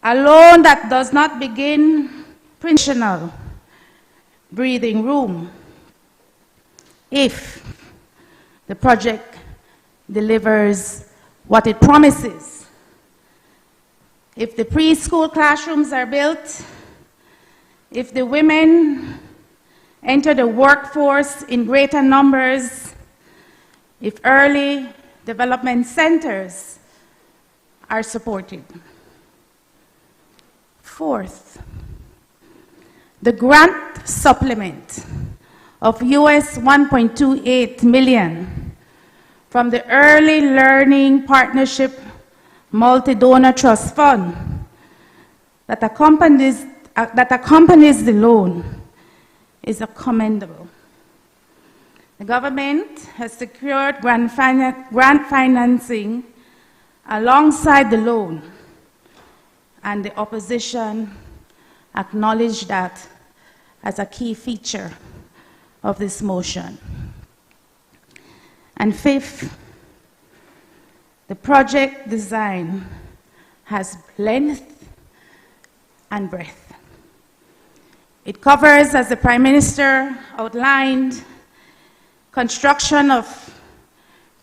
A loan that does not begin traditional breathing room if the project delivers what it promises. If the preschool classrooms are built, if the women enter the workforce in greater numbers, if early development centers are supported. Fourth, the grant supplement of US $1.28 million from the Early Learning Partnership Multi-Donor Trust Fund that accompanies the loan is commendable. The government has secured grant financing alongside the loan, and the opposition acknowledged that as a key feature of this motion. And fifth, the project design has length and breadth. It covers, as the Prime Minister outlined, construction of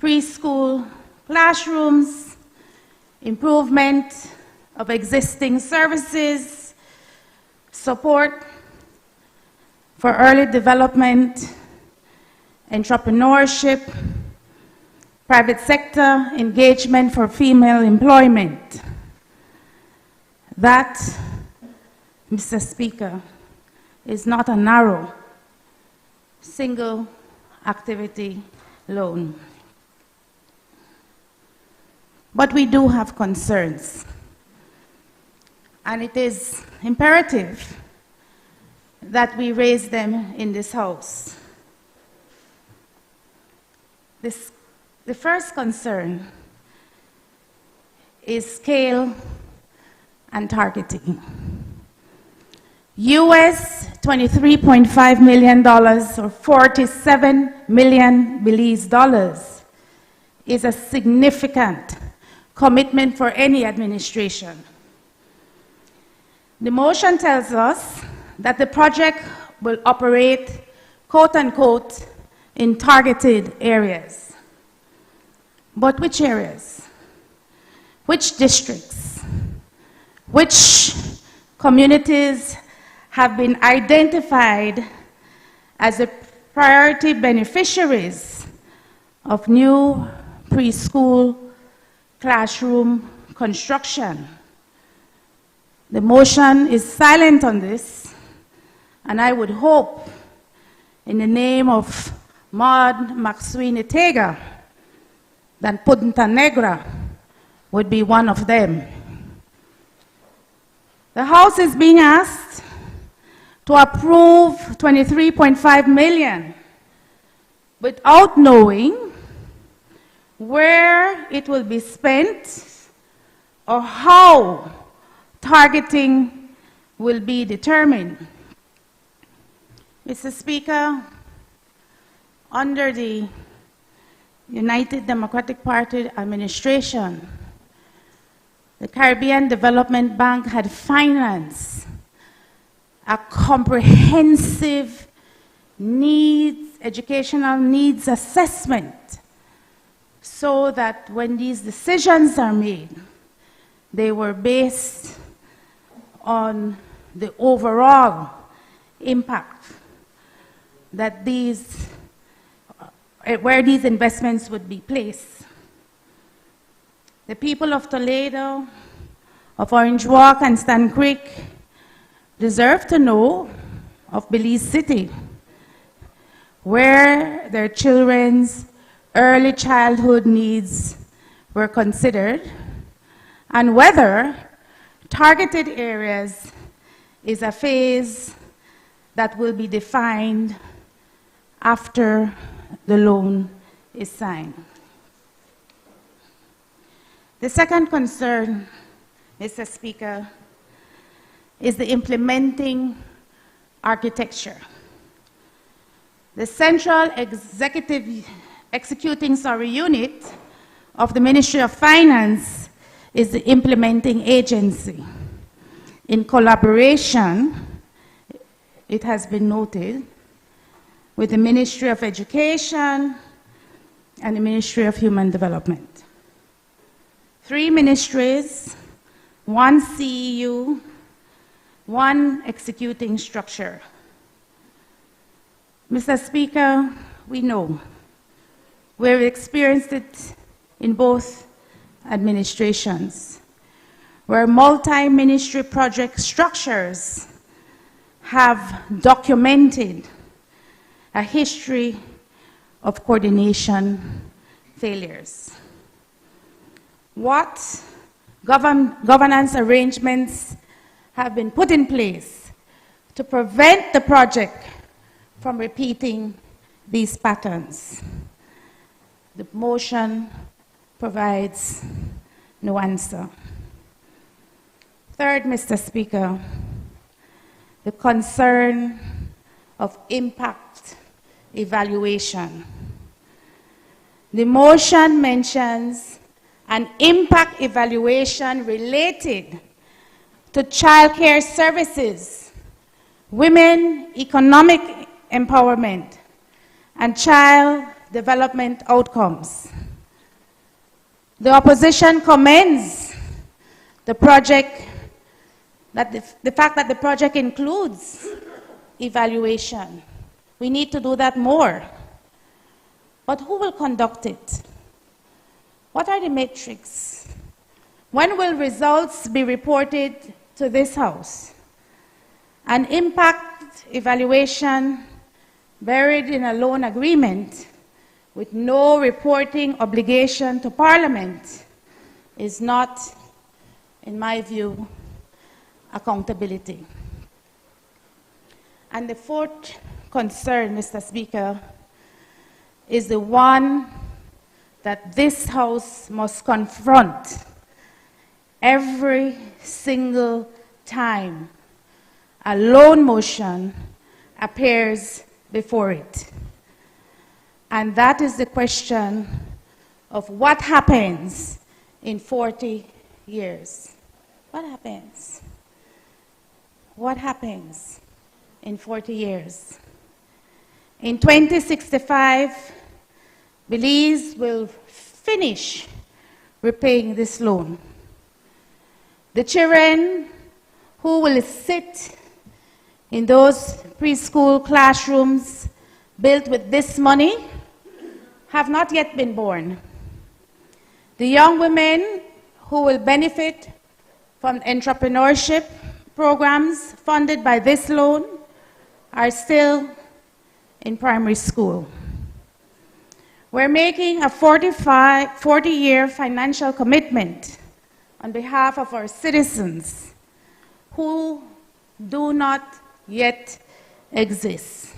preschool classrooms, improvement of existing services, support for early development, entrepreneurship, private sector engagement for female employment. That, Mr. Speaker, is not a narrow, single activity loan. But we do have concerns, and it is imperative that we raise them in this House. The first concern is scale and targeting. US $23.5 million, or 47 million Belize dollars, is a significant commitment for any administration. The motion tells us that the project will operate, quote unquote, in targeted areas. But which areas? Which districts? Which communities have been identified as the priority beneficiaries of new preschool classroom construction? The motion is silent on this, and I would hope, in the name of Maud McSweeney Tega, that Punta Negra would be one of them. The House is being asked to approve $23.5 million without knowing where it will be spent or how targeting will be determined. Mr. Speaker, under the United Democratic Party administration, the Caribbean Development Bank had financed a comprehensive educational needs assessment, so that when these decisions are made, they were based on the overall impact that where these investments would be placed. The people of Toledo, of Orange Walk and Stan Creek deserve to know of Belize City, where their children's early childhood needs were considered, and whether targeted areas is a phase that will be defined after the loan is signed. The second concern, Mr. Speaker, is the implementing architecture. The Central Executing Unit of the Ministry of Finance is the implementing agency. in collaboration, it has been noted, with the Ministry of Education and the Ministry of Human Development. 3 ministries, 1 CEU, 1 executing structure. Mr. Speaker, we know. We've experienced it in both administrations, where multi-ministry project structures have documented a history of coordination failures. What governance arrangements have been put in place to prevent the project from repeating these patterns? The motion provides no answer. Third, Mr. Speaker, the concern of impact evaluation. The motion mentions an impact evaluation related to childcare services, women economic empowerment, and child development outcomes. The opposition commends the project, the fact that the project includes evaluation. We need to do that more. But who will conduct it? What are the metrics? When will results be reported to this House? An impact evaluation buried in a loan agreement with no reporting obligation to Parliament is not, in my view, accountability. And the fourth concern, Mr. Speaker, is the one that this House must confront every single time a loan motion appears before it. And that is the question of what happens in 40 years. What happens? What happens in 40 years? In 2065, Belize will finish repaying this loan. The children who will sit in those preschool classrooms built with this money have not yet been born. The young women who will benefit from entrepreneurship programs funded by this loan are still in primary school. We're making a 40-year financial commitment on behalf of our citizens who do not yet exist.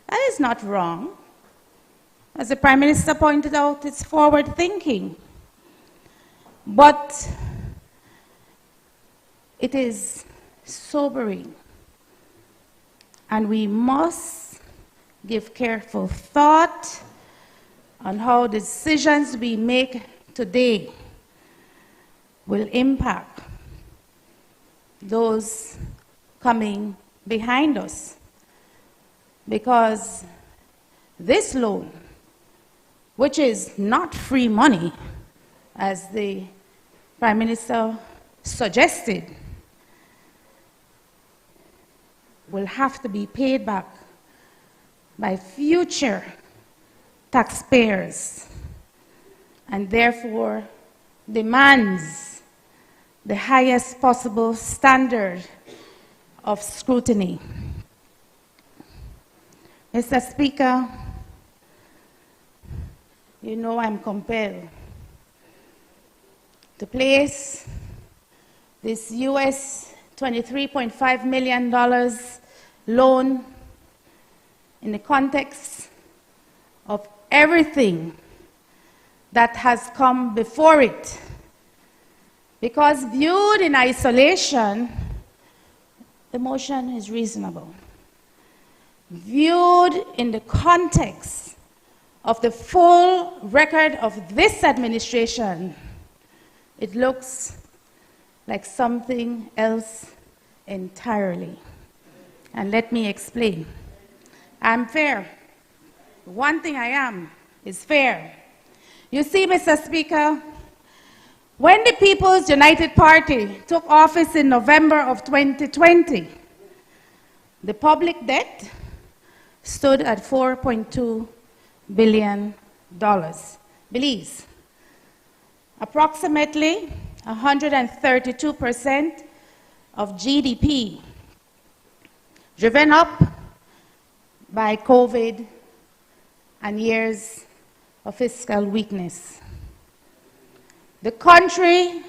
That is not wrong. As the Prime Minister pointed out, it's forward thinking. But it is sobering. And we must give careful thought on how decisions we make today will impact those coming behind us. Because this loan, which is not free money, as the Prime Minister suggested, will have to be paid back by future taxpayers, and therefore demands the highest possible standard of scrutiny. Mr. Speaker, you know I'm compelled to place this US $23.5 million loan in the context of everything that has come before it. Because viewed in isolation, the motion is reasonable. Viewed in the context of the full record of this administration, it looks like something else entirely. And let me explain. I'm fair. One thing I am is fair. You see, Mr. Speaker, when the People's United Party took office in November of 2020, the public debt stood at $4.2 billion. Belize, approximately 132% of GDP, driven up by COVID and years of fiscal weakness. The country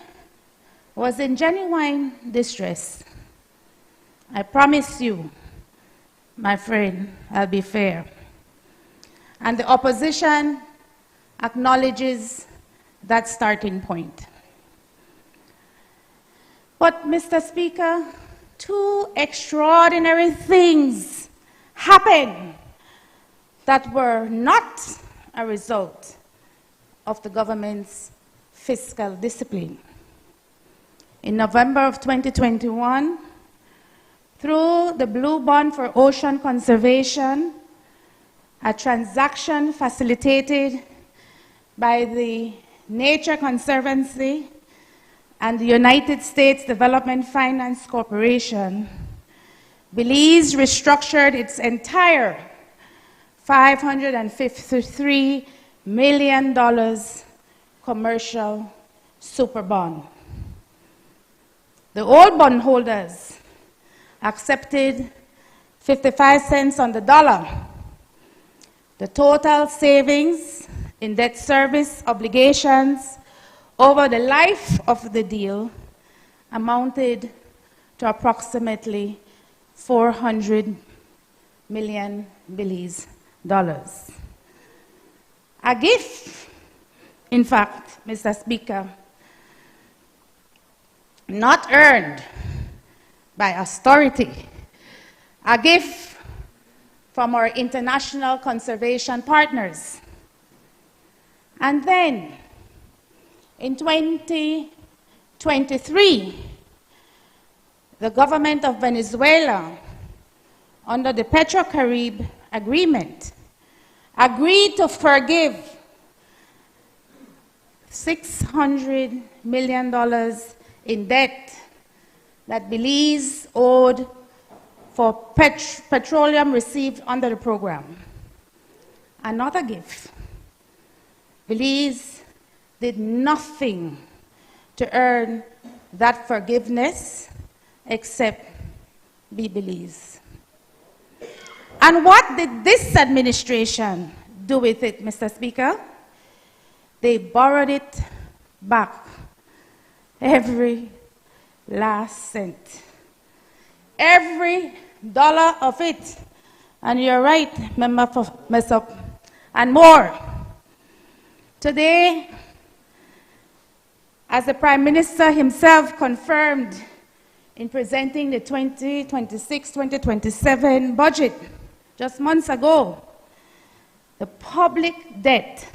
was in genuine distress. I promise you, my friend, I'll be fair. And the opposition acknowledges that starting point. But, Mr. Speaker, two extraordinary things happened that were not a result of the government's fiscal discipline. In November of 2021, through the Blue Bond for Ocean Conservation, a transaction facilitated by the Nature Conservancy and the United States Development Finance Corporation, Belize restructured its entire $553 million commercial super bond. The old bondholders accepted 55 cents on the dollar. The total savings in debt service obligations over the life of the deal amounted to approximately 400 million Belize dollars. A gift, in fact, Mr. Speaker, not earned by austerity, a gift from our international conservation partners. And then, in 2023, the government of Venezuela, under the Petro-Carib Agreement, agreed to forgive $600 million in debt that Belize owed for petroleum received under the program. Another gift. Belize did nothing to earn that forgiveness except be Belize. And what did this administration do with it, Mr. Speaker? They borrowed it back, every last cent. Every dollar of it. And you're right, Member for Messop, and more. Today, as the Prime Minister himself confirmed in presenting the 2026-2027 budget just months ago, the public debt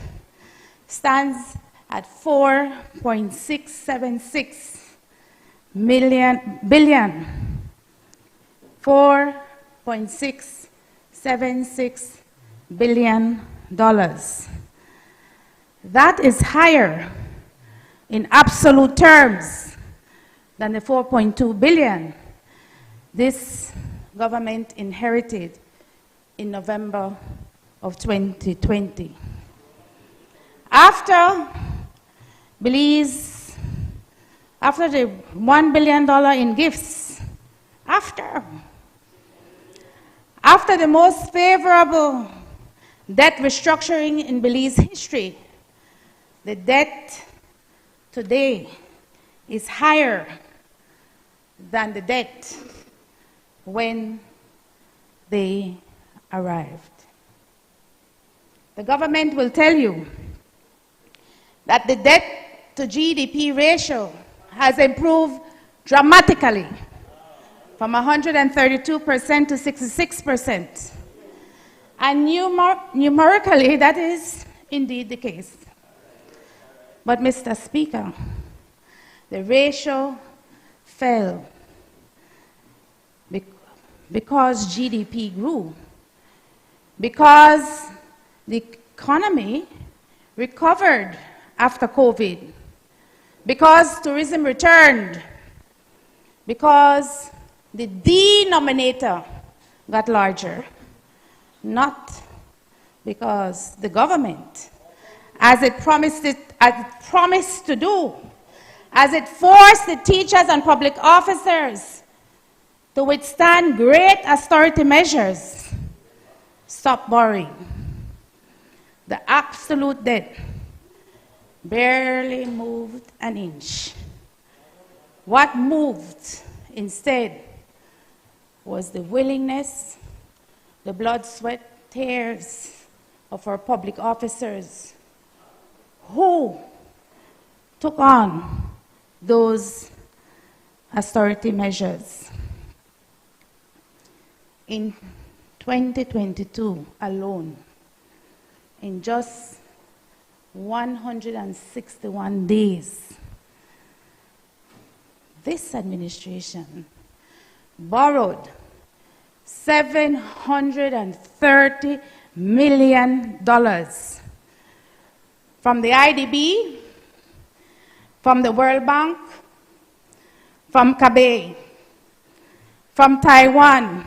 stands at $4.676 billion. $4.676 billion. That is higher in absolute terms than the 4.2 billion this government inherited in November of 2020. After Belize, after the $1 billion in gifts, after the most favorable debt restructuring in Belize history, the debt today is higher than the debt when they arrived. The government will tell you that the debt to GDP ratio has improved dramatically from 132% to 66%. And numerically, that is indeed the case. But, Mr. Speaker, the ratio fell because GDP grew, because the economy recovered after COVID, because tourism returned, because the denominator got larger, not because the government, as it promised to do, as it forced the teachers and public officers to withstand great austerity measures, stop borrowing. The absolute debt barely moved an inch. What moved instead was the willingness, the blood, sweat, tears of our public officers who took on those austerity measures. In 2022 alone, in just 161 days, this administration borrowed $730 million from the IDB, from the World Bank, from Kabe, from Taiwan.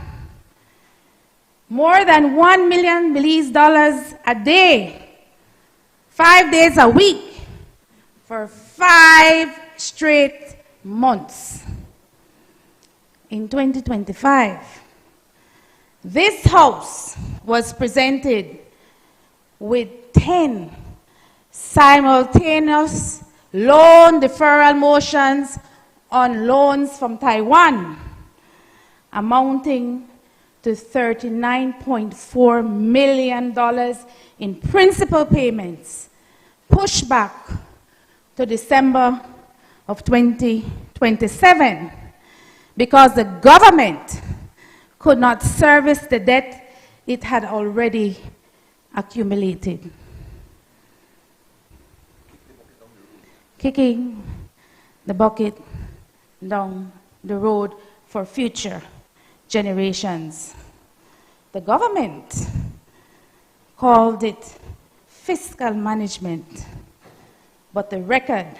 More than $1 million Belize dollars a day, 5 days a week, for 5 straight months. In 2025, this House was presented with 10 simultaneous loan deferral motions on loans from Taiwan, amounting to $39.4 million in principal payments, pushed back to December of 2027, because the government could not service the debt it had already accumulated. Kicking the bucket down the road for future generations. The government called it fiscal management, but the record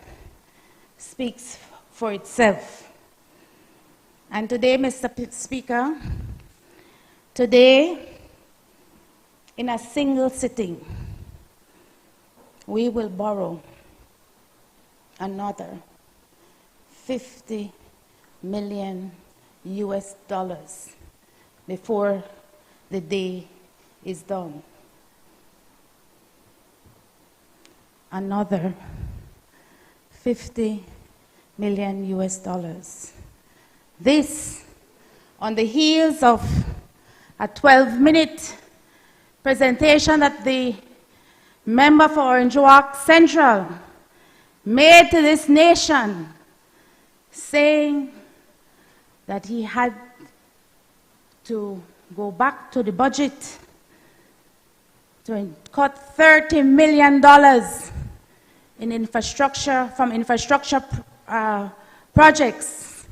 speaks for itself. And today, Mr. Speaker, today, in a single sitting, we will borrow another $50 million before the day is done. Another $50 million. This on the heels of a 12-minute presentation that the member for Orange Walk Central made to this nation, saying that he had to go back to the budget to cut $30 million in infrastructure, from infrastructure projects,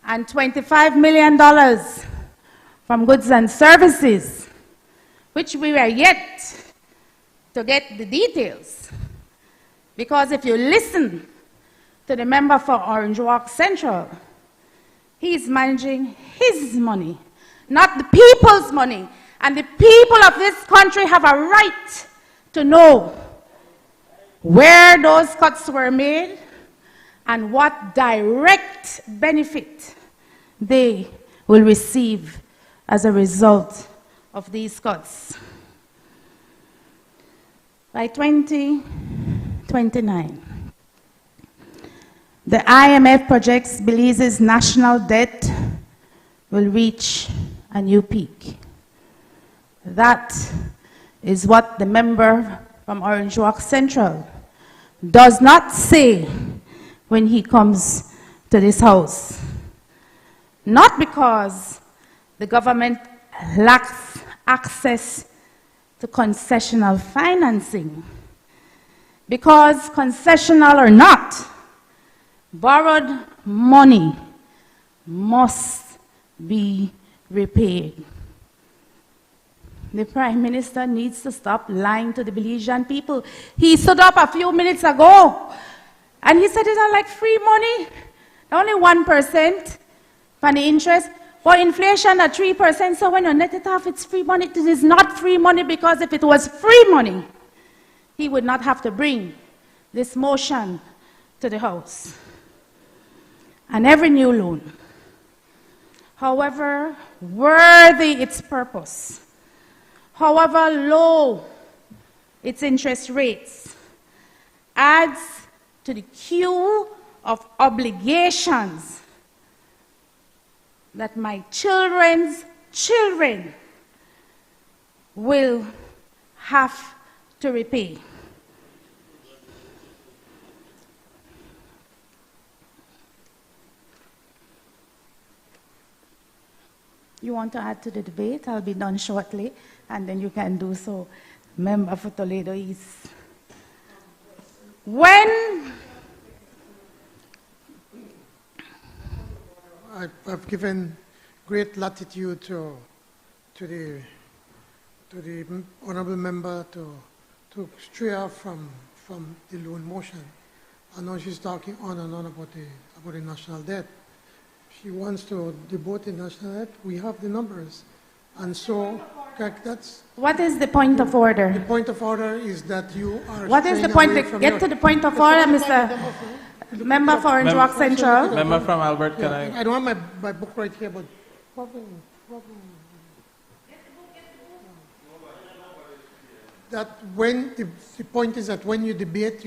and $25 million from goods and services, which we were yet to get the details. Because if you listen to the member for Orange Walk Central, he's managing his money, not the people's money. And the people of this country have a right to know where those cuts were made and what direct benefit they will receive as a result of these cuts. By 2029, the IMF projects Belize's national debt will reach a new peak. That is what the member from Orange Walk Central does not say when he comes to this house. Not because the government lacks access to concessional financing, because concessional or not, borrowed money must be repaid. The Prime Minister needs to stop lying to the Belizean people. He stood up a few minutes ago and he said it's not like free money. Only 1% for the interest. For inflation at 3%, so when you net it off, it's free money. It is not free money, because if it was free money, he would not have to bring this motion to the House. And every new loan, however worthy its purpose, however low its interest rates, adds to the queue of obligations that my children's children will have to repay. You want to add to the debate? I'll be done shortly, and then you can do so. Member for Toledo East. When I've given great latitude to the honourable member to stray off from the loan motion. I know she's talking on and on about the national debt. She wants to debate the national debt. We have the numbers, and so that's. What is the point of order? The point of order is that you are. What is the point? Get to the point of order, Mr. Member for Orange Walk Central. Member from Albert, can I? I don't have my book right here, but that when the point is that when you debate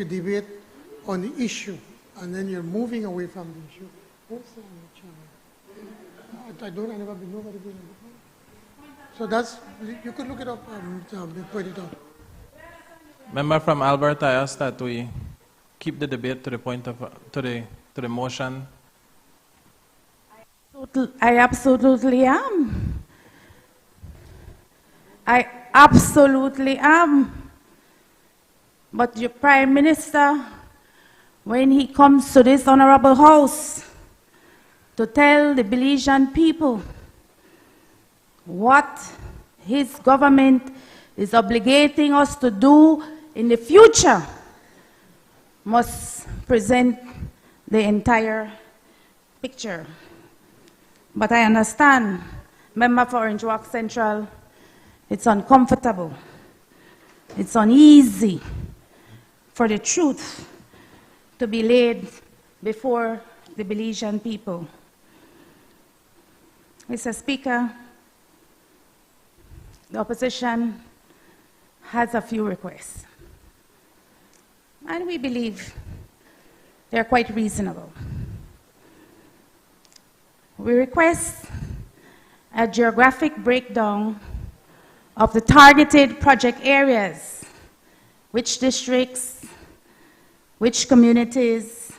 on the issue, and then you're moving away from the issue. I never been nobody doing it. So that's, you could look it up and put it up. Member from Albert, I ask that we keep the debate to the point of to the motion. I absolutely am. I absolutely am. But your Prime Minister, when he comes to this honorable house to tell the Belizean people what his government is obligating us to do in the future, must present the entire picture. But I understand, Member for Orange Walk Central, it's uncomfortable, it's uneasy for the truth to be laid before the Belizean people. Mr. Speaker, the opposition has a few requests, and we believe they're quite reasonable. We request a geographic breakdown of the targeted project areas, which districts, which communities,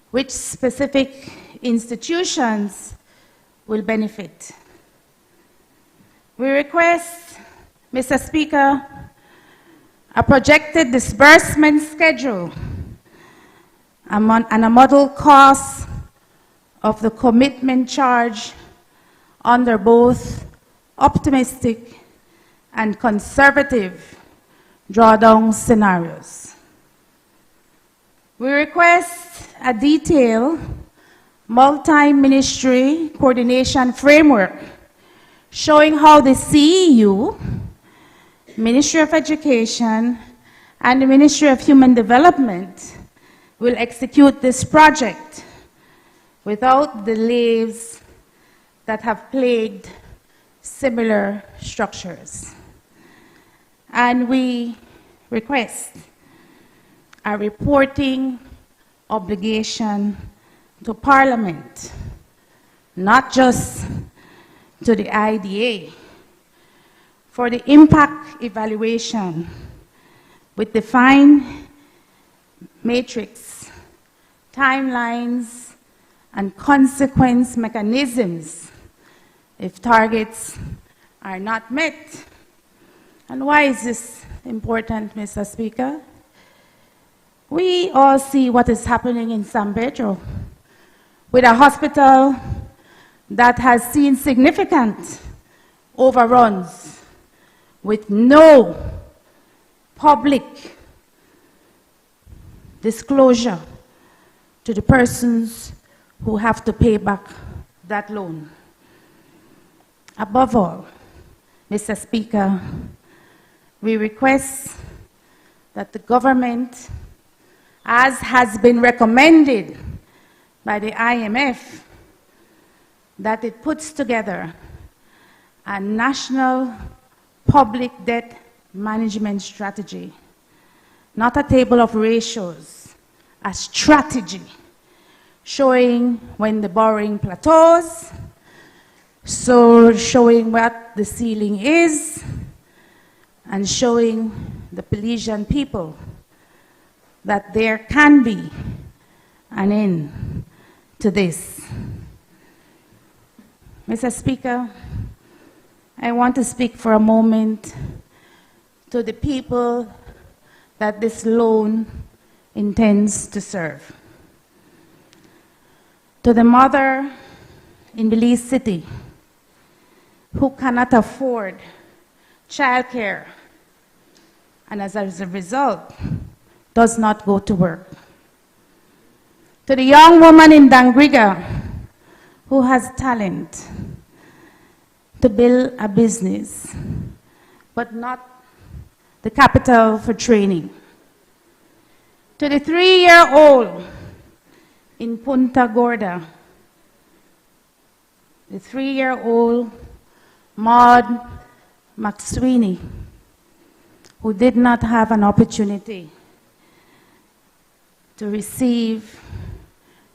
which specific institutions will benefit. We request, Mr. Speaker, a projected disbursement schedule and a model cost of the commitment charge under both optimistic and conservative drawdown scenarios. We request a detailed multi-ministry coordination framework showing how the CEU, Ministry of Education, and the Ministry of Human Development will execute this project without delays that have plagued similar structures. And we request a reporting obligation to Parliament, not just to the IDA, for the impact evaluation with defined matrix, timelines, and consequence mechanisms if targets are not met. And why is this important, Mr. Speaker? We all see what is happening in San Pedro with a hospital that has seen significant overruns with no public disclosure to the persons who have to pay back that loan. Above all, Mr. Speaker, we request that the government, as has been recommended by the IMF, that it puts together a national public debt management strategy, not a table of ratios, a strategy showing when the borrowing plateaus, so showing what the ceiling is, and showing the Belizean people that there can be an end to this. Mr. Speaker, I want to speak for a moment to the people that this loan intends to serve. To the mother in Belize City who cannot afford childcare and as a result does not go to work. To the young woman in Dangriga who has talent to build a business but not the capital for training. To the 3-year-old in Punta Gorda, the 3-year-old Maud McSweeney, who did not have an opportunity to receive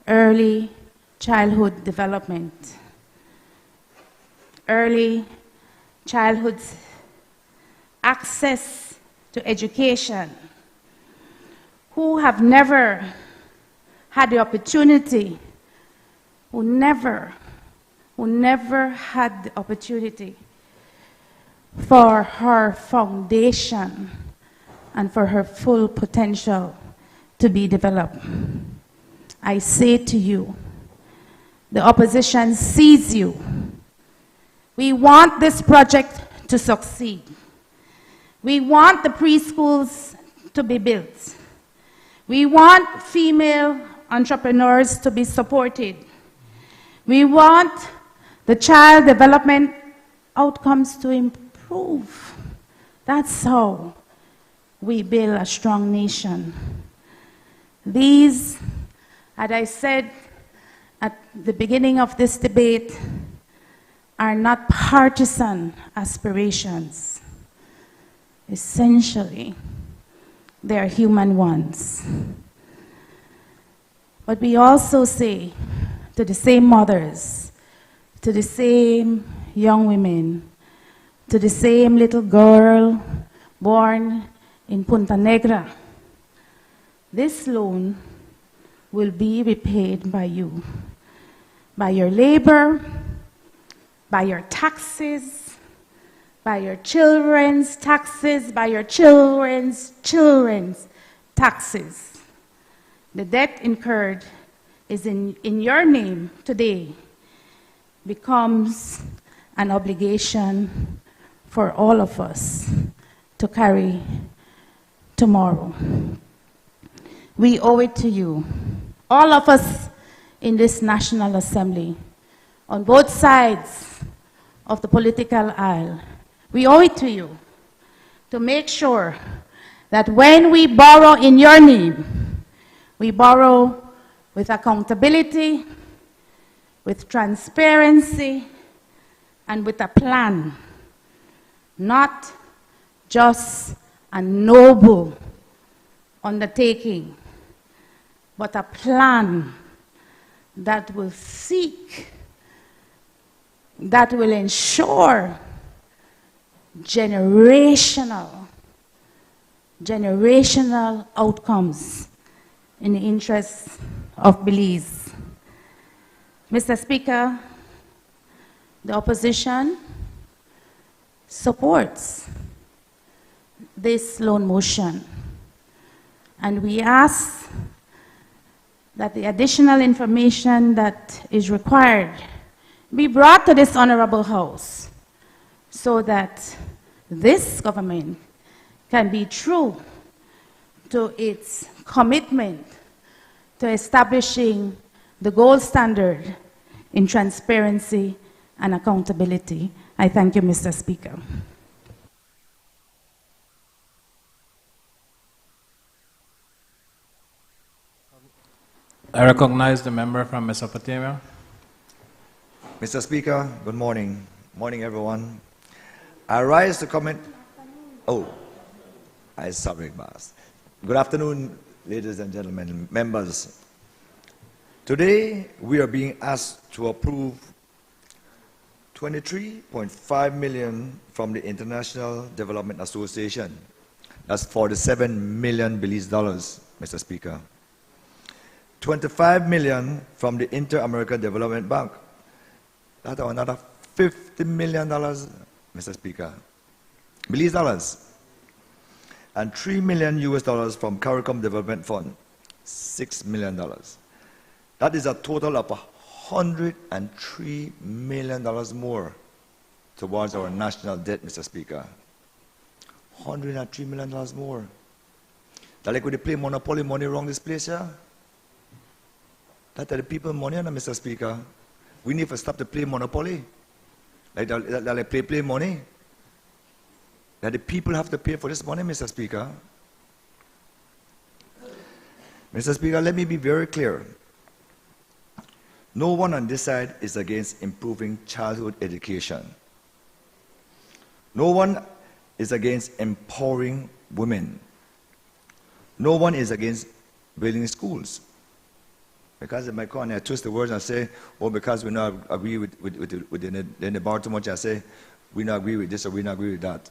early childhood development, early childhood access to education, who have never had the opportunity, who never had the opportunity for her foundation and for her full potential to be developed. I say to you, the opposition sees you. We want this project to succeed. We want the preschools to be built. We want female entrepreneurs to be supported. We want the child development outcomes to improve. That's how we build a strong nation. These, as I said at the beginning of this debate, are not partisan aspirations. Essentially, they are human ones. But we also say to the same mothers, to the same young women, to the same little girl born in Punta Negra, this loan will be repaid by you, by your labor, by your taxes, by your children's taxes, by your children's children's taxes. The debt incurred is in your name today becomes an obligation for all of us to carry tomorrow. We owe it to you, all of us in this National Assembly, on both sides of the political aisle. We owe it to you to make sure that when we borrow in your name, we borrow with accountability, with transparency, and with a plan, not just a noble undertaking, but a plan that will seek, that will ensure generational outcomes in the interests of Belize. Mr. Speaker, the opposition supports this loan motion, and we ask that the additional information that is required be brought to this honorable house so that this government can be true to its commitment to establishing the gold standard in transparency and accountability. I thank you, Mr. Speaker. I recognize the member from Mesopotamia. Mr. Speaker, good morning. Morning, everyone. I rise to comment. Oh, I'm sorry, boss. Good afternoon, ladies and gentlemen, members. Today, we are being asked to approve $23.5 million from the International Development Association. That's 47 million Belize dollars, Mr. Speaker. 25 million from the Inter-American Development Bank. That's another $50 million, Mr. Speaker. Belize dollars. And $3 million US from CARICOM Development Fund. $6 million. That is a total of $103 million more towards our national debt, Mr. Speaker. $103 million more. That like when they play monopoly money around this place, yeah? That are the people money, Mr. Speaker. We need to stop the play monopoly. Like play money. That the people have to pay for this money, Mr. Speaker. Mr. Speaker, let me be very clear. No one on this side is against improving childhood education. No one is against empowering women. No one is against building schools. Because in my corner, I twist the words and say, oh, because we not agree with the bar too much, I say, we not agree with this or we not agree with that.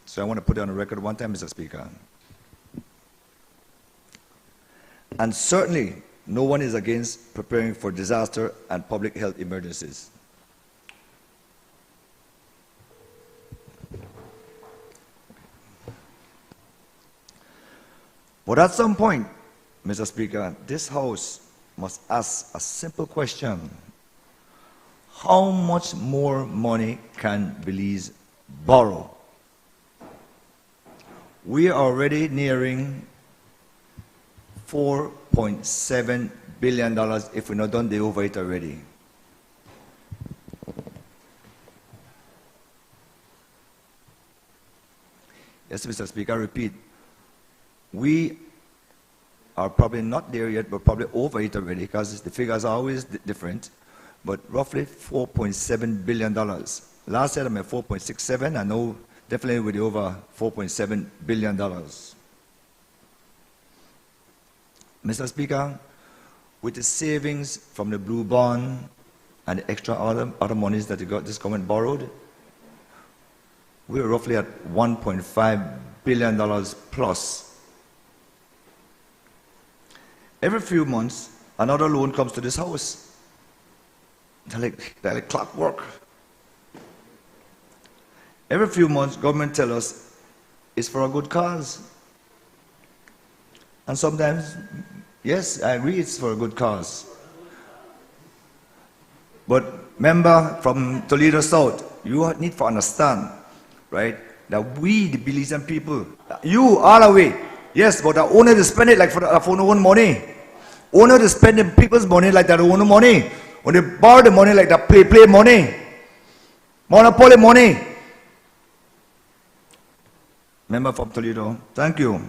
So I want to put it on the record one time, Mr. Speaker. And certainly, no one is against preparing for disaster and public health emergencies. But at some point, Mr. Speaker, this House must ask a simple question. How much more money can Belize borrow? We are already nearing $4.7 billion if we're not done the over it already. Yes, Mr. Speaker, I repeat. We are probably not there yet, but probably over it already because the figures are always different, but roughly $4.7 billion. Last year I'm at 4.67, I know definitely with the over $4.7 billion. Mr. Speaker, with the savings from the blue bond and the extra other monies that this government borrowed, we're roughly at $1.5 billion plus. Every few months, another loan comes to this house. They're like clockwork. Every few months, government tells us it's for a good cause. And sometimes, yes, I agree it's for a good cause. But member from Toledo South, you need to understand, right, that we, the Belizean people, you all away, yes, but the owner to spend it like for our own money. Owner to spend the people's money like their own money. When they borrow the money like that play money. Monopoly money. Member from Toledo, thank you.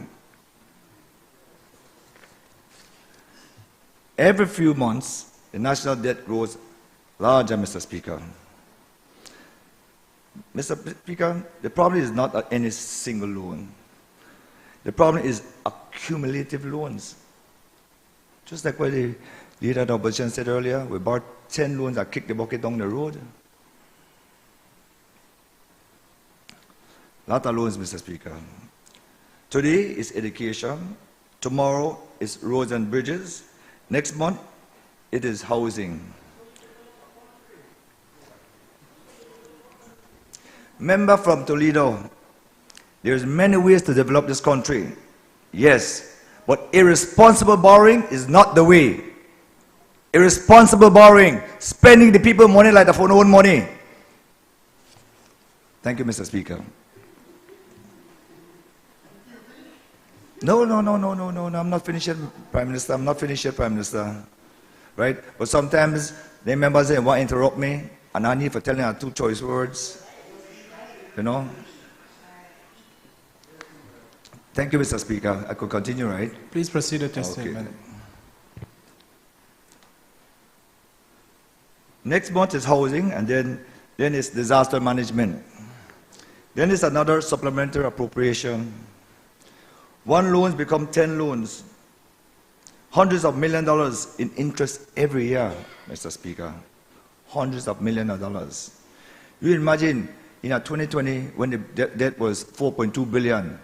Every few months, the national debt grows larger, Mr. Speaker. Mr. Speaker, the problem is not any single loan. The problem is accumulative loans. Just like what the leader of the opposition said earlier, we bought 10 loans that kicked the bucket down the road. Lot of loans, Mr. Speaker. Today is education. Tomorrow is roads and bridges. Next month, it is housing. Member from Toledo, there's many ways to develop this country. Yes, but irresponsible borrowing is not the way. Irresponsible borrowing, spending the people money like their own money. Thank you, Mr. Speaker. No, I'm not finished yet, Prime Minister. I'm not finished yet, Prime Minister. Right? But sometimes the members they want to interrupt me, and I need for telling her two choice words. You know? Thank you, Mr. Speaker. I could continue, right? Please proceed with your Okay. statement. Next month is housing, and then it's disaster management. Then it's another supplementary appropriation. One loans become 10 loans. Hundreds of $1 million in interest every year, Mr. Speaker. Hundreds of $1 million. You imagine in 2020 when the debt was $4.2 billion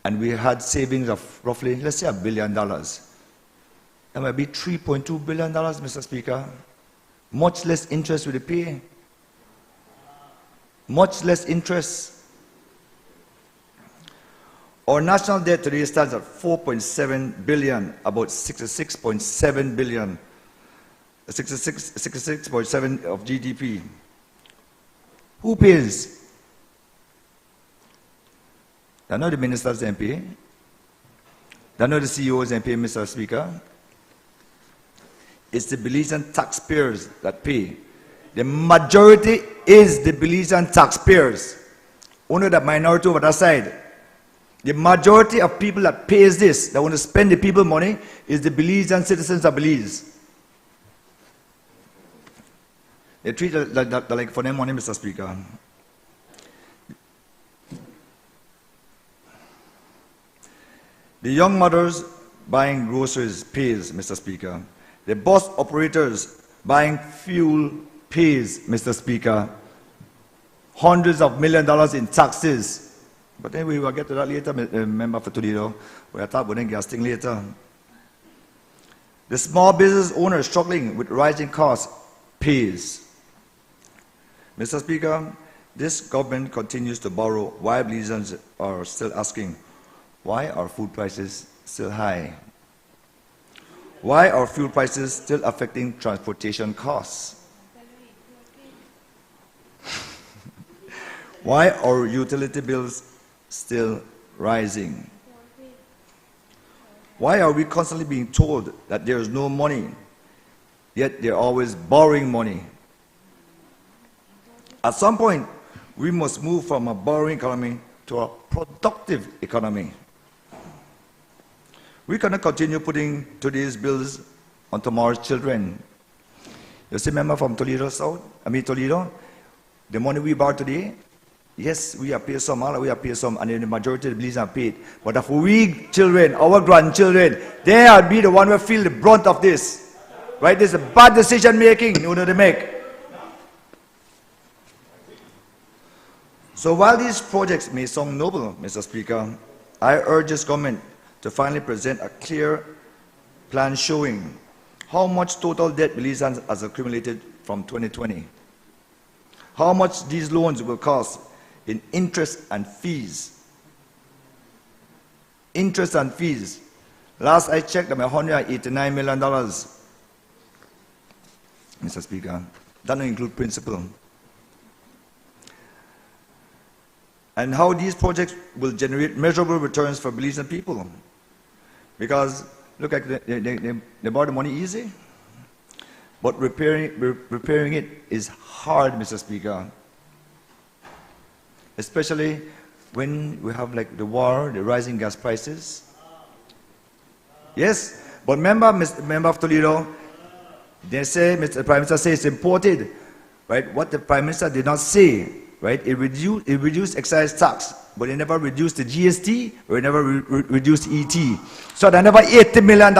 and we had savings of roughly, let's say $1 billion. That might be $3.2 billion, Mr. Speaker. Much less interest with the pay. Much less interest. Our national debt today stands at $4.7 billion, about 66.7 billion, 66.7 of GDP. Who pays? They're not the ministers and pay. They're not the CEOs and pay, Mr. Speaker. It's the Belizean taxpayers that pay. The majority is the Belizean taxpayers. Only the minority over that side. The majority of people that pays this, that want to spend the people money, is the Belizean citizens of Belize. They treat it like for them money, Mr. Speaker. The young mothers buying groceries pays, Mr. Speaker. The bus operators buying fuel pays, Mr. Speaker. Hundreds of $1 million in taxes. But then we will get to that later, member for Toledo. We'll talk about the gas thing later. The small business owner struggling with rising costs pays. Mr. Speaker, this government continues to borrow while Belizeans are still asking, why are food prices still high? Why are fuel prices still affecting transportation costs? Why are utility bills still rising? Why are we constantly being told that there is no money, yet they're always borrowing money? At some point, we must move from a borrowing economy to a productive economy. We cannot continue putting today's bills on tomorrow's children. You see, member from Toledo South, Toledo, the money we borrow today, yes, we are paid some, we are paid some, and the majority of the Belizeans are paid. But if we children, our grandchildren, they will be the one who feel the brunt of this. Right? This is a bad decision making in order to make. So while these projects may sound noble, Mr. Speaker, I urge this government to finally present a clear plan showing how much total debt Belize has accumulated from 2020, how much these loans will cost in interest and fees. Interest and fees. Last I checked, I'm $189 million. Mr. Speaker, that don't include principal. And how these projects will generate measurable returns for Belizean people. Because, look, they borrow the money easy, but repairing it is hard, Mr. Speaker. Especially when we have like the war, the rising gas prices. Yes, but member of Toledo, they say, Mr. Prime Minister says it's imported, right? What the Prime Minister did not say, right? It reduced excise tax, but it never reduced the GST, or it never reduced ET. So the never $80 million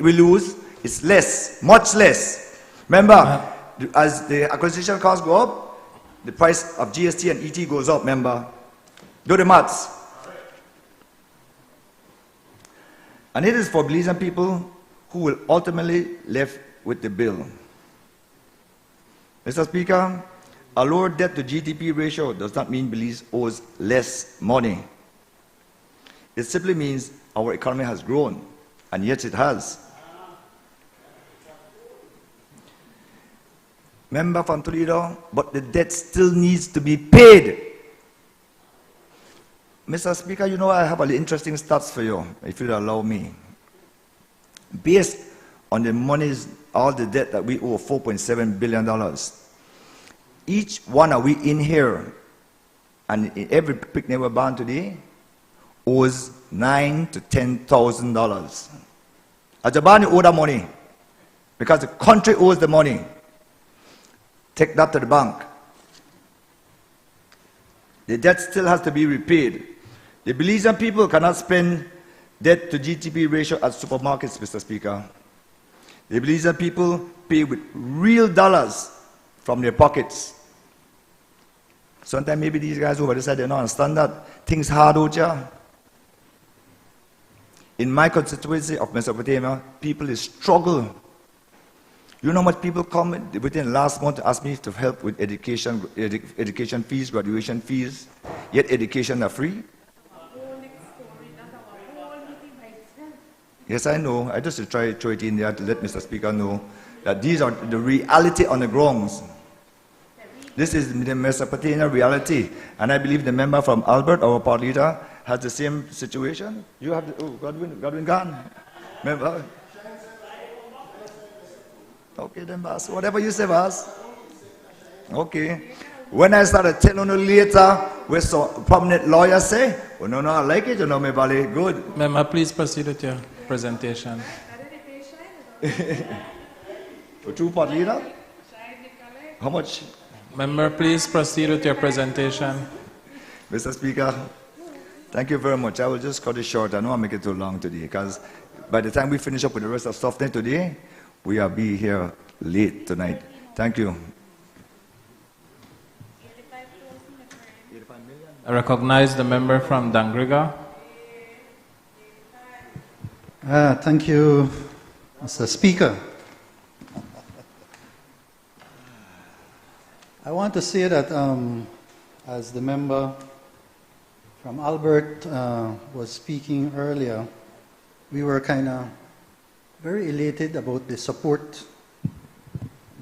we lose, it's less, much less. Remember, as the acquisition costs go up, the price of GST and ET goes up, member. Do the maths. And it is for Belizean people who will ultimately left with the bill. Mr. Speaker, a lower debt to GDP ratio does not mean Belize owes less money. It simply means our economy has grown, and yet it has. member from Toledo, but the debt still needs to be paid. Mr. Speaker, you know I have an interesting stats for you, if you'd allow me. Based on the monies, all the debt that we owe, $4.7 billion, each one of we in here, and in every picnic we're born today, owes $9,000 to $10,000. Ajabani owe that money, because the country owes the money. Take that to the bank. The debt still has to be repaid. The Belizean people cannot spend debt to GDP ratio at supermarkets, Mr. Speaker. The Belizean people pay with real dollars from their pockets. Sometimes maybe these guys over there side, they don't understand that. Things hard out here. In my constituency of Mesopotamia, people struggle. You know how much people come within the last month to ask me to help with education fees, graduation fees, yet education are free? Yes, I know. I just try to throw it in there to let Mr. Speaker know that these are the reality on the grounds. This is the Mesopotamia reality. And I believe the member from Albert, our party leader, has the same situation. You have the, oh, Godwin gone. Member? Okay then, boss. Whatever you say, boss. Okay. When I started telling you later, where some prominent lawyers say, well, no, I like it, you know, maybe good. Member, please proceed with your presentation. For two party leader? How much? Member, please proceed with your presentation. Mr. Speaker, thank you very much. I will just cut it short. I don't want to make it too long today, because by the time we finish up with the rest of stuff today, we will be here late tonight. Thank you. I recognize the member from Dangriga. Thank you, Mr. Speaker. I want to say that as the member from Albert was speaking earlier, we were kind of very elated about the support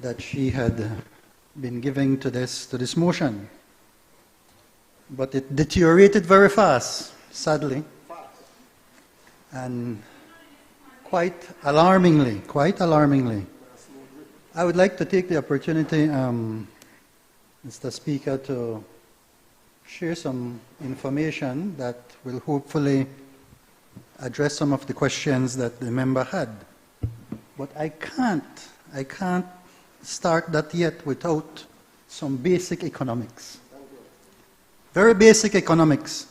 that she had been giving to this motion. But it deteriorated very fast, sadly. And quite alarmingly. I would like to take the opportunity, Mr. Speaker, to share some information that will hopefully address some of the questions that the member had. But I can't start that yet without some basic economics. Very basic economics.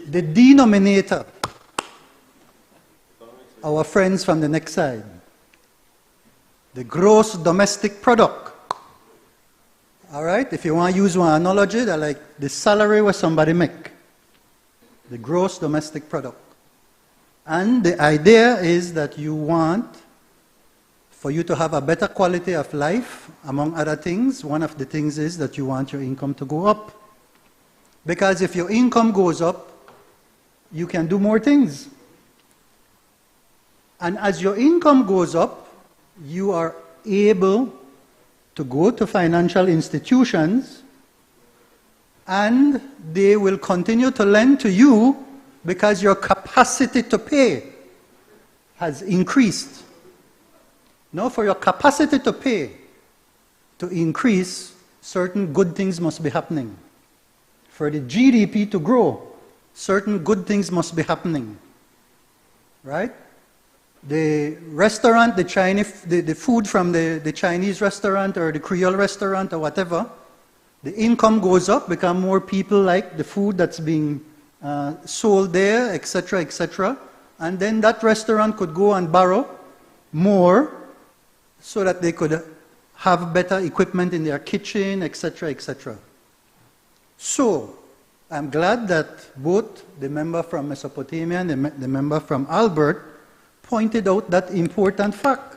The denominator, our friends from the next side, the gross domestic product. All right, if you want to use one analogy, they're like the salary what somebody make, the gross domestic product. And the idea is that you want, for you to have a better quality of life, among other things, one of the things is that you want your income to go up. Because if your income goes up, you can do more things. And as your income goes up, you are able to go to financial institutions and they will continue to lend to you because your capacity to pay has increased. Now, for your capacity to pay to increase, certain good things must be happening. For the GDP to grow, certain good things must be happening. Right? The restaurant, the food from the Chinese restaurant or the Creole restaurant or whatever, the income goes up because more people like the food that's being sold there, etc., etc. And then that restaurant could go and borrow more so that they could have better equipment in their kitchen, etc., etc. So, I'm glad that both the member from Mesopotamia and the member from Albert pointed out that important fact,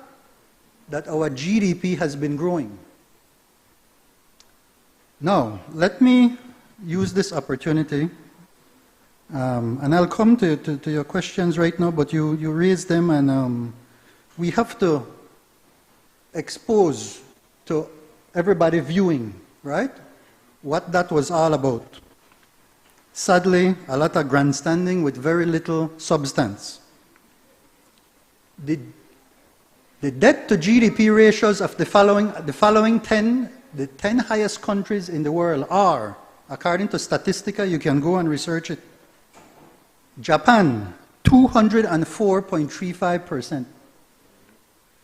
that our GDP has been growing. Now, let me use this opportunity, and I'll come to your questions right now, but you raised them, and we have to expose to everybody viewing, right, what that was all about. Sadly, a lot of grandstanding with very little substance. The debt to GDP ratios of the following 10 highest countries in the world are, according to Statistica, you can go and research it. Japan, 204.35%.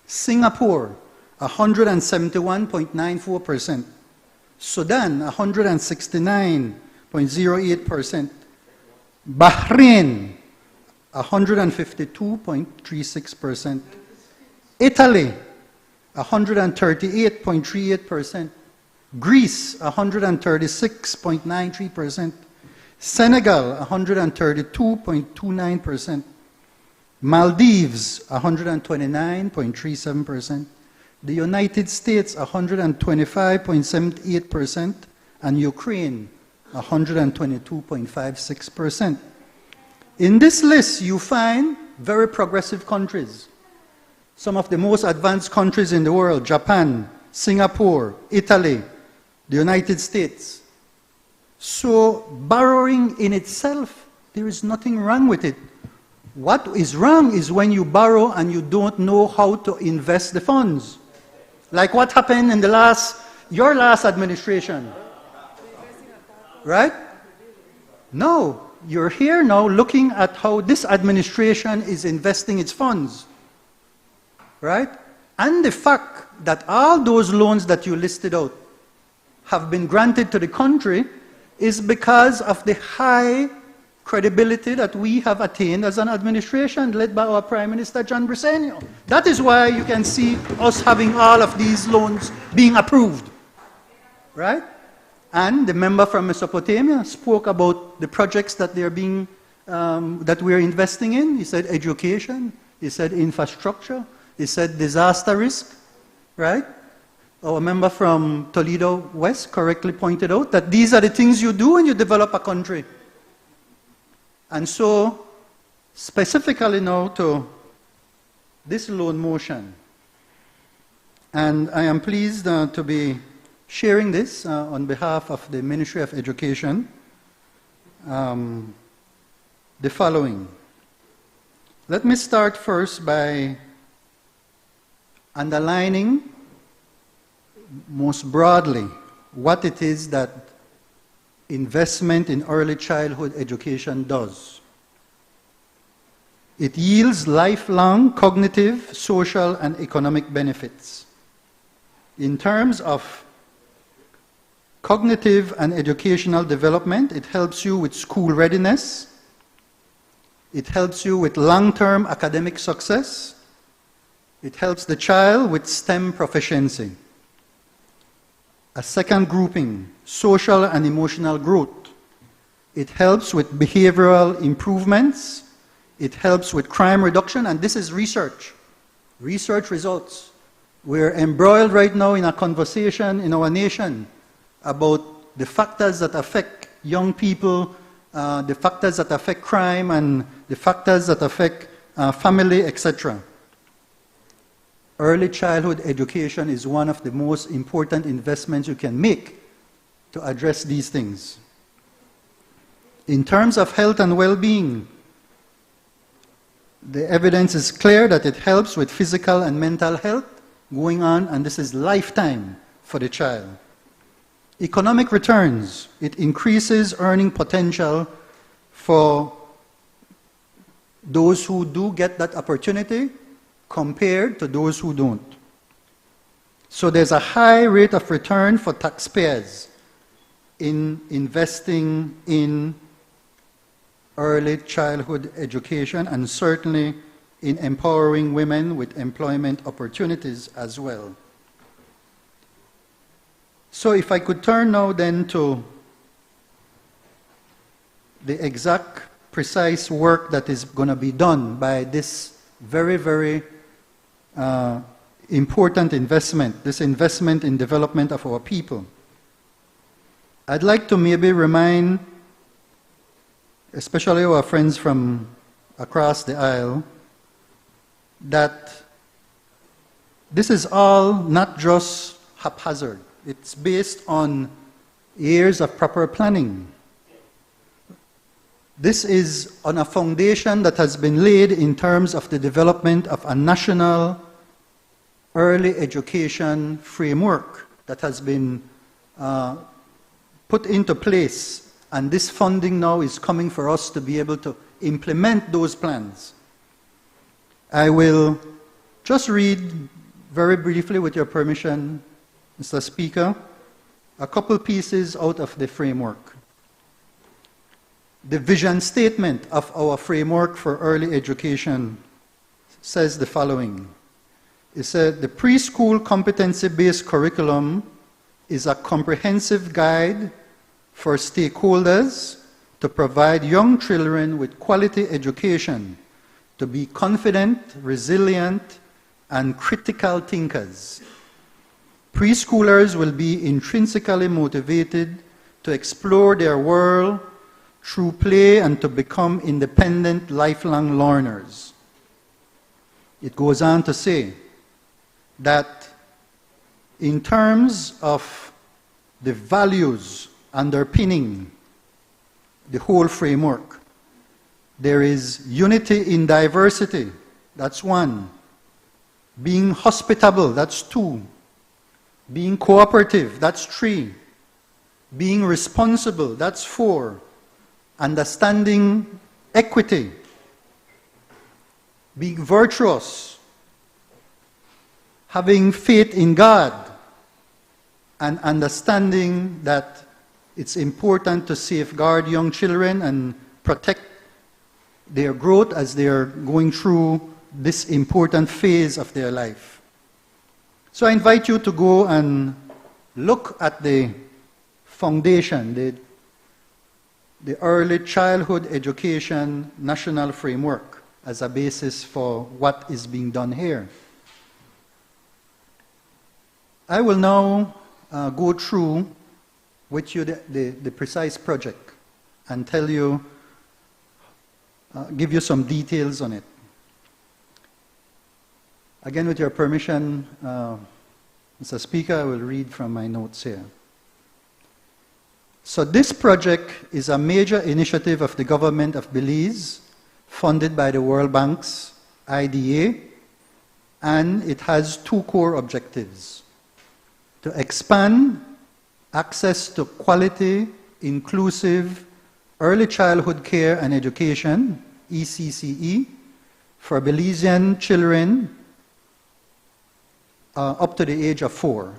Singapore, 171.94%. Sudan, 169.08%. Bahrain, 152.36%. Italy, 138.38%. Greece, 136.93%. Senegal, 132.29%. Maldives, 129.37%. The United States, 125.78%. And Ukraine, 122.56%. In this list, you find very progressive countries. Some of the most advanced countries in the world: Japan, Singapore, Italy, the United States. So borrowing in itself, there is nothing wrong with it. What is wrong is when you borrow and you don't know how to invest the funds. Like what happened in your last administration. Right? No, you're here now looking at how this administration is investing its funds. Right? And the fact that all those loans that you listed out have been granted to the country is because of the high credibility that we have attained as an administration led by our Prime Minister, John Briceño. That is why you can see us having all of these loans being approved. Right? And the member from Mesopotamia spoke about the projects that they're being, that we're investing in. He said education, he said infrastructure, he said disaster risk, right? Our member from Toledo West correctly pointed out that these are the things you do when you develop a country. And so, specifically now to this loan motion, and I am pleased to be sharing this on behalf of the Ministry of Education, the following. Let me start first by underlining most broadly what it is that investment in early childhood education does. It yields lifelong cognitive, social, and economic benefits. In terms of cognitive and educational development, it helps you with school readiness. It helps you with long-term academic success. It helps the child with STEM proficiency. A second grouping, social and emotional growth. It helps with behavioral improvements. It helps with crime reduction, and this is research results. We're embroiled right now in a conversation in our nation about the factors that affect young people, the factors that affect crime, and the factors that affect family, etc. Early childhood education is one of the most important investments you can make to address these things. In terms of health and well-being, the evidence is clear that it helps with physical and mental health going on, and this is lifetime for the child. Economic returns, it increases earning potential for those who do get that opportunity compared to those who don't. So there's a high rate of return for taxpayers in investing in early childhood education, and certainly in empowering women with employment opportunities as well. So if I could turn now then to the exact precise work that is going to be done by this very, very important investment, this investment in development of our people. I'd like to maybe remind, especially our friends from across the aisle, that This is all not just haphazard. It's based on years of proper planning. This is on a foundation that has been laid in terms of the development of a national early education framework that has been put into place. And this funding now is coming for us to be able to implement those plans. I will just read very briefly, with your permission, Mr. Speaker, a couple pieces out of the framework. The vision statement of our framework for early education says the following. It said, the preschool competency-based curriculum is a comprehensive guide for stakeholders to provide young children with quality education, to be confident, resilient, and critical thinkers. Preschoolers will be intrinsically motivated to explore their world through play and to become independent, lifelong learners. It goes on to say that in terms of the values underpinning the whole framework, there is unity in diversity, that's one. Being hospitable, that's two. Being cooperative, that's three. Being responsible, that's four. Understanding equity. Being virtuous. Having faith in God. And understanding that it's important to safeguard young children and protect their growth as they are going through this important phase of their life. So I invite you to go and look at the foundation, the Early Childhood Education National Framework as a basis for what is being done here. I will now go through with you the precise project and tell you, give you some details on it. Again, with your permission, Mr. Speaker, I will read from my notes here. So this project is a major initiative of the government of Belize, funded by the World Bank's IDA, and it has two core objectives: to expand access to quality, inclusive, early childhood care and education, ECCE, for Belizean children up to the age of 4.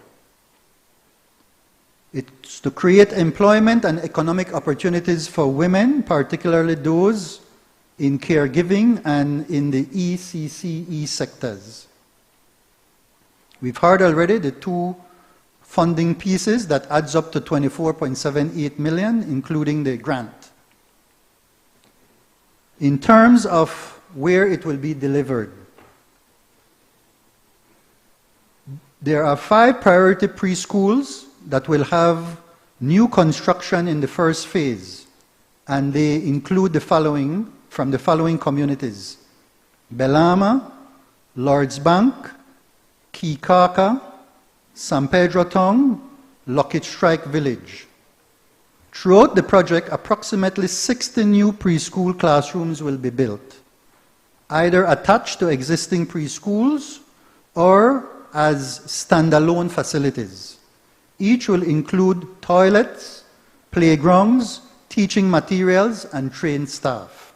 It's to create employment and economic opportunities for women, particularly those in caregiving and in the ECCE sectors. We've heard already the two funding pieces that adds up to 24.78 million, including the grant. In terms of where it will be delivered, there are 5 priority preschools that will have new construction in the first phase, and they include the following from the following communities: Belama, Lords Bank, Kikaka, San Pedro Town, Lockett Strike Village. Throughout the project, approximately 60 new preschool classrooms will be built, either attached to existing preschools or as standalone facilities. Each will include toilets, playgrounds, teaching materials, and trained staff.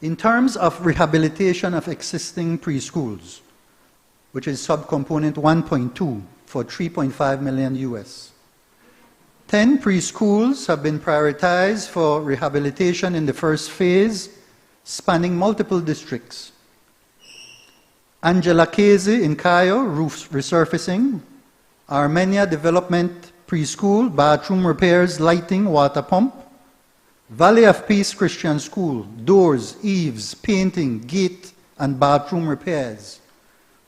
In terms of rehabilitation of existing preschools, which is subcomponent 1.2 for 3.5 million US, 10 preschools have been prioritized for rehabilitation in the first phase, spanning multiple districts. Angela Casey in Cayo, roof resurfacing. Armenia Development Preschool, bathroom repairs, lighting, water pump. Valley of Peace Christian School, doors, eaves, painting, gate, and bathroom repairs.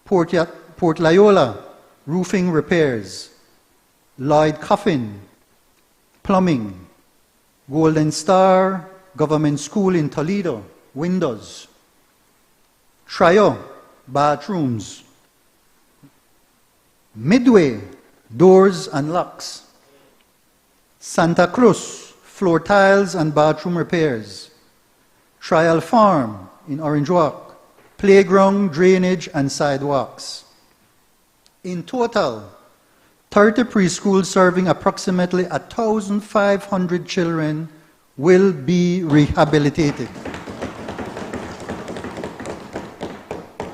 Port Loyola, roofing repairs. Lloyd Coffin, plumbing. Golden Star Government School in Toledo, windows. Trio, bathrooms. Midway, doors and locks. Santa Cruz, floor tiles and bathroom repairs. Trial Farm in Orange Walk, playground, drainage and sidewalks. In total, 30 preschools serving approximately 1,500 children will be rehabilitated.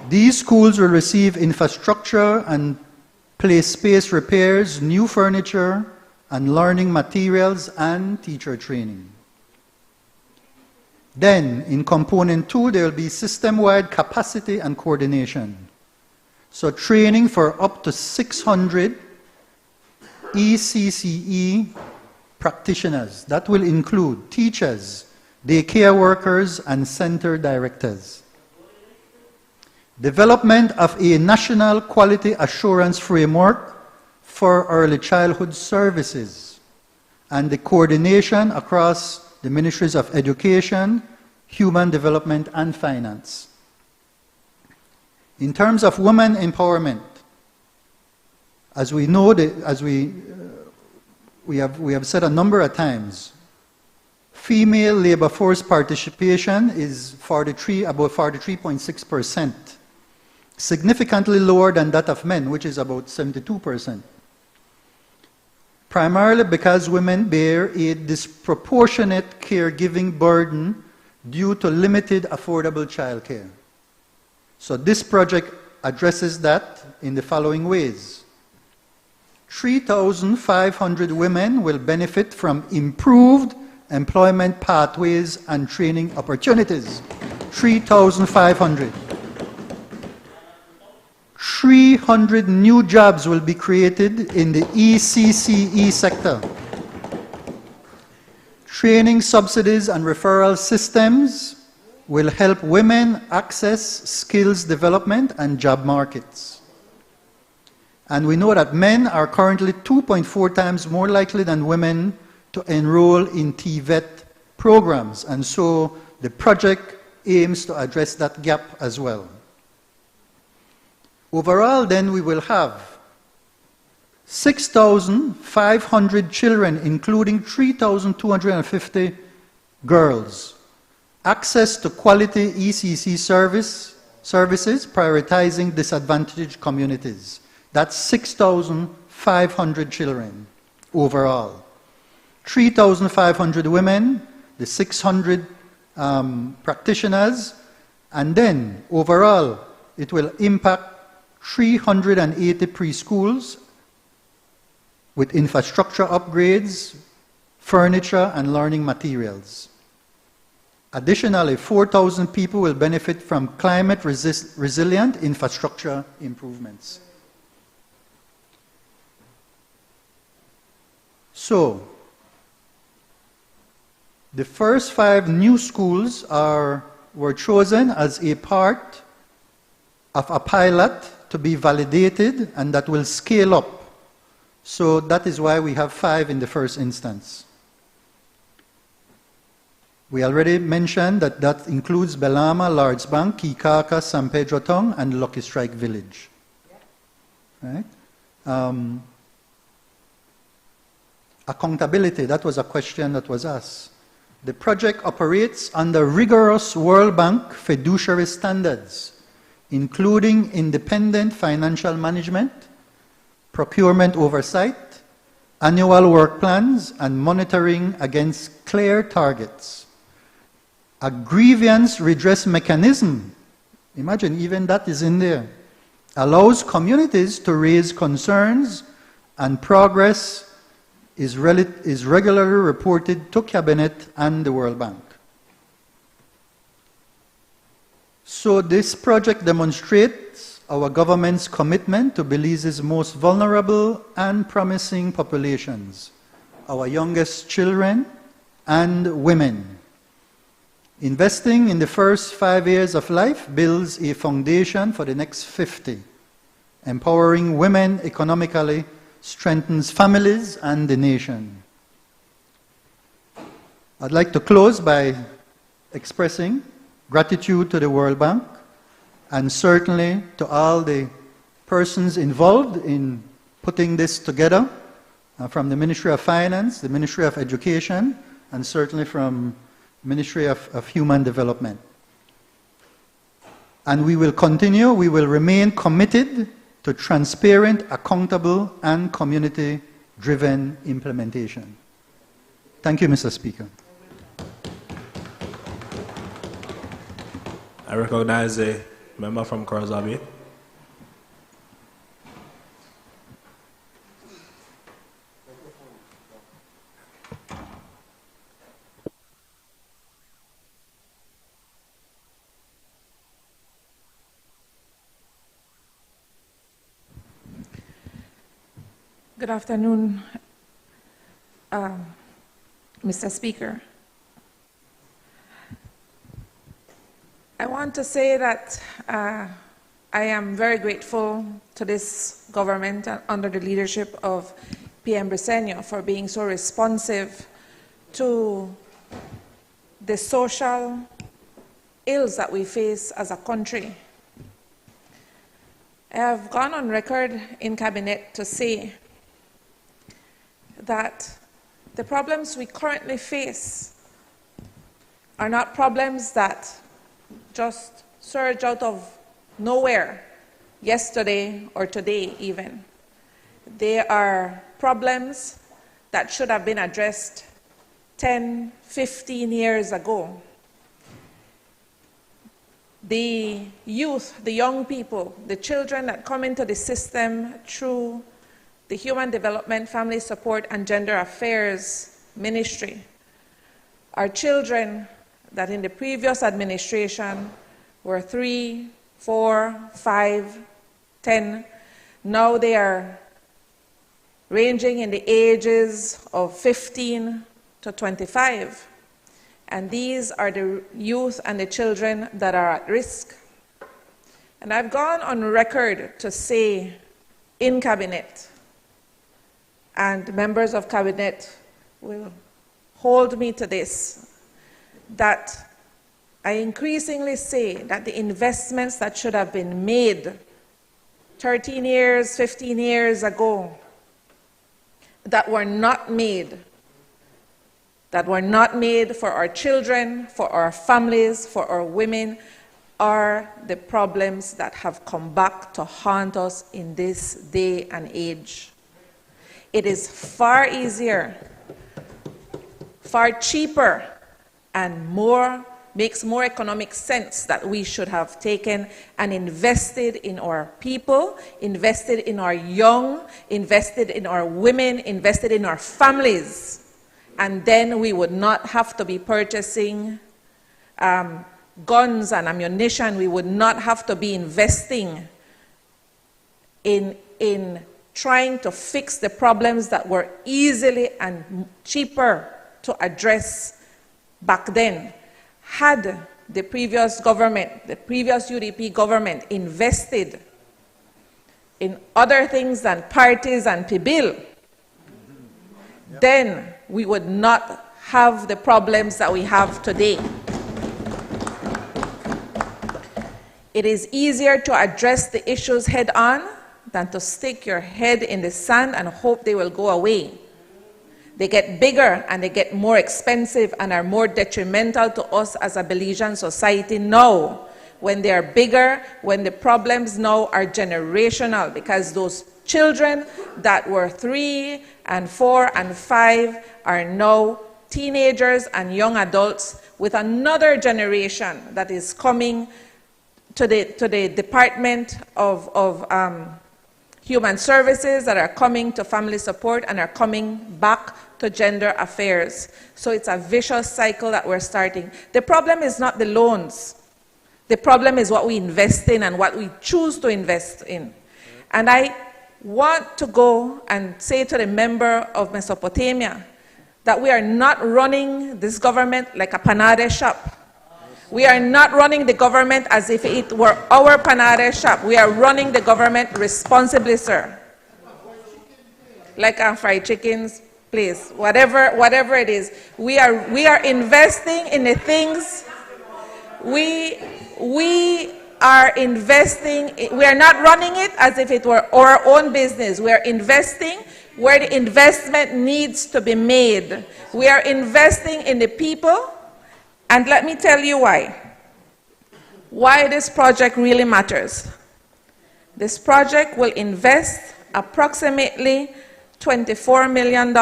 These schools will receive infrastructure and play space repairs, new furniture, and learning materials and teacher training. Then, in component 2, there will be system-wide capacity and coordination. So training for up to 600 ECCE practitioners. That will include teachers, daycare workers, and center directors. Development of a national quality assurance framework for early childhood services, and the coordination across the Ministries of Education, Human Development, and Finance. In terms of women empowerment, as we know, we have said a number of times, female labor force participation is about 43.6%, significantly lower than that of men, which is about 72%. Primarily because women bear a disproportionate caregiving burden due to limited affordable childcare. So this project addresses that in the following ways. 3,500 women will benefit from improved employment pathways and training opportunities. 3,500. 300 new jobs will be created in the ECCE sector. Training subsidies and referral systems will help women access skills development and job markets. And we know that men are currently 2.4 times more likely than women to enroll in TVET programs, and so the project aims to address that gap as well. Overall, then, we will have 6,500 children, including 3,250 girls, access to quality ECC services, prioritizing disadvantaged communities. That's 6,500 children overall. 3,500 women, the 600 practitioners, and then overall it will impact 380 preschools with infrastructure upgrades, furniture, and learning materials. Additionally, 4,000 people will benefit from climate-resilient infrastructure improvements. So, the first 5 new schools were chosen as a part of a pilot to be validated and that will scale up. So that is why we have 5 in the first instance. We already mentioned that that includes Belama, Lords Bank, Kikaka, San Pedro Town, and Lucky Strike Village. Right? Accountability, that was a question that was asked. The project operates under rigorous World Bank fiduciary standards, including independent financial management, procurement oversight, annual work plans, and monitoring against clear targets. A grievance redress mechanism, imagine even that is in there, allows communities to raise concerns, and progress is regularly reported to Cabinet and the World Bank. So this project demonstrates our government's commitment to Belize's most vulnerable and promising populations, our youngest children and women. Investing in the first 5 years of life builds a foundation for the next 50. Empowering women economically strengthens families and the nation. I'd like to close by expressing gratitude to the World Bank and certainly to all the persons involved in putting this together, from the Ministry of Finance, the Ministry of Education, and certainly from Ministry of Human Development. And we will continue, we will remain committed to transparent, accountable, and community-driven implementation. Thank you, Mr. Speaker. I recognize a member from Korazabi. Good afternoon, Mr. Speaker. I want to say that I am very grateful to this government under the leadership of PM Briceño for being so responsive to the social ills that we face as a country. I have gone on record in Cabinet to say that the problems we currently face are not problems that just surge out of nowhere yesterday or today even. They are problems that should have been addressed 10, 15 years ago. The youth, the young people, the children that come into the system through the Human Development, Family Support, and Gender Affairs Ministry are children that in the previous administration were 3, 4, 5, 10. Now they are ranging in the ages of 15 to 25. And these are the youth and the children that are at risk. And I've gone on record to say in Cabinet, and members of Cabinet will hold me to this, that I increasingly say that the investments that should have been made 13 years, 15 years ago, that were not made for our children, for our families, for our women, are the problems that have come back to haunt us in this day and age. It is far easier, far cheaper, and makes more economic sense that we should have taken and invested in our people, invested in our young, invested in our women, invested in our families. And then we would not have to be purchasing guns and ammunition. We would not have to be investing in trying to fix the problems that were easily and cheaper to address back then. Had the previous government, the previous UDP government, invested in other things than parties and PBIL, then we would not have the problems that we have today. It is easier to address the issues head on than to stick your head in the sand and hope they will go away. They get bigger and they get more expensive and are more detrimental to us as a Belizean society now. When they are bigger, when the problems now are generational, because those children that were 3 and 4 and 5 are now teenagers and young adults, with another generation that is coming to the Department of Human Services, that are coming to family support and are coming back to gender affairs. So it's a vicious cycle that we're starting. The problem is not the loans. The problem is what we invest in and what we choose to invest in. And I want to go and say to the member of Mesopotamia that we are not running this government like a panade shop. We are not running the government as if it were our panade shop. We are running the government responsibly, sir. Like our fried chickens, please. Whatever it is. We are investing in the things. We are investing, we are not running it as if it were our own business. We are investing where the investment needs to be made. We are investing in the people, and let me tell you why this project really matters. This project will invest approximately $24 million.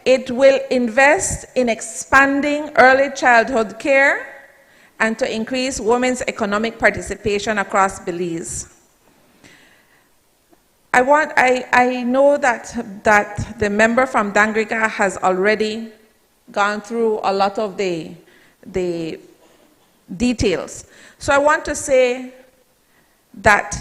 It will invest in expanding early childhood care and to increase women's economic participation across Belize. I know that the member from Dangriga has already gone through a lot of the details. So I want to say that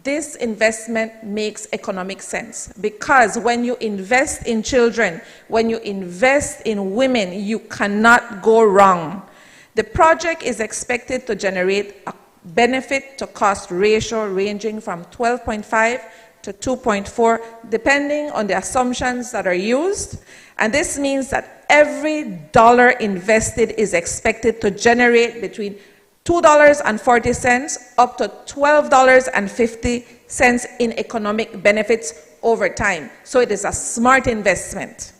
this investment makes economic sense, because when you invest in children, when you invest in women, you cannot go wrong. The project is expected to generate a benefit to cost ratio ranging from 12.5 to 2.4, depending on the assumptions that are used. And this means that every dollar invested is expected to generate between $2.40 up to $12.50 in economic benefits over time. So it is a smart investment.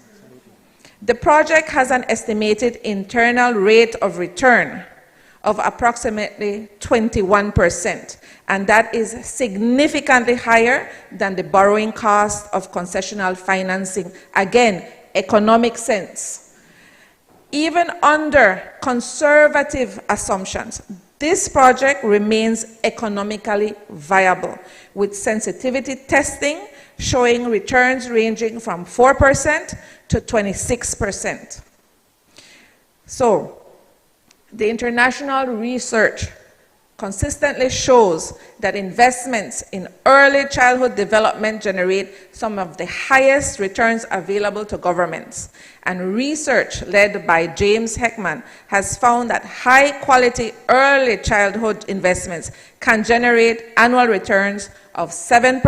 The project has an estimated internal rate of return of approximately 21%, and that is significantly higher than the borrowing cost of concessional financing. Again, economic sense. Even under conservative assumptions, this project remains economically viable, with sensitivity testing showing returns ranging from 4% to 26%. So, the international research consistently shows that investments in early childhood development generate some of the highest returns available to governments. And research led by James Heckman has found that high-quality early childhood investments can generate annual returns of 7%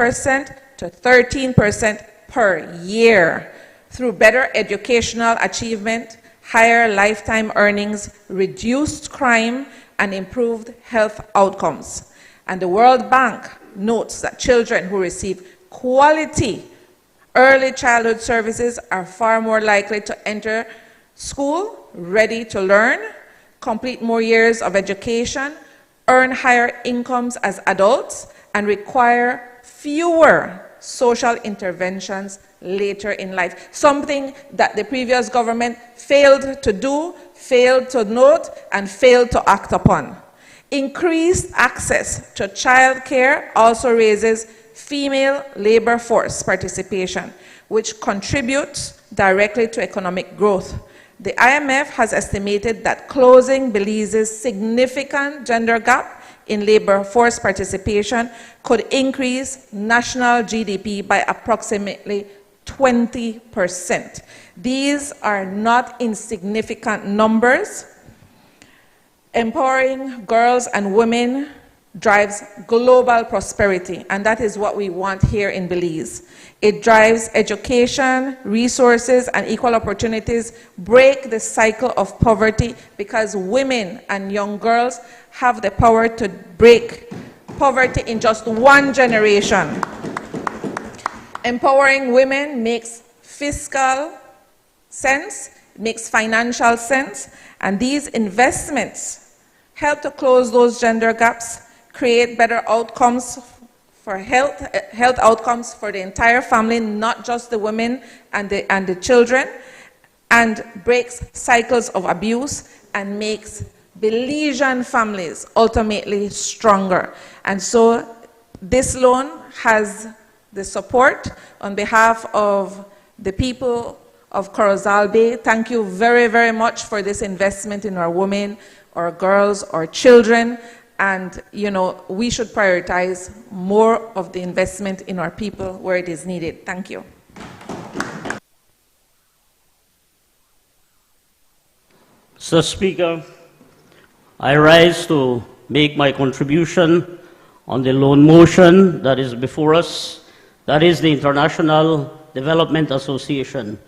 to 13% per year through better educational achievement, higher lifetime earnings, reduced crime, and improved health outcomes. And the World Bank notes that children who receive quality early childhood services are far more likely to enter school ready to learn, complete more years of education, earn higher incomes as adults, and require fewer social interventions later in life, something that the previous government failed to do, failed to note, and failed to act upon. Increased access to child care also raises female labor force participation, which contributes directly to economic growth. The IMF has estimated that closing Belize's significant gender gap in labor force participation could increase national GDP by approximately 20%. These are not insignificant numbers. Empowering girls and women drives global prosperity, and that is what we want here in Belize. It drives education, resources, and equal opportunities, break the cycle of poverty, because women and young girls have the power to break poverty in just one generation. Empowering women makes fiscal sense, makes financial sense, and these investments help to close those gender gaps, create better outcomes for health outcomes for the entire family, not just the women and the children, and breaks cycles of abuse and makes Belizean families ultimately stronger. And so this loan has the support on behalf of the people of Corozal Bay. Thank you very, very much for this investment in our women, our girls, our children. And, you know, we should prioritize more of the investment in our people where it is needed. Thank you. Mr. Speaker, I rise to make my contribution on the loan motion that is before us. That is the International Development Association,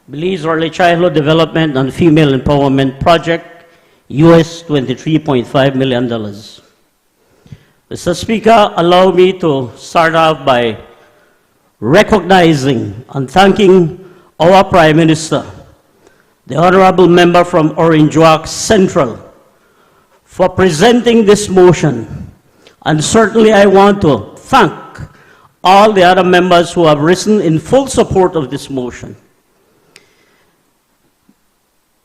Belize Early Childhood Development and Female Empowerment Project, US $23.5 million. Mr. Speaker, allow me to start off by recognizing and thanking our Prime Minister, the Honorable Member from Orange Walk Central, for presenting this motion. And certainly I want to thank all the other members who have risen in full support of this motion.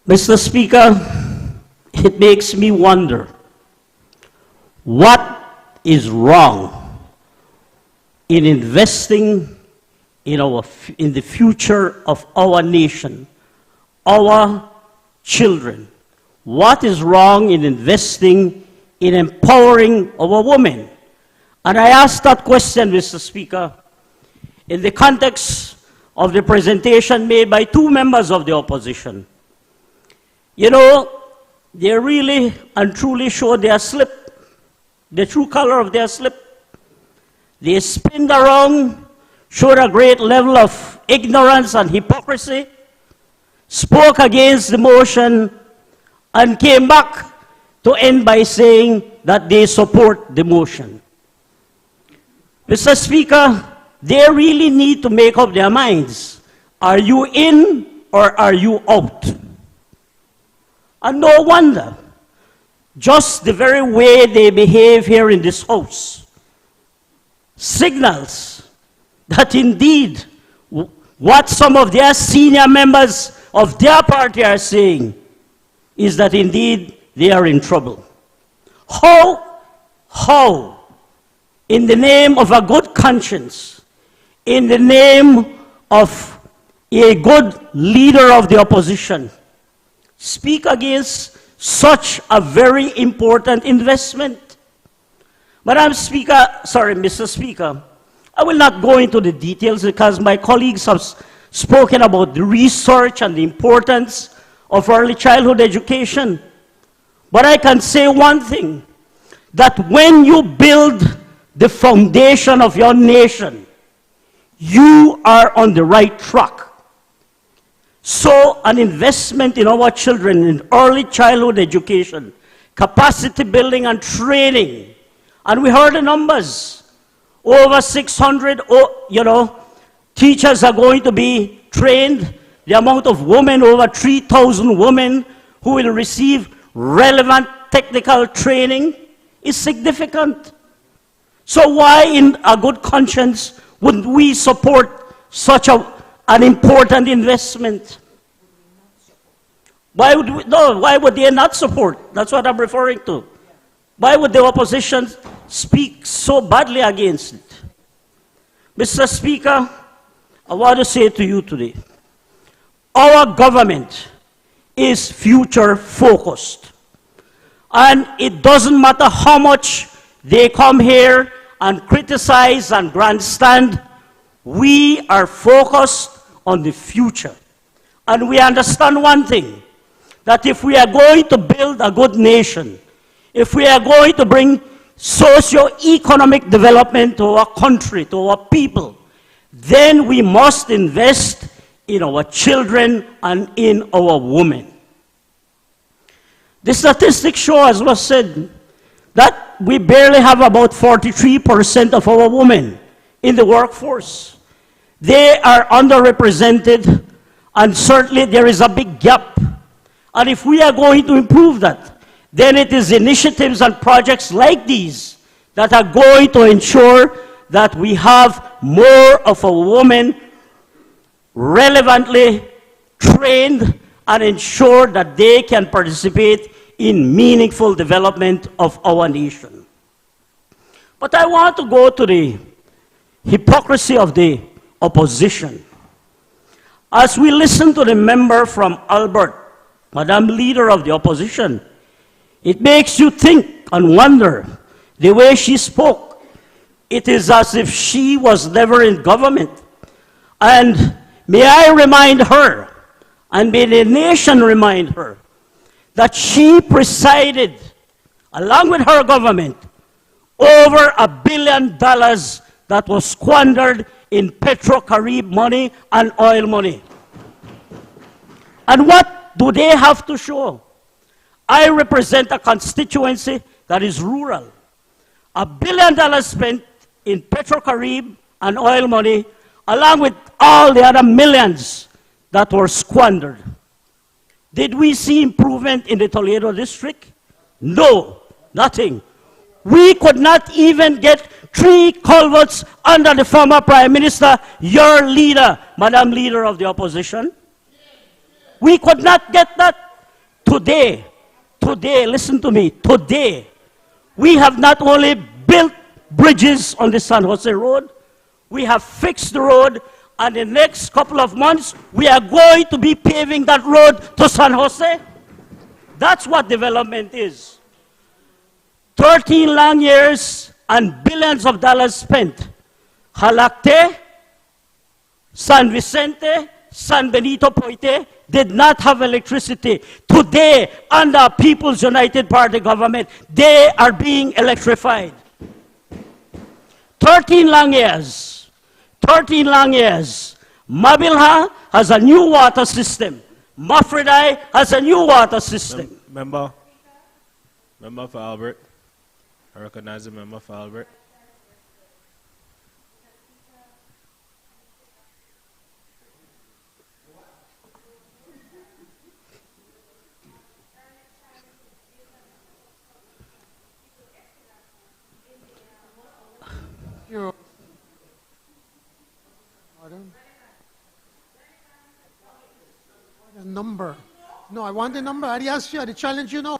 Mr. Speaker, it makes me wonder what is wrong in investing in the future of our nation, our children. What is wrong in investing in empowering our women? And I ask that question, Mr. Speaker, in the context of the presentation made by two members of the opposition. You know, they really and truly show their slip, the true color of their slip. They spinned around, showed a great level of ignorance and hypocrisy, spoke against the motion, and came back to end by saying that they support the motion. Mr. Speaker, they really need to make up their minds. Are you in or are you out? And no wonder, just the very way they behave here in this house signals that indeed what some of their senior members of their party are saying is that indeed they are in trouble. How, in the name of a good conscience, in the name of a good leader of the opposition, speak against such a very important investment? Madam Speaker, Mr. Speaker, I will not go into the details because my colleagues have spoken about the research and the importance of early childhood education. But I can say one thing, that when you build the foundation of your nation, you are on the right track. So an investment in our children in early childhood education, capacity building and training, and we heard the numbers, over 600, teachers are going to be trained, the amount of women, over 3,000 women who will receive relevant technical training is significant. So why in a good conscience would we support such an important investment? Why would they not support? That's what I'm referring to. Why would the opposition speak so badly against it? Mr. Speaker, I want to say to you today, our government is future focused. And it doesn't matter how much they come here and criticize and grandstand, we are focused on the future. And we understand one thing, that if we are going to build a good nation, if we are going to bring socio-economic development to our country, to our people, then we must invest in our children and in our women. The statistics show, as was said, that we barely have about 43% of our women in the workforce. They are underrepresented, and certainly there is a big gap. And if we are going to improve that, then it is initiatives and projects like these that are going to ensure that we have more of a woman relevantly trained and ensure that they can participate in meaningful development of our nation. But I want to go to the hypocrisy of the opposition. As we listen to the member from Albert, Madam Leader of the opposition, it makes you think and wonder the way she spoke. It is as if she was never in government. And may I remind her, and may the nation remind her, that she presided, along with her government, over $1 billion that was squandered in Petro-Carib money and oil money. And what do they have to show? I represent a constituency that is rural. $1 billion spent in Petro-Carib and oil money, along with all the other millions that were squandered. Did we see improvement in the Toledo district? No, nothing. We could not even get 3 culverts under the former Prime Minister, your leader, Madam Leader of the Opposition. We could not get that. Today, listen to me, today, we have not only built bridges on the San Jose Road, we have fixed the road, and the next couple of months, we are going to be paving that road to San Jose. That's what development is. 13 long years and billions of dollars spent. Jalacte, San Vicente, San Benito Poite did not have electricity. Today, under People's United Party government, they are being electrified. 13 long years. 13 long years. Mabilha has a new water system. Mafredai has a new water system. Member for Albert. I recognize the member for Albert. The number. No, I want the number. I asked you, I challenge you now.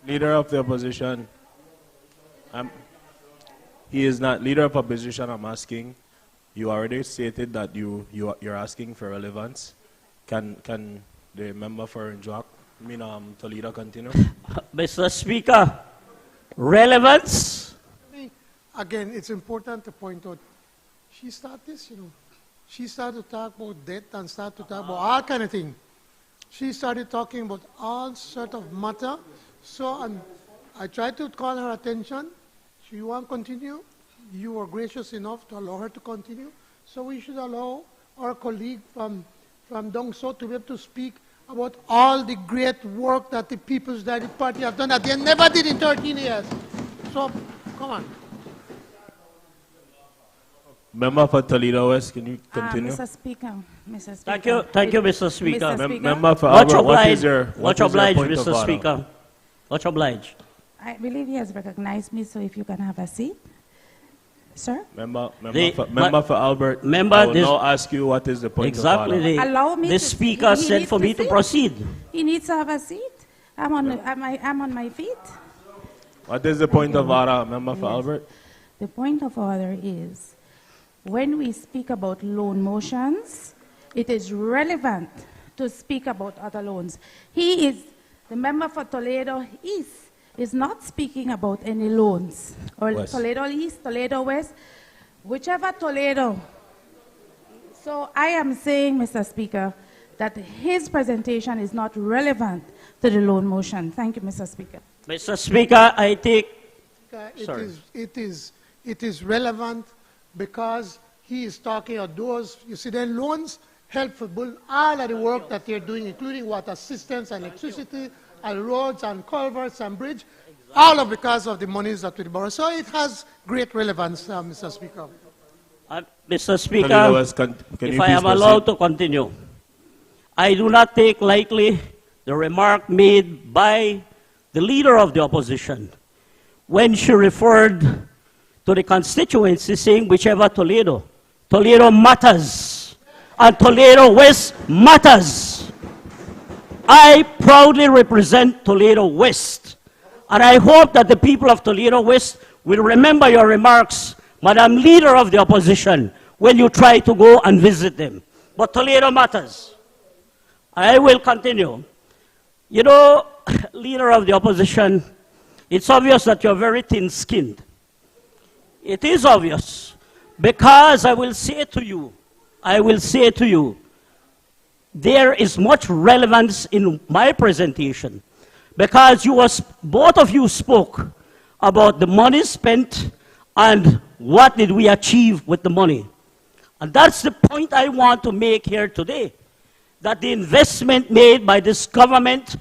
Leader of the opposition. He is not leader of opposition. I'm asking. You already stated that you're asking for relevance. Can the member for Njwak, Toledo, continue? Mr. Speaker, relevance. Again, it's important to point out. She started this, She started to talk about debt and started to talk about all kind of thing. She started talking about all sort of matter. So I tried to call her attention. She want to continue. You were gracious enough to allow her to continue. So we should allow our colleague from Dong So to be able to speak about all the great work that the People's United Party have done that they never did in 13 years. So, come on. Member for Toledo West, can you continue? Mr. Speaker. Thank you, Mr. Speaker. Mr. Speaker. Member for Albert, what is your much point obliged, of Mr. order? Speaker. Much obliged. I believe he has recognized me, so if you can have a seat. Sir? Member for Albert, member I will now ask you what is the point of order. Allow me the to, Speaker said for me to proceed. He needs to have a seat. I'm on my feet. What is the point of order, member for Albert? The point of order is, when we speak about loan motions, it is relevant to speak about other loans. He is, the member for Toledo East, is not speaking about any loans. Or West. Toledo East, Toledo West, whichever Toledo. So I am saying, Mr. Speaker, that his presentation is not relevant to the loan motion. Thank you, Mr. Speaker. Mr. Speaker, I take... It is relevant because he is talking of those, you see, their loans help for all of the work that they're doing, including water systems and electricity and roads and culverts and bridge, all of because of the monies that we borrow. So it has great relevance, Mr. Speaker. Mr. Speaker, if I am allowed to continue, I do not take lightly the remark made by the leader of the opposition when she referred to the constituency saying whichever Toledo matters, and Toledo West matters. I proudly represent Toledo West, and I hope that the people of Toledo West will remember your remarks, Madam Leader of the Opposition, when you try to go and visit them. But Toledo matters. I will continue. You know, Leader of the Opposition, it's obvious that you're very thin-skinned. It is obvious, because I will say to you, there is much relevance in my presentation, because both of you spoke about the money spent and what did we achieve with the money. And that's the point I want to make here today. that the investment made by this government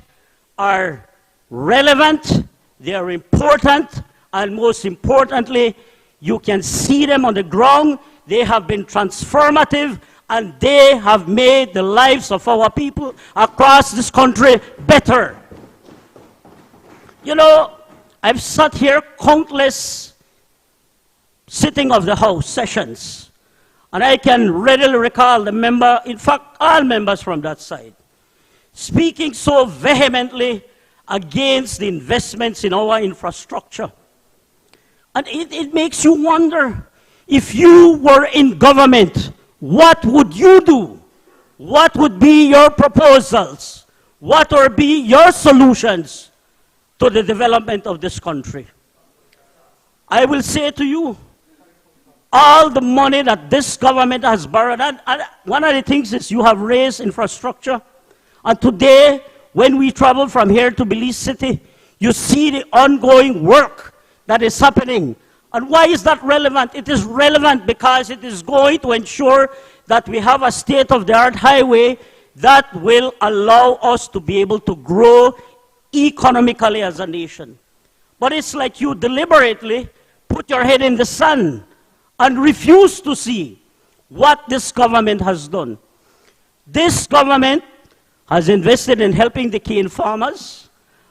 are relevant, they are important, and most importantly, you can see them on the ground. They have been transformative, and they have made the lives of our people across this country better. You know, I've sat here countless sitting of the House sessions, and I can readily recall the member, in fact, all members from that side, speaking so vehemently against the investments in our infrastructure. And it makes you wonder, if you were in government, what would you do? What would be your proposals? What would be your solutions to the development of this country? I will say to you, all the money that this government has borrowed, and one of the things is you have raised infrastructure, and today, when we travel from here to Belize City, you see the ongoing work that is happening. And why is that relevant? It is relevant because it is going to ensure that we have a state-of-the-art highway that will allow us to be able to grow economically as a nation. But it's like you deliberately put your head in the sand and refuse to see what this government has done. This government has invested in helping the cane farmers,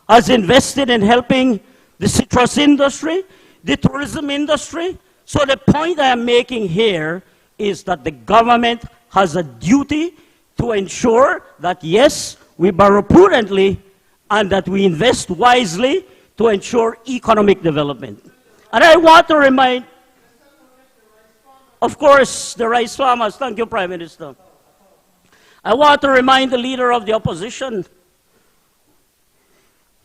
has invested in helping the citrus industry, the tourism industry. So the point I am making here is that the government has a duty to ensure that, yes, we borrow prudently and that we invest wisely to ensure economic development. And I want to remind, of course, the rice farmers. Thank you, Prime Minister. I want to remind the leader of the opposition,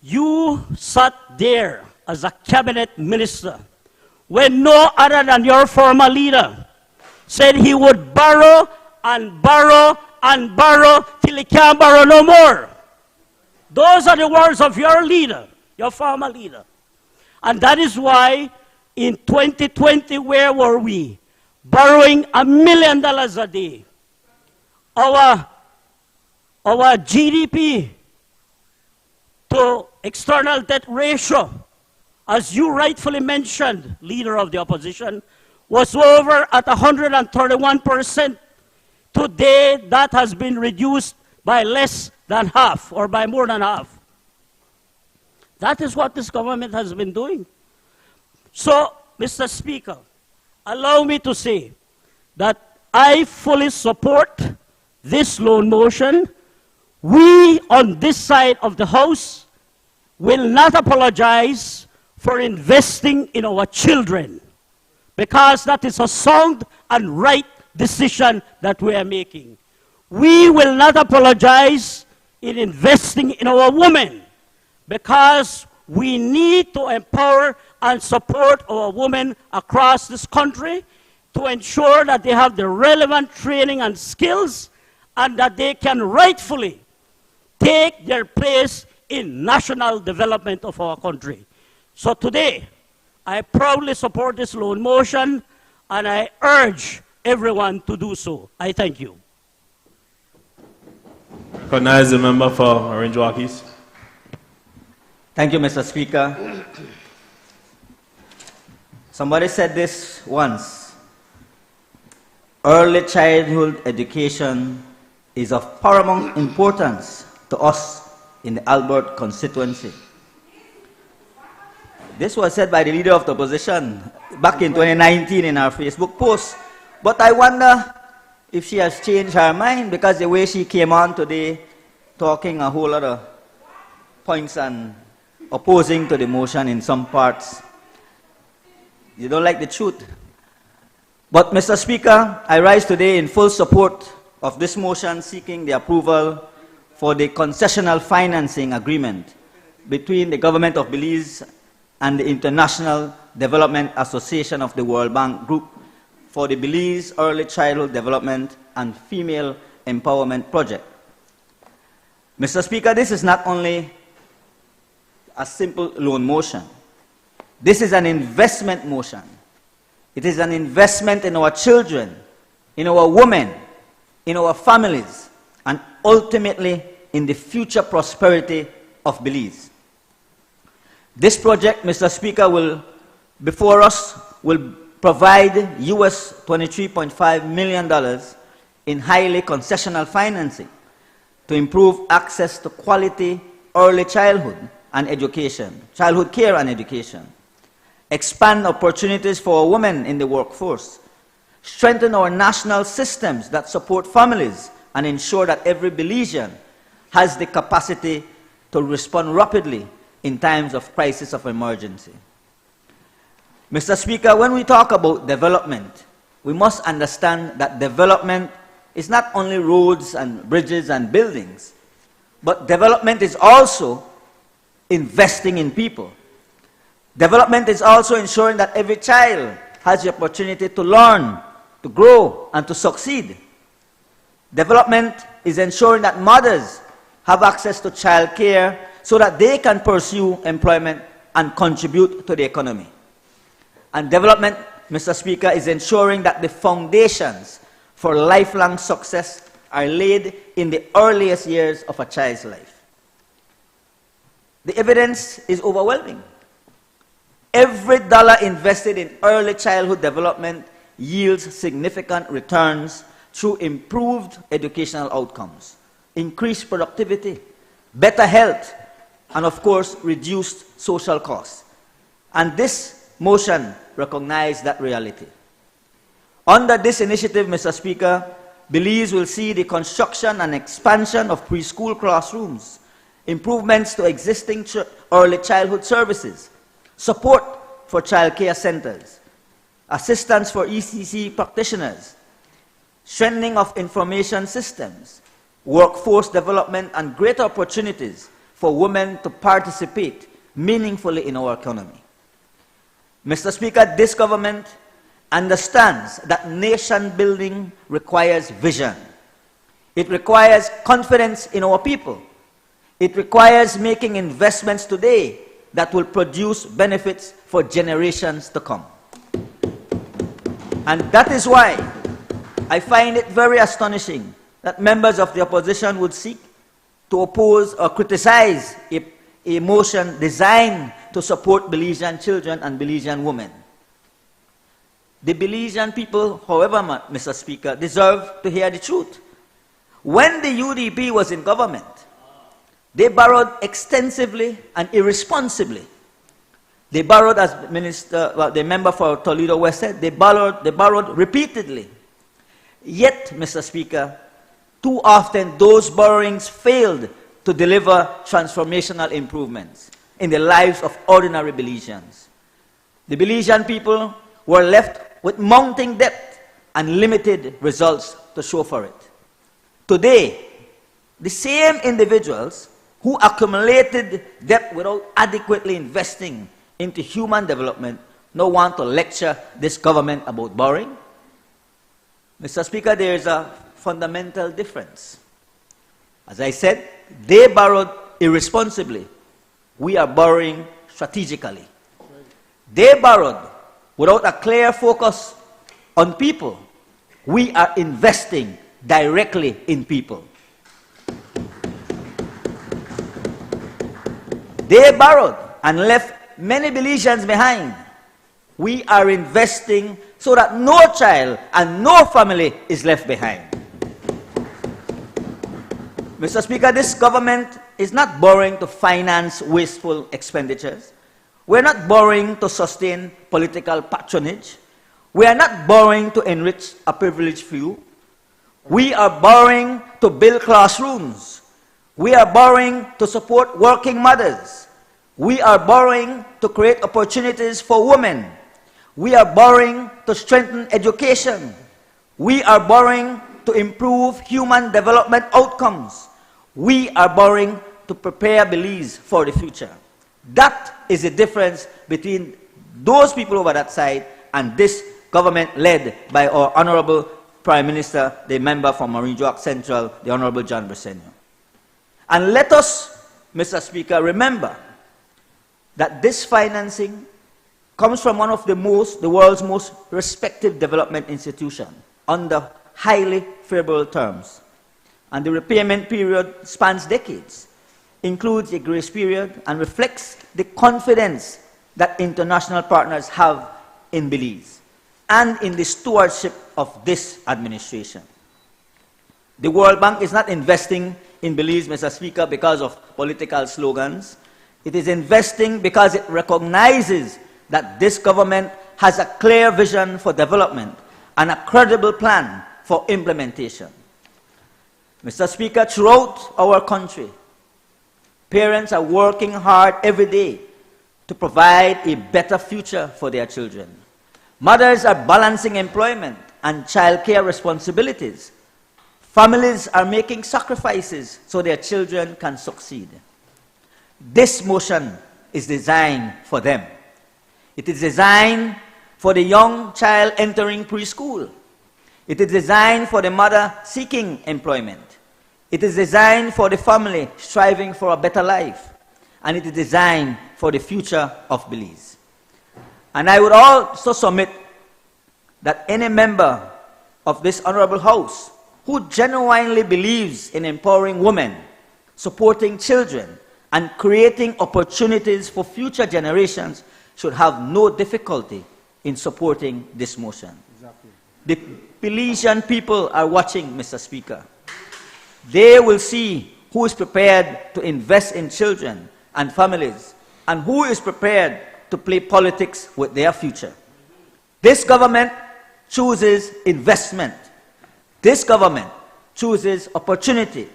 you sat there as a cabinet minister when no other than your former leader said he would borrow and borrow and borrow till he can't borrow no more. Those are the words of your leader, your former leader. And that is why in 2020, where were we? Borrowing $1 million a day. Our GDP to external debt ratio, as you rightfully mentioned, leader of the opposition, was over at 131%. Today, that has been reduced by less than half, or by more than half. That is what this government has been doing. So, Mr. Speaker, allow me to say that I fully support this loan motion. We on this side of the House will not apologize for investing in our children, because that is a sound and right decision that we are making. We will not apologize in investing in our women, because we need to empower and support our women across this country to ensure that they have the relevant training and skills and that they can rightfully take their place in national development of our country. So today, I proudly support this loan motion, and I urge everyone to do so. I thank you. Recognize the member for Orange Walk East. Thank you, Mr. Speaker. Somebody said this once: early childhood education is of paramount importance to us in the Albert constituency. This was said by the leader of the opposition back in 2019 in our Facebook post. But I wonder if she has changed her mind, because the way she came on today, talking a whole lot of points and opposing to the motion in some parts, you don't like the truth. But Mr. Speaker, I rise today in full support of this motion seeking the approval for the concessional financing agreement between the government of Belize and the International Development Association of the World Bank Group for the Belize Early Childhood Development and Female Empowerment Project. Mr. Speaker, this is not only a simple loan motion. This is an investment motion. It is an investment in our children, in our women, in our families, and ultimately in the future prosperity of Belize. This project, Mr. Speaker, before us will provide US $23.5 million in highly concessional financing to improve access to quality early childhood care and education, expand opportunities for women in the workforce, strengthen our national systems that support families, and ensure that every Belizean has the capacity to respond rapidly in times of crisis of emergency. Mr. Speaker, when we talk about development, we must understand that development is not only roads and bridges and buildings, but development is also investing in people. Development is also ensuring that every child has the opportunity to learn, to grow, and to succeed. Development is ensuring that mothers have access to child care so that they can pursue employment and contribute to the economy. And development, Mr. Speaker, is ensuring that the foundations for lifelong success are laid in the earliest years of a child's life. The evidence is overwhelming. Every dollar invested in early childhood development yields significant returns through improved educational outcomes, increased productivity, better health, and of course, reduced social costs. And this motion recognizes that reality. Under this initiative, Mr. Speaker, Belize will see the construction and expansion of preschool classrooms, improvements to existing early childhood services, support for child care centers, assistance for ECC practitioners, strengthening of information systems, workforce development, and greater opportunities for women to participate meaningfully in our economy. Mr. Speaker, this government understands that nation building requires vision. It requires confidence in our people. It requires making investments today that will produce benefits for generations to come. And that is why I find it very astonishing that members of the opposition would seek to oppose or criticize a motion designed to support Belizean children and Belizean women. The Belizean people, however, Mr. Speaker, deserve to hear the truth. When the UDP was in government, they borrowed extensively and irresponsibly. They borrowed, as the member for Toledo West said, they borrowed repeatedly. Yet, Mr. Speaker, too often those borrowings failed to deliver transformational improvements in the lives of ordinary Belizeans. The Belizean people were left with mounting debt and limited results to show for it. Today, the same individuals who accumulated debt without adequately investing into human development now want to lecture this government about borrowing. Mr. Speaker, there is a fundamental difference. As I said, they borrowed irresponsibly. We are borrowing strategically. They borrowed without a clear focus on people. We are investing directly in people. They borrowed and left many Belizeans behind. We are investing so that no child and no family is left behind. Mr. Speaker, this government is not borrowing to finance wasteful expenditures. We're not borrowing to sustain political patronage. We are not borrowing to enrich a privileged few. We are borrowing to build classrooms. We are borrowing to support working mothers. We are borrowing to create opportunities for women. We are borrowing to strengthen education. We are borrowing to improve human development outcomes. We are borrowing to prepare Belize for the future. That is the difference between those people over that side and this government led by our Honorable Prime Minister, the member from Marinjoak Central, the Honorable John Bresenio. And let us, Mr. Speaker, remember that this financing comes from one of the world's most respected development institutions under highly favorable terms. and the repayment period spans decades, includes a grace period, and reflects the confidence that international partners have in Belize and in the stewardship of this administration. The World Bank is not investing in Belize, Mr. Speaker, because of political slogans. It is investing because it recognizes that this government has a clear vision for development and a credible plan for implementation. Mr. Speaker, throughout our country, parents are working hard every day to provide a better future for their children. Mothers are balancing employment and childcare responsibilities. Families are making sacrifices so their children can succeed. This motion is designed for them. It is designed for the young child entering preschool. It is designed for the mother seeking employment. It is designed for the family striving for a better life. And it is designed for the future of Belize. And I would also submit that any member of this honorable House who genuinely believes in empowering women, supporting children, and creating opportunities for future generations should have no difficulty in supporting this motion. Exactly. The Belizean people are watching, Mr. Speaker. They will see who is prepared to invest in children and families, and who is prepared to play politics with their future. This government chooses investment. This government chooses opportunity.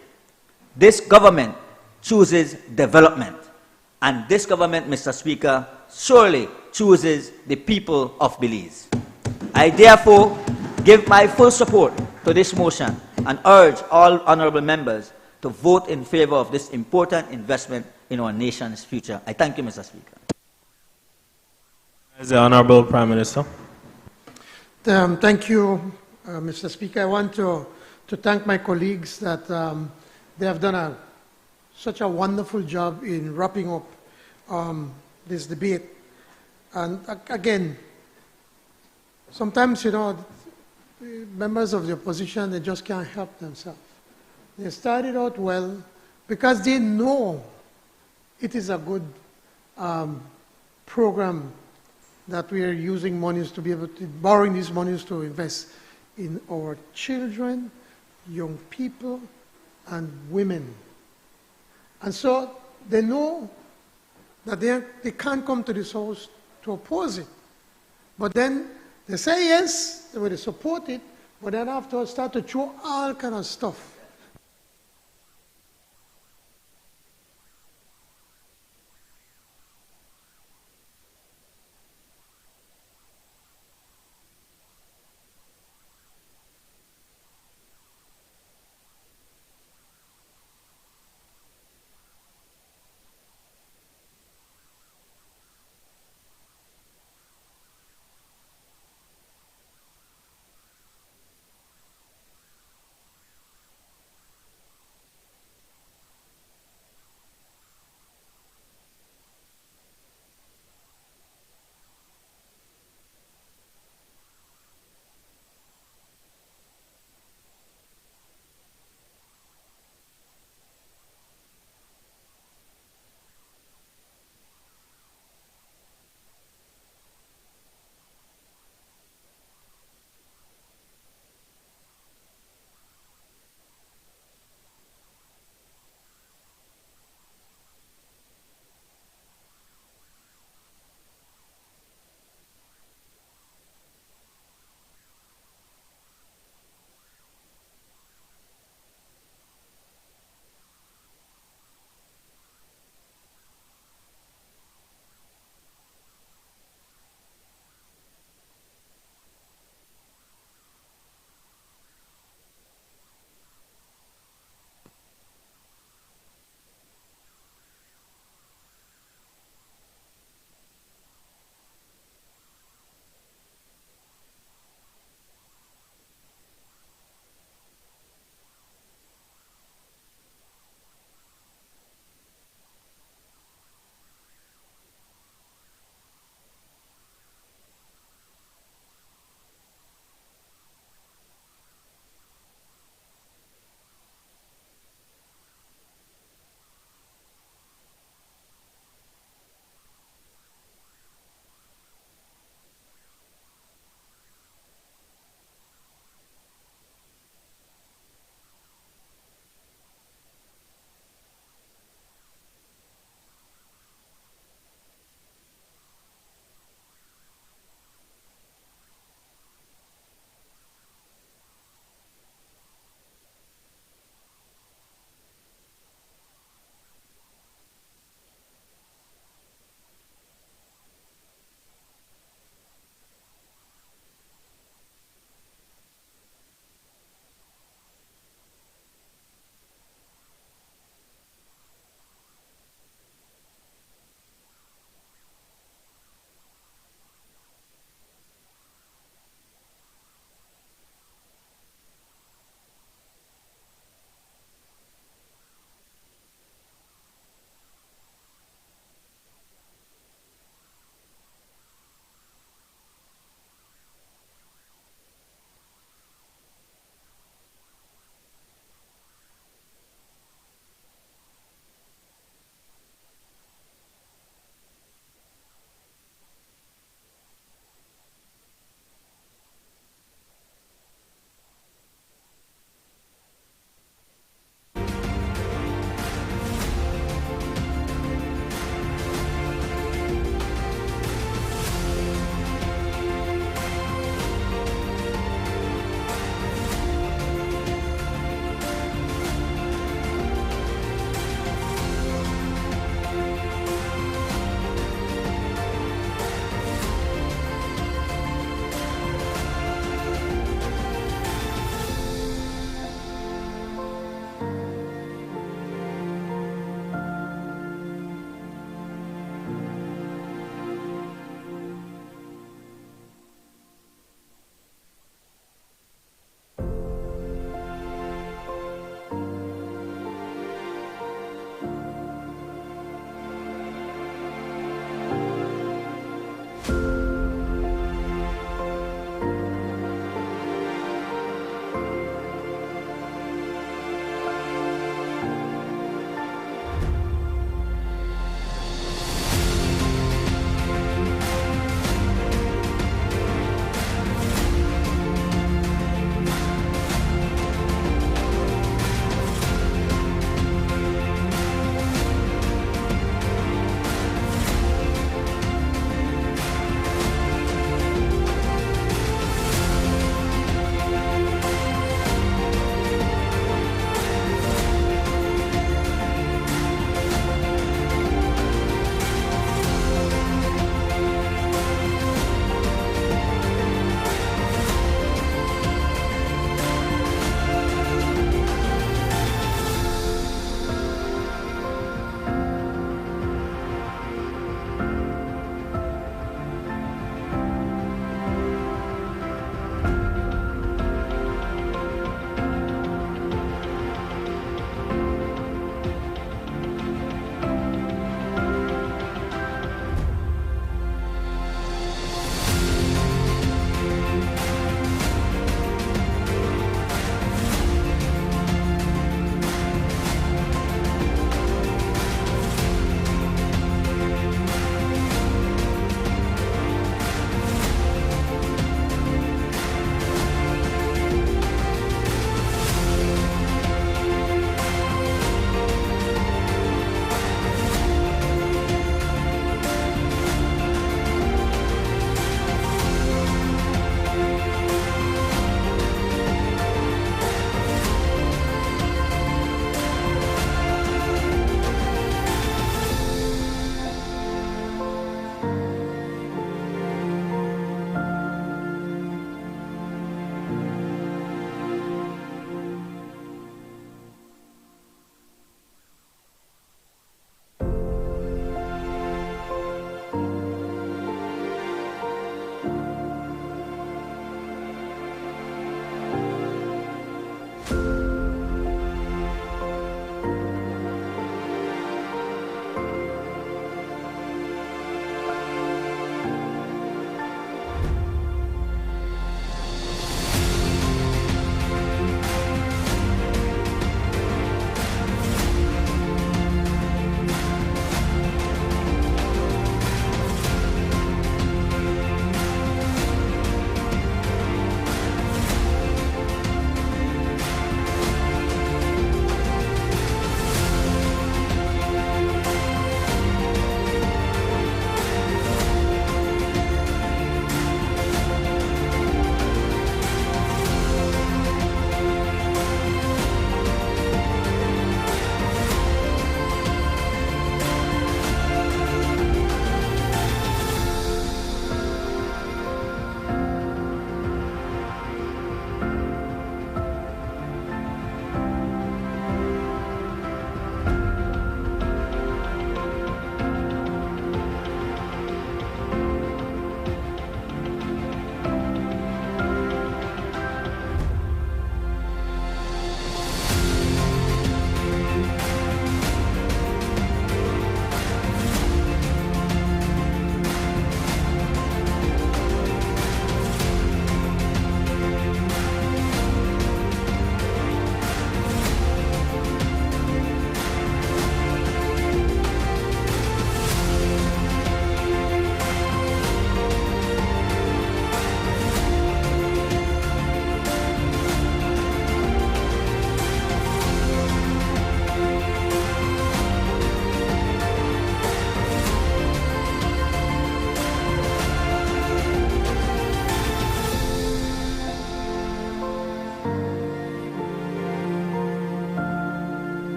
This government chooses development. And this government, Mr. Speaker, surely chooses the people of Belize. I therefore give my full support to this motion and urge all honorable members to vote in favor of this important investment in our nation's future. I thank you, Mr. Speaker. As the Honorable Prime Minister. Thank you, Mr. Speaker. I want to thank my colleagues that they have done such a wonderful job in wrapping up this debate. And again, sometimes, members of the opposition, they just can't help themselves. They started out well because they know it is a good program that we are using monies to be able to, borrowing these monies to invest in our children, young people, and women. And so they know that they can't come to this house to oppose it. But then they say yes, they will support it, but then afterwards start to throw all kind of stuff.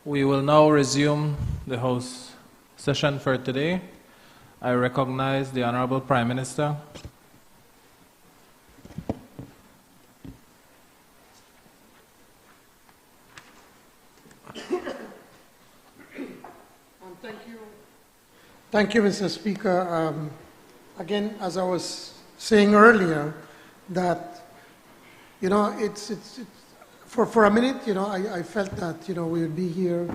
We will now resume the House session for today. I recognize the Honorable Prime Minister. Thank you, Mr. Speaker. Again, as I was saying earlier, that, it's for a minute, I felt that, we would be here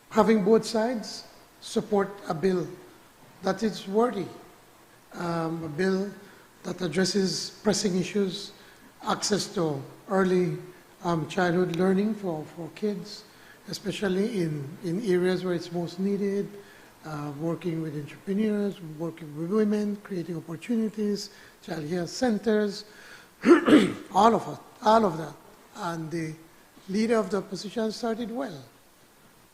having both sides support a bill that is worthy, a bill that addresses pressing issues, access to early childhood learning for kids, especially in areas where it's most needed, working with entrepreneurs, working with women, creating opportunities, child care centers, all of that. And the leader of the opposition started well.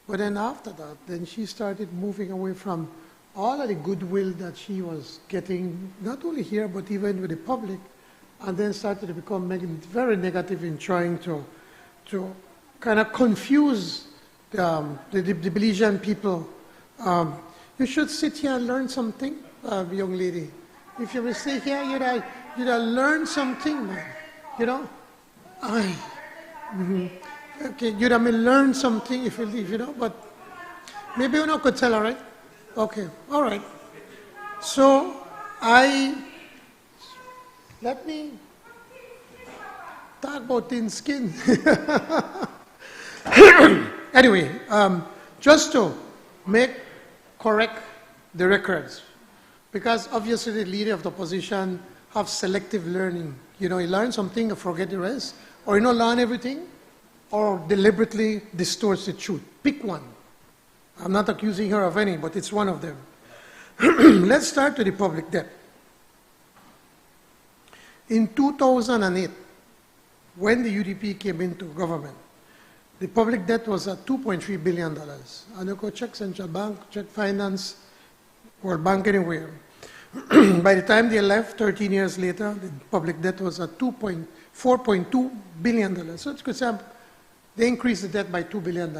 But then after that, then she started moving away from all of the goodwill that she was getting, not only here, but even with the public, and then started to become very negative in trying to kind of confuse the Belizean people. You should sit here and learn something, young lady. If you will stay here, you'd learn something, man. Okay, you'd have learn something if you leave, but maybe you could tell, all right? Okay, all right. So let me talk about thin skin. Anyway, just to correct the records, because obviously the leader of the opposition have selective learning. He learns something and forget the rest, or learn everything, or deliberately distorts the truth. Pick one. I'm not accusing her of any, but it's one of them. Let's start with the public debt. In 2008, when the UDP came into government, the public debt was at $2.3 billion. And you go check Central Bank, check Finance, World Bank, anywhere. By the time they left, 13 years later, the public debt was at $4.2 billion. So it's good. They increased the debt by $2 billion.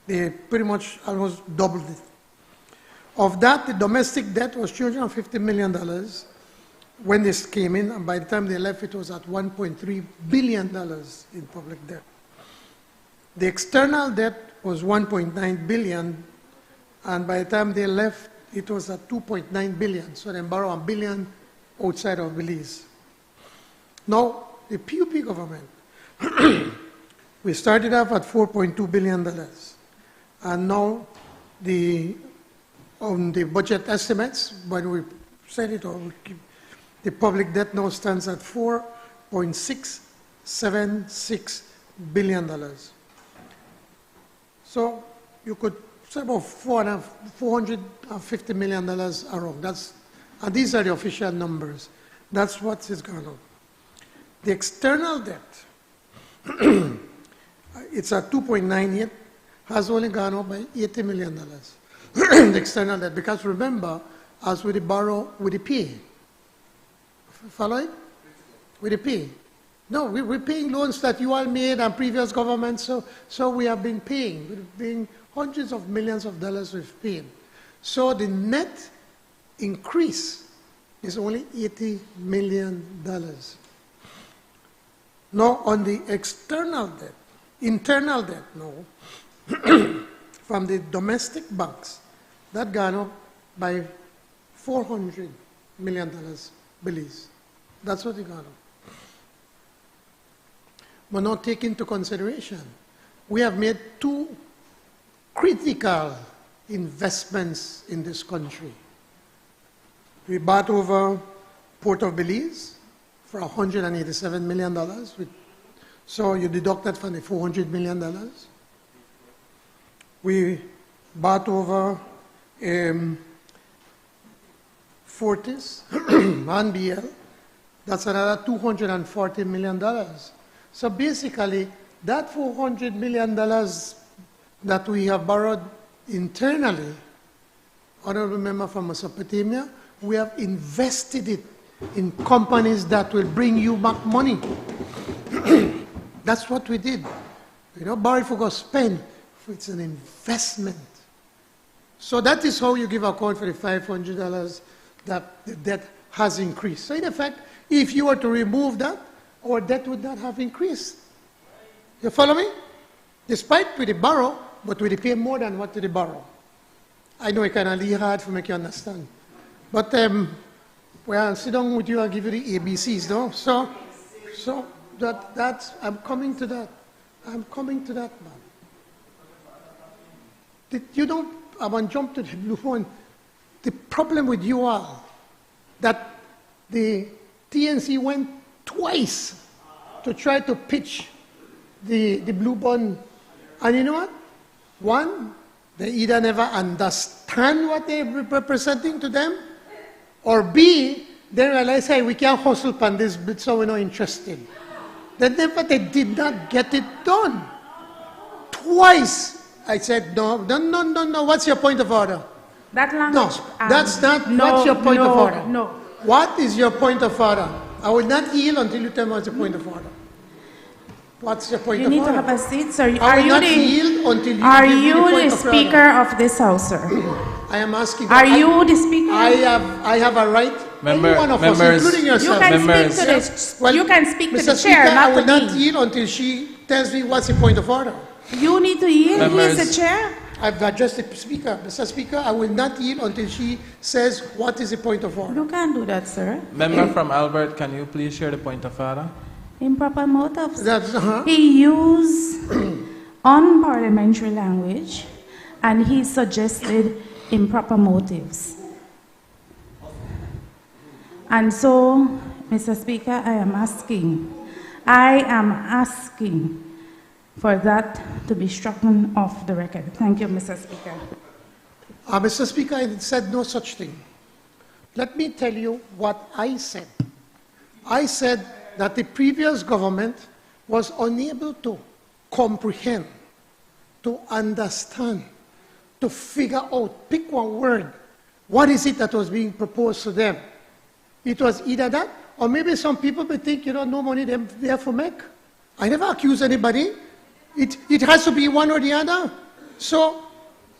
They pretty much almost doubled it. Of that, the domestic debt was $250 million when this came in, and by the time they left, it was at $1.3 billion in public debt. The external debt was $1.9 billion, and by the time they left, it was at $2.9 billion. So they borrowed $1 billion outside of Belize. Now, the PUP government, we started off at $4.2 billion. And now, on the budget estimates, when we said it all, the public debt now stands at $4.676 billion. So you could say about $450 million around. And these are the official numbers. That's what is going on. The external debt, it's at 2.98, has only gone up by $80 million. The external debt, because remember, as we borrow, we pay. Following? We pay. No, we're paying loans that you all made and previous governments, so we have been paying. We've been hundreds of millions of dollars we've paid. So the net increase is only $80 million. Now, on the external debt, internal debt now, from the domestic banks, that gone up by $400 million Belize. That's what it gone up. But not take into consideration, we have made two critical investments in this country. We bought over Port of Belize for $187 million. So you deduct that from the $400 million. We bought over Fortis and BL. That's another $240 million. So basically, that $400 million that we have borrowed internally, honorable member from Mesopotamia, we have invested it in companies that will bring you back money. That's what we did. You know, borrow for God, spend. It's an investment. So that is how you give account for the $500 that the debt has increased. So in effect, if you were to remove that, our debt would not have increased. You follow me? Despite we borrow, but we pay more than what we borrow. I know it kind of hard for make you understand. But well, I'll sit down with you and give you the ABCs, no? So that's I'm coming to that. I'm coming to that, man. You don't, I want to jump to the blue one. The problem with you all, that the TNC went twice to try to pitch the blue bond. And you know what? One, they either never understand what they're representing to them, or B, they realize, hey, we can't hustle on this bit, so we're not interested. They did not get it done. Twice. I said, no, what's your point of order? That language. No, that's not, no, what's your point of order? No. What is your point of order? I will not yield until you tell me what's your point of order. What's your point of order? You need to have a seat, sir. I will not yield until you are give me the you point the of speaker order. of this house, sir? I am asking. Are you the speaker? I have a right. Any one of us, including yourself. You can speak to the Mr. chair, Speaker, not I will to not me. yield until she tells me what's the point of order. You need to yield. He is the chair. I've addressed the Speaker. Mr. Speaker, I will not yield until she says what is the point of order. You can't do that, sir. Member from Albert, can you please share the point of order? Improper motives. That's, He used unparliamentary language, and he suggested improper motives. And so, Mr. Speaker, I am asking for that to be struck off the record. Thank you, Mr. Speaker. Mr. Speaker, I said no such thing. Let me tell you what I said. I said that the previous government was unable to comprehend, to understand, to figure out, pick one word, what is it that was being proposed to them. It was either that, or maybe some people may think, no money they have to make. I never accuse anybody. It has to be one or the other. So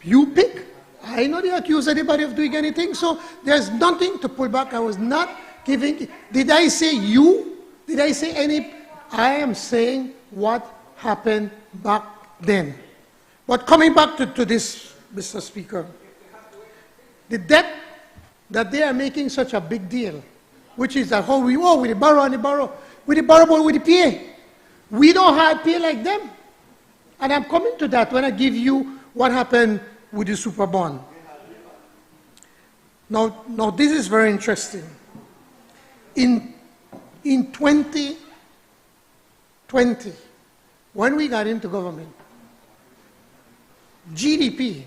you pick. I not accuse anybody of doing anything, so there's nothing to pull back. I was not giving. Did I say you? Did I say any? I am saying what happened back then. But coming back to this, Mr. Speaker, the debt that they are making such a big deal, which is that how we with the borrow and the borrow, with the borrow but with the pay. We don't have pay like them. And I'm coming to that when I give you what happened with the super bond. Now this is very interesting. In 2020, when we got into government, GDP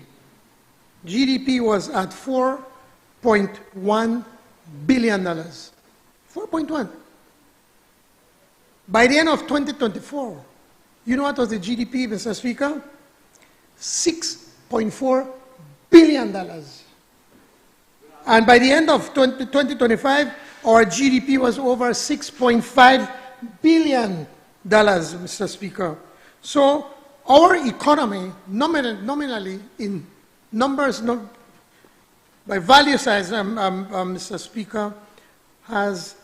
was at $4.1 billion. 4.1. By the end of 2024, you know what was the GDP, Mr. Speaker? $6.4 billion. And by the end of 2025, our GDP was over $6.5 billion, Mr. Speaker. So our economy, nominally in numbers, by value size, Mr. Speaker, has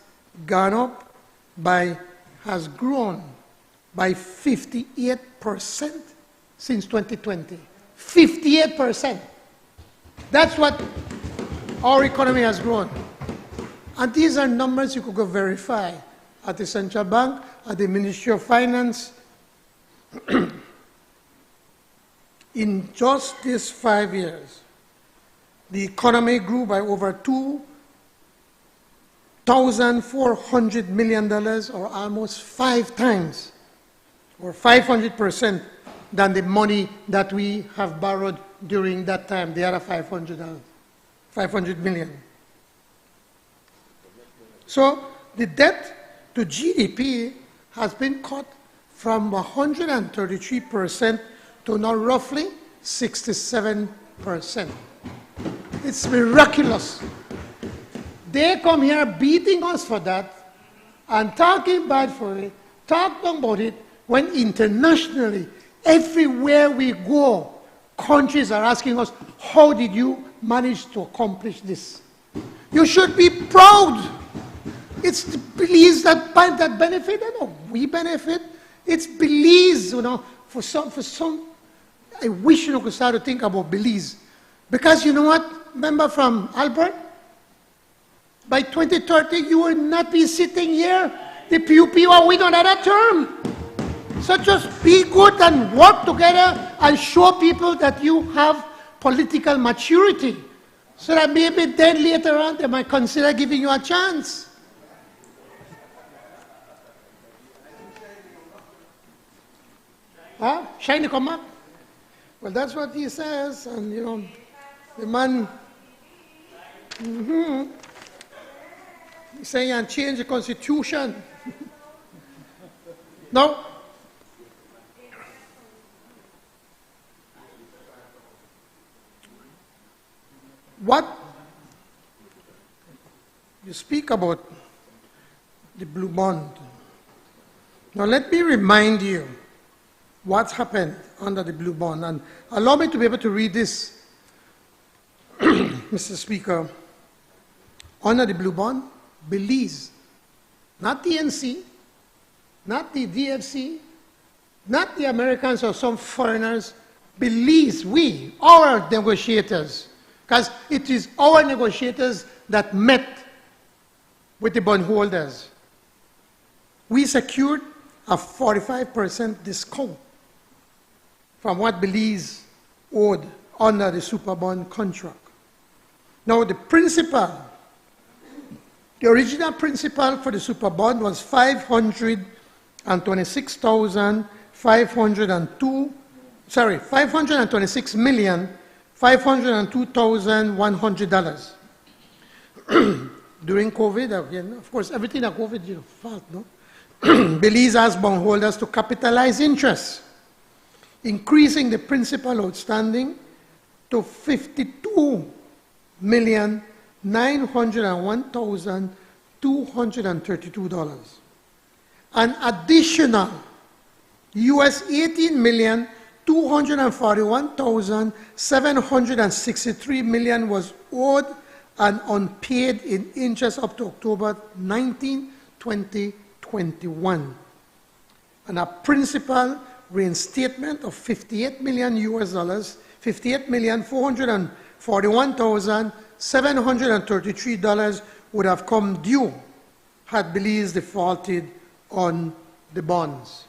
gone up has grown by 58% since 2020. 58%. That's what our economy has grown. And these are numbers you could go verify at the Central Bank, at the Ministry of Finance. In just these 5 years, the economy grew by over $2,400 million, or almost 5 times, or 500% than the money that we have borrowed during that time, the other $500 million. So the debt to GDP has been cut from 133% to now roughly 67%. It's miraculous. They come here beating us for that and talking bad for it, talking about it, when internationally, everywhere we go, countries are asking us, how did you manage to accomplish this? You should be proud. It's the Belize that benefit, we benefit. It's Belize, for some, I wish you could start to think about Belize. Because you know what, remember from Albert? By 2030, you will not be sitting here. The people, we don't have that term. So just be good and work together and show people that you have political maturity. So that maybe then later on they might consider giving you a chance. Huh? Shiny come up? Well, that's what he says, and the man, he's saying, and change the constitution. Now, what you speak about the blue bond. Now, let me remind you what's happened under the blue bond. And allow me to be able to read this, Mr. Speaker. Under the blue bond, Belize, not the NC, not the DFC, not the Americans or some foreigners, Belize, our negotiators, because it is our negotiators that met with the bondholders. We secured a 45% discount from what Belize owed under the Superbond contract. Now the original principal for the Superbond was $526,502,100. During COVID, again, of course, everything that COVID fault, no? Belize asked bondholders to capitalize interest, increasing the principal outstanding to $52,901,232. An additional US $18,241,763 was owed and unpaid in interest up to October 19, 2021. And a principal reinstatement of $58 million $58,441,733 would have come due had Belize defaulted on the bonds.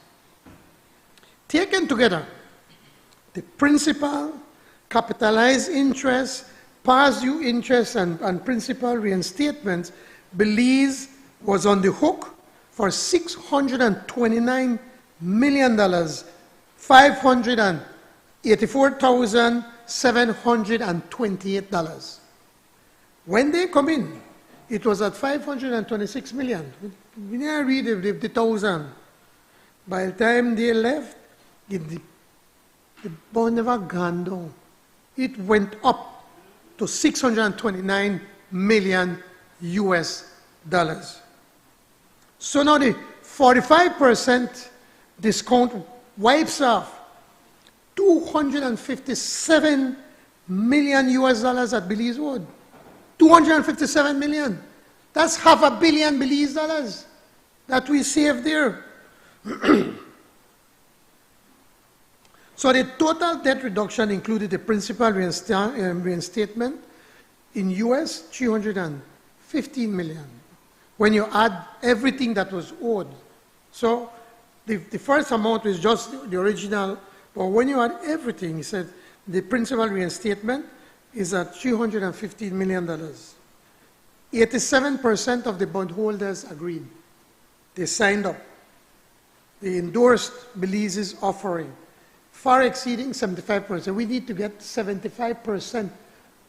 Taken together, the principal, capitalized interest, past due interest, and principal reinstatements, Belize was on the hook for $629 million, $584,728. When they come in, it was at $526 million. We didn't read the thousand. By the time they left, the bond never gone down. It went up to $629 million US dollars. So now the 45% discount wipes off $257 million US dollars at Belize owed. 257 million. That's $500 million Belize dollars that we saved there. So the total debt reduction included the principal reinstatement in US $315 million. When you add everything that was owed. So the first amount was just the original, but when you add everything, he said the principal reinstatement is at $315 million. 87% of the bondholders agreed. They signed up. They endorsed Belize's offering, far exceeding 75%. We need to get 75%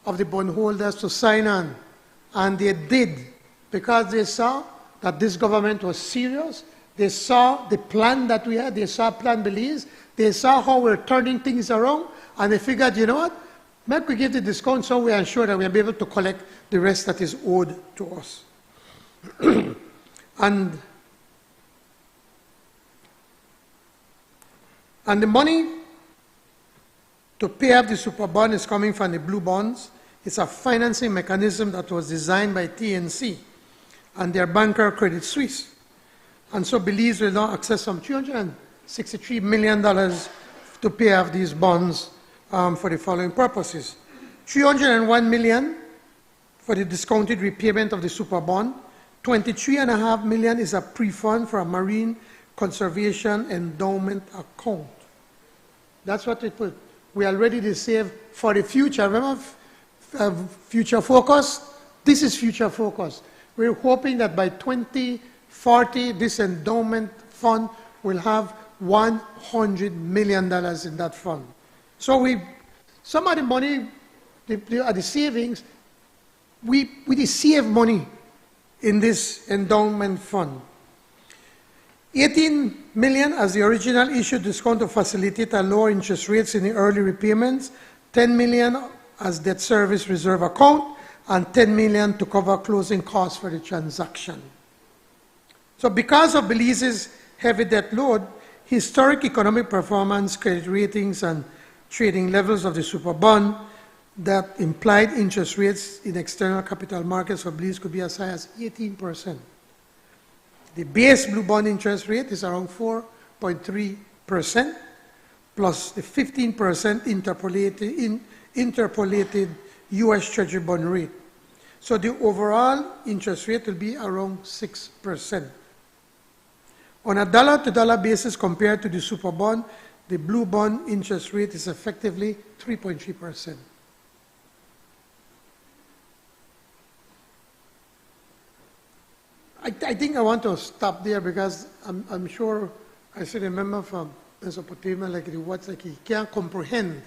of the bondholders to sign on. And they did, because they saw that this government was serious. They saw the plan that we had. They saw Plan Belize. They saw how we're turning things around. And they figured, you know what? Maybe we give the discount so we are sure that we'll be able to collect the rest that is owed to us. And And the money to pay off the super bond is coming from the blue bonds. It's a financing mechanism that was designed by TNC and their banker Credit Suisse. And so Belize will now access some $363 million to pay off these bonds for the following purposes. $301 million for the discounted repayment of the super bond. $23.5 million is a pre-fund for a marine conservation endowment account. That's what we put. We are ready to save for the future. Remember future focus? This is future focus. We're hoping that by 2040, this endowment fund will have $100 million in that fund. So some of the money, the savings, we save money in this endowment fund. 18 million as the original issue discount to facilitate a lower interest rates in the early repayments, 10 million as debt service reserve account, and 10 million to cover closing costs for the transaction. So because of Belize's heavy debt load, historic economic performance, credit ratings, and trading levels of the super bond, that implied interest rates in external capital markets for Belize could be as high as 18%. The base blue bond interest rate is around 4.3%, plus the 15% interpolated U.S. Treasury bond rate. So the overall interest rate will be around 6%. On a dollar-to-dollar basis compared to the super bond, the blue bond interest rate is effectively 3.3%. I think I want to stop there because I'm sure I still remember from Mesopotamia, like the words like he can't comprehend.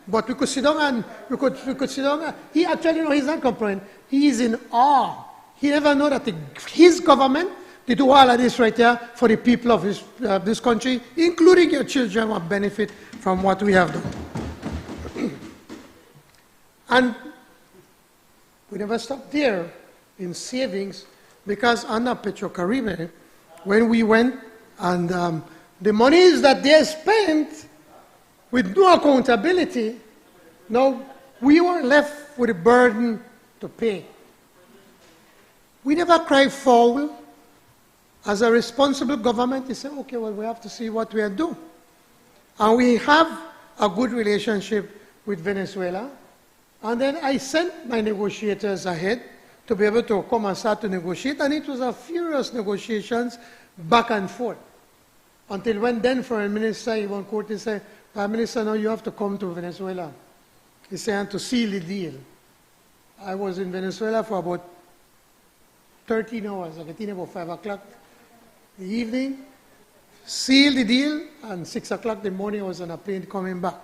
But we could sit down and we could sit down. He actually, no, he's not comprehend. He is in awe. He never know that his government did do all of this right here for the people of this country, including your children, will benefit from what we have done. And we never stopped there in savings. Because under Petro-Caribe, when we went and the monies that they spent with no accountability, now we were left with a burden to pay. We never cry foul. As a responsible government, they say, okay, well, we have to see what we are doing. And we have a good relationship with Venezuela. And then I sent my negotiators ahead to be able to come and start to negotiate, and it was a furious negotiations back and forth. Until when then Foreign Minister Ivan Cortes said, Prime Minister, now you have to come to Venezuela. He said to seal the deal. I was in Venezuela for about 13 hours. I got in about 5 o'clock in the evening, sealed the deal, and 6 o'clock in the morning I was on a plane coming back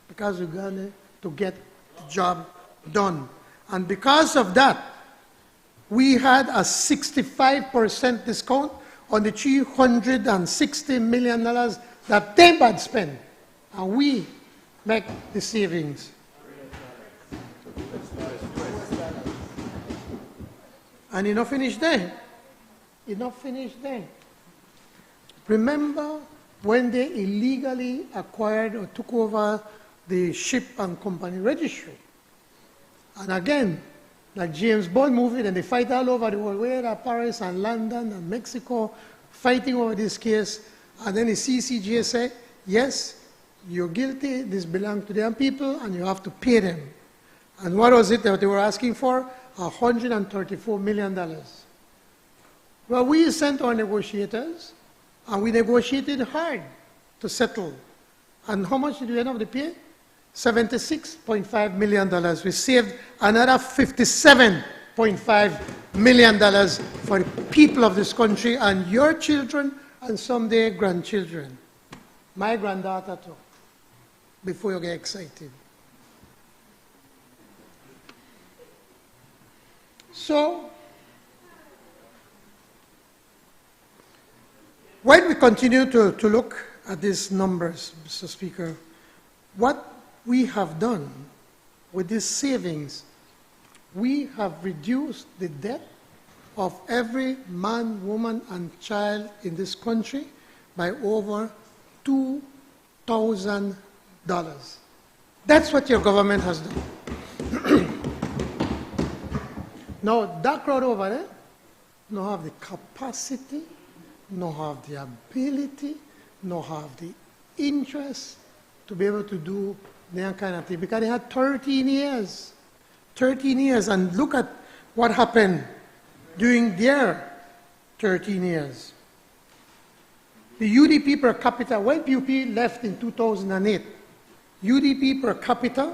because we got to get the job done. And because of that, we had a 65% discount on the $360 million that they had spent. And we make the savings. And it not finished there. It not finished there. Remember when they illegally acquired or took over the ship and company registry? And again, like James Bond movie, and they fight all over the world, where are Paris and London and Mexico fighting over this case. And then the CCJ said, yes, you're guilty, this belongs to them people, and you have to pay them. And what was it that they were asking for? $134 million. Well, we sent our negotiators, and we negotiated hard to settle. And how much did we end up to pay? $76.5 million. We saved another $57.5 million for the people of this country and your children and someday grandchildren. My granddaughter too, before you get excited. So, when we continue to look at these numbers, Mr. Speaker, what we have done with these savings, we have reduced the debt of every man, woman, and child in this country by over $2 That's what your government has done. Now, that crowd over there, no have the capacity, no have the ability, no have the interest to be able to do that kind of thing, because they had 13 years. 13 years, and look at what happened during their 13 years. The UDP per capita, when PUP left in 2008, UDP per capita,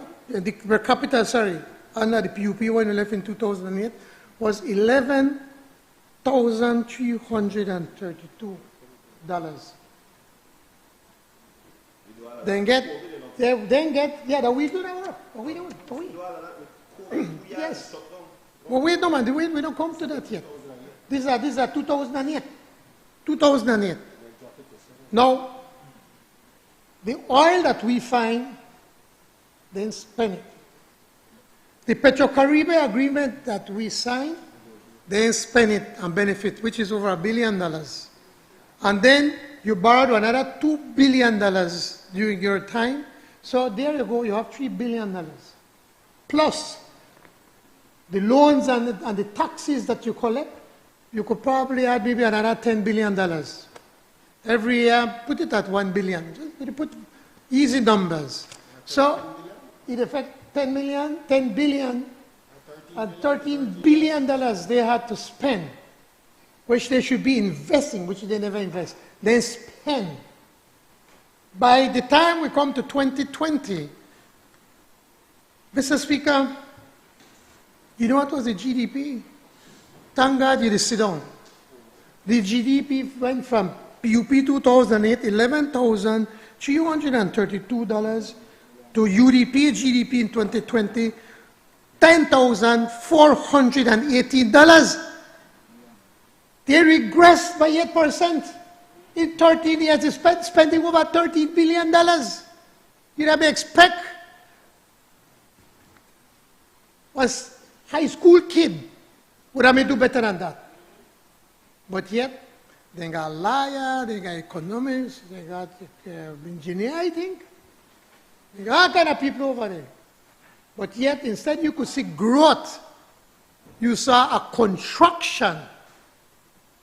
under the PUP when we left in 2008, was $11,332. Then get, yeah, we do that work. We do it. Yes. Well, wait, no, man, we don't come to that yet. These are 2008. 2008. Now, the oil that we find, then spend it. The Petro-Caribbean agreement that we signed, then spend it and benefit, which is over $1 billion. And then you borrowed another $2 billion during your time. So there you go, you have $3 billion. Plus the loans and the taxes that you collect, you could probably add maybe another $10 billion. Every year, put it at $1 billion. Just put easy numbers. So it affects 10 billion, and $13 billion they had to spend, which they should be investing, which they never invest. Then spend. By the time we come to 2020, Mr. Speaker, you know what was the GDP? Thank God you sit down. The GDP went from PUP 2008, $11,332, to UDP GDP in 2020, $10,418. They regressed by 8%. In 13 years, they spending over $13 billion. You know, expect was high school kid would have do better than that. But yet, they got lawyer, they got economists, they got engineer, I think. They got all kind of people over there. But yet, instead you could see growth. You saw a contraction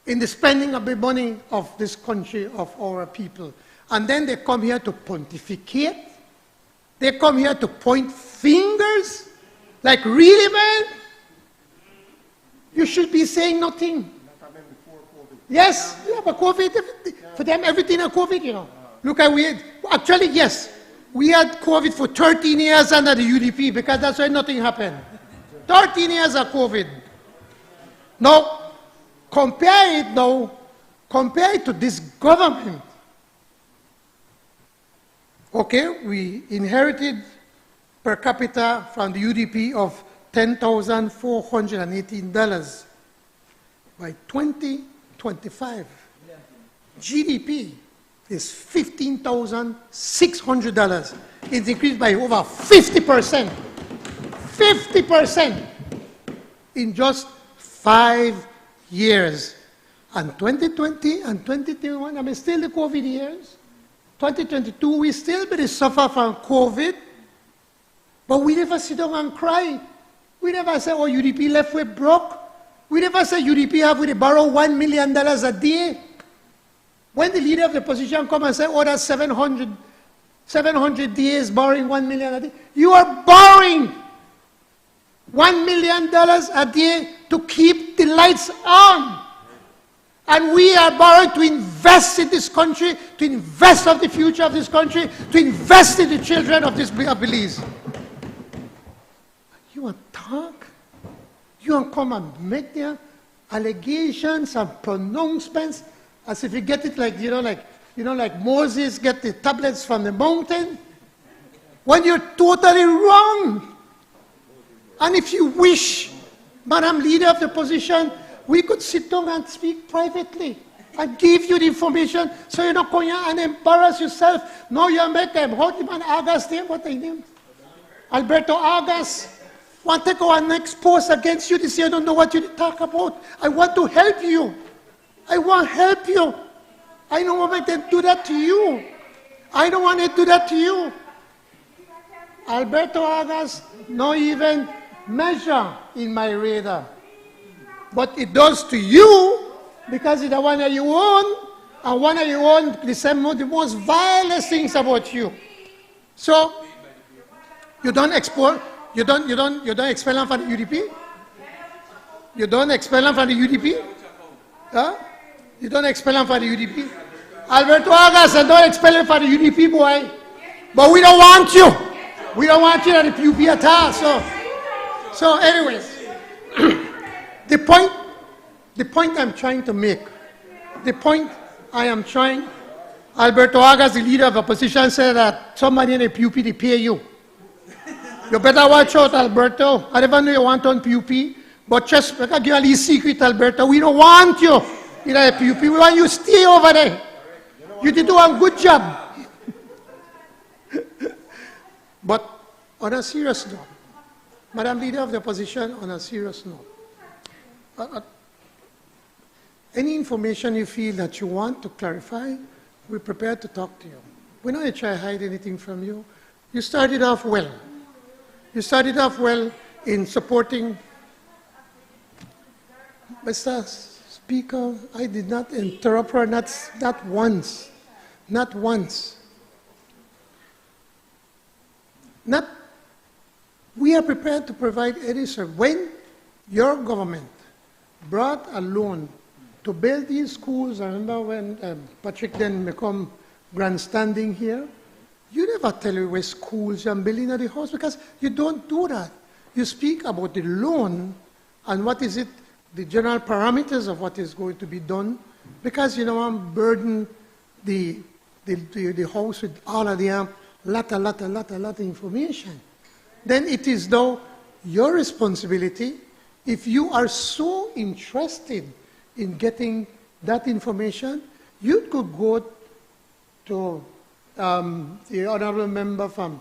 in the spending of the money of this country, of our people. And then they come here to pontificate. They come here to point fingers. Like, really, man? You should be saying nothing. Yes, yeah, but COVID, for them, everything is COVID, you know. Look at we had, actually, yes, we had COVID for 13 years under the UDP because that's why nothing happened. 13 years of COVID. Now, compare it to this government. Okay, we inherited per capita from the UDP of $10,418. By 2025, GDP is $15,600. It's increased by over 50%. 50% in just 5 years. And 2020 and 2021, I mean, still the COVID years. 2022, we still better suffer from COVID. But we never sit down and cry. We never say, oh, UDP left with broke. We never say UDP have to borrow $1 million a day. When the leader of the opposition come and say, oh, that's 700 days borrowing $1 million a day. You are borrowing $1 million a day to keep the lights on. And we are borrowing to invest in this country, to invest in the future of this country, to invest in the children of this Belize. You want to talk? You want to come and make their allegations and pronouncements as if you get it like, like Moses get the tablets from the mountain? When you're totally wrong. And if you wish, Madam Leader of the opposition, we could sit down and speak privately and give you the information so you're not going out and embarrass yourself. No, you make them. How do you man August name? What they name? Alberto August. Want to go and expose against you to say I don't know what you talk about. I want to help you. I want to help you. I don't want to make them do that to you. I don't want to do that to you. Alberto Agas, not even measure in my radar. But it does to you because it's the one that you own, and one that you own the most violent things about you. So you don't expel them from the UDP? You don't expel them from the UDP? Huh? You don't expel them from the UDP? Alberto Agas said, don't expel him from the UDP, boy. But we don't want you. We don't want you at the PUP at all. So anyways, the point I'm trying to make, Alberto Agas, the leader of opposition, said that somebody in the PUP, they pay you. You better watch out, Alberto. I never knew you want on PUP, but just give a little secret, Alberto. We don't want you in the PUP. We want you to stay over there. You did do a good job. But on a serious note, Madam Leader of the Opposition, on a serious note, any information you feel that you want to clarify, we're prepared to talk to you. We're not going to try to hide anything from you. You started off well. You started off well in supporting. Mr. Speaker, I did not interrupt her, not once. Not once. We are prepared to provide any service. When your government brought a loan to build these schools, I remember when Patrick then become grandstanding here, you never tell me where schools you're building at the house because you don't do that. You speak about the loan and what is it, the general parameters of what is going to be done, because you don't want to burden the house with all of the lot of information. Then it is though your responsibility, if you are so interested in getting that information, you could go to the honorable member from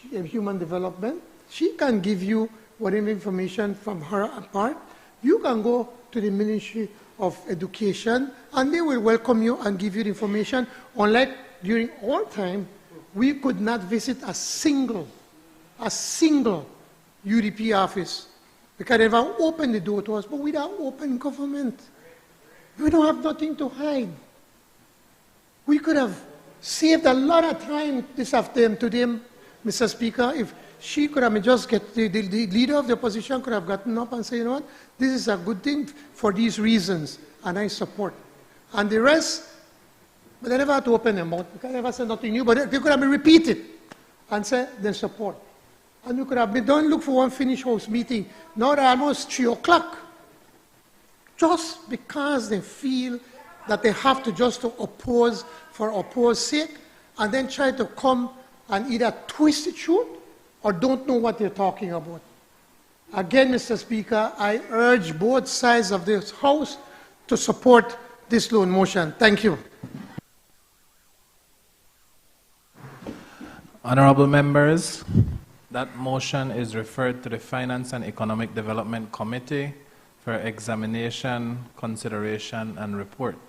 Human Development. She can give you whatever information from her part. You can go to the Ministry of Education, and they will welcome you and give you the information. Unlike during our time, we could not visit a single UDP office because they never opened the door to us, but we don't open government. We don't have nothing to hide. We could have saved a lot of time this afternoon today, Mr. Speaker, if she could have just get, the leader of the opposition could have gotten up and said, you know what, this is a good thing for these reasons, and I support. And the rest, but they never had to open their mouth, because they never said nothing new, but they could have been repeated and said, then support. And you could have been, don't look for one finished house meeting. Now they're almost 3 o'clock. Just because they feel that they have to just to oppose for oppose sake, and then try to come and either twist the truth or don't know what they're talking about. Again, Mr. Speaker, I urge both sides of this House to support this loan motion. Thank you. Honorable members, that motion is referred to the Finance and Economic Development Committee for examination, consideration, and report.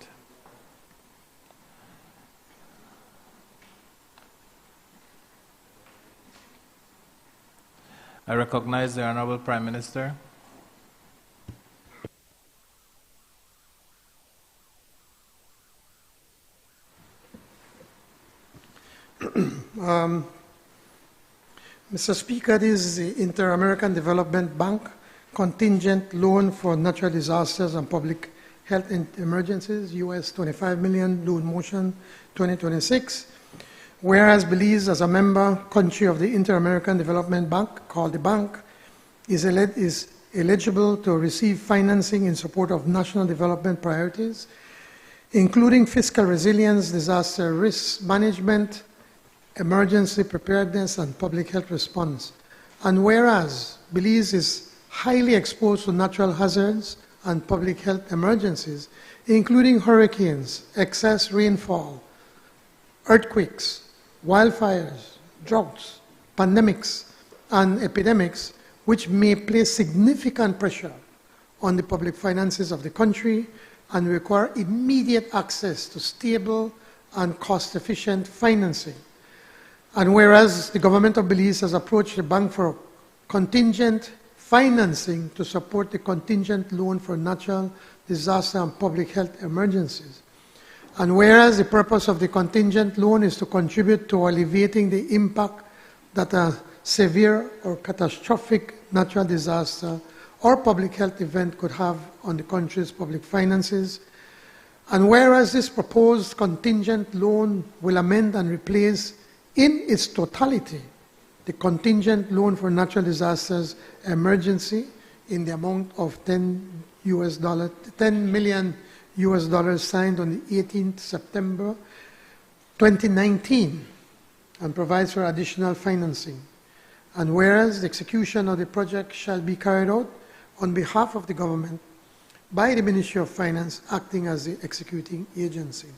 I recognize the Honorable Prime Minister. Mr. Speaker, this is the Inter-American Development Bank contingent loan for natural disasters and public health emergencies, US $25 million loan motion 2026. Whereas Belize, as a member country of the Inter-American Development Bank, called the bank, is eligible to receive financing in support of national development priorities, including fiscal resilience, disaster risk management, emergency preparedness, and public health response. And whereas Belize is highly exposed to natural hazards and public health emergencies, including hurricanes, excess rainfall, earthquakes, wildfires, droughts, pandemics, and epidemics, which may place significant pressure on the public finances of the country and require immediate access to stable and cost-efficient financing. And whereas the government of Belize has approached the bank for contingent financing to support the contingent loan for natural disaster and public health emergencies. And whereas the purpose of the contingent loan is to contribute to alleviating the impact that a severe or catastrophic natural disaster or public health event could have on the country's public finances. And whereas this proposed contingent loan will amend and replace in its totality the contingent loan for natural disasters emergency in the amount of $10 million signed on the 18th September 2019 and provides for additional financing. And whereas the execution of the project shall be carried out on behalf of the government by the Ministry of Finance acting as the executing agency.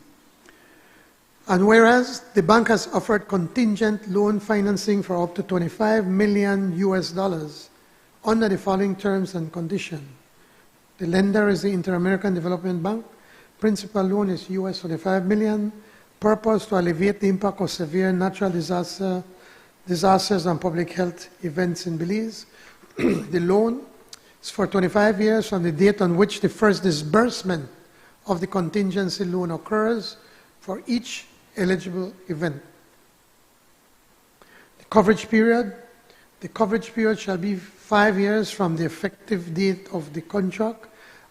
And whereas the bank has offered contingent loan financing for up to $25 million under the following terms and conditions. The lender is the Inter-American Development Bank. Principal loan is US $25 million. Purpose to alleviate the impact of severe natural disasters and public health events in Belize. The loan is for 25 years from the date on which the first disbursement of the contingency loan occurs for each eligible event. The coverage period shall be 5 years from the effective date of the contract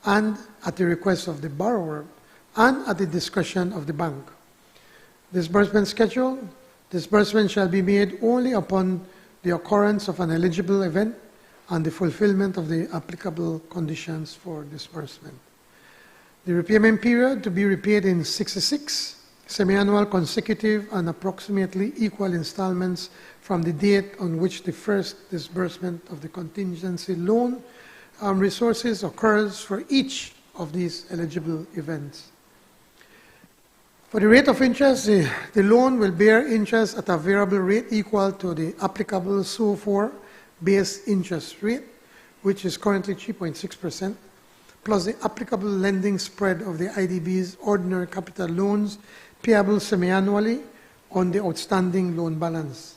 and at the request of the borrower and at the discretion of the bank. Disbursement schedule. Disbursement shall be made only upon the occurrence of an eligible event and the fulfillment of the applicable conditions for disbursement. The repayment period to be repaid in 66 semi-annual consecutive and approximately equal installments from the date on which the first disbursement of the contingency loan resources occurs for each of these eligible events. For the rate of interest, the loan will bear interest at a variable rate equal to the applicable SOFR base interest rate, which is currently 3.6%, plus the applicable lending spread of the IDB's ordinary capital loans payable semi-annually on the outstanding loan balance.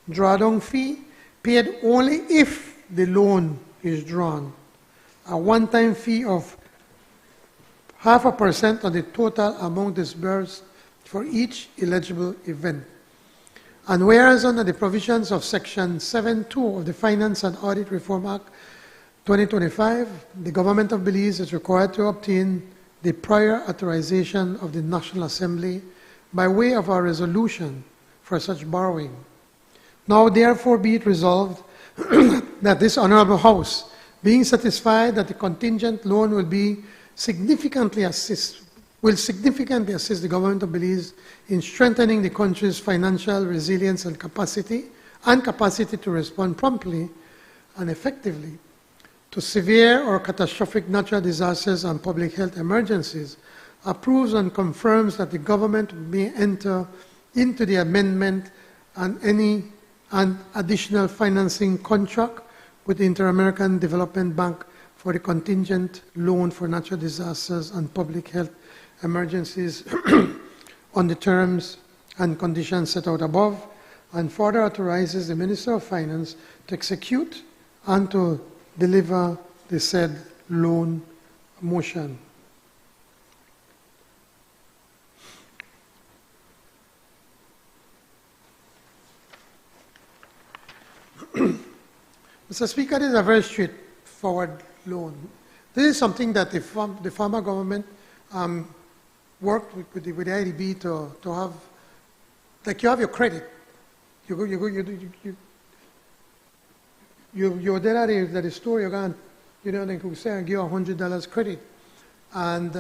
Drawdown fee paid only if the loan is drawn. A one-time fee of 0.5% of the total amount disbursed for each eligible event. And whereas under the provisions of Section 7.2 of the Finance and Audit Reform Act 2025, the government of Belize is required to obtain the prior authorization of the National Assembly by way of a resolution for such borrowing. Now therefore be it resolved that this Honorable House, being satisfied that the contingent loan will significantly assist the government of Belize in strengthening the country's financial resilience and capacity to respond promptly and effectively to severe or catastrophic natural disasters and public health emergencies, approves and confirms that the government may enter into the amendment and any additional financing contract with the Inter-American Development Bank for the contingent loan for natural disasters and public health emergencies on the terms and conditions set out above, and further authorizes the Minister of Finance to execute and to deliver the said loan motion. Mr. Speaker, this is a very straightforward loan. This is something that the former government worked with the IDB to have, like you have your credit. You're there at the store, they could say, I give you $100 credit. And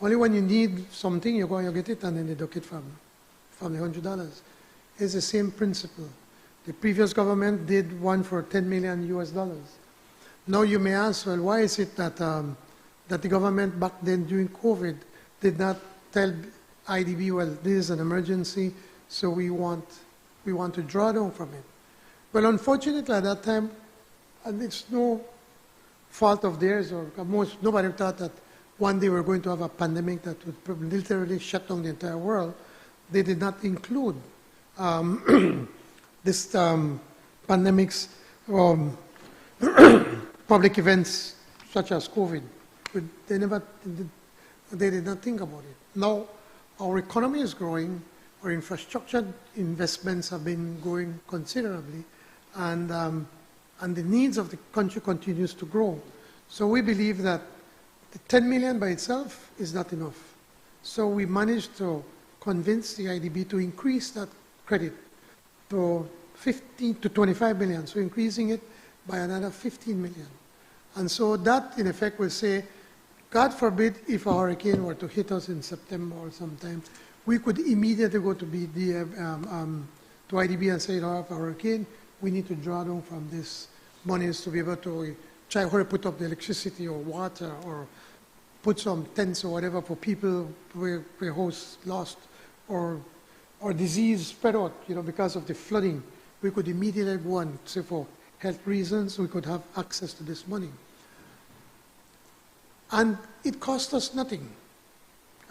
only when you need something, you go and you get it, and then they deduct it from the $100. It's the same principle. The previous government did one for $10 million. Now you may ask, well, why is it that the government back then during COVID did not tell IDB, well, this is an emergency, so we want to draw down from it. Well, unfortunately at that time, and it's no fault of theirs, or nobody thought that one day we're going to have a pandemic that would literally shut down the entire world. They did not include this pandemics, public events such as COVID. They did not think about it. Now, our economy is growing, our infrastructure investments have been growing considerably, and the needs of the country continues to grow. So we believe that the 10 million by itself is not enough. So we managed to convince the IDB to increase that credit to 15 to 25 million, so increasing it by another 15 million. And so that, in effect, will say, God forbid if a hurricane were to hit us in September or sometime, we could immediately go to to IDB and say, if a hurricane, we need to draw down from this monies to be able to try to put up the electricity or water or put some tents or whatever for people where hosts lost or disease spread out, because of the flooding. We could immediately go and say for health reasons, we could have access to this money. And it cost us nothing.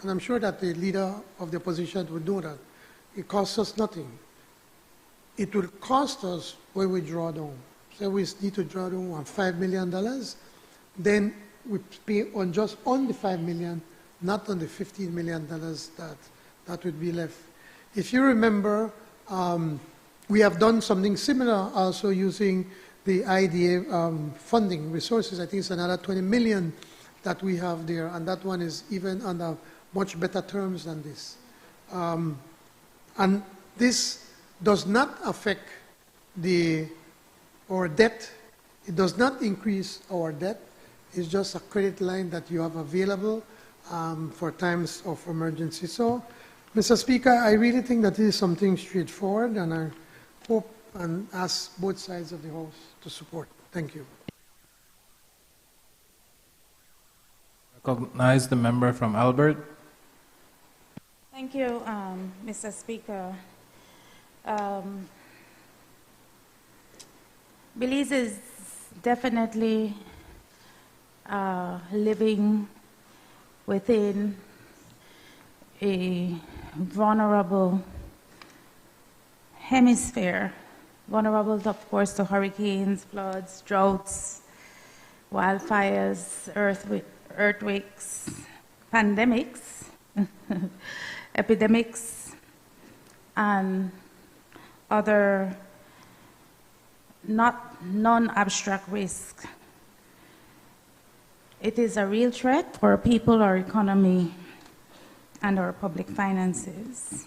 And I'm sure that the leader of the opposition would know that. It costs us nothing. It will cost us when we draw down. So we need to draw down on $5 million. Then we pay on just on the $5 million, not on the $15 million that would be left. If you remember, we have done something similar also using the IDA funding resources. I think it's another 20 million that we have there, and that one is even under much better terms than this. And this does not affect our debt. It does not increase our debt. It's just a credit line that you have available for times of emergency. So, Mr. Speaker, I really think that this is something straightforward, and I hope and ask both sides of the House to support. Thank you. Recognize the member from Albert. Thank you, Mr. Speaker. Belize is definitely living within a vulnerable hemisphere, vulnerable, of course, to hurricanes, floods, droughts, wildfires, earthquakes, pandemics, epidemics, and other non-abstract risks. It is a real threat for our people, our economy, and our public finances.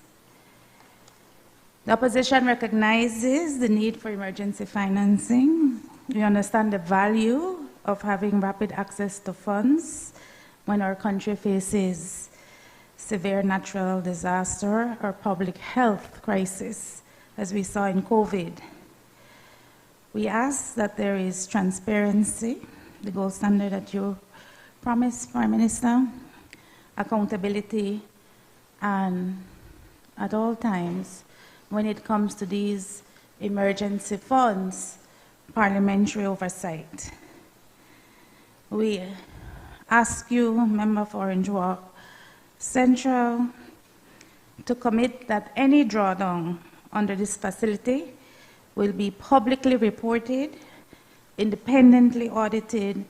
The opposition recognizes the need for emergency financing. We understand the value of having rapid access to funds when our country faces severe natural disaster or public health crisis, as we saw in COVID. We ask that there is transparency, the gold standard that you promised, Prime Minister, accountability, and at all times, when it comes to these emergency funds, parliamentary oversight. We ask you, Member for Orange Walk Central, to commit that any drawdown under this facility will be publicly reported, independently audited,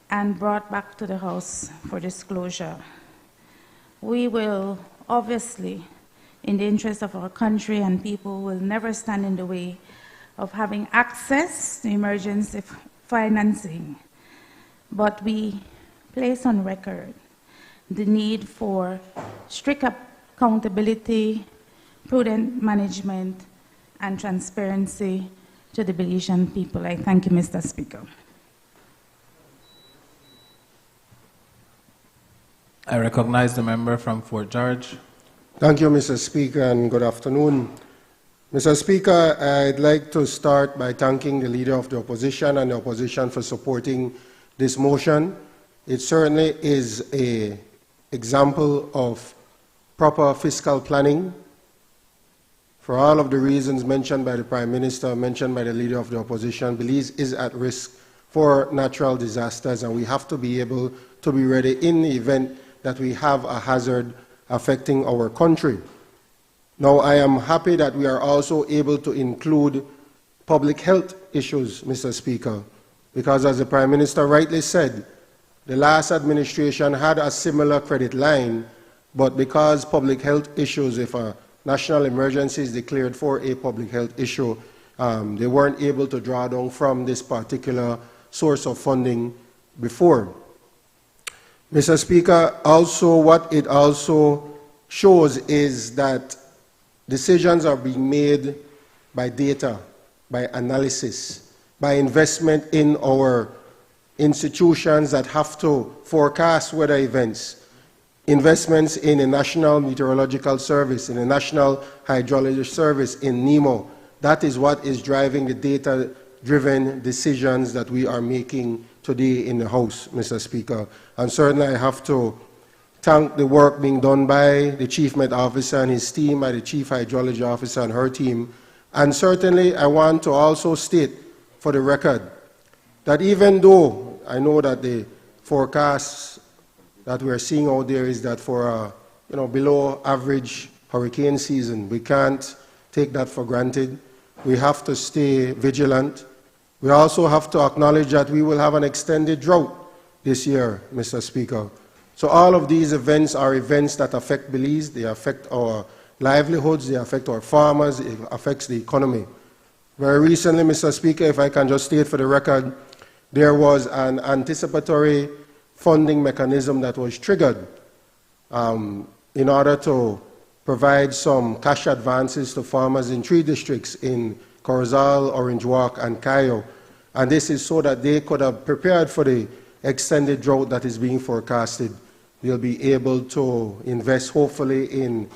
and brought back to the House for disclosure. We will obviously, in the interest of our country and people, will never stand in the way of having access to emergency financing. But we place on record the need for strict accountability, prudent management, and transparency to the Belizean people. I thank you, Mr. Speaker. I recognize the member from Fort George. Thank you, Mr. Speaker, and good afternoon. Mr. Speaker, I'd like to start by thanking the Leader of the Opposition and the Opposition for supporting this motion. It certainly is an example of proper fiscal planning. For all of the reasons mentioned by the Prime Minister, mentioned by the Leader of the Opposition, Belize is at risk for natural disasters, and we have to be able to be ready in the event that we have a hazard affecting our country. Now, I am happy that we are also able to include public health issues, Mr. Speaker, because as the Prime Minister rightly said, the last administration had a similar credit line, but because public health issues, if a national emergency is declared for a public health issue, they weren't able to draw down from this particular source of funding before. Mr. Speaker, also what it also shows is that decisions are being made by data, by analysis, by investment in our institutions that have to forecast weather events, investments in a National Meteorological Service, in a National Hydrology Service, in NEMO. That is what is driving the data-driven decisions that we are making today in the House, Mr. Speaker. And certainly I have to thank the work being done by the Chief Met Officer and his team, by the Chief Hydrology Officer and her team. And certainly I want to also state for the record that even though I know that the forecasts that we are seeing out there is that for a below average hurricane season, we can't take that for granted. We have to stay vigilant. We also have to acknowledge that we will have an extended drought this year, Mr. Speaker. So all of these events are events that affect Belize, they affect our livelihoods, they affect our farmers, it affects the economy. Very recently, Mr. Speaker, if I can just state for the record, there was an anticipatory funding mechanism that was triggered in order to provide some cash advances to farmers in 3 districts in Corozal, Orange Walk, and Cayo. And this is so that they could have prepared for the extended drought that is being forecasted. They'll be able to invest, hopefully, in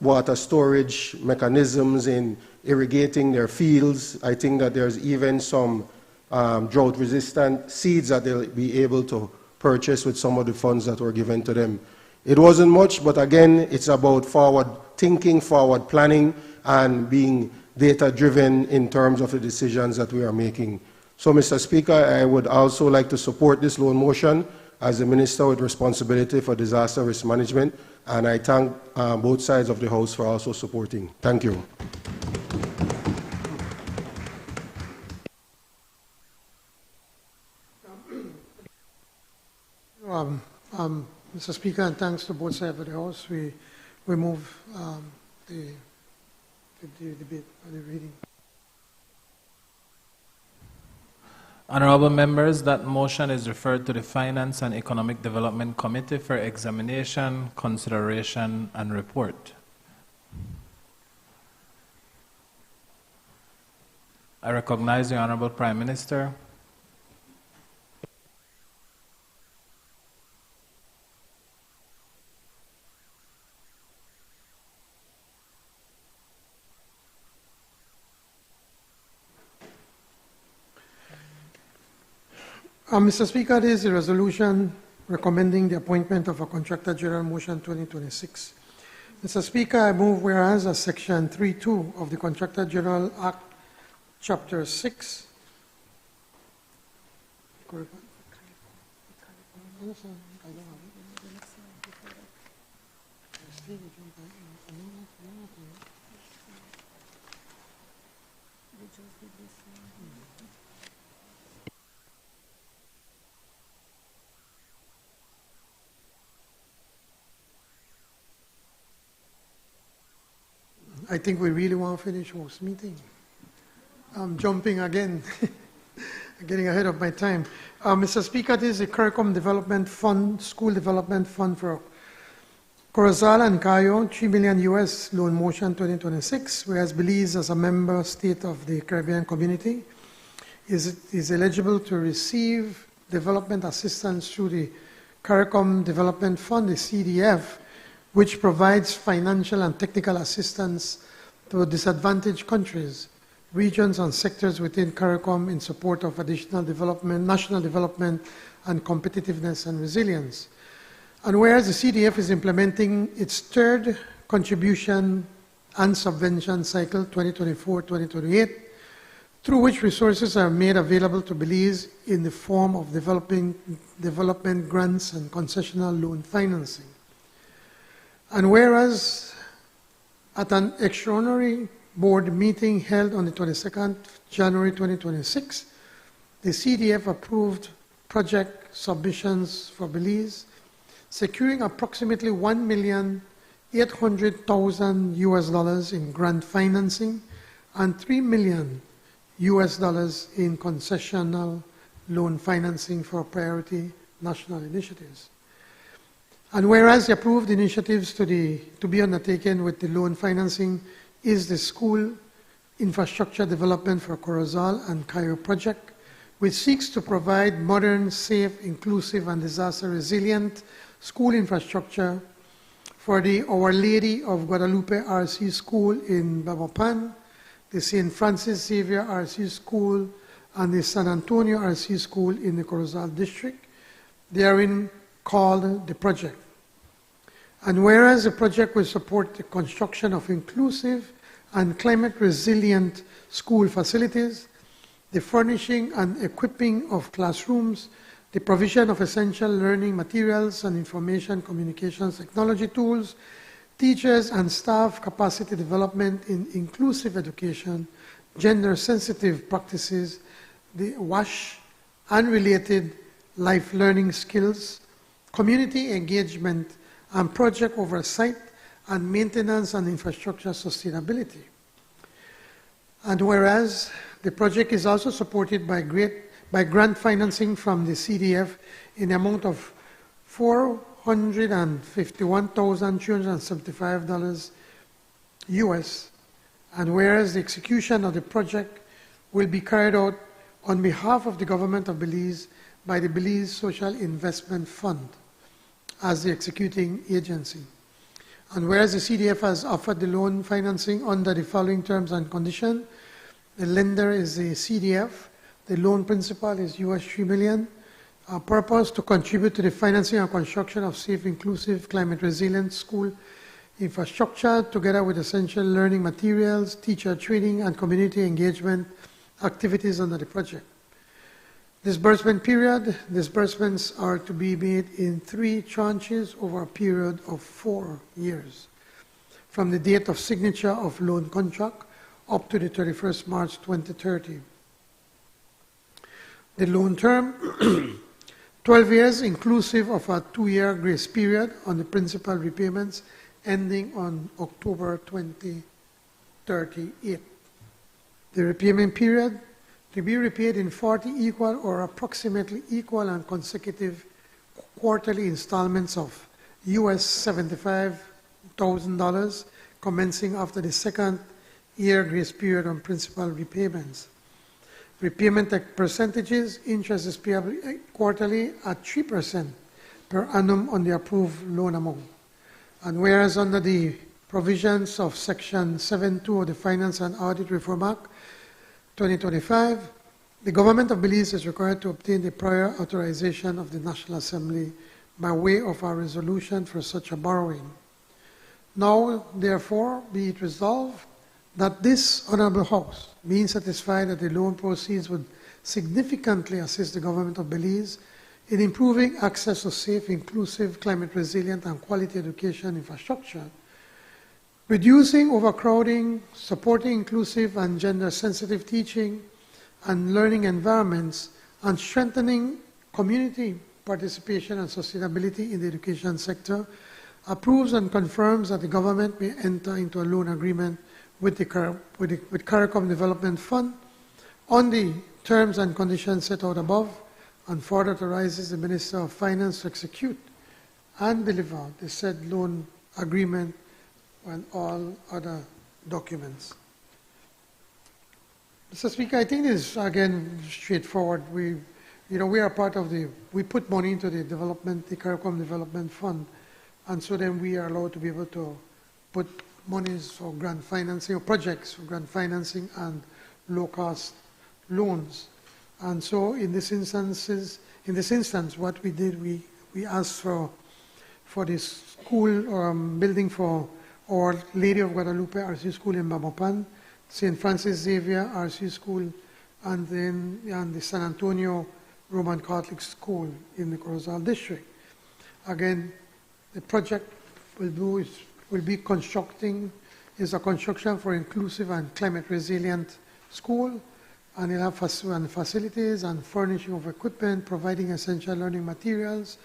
water storage mechanisms, in irrigating their fields. I think that there's even some drought-resistant seeds that they'll be able to purchase with some of the funds that were given to them. It wasn't much, but again, it's about forward thinking, forward planning, and being data-driven in terms of the decisions that we are making. So, Mr. Speaker, I would also like to support this loan motion as the Minister with responsibility for disaster risk management, and I thank both sides of the House for also supporting. Thank you. Mr. Speaker, and thanks to both sides of the House, we move the debate and the reading. Honorable members, that motion is referred to the Finance and Economic Development Committee for examination, consideration, and report. I recognize the Honorable Prime Minister. Mr. Speaker, this is a resolution recommending the appointment of a Contractor General Motion 2026. Mr. Speaker, I move whereas as Section 3.2 of the Contractor General Act, Chapter 6, I think we really want to finish House meeting. I'm jumping again, getting ahead of my time. Mr. Speaker, this is the CARICOM Development Fund, School Development Fund for Corozal and Cayo, $3 million US loan motion 2026, whereas Belize, as a member state of the Caribbean community, is eligible to receive development assistance through the CARICOM Development Fund, the CDF, which provides financial and technical assistance to disadvantaged countries, regions, and sectors within CARICOM in support of additional development, national development, and competitiveness and resilience. And whereas the CDF is implementing its 3rd contribution and subvention cycle 2024-2028, through which resources are made available to Belize in the form of development grants and concessional loan financing. And whereas At an extraordinary board meeting held on the 22nd January 2026, the CDF approved project submissions for Belize, securing approximately $1,800,000 US in grant financing and $3 million US in concessional loan financing for priority national initiatives. And whereas the approved initiatives to be undertaken with the loan financing is the school infrastructure development for Corozal and Cayo project, which seeks to provide modern, safe, inclusive, and disaster-resilient school infrastructure for the Our Lady of Guadalupe RC School in Babapan, the St. Francis Xavier RC School, and the San Antonio RC School in the Corozal district, therein called the project. And whereas the project will support the construction of inclusive and climate-resilient school facilities, the furnishing and equipping of classrooms, the provision of essential learning materials and information communications technology tools, teachers and staff capacity development in inclusive education, gender-sensitive practices, the WASH and related life learning skills, community engagement, and project oversight and maintenance and infrastructure sustainability. And whereas the project is also supported by grant financing from the CDF in the amount of $451,375 US, and whereas the execution of the project will be carried out on behalf of the government of Belize by the Belize Social Investment Fund as the executing agency. And whereas the CDF has offered the loan financing under the following terms and conditions, the lender is the CDF, the loan principal is US $3 million, purpose to contribute to the financing and construction of safe, inclusive, climate-resilient school infrastructure, together with essential learning materials, teacher training, and community engagement activities under the project. Disbursement period. Disbursements are to be made in 3 tranches over a period of 4 years, from the date of signature of loan contract up to the 31st March 2030. The loan term, 12 years inclusive of a 2-year grace period on the principal repayments ending on October 2038. The repayment period to be repaid in 40 equal or approximately equal and consecutive quarterly installments of US $75,000 commencing after the 2nd year grace period on principal repayments. Repayment percentages, interest is payable quarterly at 3% per annum on the approved loan amount. And whereas under the provisions of Section 7.2 of the Finance and Audit Reform Act 2025, the government of Belize is required to obtain the prior authorization of the National Assembly by way of a resolution for such a borrowing. Now, therefore, be it resolved that this Honorable House, being satisfied that the loan proceeds would significantly assist the government of Belize in improving access to safe, inclusive, climate-resilient, and quality education infrastructure, reducing overcrowding, supporting inclusive and gender-sensitive teaching and learning environments, and strengthening community participation and sustainability in the education sector, approves and confirms that the government may enter into a loan agreement with CARICOM Development Fund on the terms and conditions set out above, and further authorizes the Minister of Finance to execute and deliver the said loan agreement and all other documents. Mr. Speaker, I think this is, again, straightforward. We are part of we put money into the CARICOM Development Fund, and so then we are allowed to be able to put monies for grant financing, or projects for grant financing and low-cost loans. And so in this instance, what we did, we asked for this school building for Our Lady of Guadalupe RC School in Babapan, St. Francis Xavier RC School, and then the San Antonio Roman Catholic School in the Corozal district. Again, the project will be constructing is a construction for inclusive and climate resilient school, and it'll have facilities and furnishing of equipment, providing essential learning materials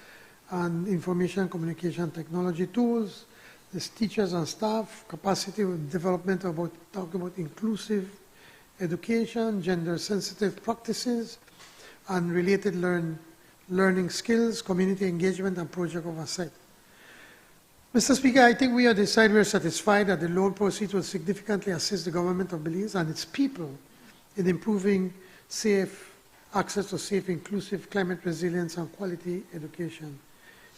and information communication technology tools. There's teachers and staff, capacity development talking about inclusive education, gender-sensitive practices, and related learning skills, community engagement, and project oversight. Mr. Speaker, I think we on this side, we are satisfied that the loan proceeds will significantly assist the government of Belize and its people in improving access to safe, inclusive, climate resilience, and quality education.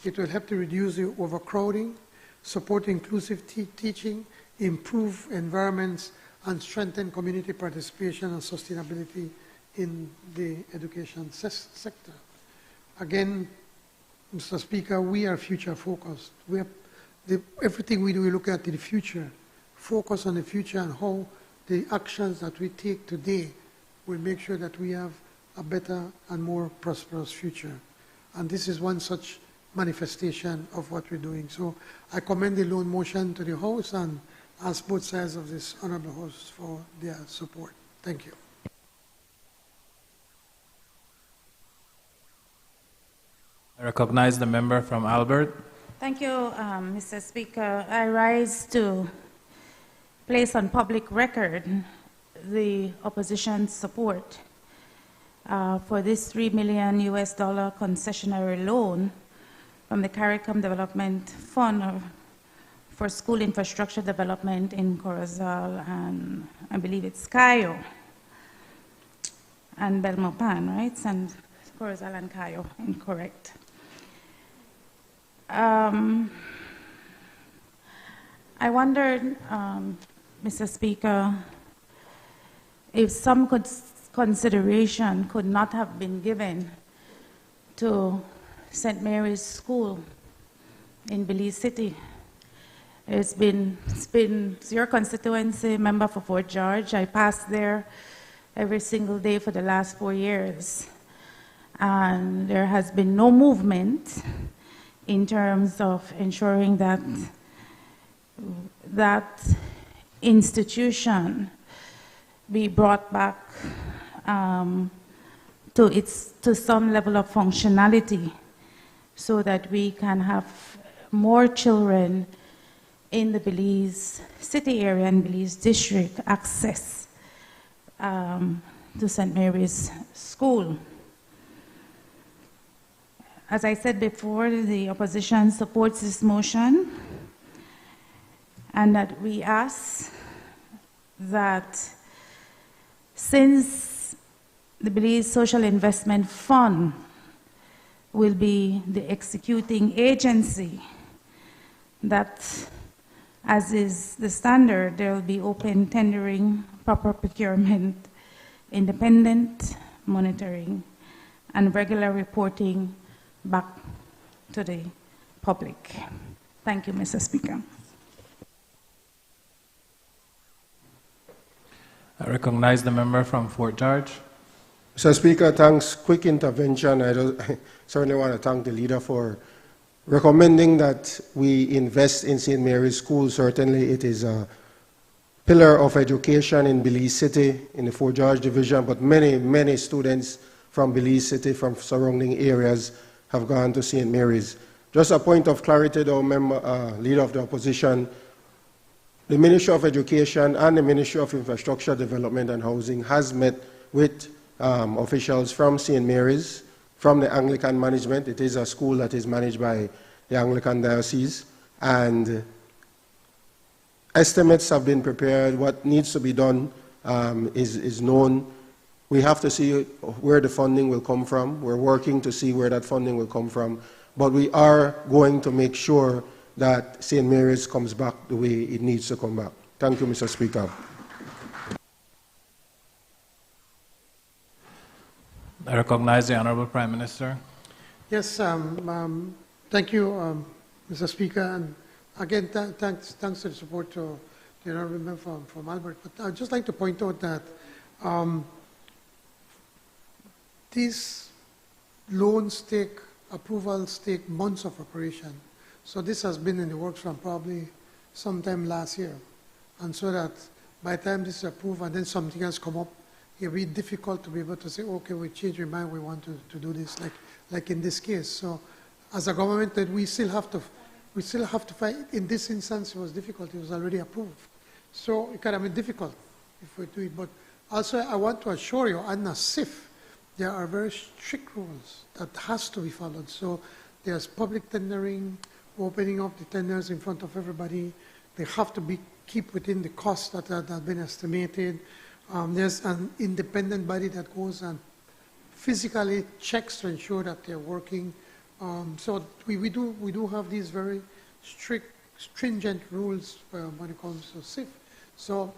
It will help to reduce the overcrowding, support inclusive teaching, improve environments, and strengthen community participation and sustainability in the education sector. Again, Mr. Speaker, we are future focused. Everything we do, we look at the future, focus on the future and how the actions that we take today will make sure that we have a better and more prosperous future. And this is one such manifestation of what we're doing. So I commend the loan motion to the House and ask both sides of this honorable House for their support. Thank you. I recognize the member from Albert. Thank you, Mr. Speaker. I rise to place on public record the opposition's support for this $3 million concessionary loan from the CARICOM Development Fund for school infrastructure development in Corozal and I believe it's Cayo and Belmopan, right? And Corozal and Cayo, incorrect. I wondered, Mr. Speaker, if some consideration could not have been given to St. Mary's School in Belize City. It's your constituency, member for Fort George. I passed there every single day for the last 4 years. And there has been no movement in terms of ensuring that that institution be brought back to some level of functionality so that we can have more children in the Belize City area and Belize District access to St. Mary's School. As I said before, the opposition supports this motion, and that we ask that since the Belize Social Investment Fund will be the executing agency, that, as is the standard, there will be open tendering, proper procurement, independent monitoring, and regular reporting back to the public. Thank you, Mr. Speaker. I recognize the member from Fort George. Mr. Speaker, thanks. Quick intervention. I certainly want to thank the leader for recommending that we invest in St. Mary's School. Certainly it is a pillar of education in Belize City, in the Fort George Division, but many students from Belize City, from surrounding areas, have gone to St. Mary's. Just a point of clarity, though, leader of the opposition, the Ministry of Education and the Ministry of Infrastructure Development and Housing has met with officials from St. Mary's, from the Anglican management. It is a school that is managed by the Anglican Diocese, and estimates have been prepared. What needs to be done is known. We have to see where the funding will come from. We're working to see where that funding will come from, but we are going to make sure that St. Mary's comes back the way it needs to come back. Thank you, Mr. Speaker. I recognize the Honorable Prime Minister. Yes, thank you, Mr. Speaker. And again, thanks to the support to the Honorable Member from Albert. But I'd just like to point out that these loans approvals take months of operation. So this has been in the works from probably sometime last year. and so that by the time this is approved and then something else come up, it'll be difficult to be able to say, okay, we changed our mind, we want to do this, like in this case. So as a government, that we still have to fight. In this instance, it was difficult. It was already approved. So it kind of be difficult if we do it. But also, I want to assure you, under SIF, there are very strict rules that has to be followed. So there's public tendering, opening up the tenders in front of everybody. They have to keep within the costs that have been estimated. There's an independent body that goes and physically checks to ensure that they're working. So we do have these very strict, stringent rules when it comes to SIF. So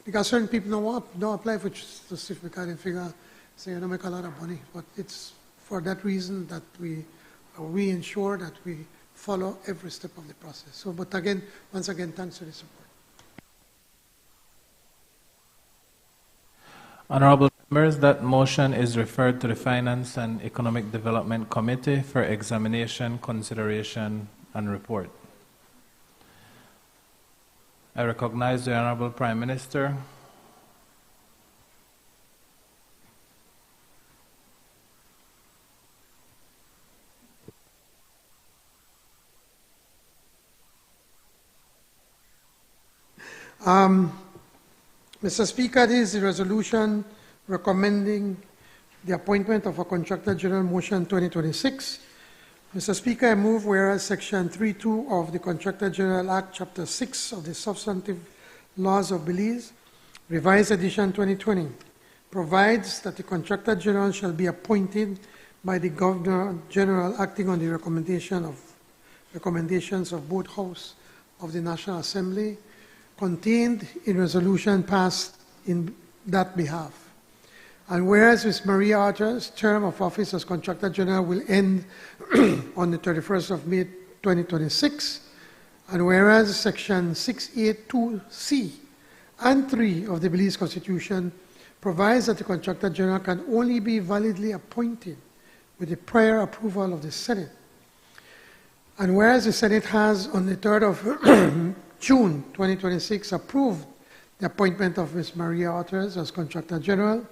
because certain people don't apply for the SIF because they figure, say, you don't make a lot of money. But it's for that reason that we ensure that we follow every step of the process. So, but again, once again, thanks for the support. Honorable members, that motion is referred to the Finance and Economic Development Committee for examination, consideration, and report. I recognize the Honorable Prime Minister. Mr. Speaker, this is a resolution recommending the appointment of a Contractor General, Motion 2026. Mr. Speaker, I move whereas Section 3.2 of the Contractor General Act, Chapter 6 of the Substantive Laws of Belize, Revised Edition 2020, provides that the Contractor General shall be appointed by the Governor General acting on the recommendations of both House of the National Assembly, contained in resolution passed in that behalf. And whereas Ms. Maria Arthur's term of office as Contractor General will end on the 31st of May 2026, and whereas Section 682C and 3 of the Belize Constitution provides that the Contractor General can only be validly appointed with the prior approval of the Senate. And whereas the Senate has on the 3rd of June 2026 approved the appointment of Ms. Maria Arthurs as Contractor General,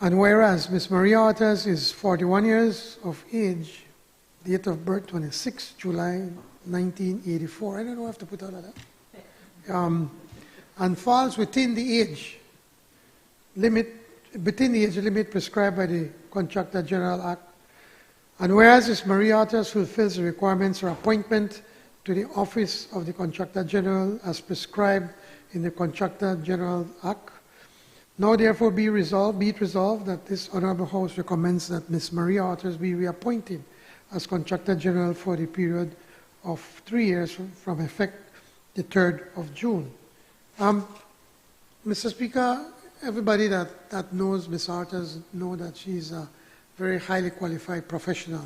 and whereas Ms. Maria Arthurs is 41 years of age, date of birth 26 July 1984, I don't know, I have to put all of that, and falls within the age limit prescribed by the Contractor General Act, and whereas Ms. Maria Arthurs fulfills the requirements for appointment to the office of the Contractor General as prescribed in the Contractor General Act. Now therefore be it resolved that this Honorable House recommends that Ms. Maria Arthurs be reappointed as Contractor General for the period of 3 years from effect the 3rd of June. Mr. Speaker, everybody that knows Ms. Arthurs know that she's a very highly qualified professional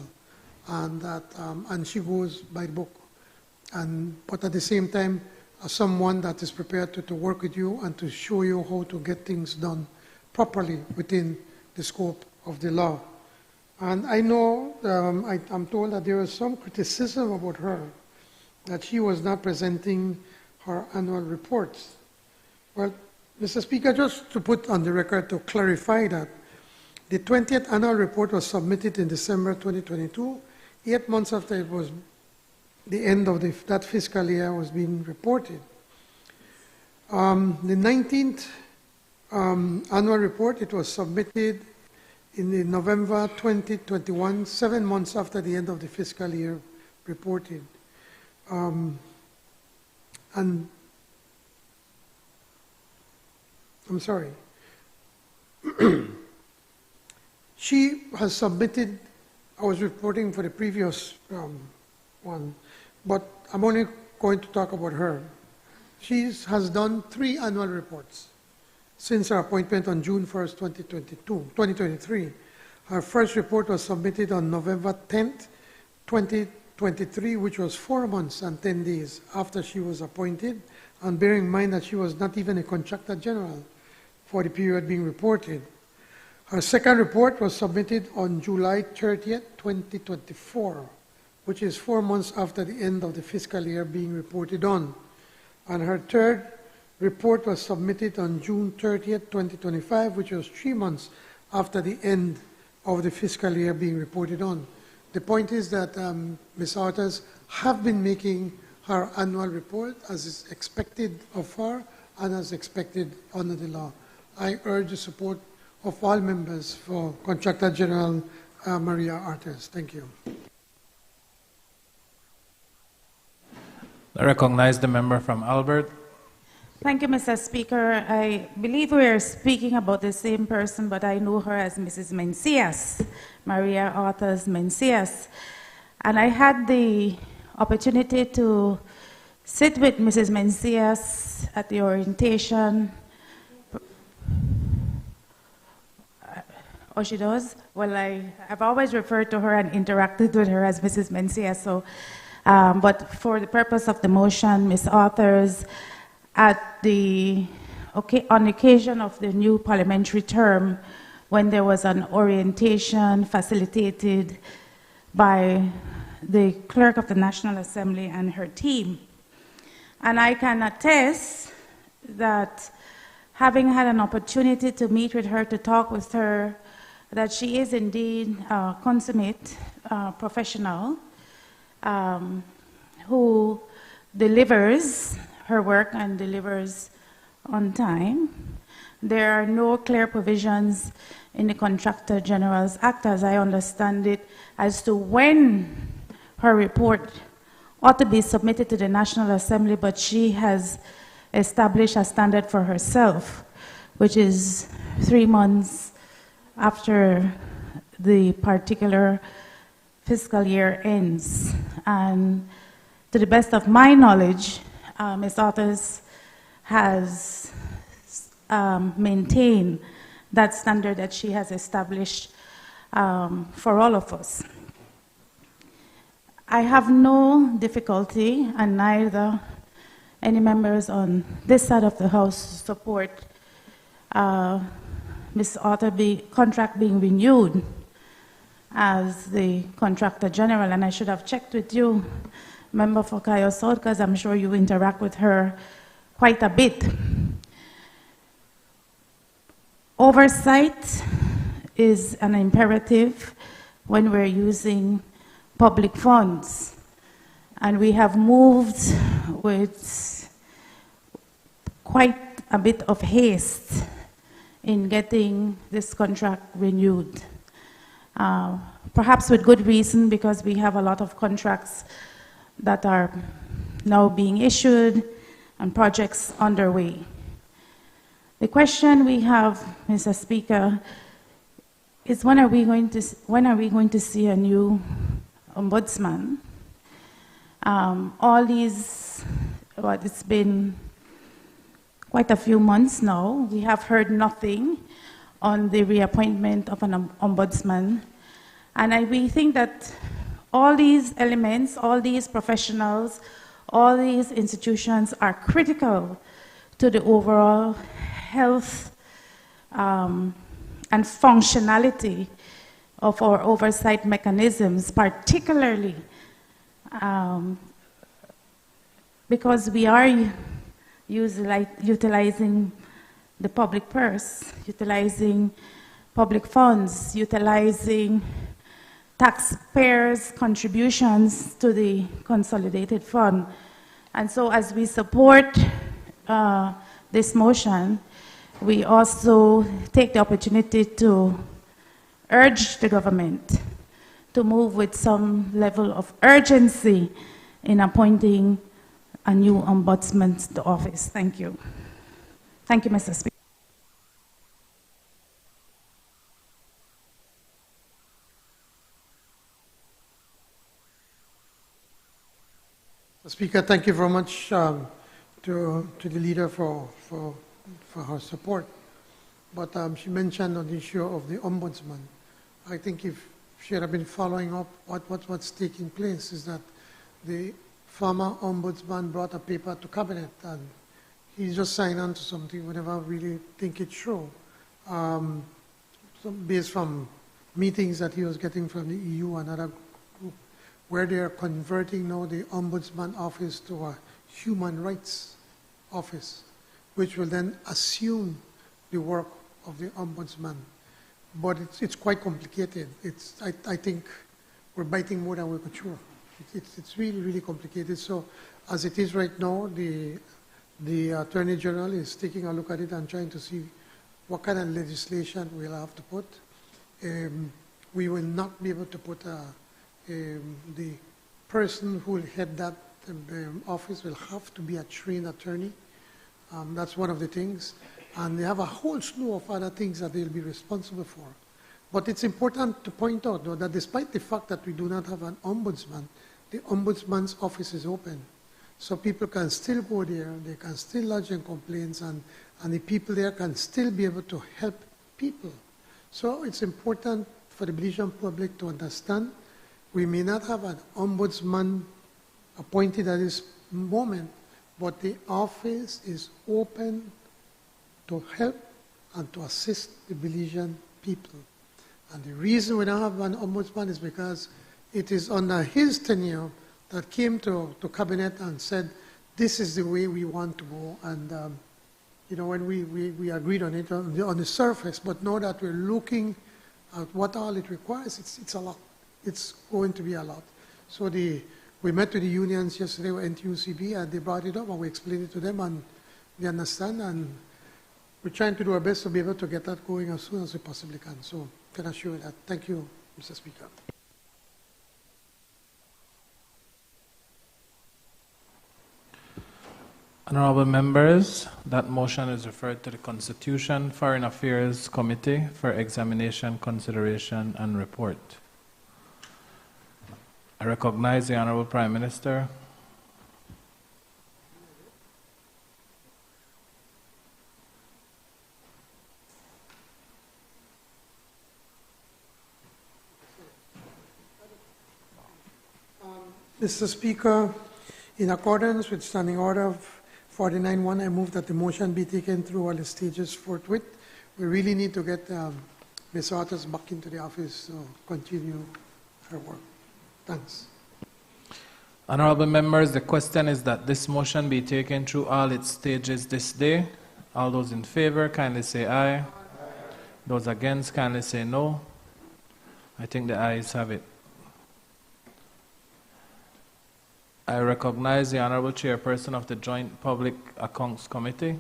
and that and she goes by the book. But at the same time, someone that is prepared to work with you and to show you how to get things done properly within the scope of the law. And I know, I'm told that there was some criticism about her, that she was not presenting her annual reports. Well, Mr. Speaker, just to put on the record to clarify that, the 20th annual report was submitted in December 2022, 8 months after it was the end of that fiscal year was being reported. The 19th annual report, it was submitted in the November 2021, 7 months after the end of the fiscal year reported. And I'm sorry. She has submitted, I was reporting for the previous one, but I'm only going to talk about her. She has done 3 annual reports since her appointment on June 1st, 2023. Her first report was submitted on November 10th, 2023, which was 4 months and 10 days after she was appointed, and bearing in mind that she was not even a Contractor General for the period being reported. Her second report was submitted on July 30th, 2024, which is 4 months after the end of the fiscal year being reported on. And her third report was submitted on June 30th, 2025, which was 3 months after the end of the fiscal year being reported on. The point is that Ms. Arthurs have been making her annual report as is expected of her and as expected under the law. I urge the support of all members for Contractor General Maria Arthurs. Thank you. I recognize the member from Albert. Thank you, Mr. Speaker. I believe we are speaking about the same person, but I know her as Mrs. Mencias, Maria Arthurs Mencias. And I had the opportunity to sit with Mrs. Mencias at the orientation. Oh, she does? Well, I've always referred to her and interacted with her as Mrs. Mencias. So, but for the purpose of the motion, Ms. Arthurs, on the occasion of the new parliamentary term, when there was an orientation facilitated by the clerk of the National Assembly and her team. And I can attest that having had an opportunity to meet with her, to talk with her, that she is indeed a consummate professional who delivers her work and delivers on time. There are no clear provisions in the Contractor General's Act, as I understand it, as to when her report ought to be submitted to the National Assembly, but she has established a standard for herself, which is 3 months after the particular fiscal year ends. And to the best of my knowledge, Ms. Arthurs has maintained that standard that she has established for all of us. I have no difficulty, and neither any members on this side of the House support Ms. Arthur's contract being renewed as the Contractor General. And I should have checked with you, Member for Kayo South, because I'm sure you interact with her quite a bit. Oversight is an imperative when we're using public funds. And we have moved with quite a bit of haste in getting this contract renewed. Perhaps with good reason, because we have a lot of contracts that are now being issued and projects underway. The question we have, Mr. Speaker, is when are we going to see a new ombudsman? All these, well, it's been quite a few months now. We have heard nothing on the reappointment of an ombudsman. And we think that all these elements, all these professionals, all these institutions are critical to the overall health and functionality of our oversight mechanisms, particularly because we are utilizing the public purse, utilizing public funds, utilizing taxpayers' contributions to the consolidated fund. And so as we support this motion, we also take the opportunity to urge the government to move with some level of urgency in appointing a new ombudsman to office. Thank you. Thank you, Mr. Speaker. Speaker, thank you very much to the leader for her support. But she mentioned on the issue of the ombudsman. I think if she had been following up what's taking place is that the former ombudsman brought a paper to cabinet and he just signed on to something we never really think it's true. Based from meetings that he was getting from the EU and other group, where they are converting now the ombudsman office to a human rights office. which will then assume the work of the ombudsman. But it's quite complicated. I think we're biting more than we could chew. It's really, really complicated. So as it is right now, the Attorney General is taking a look at it and trying to see what kind of legislation we'll have to put. We will not be able to put the person who will head that office will have to be a trained attorney. That's one of the things. And they have a whole slew of other things that they'll be responsible for. But it's important to point out, though, that despite the fact that we do not have an ombudsman, the ombudsman's office is open. So people can still go there, they can still lodge in complaints, and the people there can still be able to help people. So it's important for the Belizean public to understand we may not have an ombudsman appointed at this moment, but the office is open to help and to assist the Belizean people. And the reason we don't have an ombudsman is because it is under his tenure that came to cabinet and said, this is the way we want to go. And, you know, when we agreed on it on the surface, but now that we're looking at what all it requires, it's a lot. It's going to be a lot. So we met with the unions yesterday with NTUCB, and they brought it up, and we explained it to them, and they understand, and we're trying to do our best to be able to get that going as soon as we possibly can. So can I assure you that. Thank you, Mr. Speaker. Honorable members, that motion is referred to the Constitution, Foreign Affairs Committee for examination, consideration, and report. I recognize the Honorable Prime Minister. Mr. Speaker, in accordance with Standing Order 49-1, I move that the motion be taken through all the stages forthwith. We really need to get Ms. Waters back into the office to continue her work. Thanks. Honorable members, the question is that this motion be taken through all its stages this day. All those in favor, kindly say aye. Aye. Those against, kindly say no. I think the ayes have it. I recognize the Honorable Chairperson of the Joint Public Accounts Committee.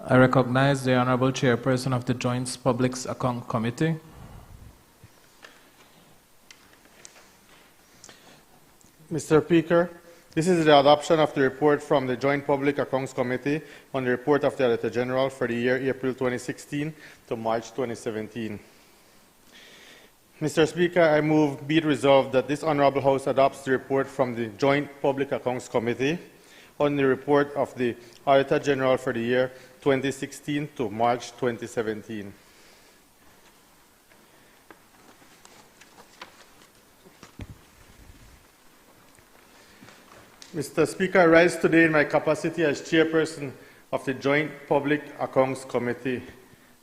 I recognize the Honorable Chairperson of the Joint Public Accounts Committee. Mr. Speaker, this is the adoption of the report from the Joint Public Accounts Committee on the report of the Auditor General for the year April 2016 to March 2017. Mr. Speaker, I move be it resolved that this Honorable House adopts the report from the Joint Public Accounts Committee on the report of the Auditor General for the year 2016 to March 2017. Mr. Speaker, I rise today in my capacity as Chairperson of the Joint Public Accounts Committee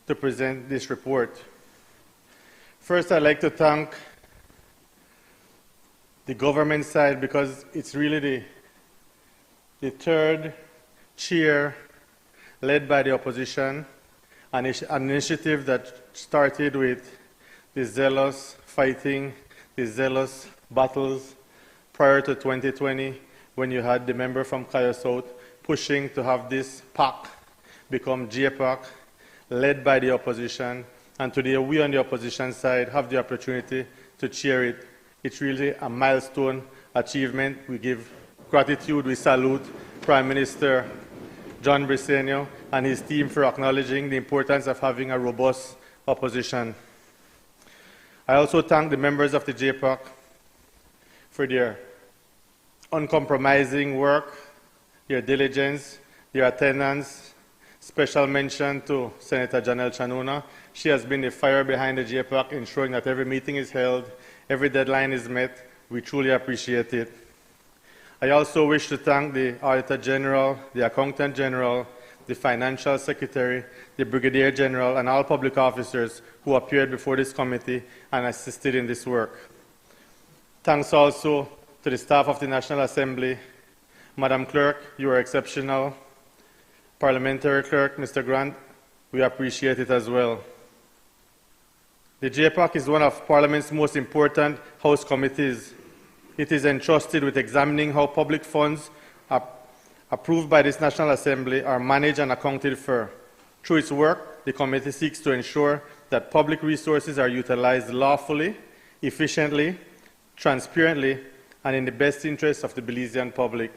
to present this report. First, I'd like to thank the government side because it's really the third chair led by the opposition, an initiative that started with the zealous fighting, the zealous battles prior to 2020 when you had the member from Kaya South pushing to have this PAC become JPAC, led by the opposition. And today we on the opposition side have the opportunity to chair it. It's really a milestone achievement. We give gratitude, we salute Prime Minister John Briceño and his team for acknowledging the importance of having a robust opposition. I also thank the members of the JPAC for their uncompromising work, their diligence, their attendance. Special mention to Senator Janelle Chanuna. She has been the fire behind the JPAC, ensuring that every meeting is held, every deadline is met. We truly appreciate it. I also wish to thank the Auditor General, the Accountant General, the Financial Secretary, the Brigadier General, and all public officers who appeared before this committee and assisted in this work. Thanks also to the staff of the National Assembly. Madam Clerk, you are exceptional. Parliamentary Clerk, Mr. Grant, we appreciate it as well. The JPAC is one of Parliament's most important House committees. It is entrusted with examining how public funds approved by this National Assembly are managed and accounted for. Through its work, the committee seeks to ensure that public resources are utilized lawfully, efficiently, transparently, and in the best interest of the Belizean public.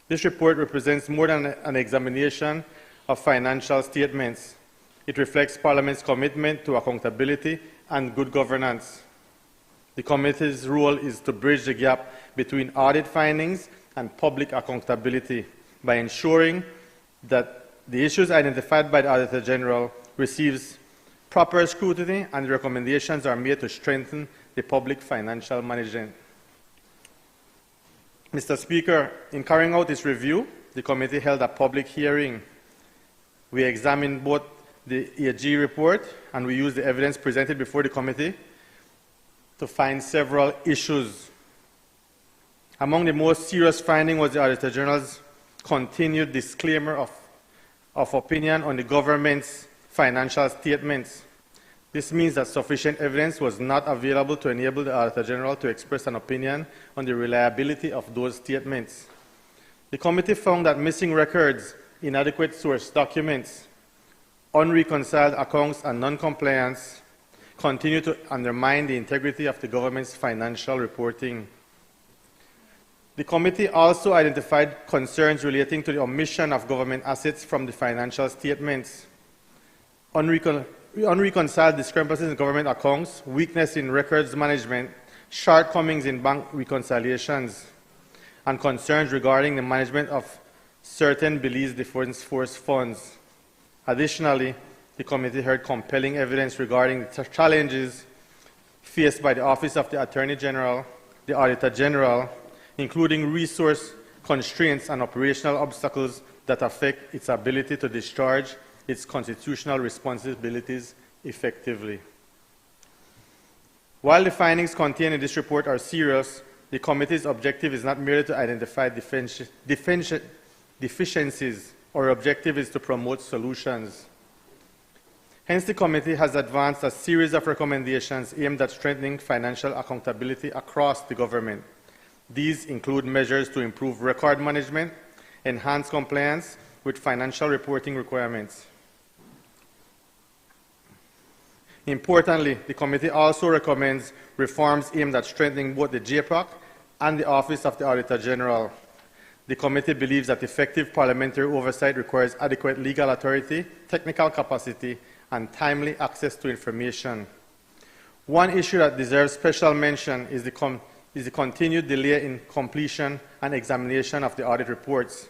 This report represents more than an examination of financial statements. It reflects Parliament's commitment to accountability and good governance. The committee's role is to bridge the gap between audit findings and public accountability by ensuring that the issues identified by the Auditor General receives proper scrutiny and recommendations are made to strengthen the public financial management. Mr. Speaker, in carrying out this review, the committee held a public hearing. We examined both the AG report and we used the evidence presented before the committee to find several issues. Among the most serious findings was the Auditor General's continued disclaimer of opinion on the government's financial statements. This means that sufficient evidence was not available to enable the Auditor General to express an opinion on the reliability of those statements. The committee found that missing records, inadequate source documents, unreconciled accounts, and non-compliance continue to undermine the integrity of the government's financial reporting. The committee also identified concerns relating to the omission of government assets from the financial statements, unreconciled discrepancies in government accounts, weakness in records management, shortcomings in bank reconciliations, and concerns regarding the management of certain Belize Defense Force funds. Additionally, the committee heard compelling evidence regarding the challenges faced by the Office of the Attorney General, the Auditor General, including resource constraints and operational obstacles that affect its ability to discharge its constitutional responsibilities effectively. While the findings contained in this report are serious, the committee's objective is not merely to identify deficiencies. Our objective is to promote solutions. Hence, the committee has advanced a series of recommendations aimed at strengthening financial accountability across the government. These include measures to improve record management, enhance compliance with financial reporting requirements. Importantly, the committee also recommends reforms aimed at strengthening both the JPAC and the Office of the Auditor General. The committee believes that effective parliamentary oversight requires adequate legal authority, technical capacity, and timely access to information. One issue that deserves special mention is the continued delay in completion and examination of the audit reports.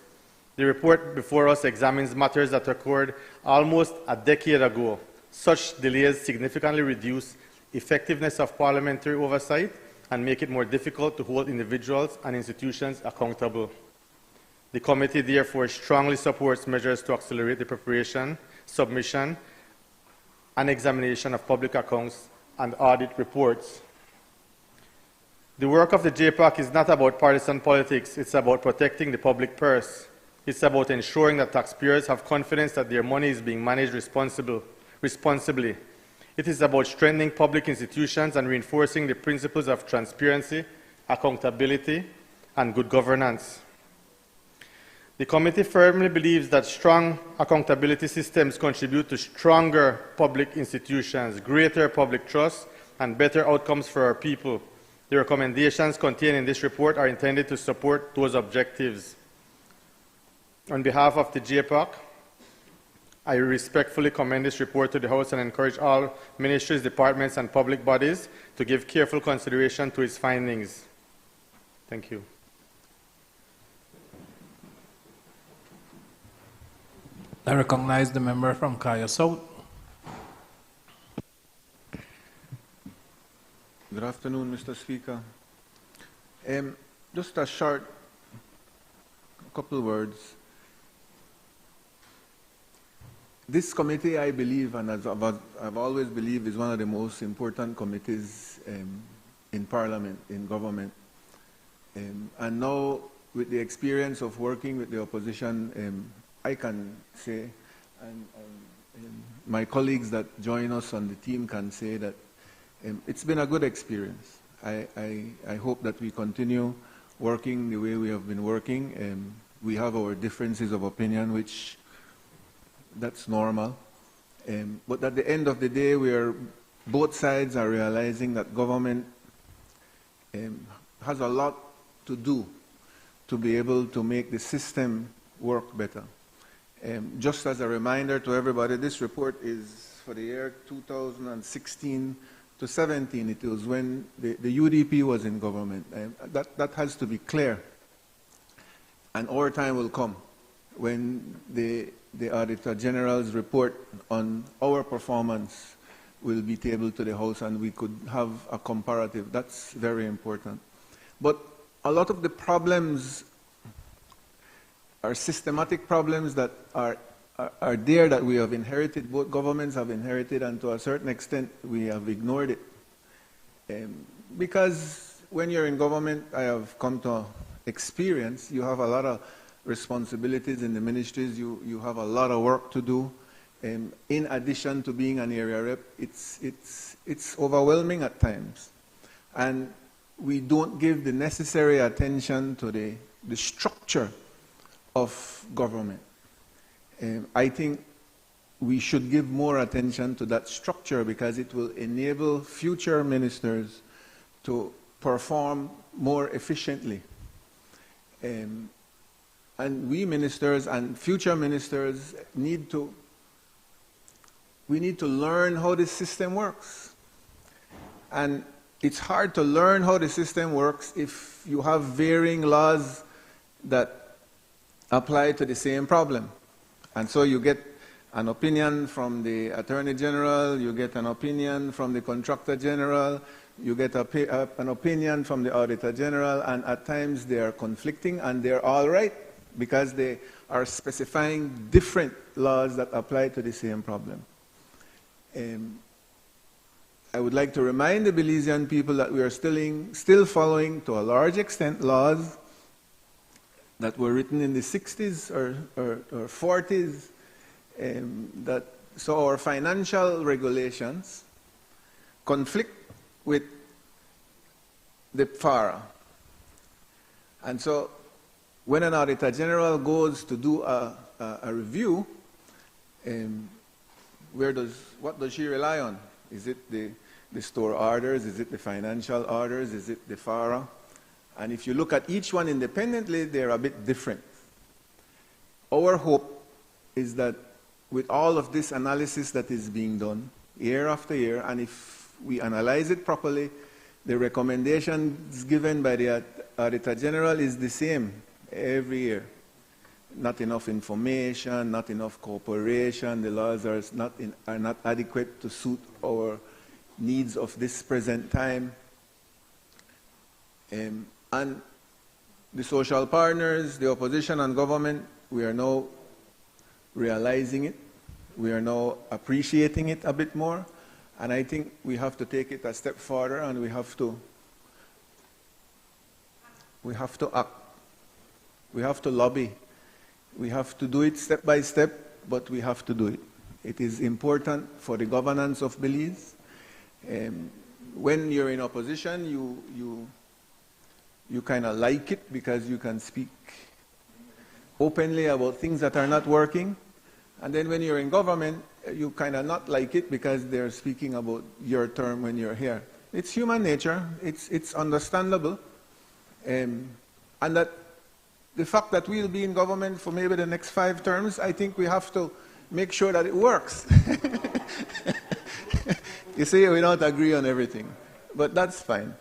The report before us examines matters that occurred almost a decade ago. Such delays significantly reduce effectiveness of parliamentary oversight and make it more difficult to hold individuals and institutions accountable. The committee therefore strongly supports measures to accelerate the preparation, submission, and examination of public accounts and audit reports. The work of the JPAC is not about partisan politics, it's about protecting the public purse. It's about ensuring that taxpayers have confidence that their money is being managed responsibly. It is about strengthening public institutions and reinforcing the principles of transparency, accountability, and good governance. The committee firmly believes that strong accountability systems contribute to stronger public institutions, greater public trust, and better outcomes for our people. The recommendations contained in this report are intended to support those objectives. On behalf of the JPAC, I respectfully commend this report to the House and encourage all ministries, departments, and public bodies to give careful consideration to its findings. Thank you. I recognize the member from Kaya South. Good afternoon, Mr. Speaker. Just a short couple words. This committee, I believe, and as I've always believed, is one of the most important committees in Parliament, in government. And now, with the experience of working with the opposition, I can say, and my colleagues that join us on the team can say that it's been a good experience. I hope that we continue working the way we have been working. We have our differences of opinion, which that's normal. But at the end of the day, both sides are realizing that government has a lot to do to be able to make the system work better. Just as a reminder to everybody, this report is for the year 2016 to 17. It was when the UDP was in government. That has to be clear. And our time will come when the Auditor General's report on our performance will be tabled to the House and we could have a comparative. That's very important. But a lot of the problems are systematic problems that are there that we have inherited, both governments have inherited, and to a certain extent we have ignored it. Because when you're in government, I have come to experience, you have a lot of responsibilities in the ministries, you have a lot of work to do. In addition to being an area rep, it's overwhelming at times. And we don't give the necessary attention to the structure of government. I think we should give more attention to that structure because it will enable future ministers to perform more efficiently. And we ministers and future ministers need to learn how the system works. And it's hard to learn how the system works if you have varying laws that apply to the same problem. And so you get an opinion from the Attorney General, you get an opinion from the Contractor General, you get an opinion from the Auditor General, and at times they are conflicting, and they're all right because they are specifying different laws that apply to the same problem. I would like to remind the Belizean people that we are still following, to a large extent, laws that were written in the 60s or 40s. So our financial regulations conflict with the FARA. And so when an Auditor General goes to do a review, what does she rely on? Is it the store orders? Is it the financial orders? Is it the FARA? And if you look at each one independently, they're a bit different. Our hope is that with all of this analysis that is being done year after year, and if we analyze it properly, the recommendations given by the Auditor General is the same every year. Not enough information, not enough cooperation, the laws are not adequate to suit our needs of this present time. And the social partners, the opposition and government, we are now realizing it. We are now appreciating it a bit more. And I think we have to take it a step further, and we have to act. We have to lobby. We have to do it step by step, but we have to do it. It is important for the governance of Belize. When you're in opposition, you kind of like it because you can speak openly about things that are not working. And then when you're in government, you kind of not like it because they're speaking about your term when you're here. It's human nature. It's understandable. And that the fact that we'll be in government for maybe the next 5 terms, I think we have to make sure that it works. You see, we don't agree on everything, but that's fine.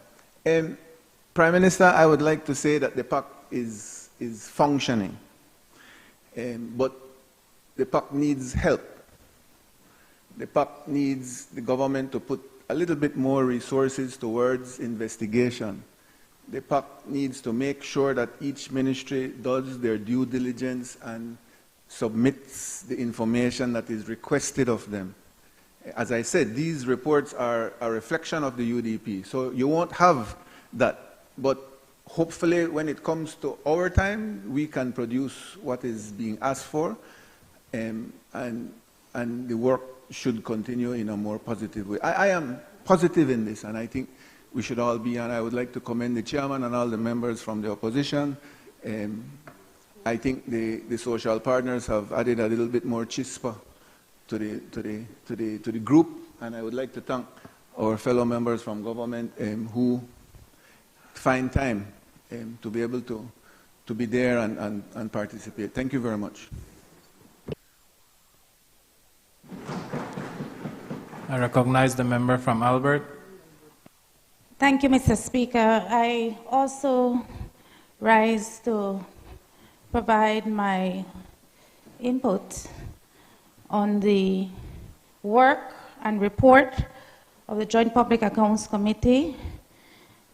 Prime Minister, I would like to say that the PAC is functioning, but the PAC needs help. The PAC needs the government to put a little bit more resources towards investigation. The PAC needs to make sure that each ministry does their due diligence and submits the information that is requested of them. As I said, these reports are a reflection of the UDP, so you won't have that. But hopefully, when it comes to our time, we can produce what is being asked for, and the work should continue in a more positive way. I am positive in this, and I think we should all be, and I would like to commend the chairman and all the members from the opposition. I think the social partners have added a little bit more chispa to the group, and I would like to thank our fellow members from government who find time to be able to be there and participate. Thank you very much. I recognize the member from Albert. Thank you, Mr. Speaker. I also rise to provide my input on the work and report of the Joint Public Accounts Committee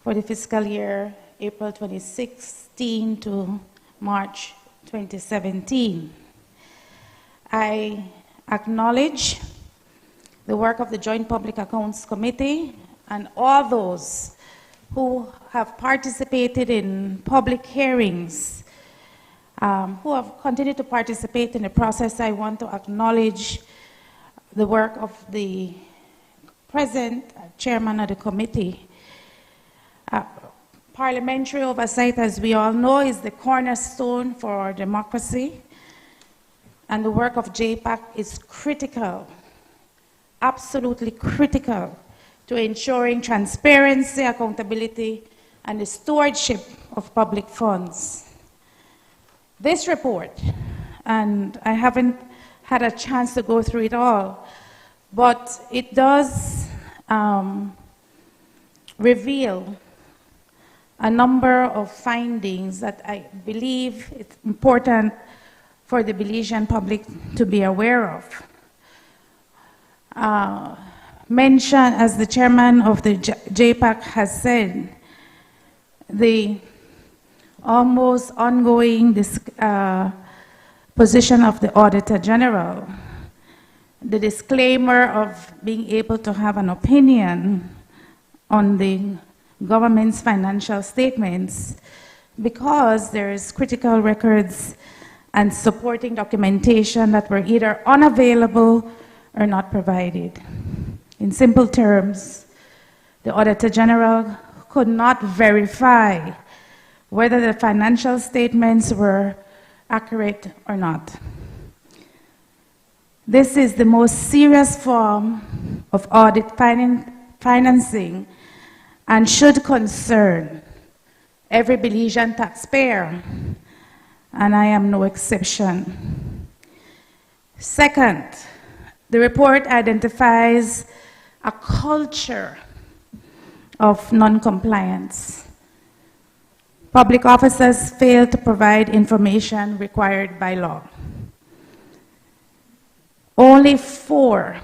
for the fiscal year April 2016 to March 2017. I acknowledge the work of the Joint Public Accounts Committee and all those who have participated in public hearings, who have continued to participate in the process. I want to acknowledge the work of the present chairman of the committee. Parliamentary oversight, as we all know, is the cornerstone for our democracy, and the work of JPAC is critical, absolutely critical, to ensuring transparency, accountability, and the stewardship of public funds. This report, and I haven't had a chance to go through it all, but it does reveal a number of findings that I believe it's important for the Belizean public to be aware of. Mention, as the chairman of the JPAC has said, the almost ongoing position of the Auditor General, the disclaimer of being able to have an opinion on the government's financial statements because there is critical records and supporting documentation that were either unavailable or not provided. In simple terms, the Auditor General could not verify whether the financial statements were accurate or not. This is the most serious form of audit financing and should concern every Belizean taxpayer, and I am no exception. Second, the report identifies a culture of non-compliance. Public officers fail to provide information required by law. Only 4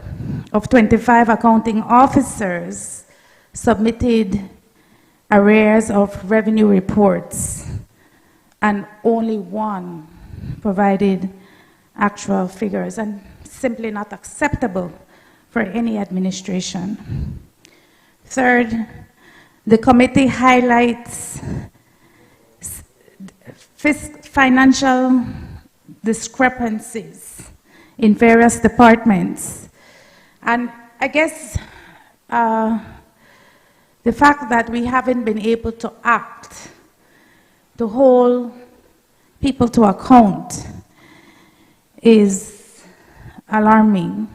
of 25 accounting officers submitted arrears of revenue reports, and only 1 provided actual figures, and simply not acceptable for any administration. Third, the committee highlights financial discrepancies in various departments. And I guess the fact that we haven't been able to act to hold people to account is alarming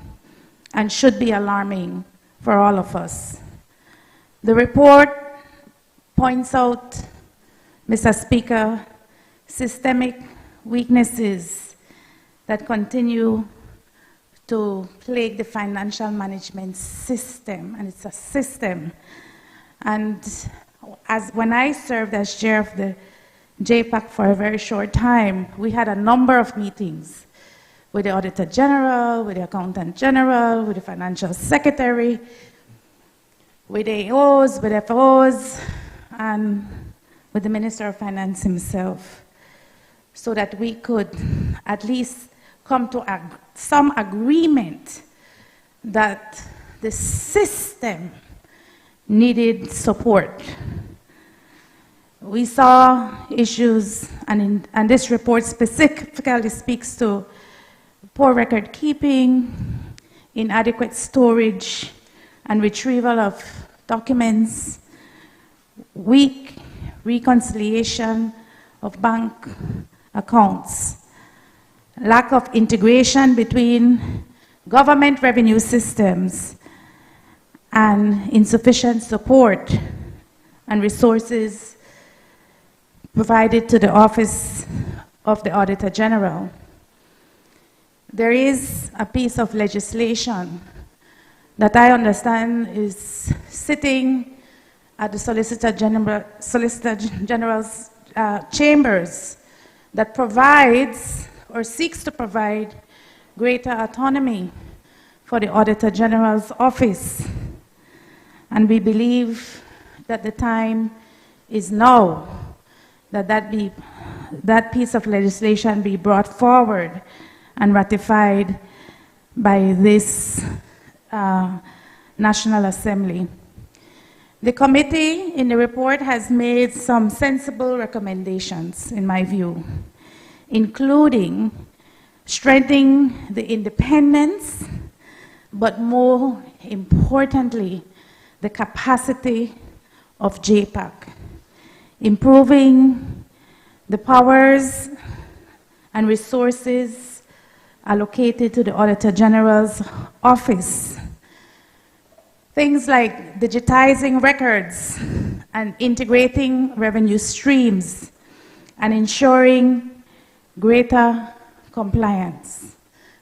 and should be alarming for all of us. The report points out, Mr. Speaker, systemic weaknesses that continue to plague the financial management system, and it's a system. And when I served as chair of the JPAC for a very short time, we had a number of meetings with the Auditor General, with the Accountant General, with the Financial Secretary, with AOs, with FOs, and with the Minister of Finance himself, so that we could at least come to some agreement that the system needed support. We saw issues, and this report specifically speaks to poor record keeping, inadequate storage and retrieval of documents, weak reconciliation of bank accounts, lack of integration between government revenue systems, and insufficient support and resources provided to the Office of the Auditor General. There is a piece of legislation that I understand is sitting at the Solicitor General's chambers that provides or seeks to provide greater autonomy for the Auditor General's office. And we believe that the time is now that piece of legislation be brought forward and ratified by this National Assembly. The committee in the report has made some sensible recommendations, in my view, including strengthening the independence, but more importantly, the capacity of JPAC, improving the powers and resources allocated to the Auditor General's office. Things like digitizing records and integrating revenue streams and ensuring greater compliance.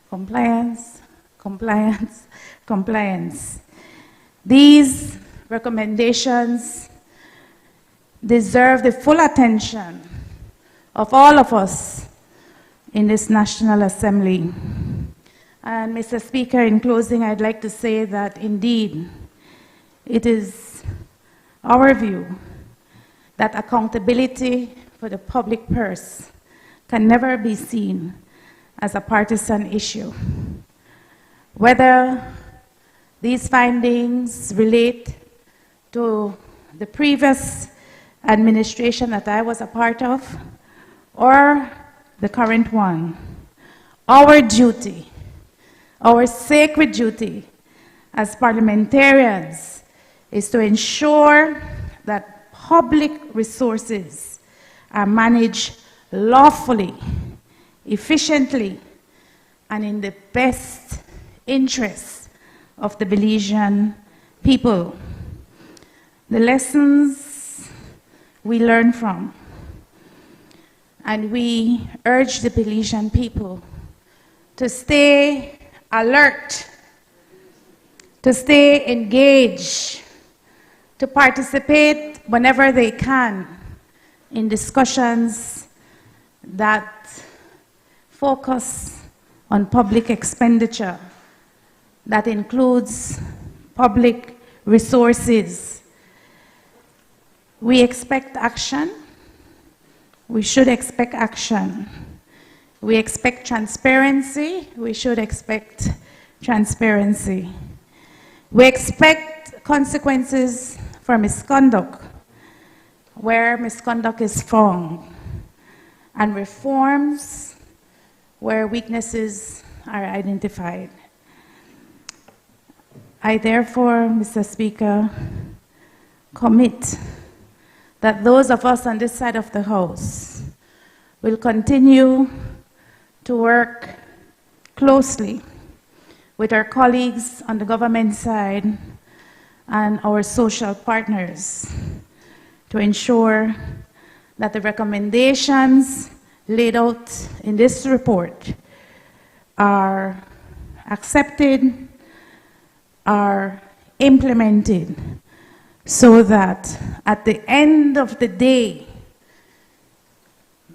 Compliance, compliance, compliance. These recommendations deserve the full attention of all of us in this National Assembly. And Mr. Speaker, in closing, I'd like to say that indeed it is our view that accountability for the public purse can never be seen as a partisan issue. Whether these findings relate to the previous administration that I was a part of or the current one, our duty, our sacred duty as parliamentarians is to ensure that public resources are managed lawfully, efficiently, and in the best interests of the Belizean people. The lessons we learn from, and we urge the Belizean people to stay alert, to stay engaged, to participate whenever they can in discussions that focus on public expenditure, that includes public resources. We expect action. We should expect action. We expect transparency. We should expect transparency. We expect consequences for misconduct where misconduct is found, and reforms where weaknesses are identified. I therefore, Mr. Speaker, commit that those of us on this side of the House will continue to work closely with our colleagues on the government side and our social partners to ensure that the recommendations laid out in this report are accepted, are implemented, so that at the end of the day,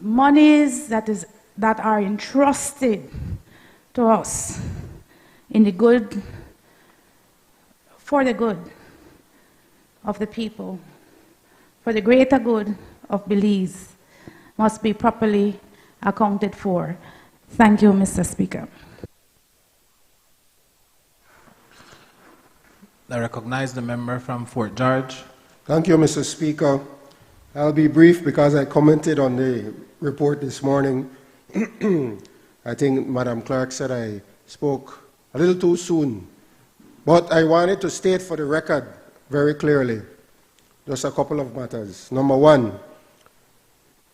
monies that are entrusted to us in the good, for the good of the people for the greater good of Belize must be properly accounted for. Thank you, Mr. Speaker. I recognize the member from Fort George. Thank you, Mr. Speaker. I'll be brief because I commented on the report this morning. I think Madam Clerk said I spoke a little too soon. But I wanted to state for the record very clearly just a couple of matters. Number one,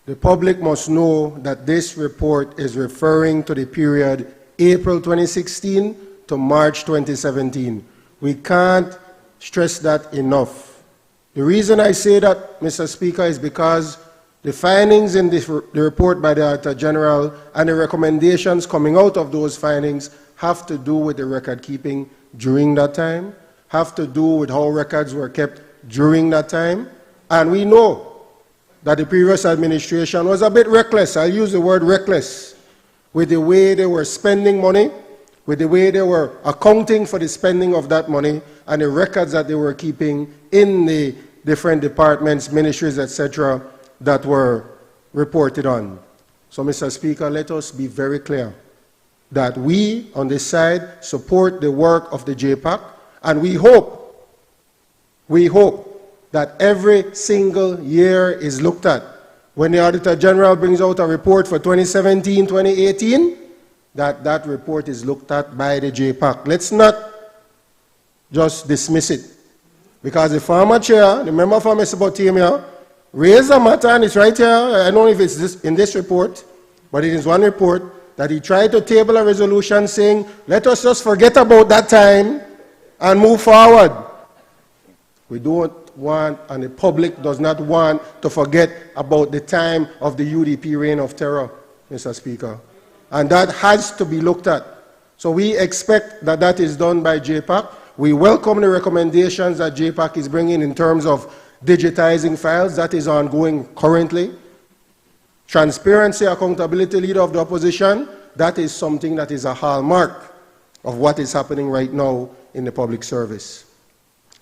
the public must know that this report is referring to the period April 2016 to March 2017. We can't stress that enough. The reason I say that, Mr. Speaker, is because the findings in the report by the Auditor General and the recommendations coming out of those findings have to do with the record keeping during that time, have to do with how records were kept during that time. And we know that the previous administration was a bit reckless, I'll use the word reckless, with the way they were spending money, with the way they were accounting for the spending of that money, and the records that they were keeping in the different departments, ministries, etc., that were reported on. So, Mr. Speaker, let us be very clear that we, on this side, support the work of the JPAC, and we hope that every single year is looked at. When the Auditor General brings out a report for 2017, 2018, that report is looked at by the JPAC. Let's not just dismiss it. Because the former chair, the member for Mesopotamia, raised a matter, and it's right here, I don't know if it's in this report, but it is one report, that he tried to table a resolution saying, let us just forget about that time and move forward. We don't want, and the public does not want to forget about the time of the UDP reign of terror, Mr. Speaker. And that has to be looked at. So we expect that that is done by JPAC. We welcome the recommendations that JPAC is bringing in terms of digitizing files. That is ongoing currently. Transparency, accountability, leader of the opposition, that is something that is a hallmark of what is happening right now in the public service.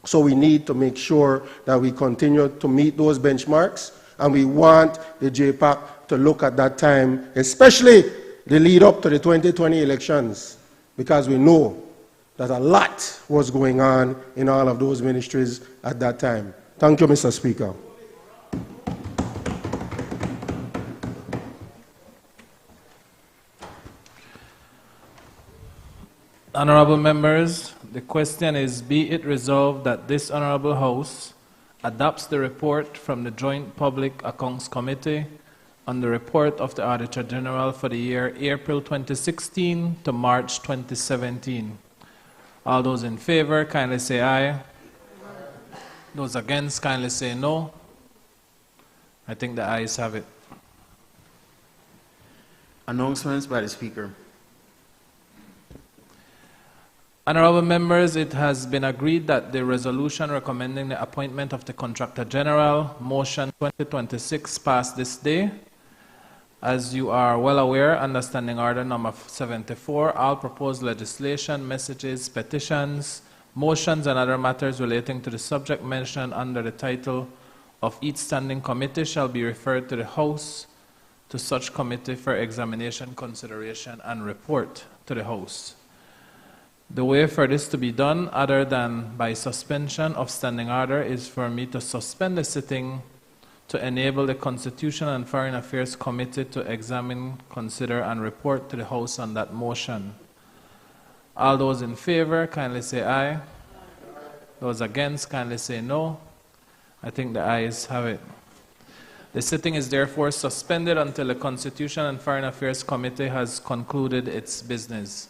So we need to make sure that we continue to meet those benchmarks, and we want the JPAC to look at that time, especially the lead up to the 2020 elections, because we know that a lot was going on in all of those ministries at that time. Thank you, Mr. Speaker. Honorable members, the question is, be it resolved that this Honorable House adopts the report from the Joint Public Accounts Committee on the report of the Auditor General for the year April 2016 to March 2017. All those in favor, kindly say aye. Those against, kindly say no. I think the ayes have it. Announcements by the Speaker. Honorable members, it has been agreed that the resolution recommending the appointment of the Contractor General, Motion 2026, pass this day. As you are well aware, under Standing Order number 74, all proposed legislation, messages, petitions, motions, and other matters relating to the subject mentioned under the title of each standing committee shall be referred to the House, to such committee for examination, consideration, and report to the House. The way for this to be done, other than by suspension of standing order, is for me to suspend the sitting to enable the Constitution and Foreign Affairs Committee to examine, consider, and report to the House on that motion. All those in favor, kindly say aye. Those against, kindly say no. I think the ayes have it. The sitting is therefore suspended until the Constitution and Foreign Affairs Committee has concluded its business.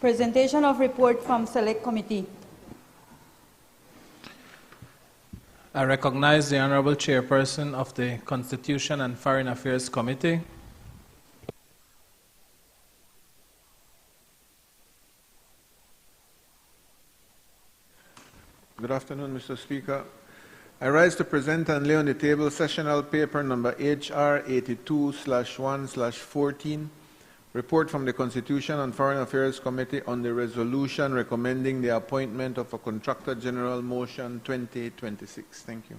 Presentation of report from Select Committee. I recognize the Honorable Chairperson of the Constitution and Foreign Affairs Committee. Good afternoon, Mr. Speaker. I rise to present and lay on the table sessional paper number HR 82/1/14, report from the Constitution and Foreign Affairs Committee on the resolution recommending the appointment of a Contractor General, motion 2026. Thank you.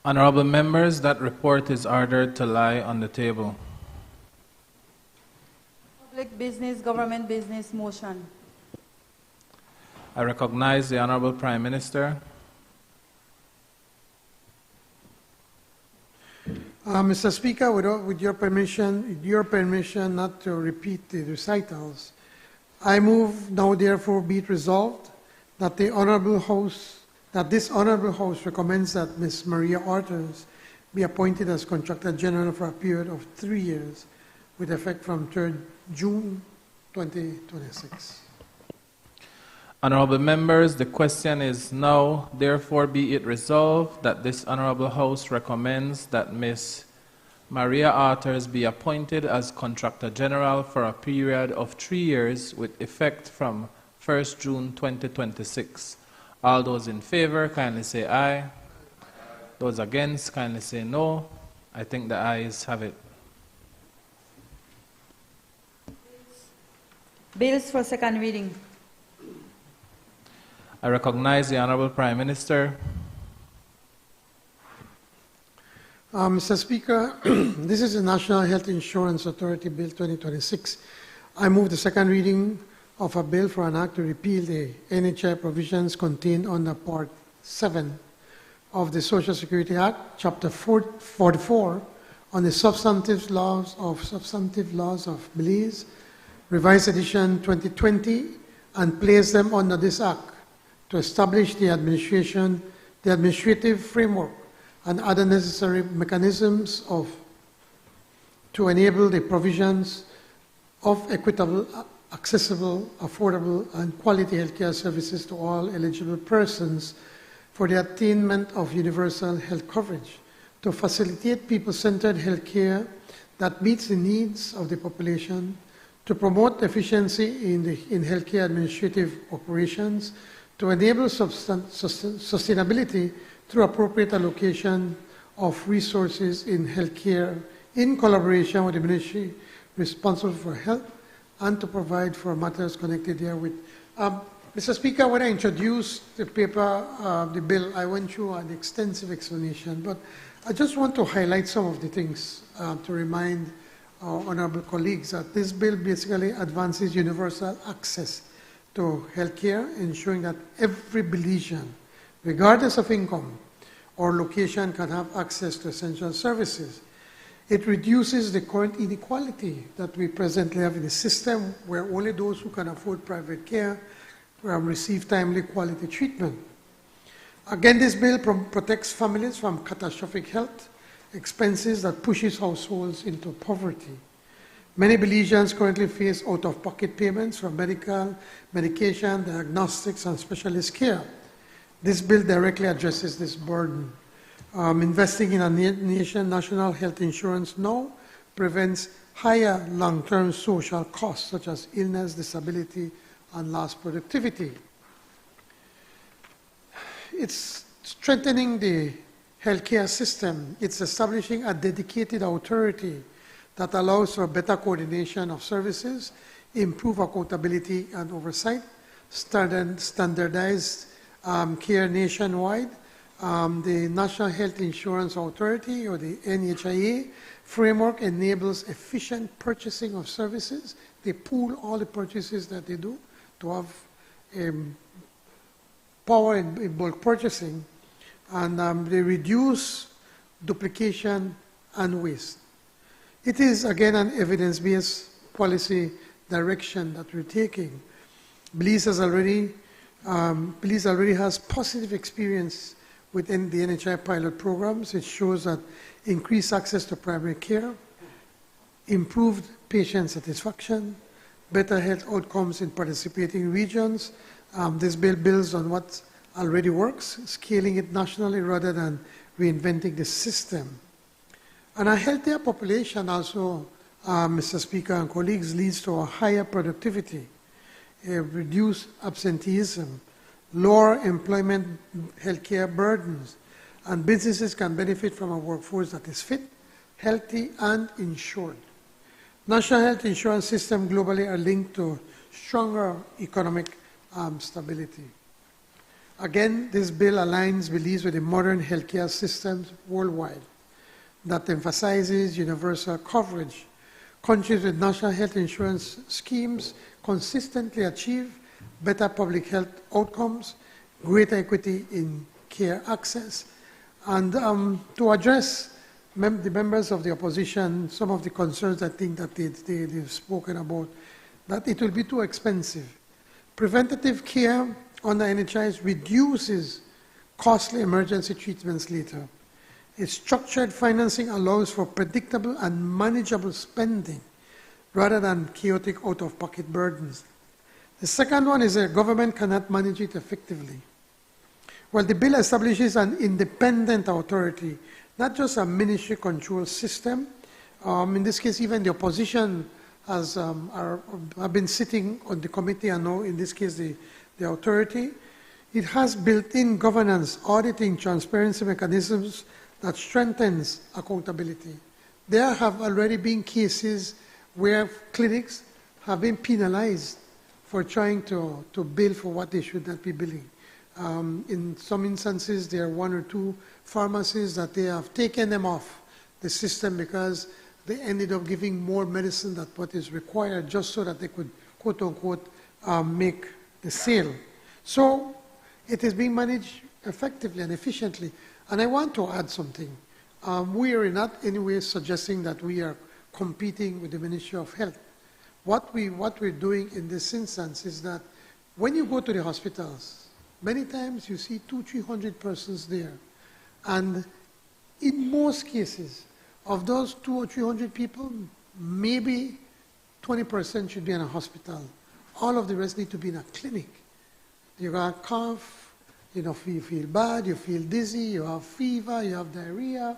Honorable members, that report is ordered to lie on the table. Public business, government business motion. I recognize the Honorable Prime Minister. Mr. Speaker, with your permission not to repeat the recitals, I move now therefore be it resolved that this Honorable House recommends that Ms. Maria Arthurs be appointed as Contractor General for a period of 3 years with effect from 3rd June 2026. Honorable members, the question is now, therefore be it resolved that this Honorable House recommends that Ms. Maria Arthurs be appointed as Contractor General for a period of 3 years with effect from 1st June 2026. All those in favor, kindly say aye. Those against, kindly say no. I think the ayes have it. Bills for second reading. I recognize the Honorable Prime Minister. Mr. Speaker, this is the National Health Insurance Authority Bill 2026. I move the second reading of a bill for an act to repeal the NHI provisions contained under Part 7 of the Social Security Act, Chapter 44, on the substantive laws of Belize, Revised Edition 2020, and place them under this Act to establish the administrative framework and other necessary mechanisms to enable the provisions of equitable, accessible, affordable, and quality healthcare services to all eligible persons for the attainment of universal health coverage, to facilitate people-centered healthcare that meets the needs of the population, to promote efficiency in healthcare administrative operations, to enable sustainability through appropriate allocation of resources in healthcare in collaboration with the ministry responsible for health, and to provide for matters connected therewith. Mr. Speaker, when I introduced the paper, the bill, I went through an extensive explanation, but I just want to highlight some of the things to remind our honorable colleagues that this bill basically advances universal access to healthcare, ensuring that every Belizean, regardless of income or location, can have access to essential services. It reduces the current inequality that we presently have in the system, where only those who can afford private care receive timely quality treatment. Again, this bill protects families from catastrophic health expenses that pushes households into poverty. Many Belizeans currently face out-of-pocket payments for medication, diagnostics, and specialist care. This bill directly addresses this burden. Investing in a national health insurance now prevents higher long-term social costs such as illness, disability, and lost productivity. It's strengthening the healthcare system. It's establishing a dedicated authority that allows for better coordination of services, improve accountability and oversight, standardized care nationwide. The National Health Insurance Authority, or the NHIA framework, enables efficient purchasing of services. They pool all the purchases that they do to have power in bulk purchasing, and they reduce duplication and waste. It is, again, an evidence-based policy direction that we're taking. Belize already has positive experience within the NHI pilot programs. It shows that increased access to primary care, improved patient satisfaction, better health outcomes in participating regions. This bill builds on what already works, scaling it nationally rather than reinventing the system. And a healthier population also, Mr. Speaker and colleagues, leads to a higher productivity, reduced absenteeism, lower employment healthcare burdens, and businesses can benefit from a workforce that is fit, healthy, and insured. National health insurance systems globally are linked to stronger economic stability. Again, this bill aligns Belize with the modern healthcare systems worldwide that emphasizes universal coverage. Countries with national health insurance schemes consistently achieve better public health outcomes, greater equity in care access, and to address the members of the opposition, some of the concerns I think that they've spoken about, that it will be too expensive. Preventative care under NHIs reduces costly emergency treatments later. Its structured financing allows for predictable and manageable spending rather than chaotic out-of-pocket burdens. The second one is that government cannot manage it effectively. Well, the bill establishes an independent authority, not just a ministry control system. In this case, even the opposition have been sitting on the committee and now, in this case, the authority. It has built-in governance, auditing, transparency mechanisms that strengthens accountability. There have already been cases where clinics have been penalized for trying to bill for what they should not be billing. In some instances, there are one or two pharmacies that they have taken them off the system because they ended up giving more medicine than what is required just so that they could, quote unquote, make the sale. So it is being managed effectively and efficiently. And I want to add something. We are not in any way suggesting that we are competing with the Ministry of Health. What we're doing in this instance is that when you go to the hospitals, many times you see 200-300 persons there. And in most cases, of those 200 or 300 people, maybe 20% should be in a hospital. All of the rest need to be in a clinic. You got a cough, you feel bad, you feel dizzy, you have fever, you have diarrhea,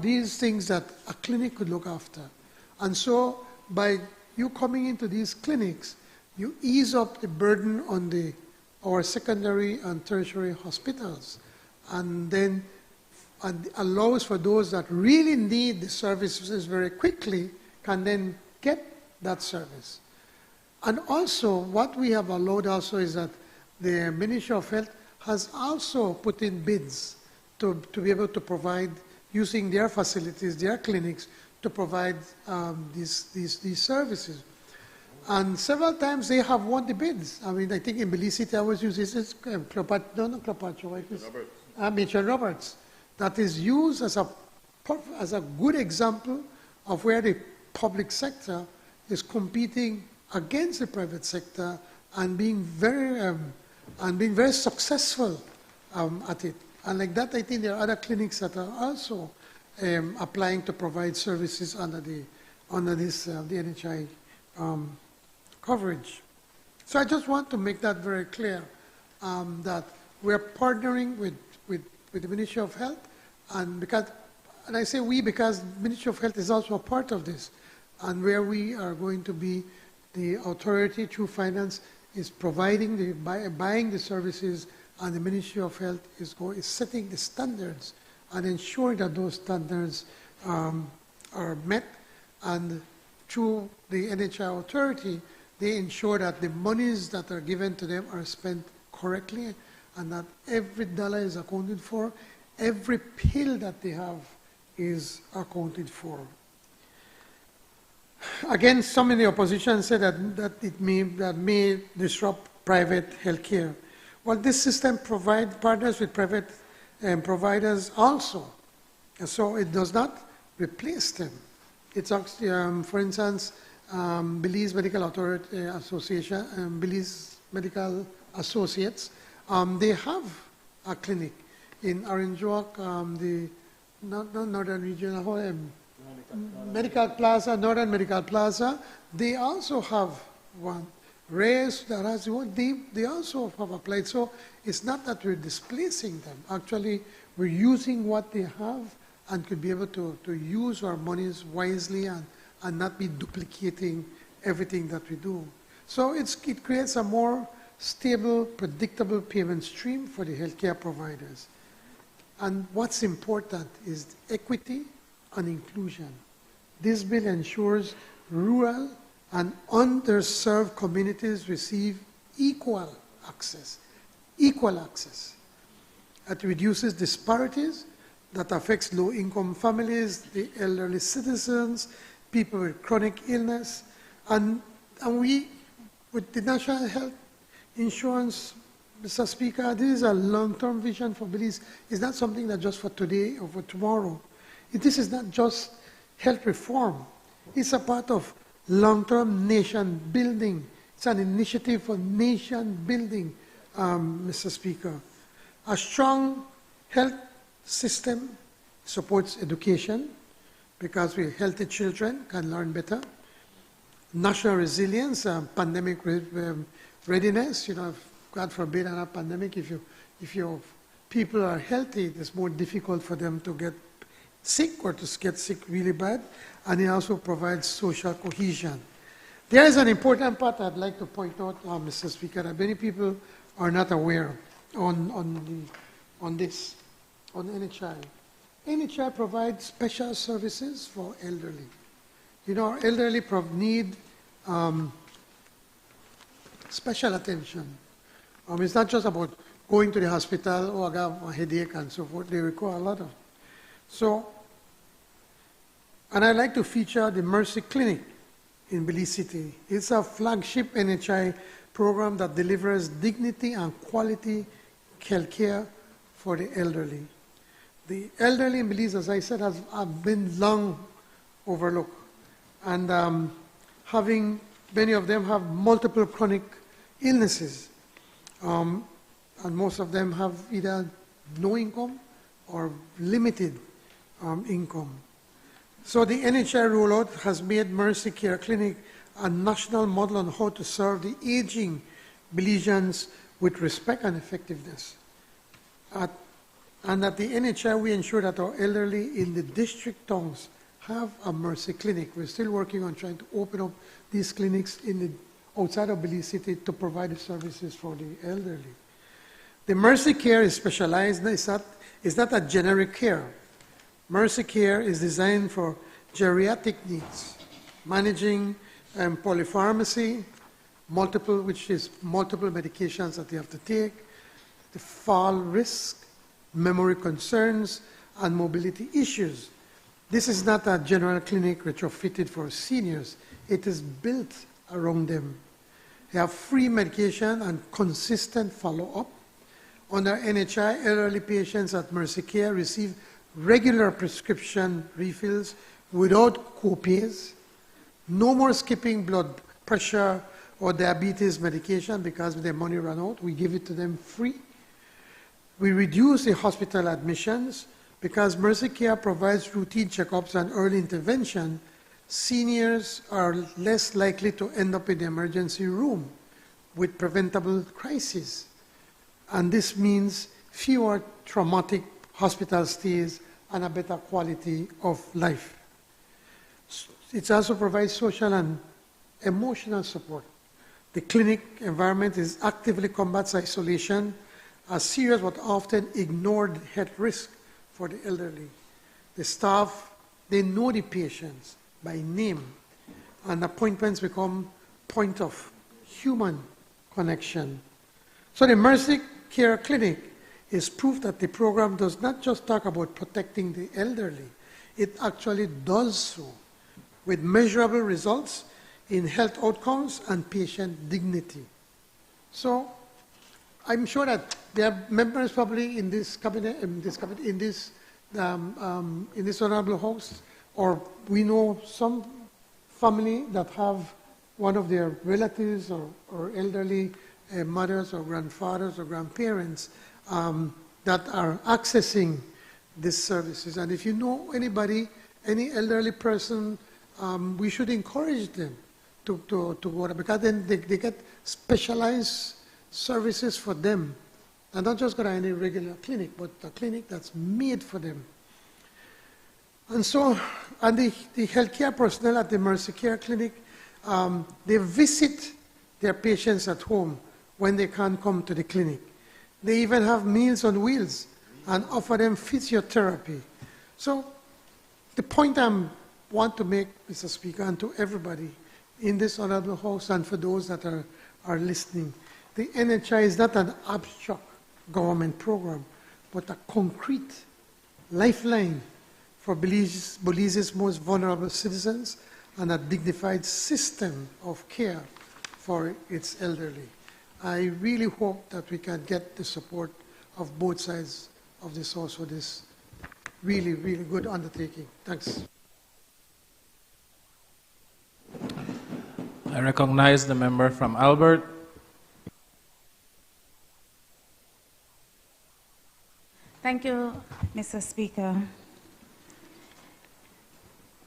these things that a clinic could look after. And so by you coming into these clinics, you ease up the burden on our secondary and tertiary hospitals, and then allows for those that really need the services very quickly can then get that service. And also, what we have allowed also is that the Ministry of Health has also put in bids to be able to provide, using their facilities, their clinics, to provide these services. And several times they have won the bids. I mean, I think in Belize City I was using this, Mitchell Roberts, that is used as a good example of where the public sector is competing against the private sector and being very successful at it. And like that, I think there are other clinics that are also applying to provide services under the NHI coverage. So I just want to make that very clear, that we're partnering with the Ministry of Health, and I say we because the Ministry of Health is also a part of this, and where we are going to be the authority through finance is providing buying the services, and the Ministry of Health is setting the standards and ensuring that those standards are met, and through the NHI authority, they ensure that the monies that are given to them are spent correctly and that every dollar is accounted for, every pill that they have is accounted for. Again, some in the opposition said that may disrupt private health care. Well, this system partners with private providers also, and so it does not replace them. It's actually, for instance, Belize Medical Authority Association, Belize Medical Associates, they have a clinic in Orange Walk, the northern region, Medical Plaza, Northern Medical Plaza, they also have one. Reyes, that has one, they also have applied. So it's not that we're displacing them. Actually, we're using what they have and could be able to use our monies wisely and not be duplicating everything that we do. So it creates a more stable, predictable payment stream for the healthcare providers. And what's important is equity and inclusion. This bill ensures rural and underserved communities receive equal access. Equal access. It reduces disparities that affects low-income families, the elderly citizens, people with chronic illness, and we, with the National Health Insurance, Mr. Speaker, this is a long-term vision for Belize. It's not something that just for today or for tomorrow. This is not just health reform. It's a part of long-term nation building. It's an initiative for nation building, Mr. Speaker. A strong health system supports education because healthy children can learn better. National resilience, pandemic readiness, God forbid a pandemic, if your people are healthy, it's more difficult for them to get sick or to get sick really bad, and it also provides social cohesion. There is an important part I'd like to point out, Mr. Speaker, that many people are not aware on this, on NHI. NHI provides special services for elderly. Our elderly need special attention. It's not just about going to the hospital, or I got a headache and so forth. They require a lot of. So, and I like to feature the Mercy Clinic in Belize City. It's a flagship NHI program that delivers dignity and quality health care for the elderly. The elderly in Belize, as I said, have been long overlooked. And many of them have multiple chronic illnesses. And most of them have either no income or limited income. So the NHI rollout has made Mercy Care Clinic a national model on how to serve the aging Belizeans with respect and effectiveness. And at the NHI, we ensure that our elderly in the district towns have a Mercy Clinic. We're still working on trying to open up these clinics outside of Belize City to provide the services for the elderly. The Mercy Care is specialized. It's not a generic care. Mercy Care is designed for geriatric needs, managing polypharmacy, which is multiple medications that you have to take, the fall risk, memory concerns, and mobility issues. This is not a general clinic retrofitted for seniors. It is built around them. They have free medication and consistent follow-up. Under NHI, elderly patients at Mercy Care receive regular prescription refills without co-pays. No more skipping blood pressure or diabetes medication because their money run out. We give it to them free. We reduce the hospital admissions because Mercy Care provides routine checkups and early intervention. Seniors are less likely to end up in the emergency room with preventable crises. And this means fewer traumatic hospital stays and a better quality of life. It also provides social and emotional support. The clinic environment actively combats isolation, a serious but often ignored health risk for the elderly. The staff, they know the patients by name, and appointments become point of human connection. So the Mercy Care Clinic is proof that the program does not just talk about protecting the elderly, it actually does so with measurable results in health outcomes and patient dignity. So I'm sure that there are members probably in this cabinet, in this honorable house, or we know some family that have one of their relatives or elderly mothers or grandfathers or grandparents that are accessing these services. And if you know anybody any elderly person, we should encourage them to go there, because then they get specialized services for them. And not just go to any regular clinic, but a clinic that's made for them. And so, and the healthcare personnel at the Mercy Care Clinic, they visit their patients at home when they can't come to the clinic. They even have Meals on Wheels and offer them physiotherapy. So the point I want to make, Mr. Speaker, and to everybody in this honorable house and for those that are listening, the NHI is not an abstract government program, but a concrete lifeline for Belize's most vulnerable citizens and a dignified system of care for its elderly. I really hope that we can get the support of both sides of this house for this really, really good undertaking. Thanks. I recognize the member from Albert. Thank you, Mr. Speaker.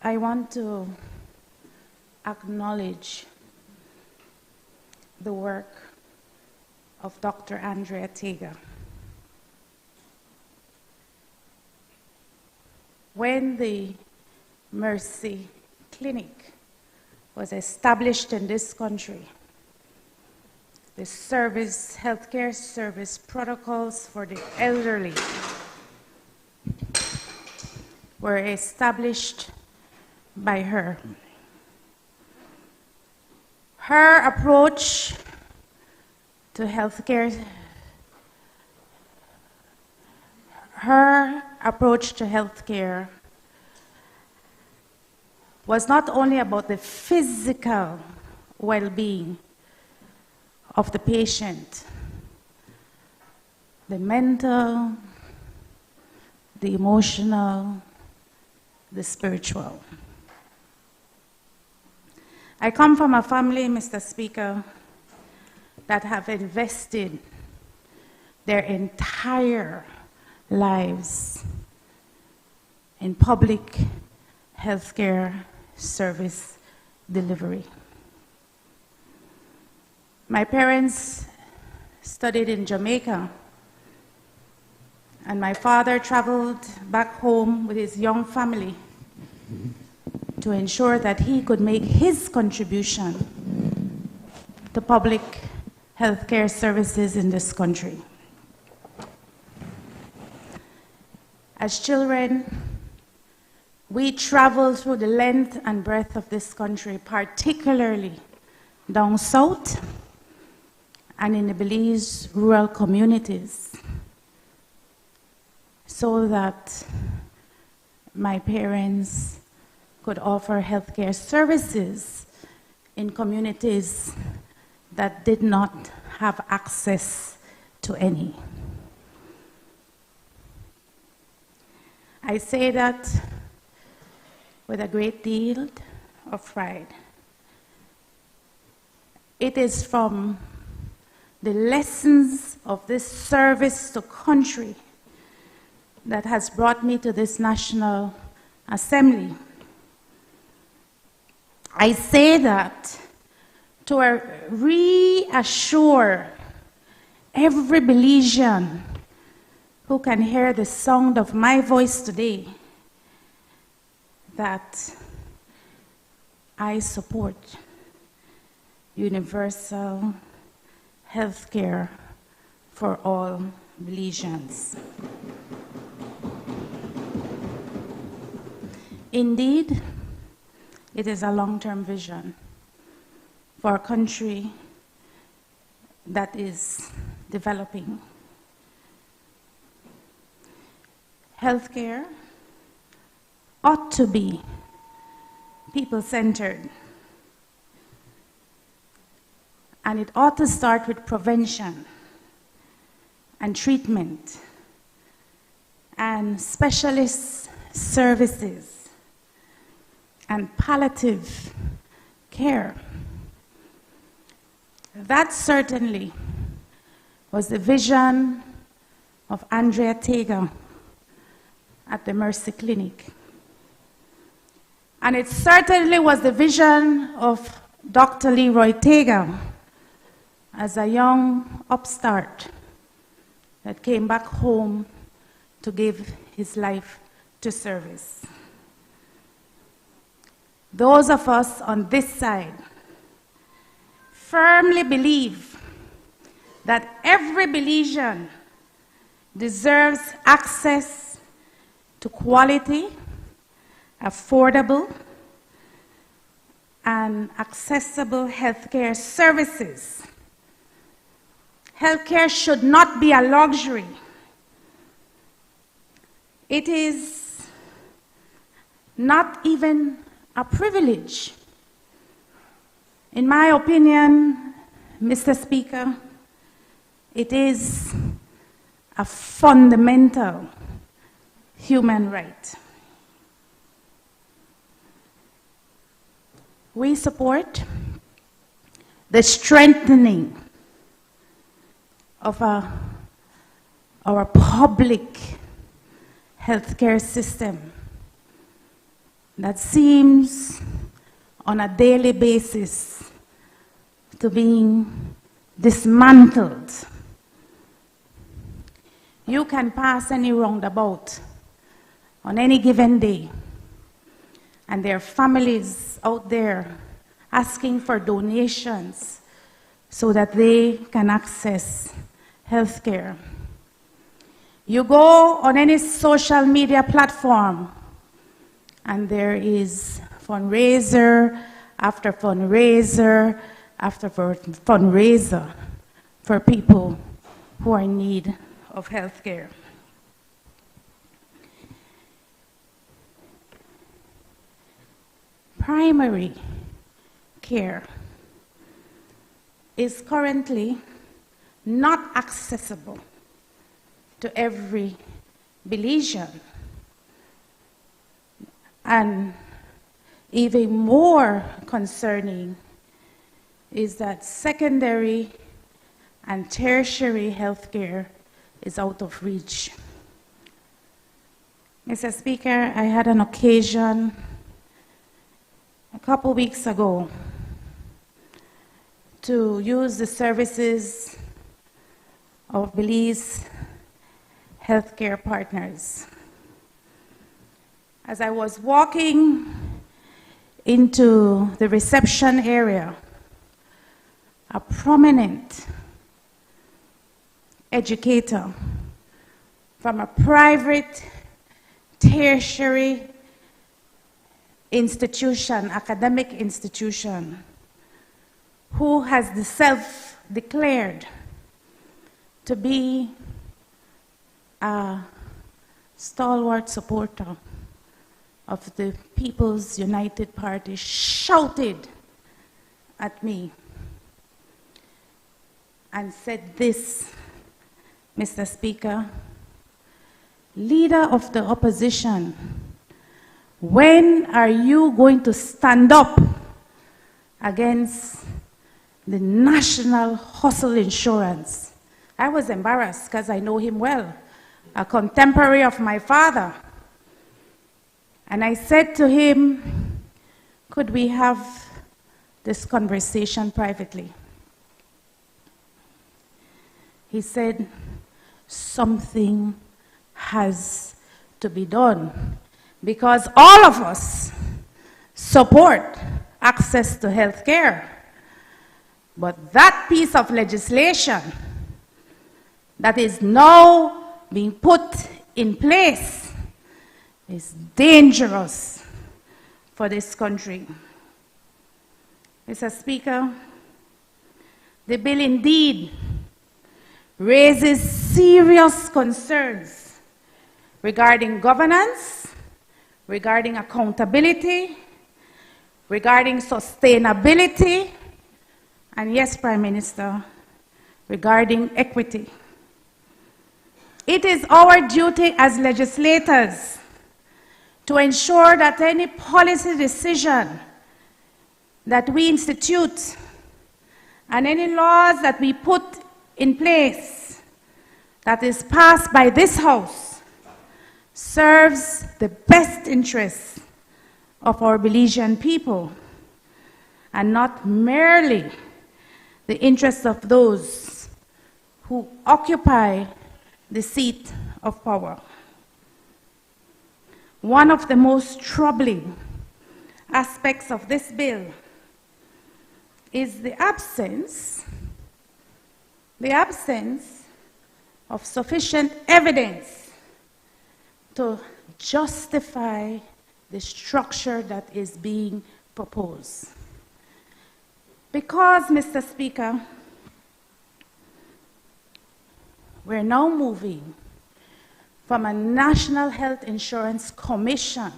I want to acknowledge the work of Dr. Andrea Tega. When the Mercy Clinic was established in this country, the healthcare service protocols for the elderly were established by her. Her approach to healthcare was not only about the physical well-being of the patient, the mental, the emotional, the spiritual. I come from a family, Mr. Speaker, that have invested their entire lives in public healthcare service delivery. My parents studied in Jamaica, and my father traveled back home with his young family to ensure that he could make his contribution to public healthcare services in this country. As children, we traveled through the length and breadth of this country, particularly down south and in the Belize rural communities, so that my parents could offer healthcare services in communities that did not have access to any. I say that with a great deal of pride. It is from the lessons of this service to country that has brought me to this National Assembly. I say that to reassure every Belizean who can hear the sound of my voice today that I support universal health care for all Belizeans. Indeed, it is a long-term vision for a country that is developing. Healthcare ought to be people-centered, and it ought to start with prevention and treatment and specialist services and palliative care. That certainly was the vision of Andrea Tega at the Mercy Clinic. And it certainly was the vision of Dr. Leroy Tager as a young upstart that came back home to give his life to service. Those of us on this side firmly believe that every Belizean deserves access to quality, affordable, and accessible healthcare services. Healthcare should not be a luxury. It is not even a privilege. In my opinion, Mr. Speaker, it is a fundamental human right. We support the strengthening of our public healthcare system that seems on a daily basis to being dismantled. You can pass any roundabout on any given day, and there are families out there asking for donations so that they can access health care. You go on any social media platform, and there is fundraiser after fundraiser after fundraiser for people who are in need of health care. Primary care is currently not accessible to every Belizean. And even more concerning is that secondary and tertiary health care is out of reach. Mr. Speaker, I had an occasion a couple weeks ago to use the services of Belize healthcare partners. As I was walking into the reception area, a prominent educator from a private tertiary institution, academic institution, who has self-declared to be a stalwart supporter of the People's United Party, shouted at me and said this, Mr. Speaker, leader of the opposition, when are you going to stand up against the National Hustle Insurance? I was embarrassed because I know him well, a contemporary of my father. And I said to him, could we have this conversation privately? He said, something has to be done because all of us support access to health care. But that piece of legislation that is now being put in place is dangerous for this country. Mr. Speaker, the bill indeed raises serious concerns regarding governance, regarding accountability, regarding sustainability, and yes, Prime Minister, regarding equity. It is our duty as legislators to ensure that any policy decision that we institute and any laws that we put in place that is passed by this House serves the best interests of our Belizean people, and not merely the interests of those who occupy the seat of power. One of the most troubling aspects of this bill is the absence of sufficient evidence to justify the structure that is being proposed. Because, Mr. Speaker, we're now moving from a National Health Insurance Commission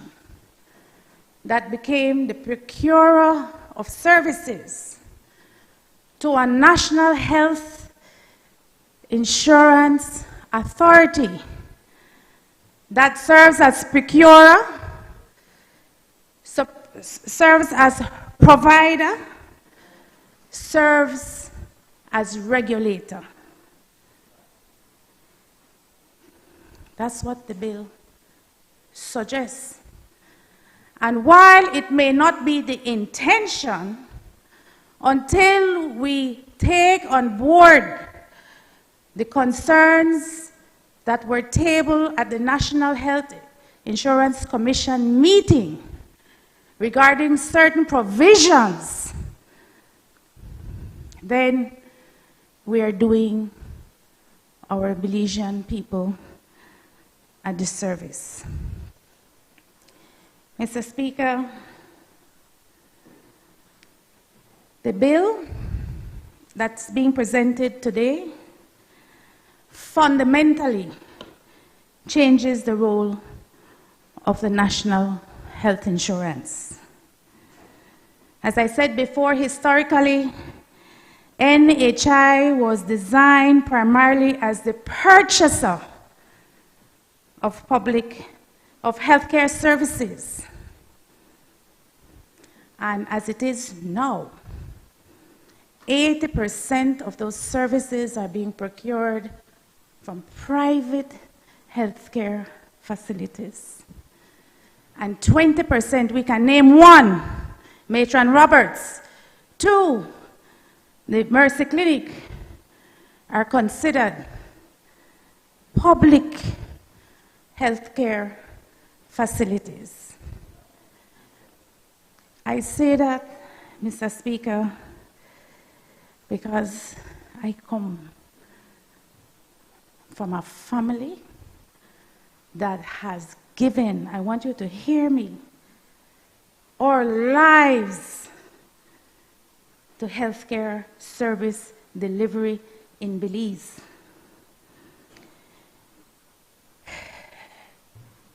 that became the procurer of services to a National Health Insurance Authority that serves as procurer, serves as provider, serves as regulator. That's what the bill suggests. And while it may not be the intention, until we take on board the concerns that were tabled at the National Health Insurance Commission meeting regarding certain provisions, then we are doing our Belizean people a disservice. Mr. Speaker, the bill that's being presented today fundamentally changes the role of the National Health Insurance. As I said before, historically, NHI was designed primarily as the purchaser of healthcare services. And as it is now, 80% of those services are being procured from private healthcare facilities. And 20%, we can name one, Matron Roberts, two, the Mercy Clinic, are considered public healthcare facilities. I say that, Mr. Speaker, because I come from a family that has given, I want you to hear me, our lives to healthcare service delivery in Belize.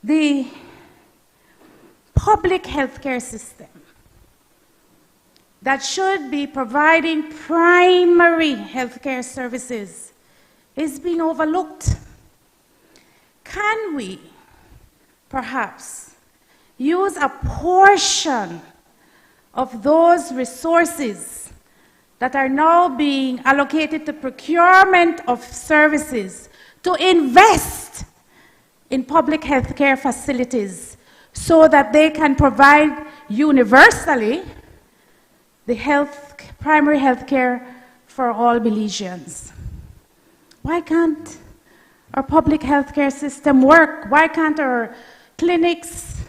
The public healthcare system that should be providing primary healthcare services is being overlooked. Can we perhaps use a portion of those resources that are now being allocated to procurement of services to invest in public healthcare facilities so that they can provide universally the primary healthcare for all Belizeans? Why can't our public healthcare system work? Why can't our clinics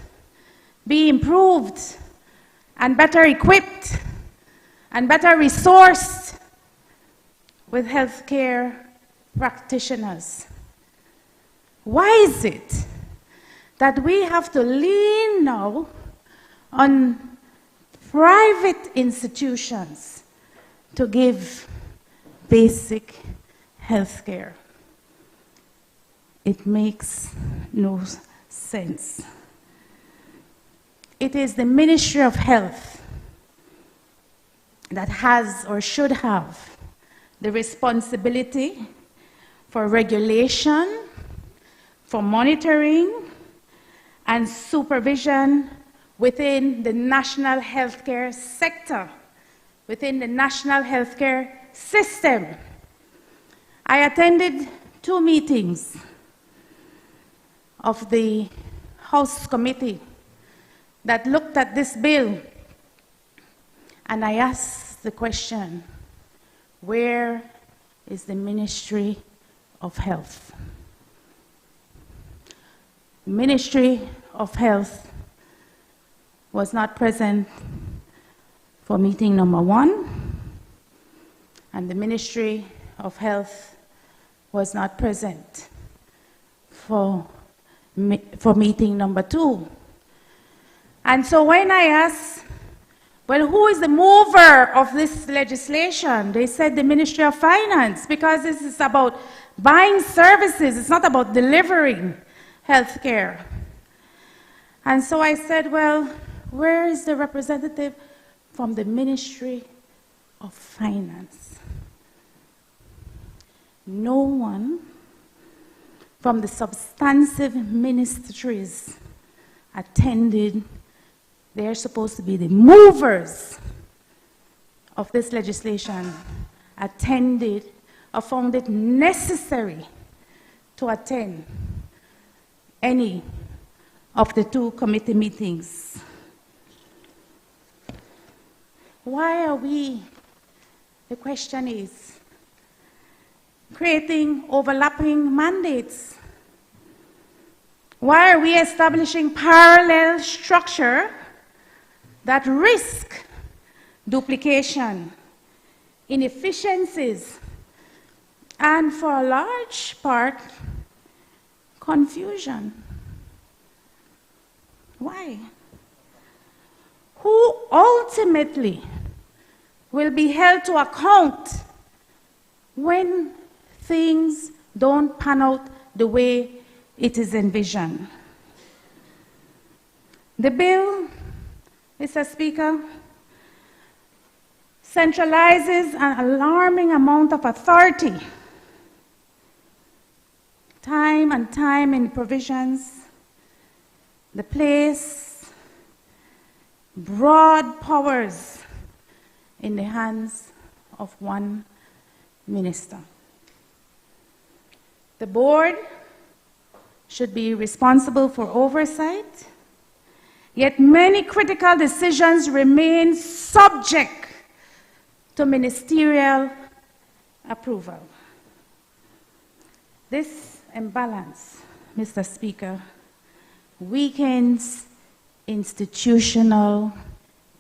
be improved and better equipped and better resourced with healthcare practitioners? Why is it that we have to lean now on private institutions to give basic health care? It makes no sense. It is the Ministry of Health that has or should have the responsibility for regulation, for monitoring, and supervision within the national healthcare sector, within the national healthcare system. I attended 2 meetings of the House Committee that looked at this bill, and I asked the question, where is the Ministry of Health? The Ministry of Health was not present for meeting number 1, and the Ministry of Health was not present for meeting number 2. And so when I asked, well, who is the mover of this legislation? They said the Ministry of Finance, because this is about buying services. It's not about delivering health care. And so I said, well, where is the representative from the Ministry of Finance? No one from the substantive ministries attended. They're supposed to be the movers of this legislation, attended or found it necessary to attend any of the 2 committee meetings. Why are we, the question is, creating overlapping mandates? Why are we establishing parallel structure that risk duplication, inefficiencies, and for a large part, confusion? Why? Who ultimately will be held to account when things don't pan out the way it is envisioned? The bill, Mr. Speaker, centralizes an alarming amount of authority, time and time in provisions, the place broad powers in the hands of one minister. The board should be responsible for oversight, yet many critical decisions remain subject to ministerial approval. This imbalance, Mr. Speaker, weakens institutional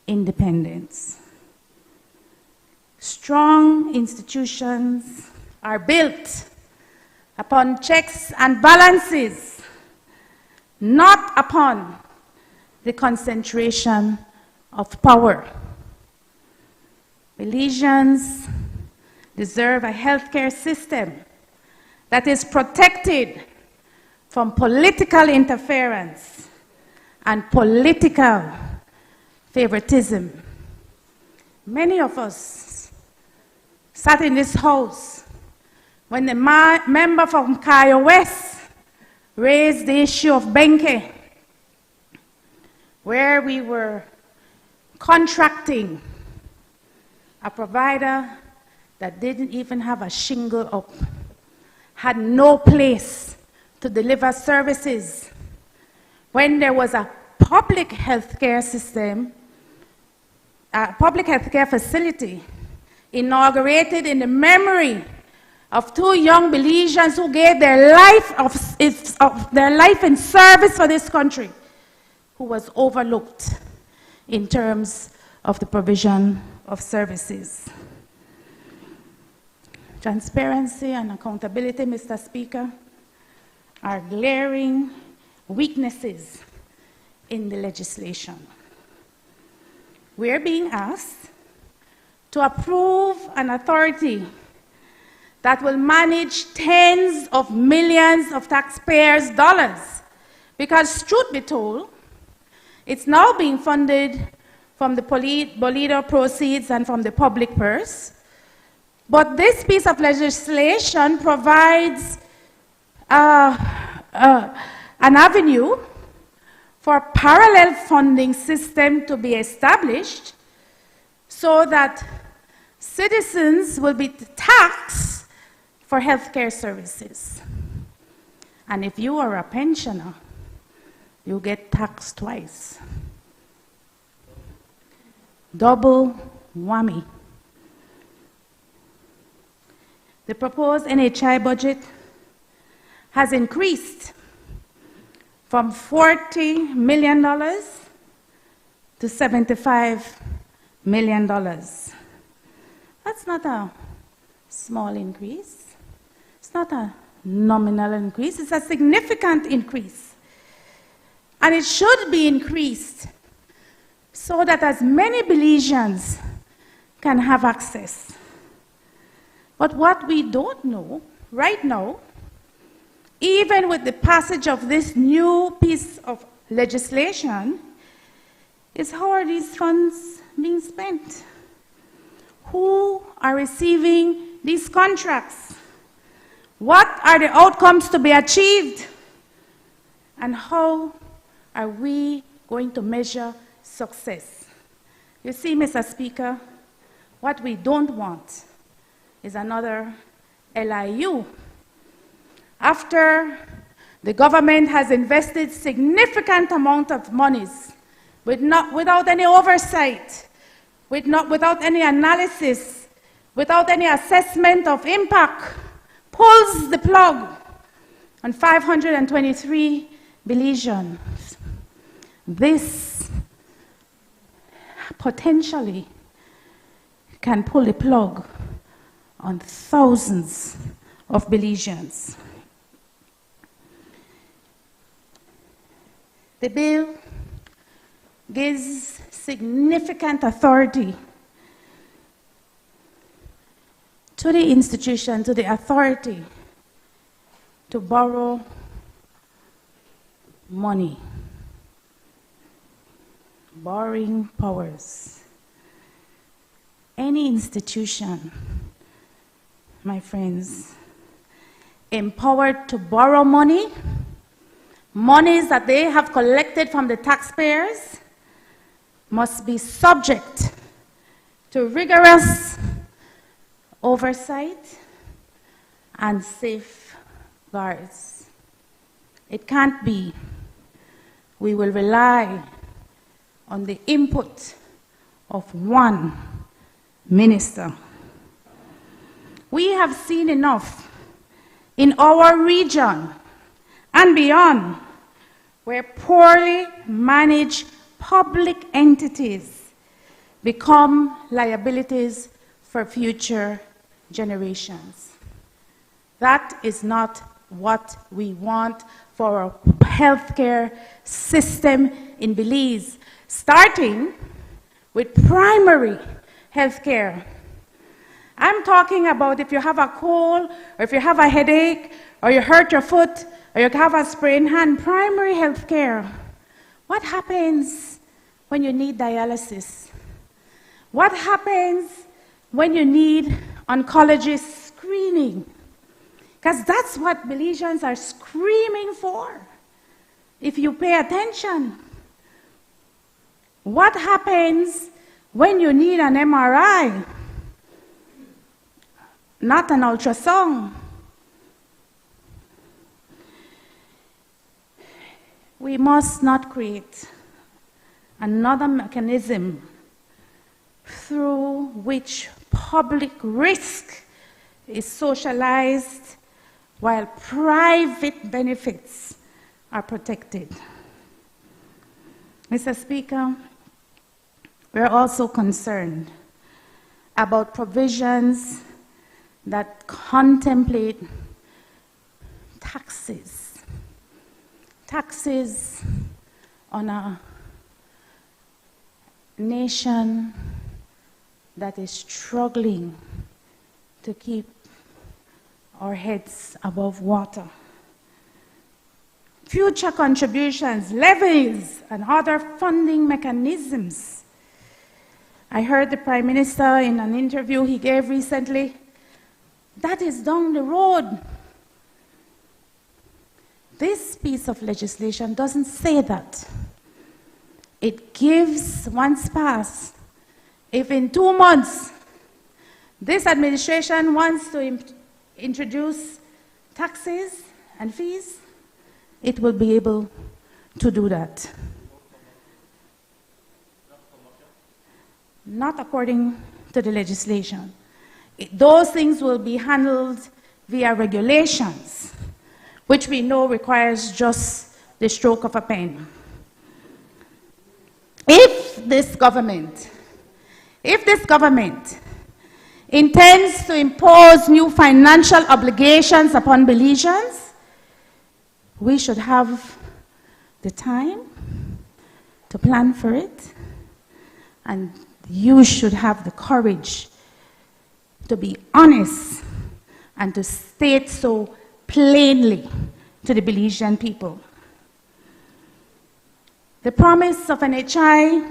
independence. Strong institutions are built upon checks and balances, not upon the concentration of power. Belizeans deserve a healthcare system that is protected from political interference and political favoritism. Many of us sat in this house when the member from Kaya West raised the issue of Benke, where we were contracting a provider that didn't even have a shingle up, had no place to deliver services, when there was a public healthcare system, a public healthcare facility inaugurated in the memory of 2 young Belizeans who gave their life in service for this country, who was overlooked in terms of the provision of services. Transparency and accountability, Mr. Speaker, are glaring weaknesses in the legislation. We're being asked to approve an authority that will manage tens of millions of taxpayers' dollars, because truth be told, it's now being funded from the Bolido proceeds and from the public purse. But this piece of legislation provides an avenue for a parallel funding system to be established so that citizens will be taxed for healthcare services. And if you are a pensioner, you get taxed twice. Double whammy. The proposed NHI budget has increased from $40 million to $75 million. That's not a small increase. It's not a nominal increase. It's a significant increase. And it should be increased so that as many Belizeans can have access. But what we don't know right now, even with the passage of this new piece of legislation, is how are these funds being spent? Who are receiving these contracts? What are the outcomes to be achieved? And how are we going to measure success? You see, Mr. Speaker, what we don't want is another LIU. After the government has invested significant amount of monies without any oversight, without any analysis, without any assessment of impact, pulls the plug on 523 Belizeans. This potentially can pull the plug on thousands of Belizeans. The bill gives significant authority to the institution, to the authority to borrow money, borrowing powers. Any institution, my friends, empowered to borrow money, monies that they have collected from the taxpayers, must be subject to rigorous oversight and safeguards. It can't be. We will rely on the input of one minister. We have seen enough in our region and beyond where poorly managed public entities become liabilities for future generations. That is not what we want for our healthcare system in Belize, starting with primary healthcare. I'm talking about if you have a cold, or if you have a headache, or you hurt your foot, or you have a sprained hand, primary healthcare. What happens when you need dialysis? What happens when you need oncologist screening? Because that's what Belizeans are screaming for, if you pay attention. What happens when you need an MRI, not an ultrasound? We must not create another mechanism through which public risk is socialized while private benefits are protected. Mr. Speaker, we're also concerned about provisions that contemplate taxes on a nation that is struggling to keep our heads above water. Future contributions, levies, and other funding mechanisms. I heard the Prime Minister in an interview he gave recently. That is down the road. This piece of legislation doesn't say that. It gives, once passed, if in 2 months this administration wants to introduce taxes and fees, it will be able to do that. not according to the legislation. Those things will be handled via regulations, which we know requires just the stroke of a pen. If this government intends to impose new financial obligations upon Belizeans, we should have the time to plan for it, and you should have the courage to be honest and to state so plainly to the Belizean people. The promise of NHI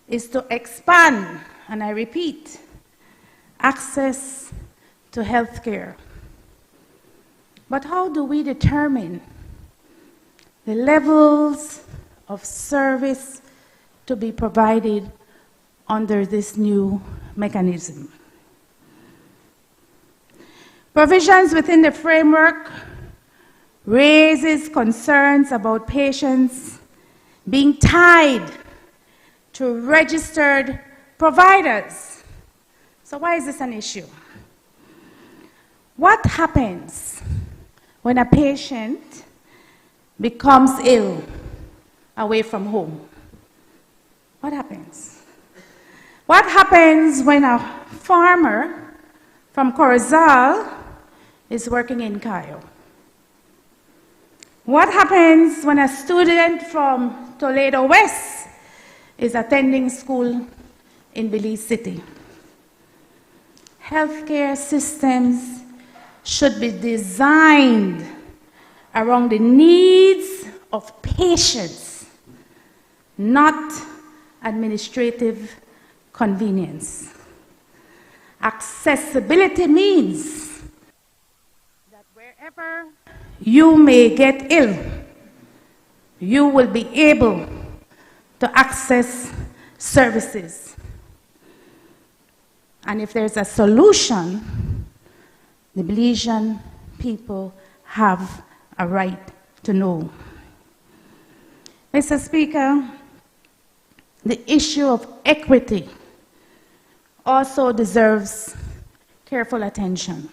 is to expand, and I repeat, access to health care. But how do we determine the levels of service to be provided under this new mechanism? Provisions within the framework raises concerns about patients being tied to registered providers. So why is this an issue? What happens when a patient becomes ill away from home? What happens? What happens when a farmer from Corozal is working in Cayo? What happens when a student from Toledo West is attending school in Belize City? Healthcare systems should be designed around the needs of patients, not administrative convenience. Accessibility means that wherever you may get ill, you will be able to access services. And if there's a solution, the Belizean people have a right to know. Mr. Speaker, the issue of equity also deserves careful attention.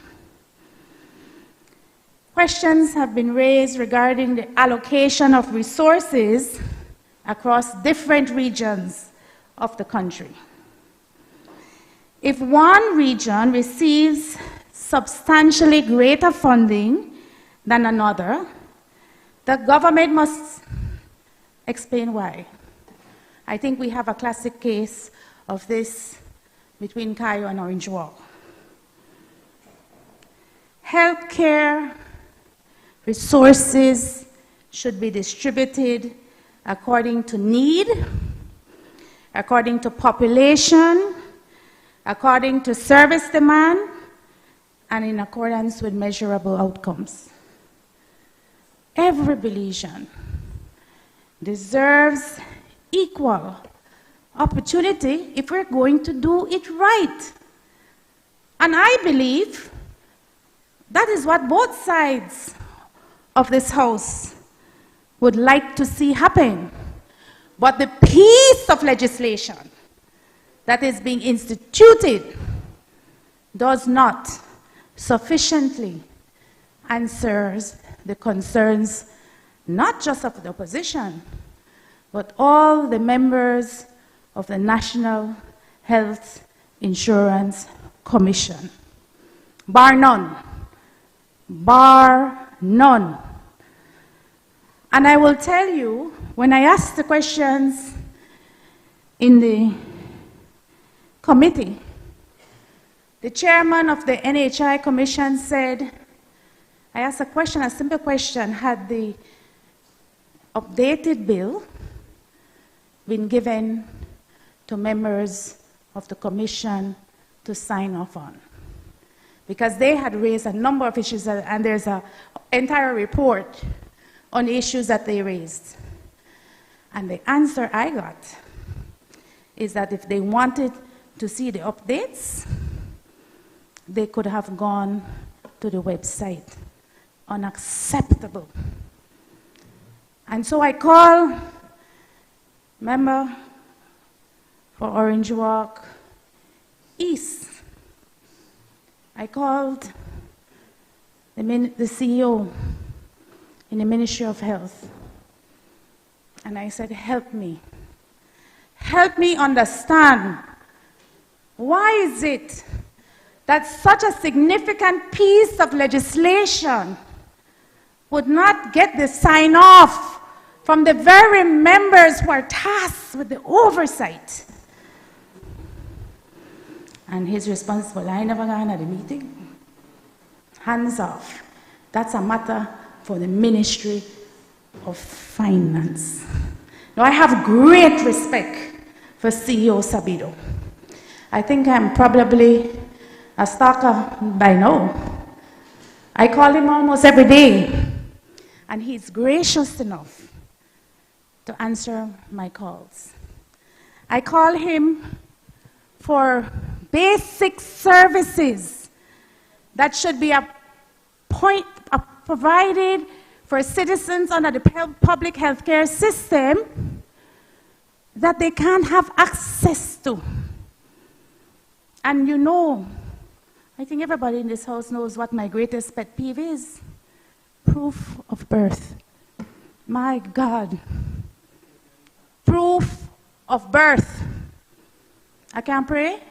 Questions have been raised regarding the allocation of resources across different regions of the country. If one region receives substantially greater funding than another, the government must explain why. I think we have a classic case of this between Cayo and Orange Walk. Healthcare resources should be distributed according to need, according to population, according to service demand, and in accordance with measurable outcomes. Every Belizean deserves equal opportunity if we're going to do it right. And I believe that is what both sides of this House would like to see happen. But the piece of legislation that is being instituted does not sufficiently answer the concerns not just of the opposition, but all the members of the National Health Insurance Commission. Bar none. Bar none. And I will tell you, when I asked the questions in the committee, the chairman of the NHI Commission said, I asked a question, a simple question, had the updated bill been given to members of the commission to sign off on? Because they had raised a number of issues, and there's an entire report on the issues that they raised. And the answer I got is that if they wanted to see the updates, they could have gone to the website. Unacceptable. And so I call member for Orange Walk East. I called the CEO in the Ministry of Health, and I said, help me. Help me understand, why is it that such a significant piece of legislation would not get the sign-off from the very members who are tasked with the oversight? And his response was, I never gone at the meeting. Hands off. That's a matter for the Ministry of Finance. Now, I have great respect for CEO Sabido. I think I'm probably a stalker by now. I call him almost every day, and he's gracious enough to answer my calls. I call him for basic services that should be provided for citizens under the public healthcare system that they can't have access to. And you know, I think everybody in this house knows what my greatest pet peeve is. Proof of birth. My God. Proof of birth. I can't pray?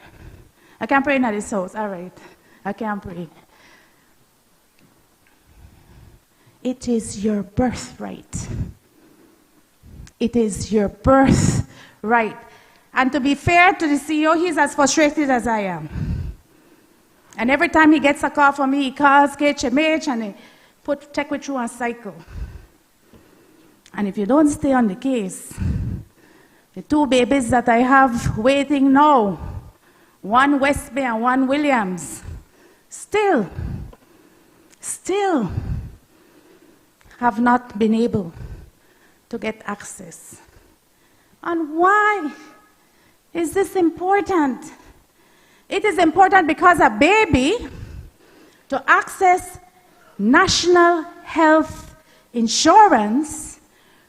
I can't pray in this house. All right. I can't pray. It is your birthright. It is your birthright. And to be fair to the CEO, he's as frustrated as I am. And every time he gets a call from me, he calls KHMH and he take me through a cycle. And if you don't stay on the case, the two babies that I have waiting now, one West Bay and one Williams, still have not been able to get access. And why is this important? It is important because a baby, to access national health insurance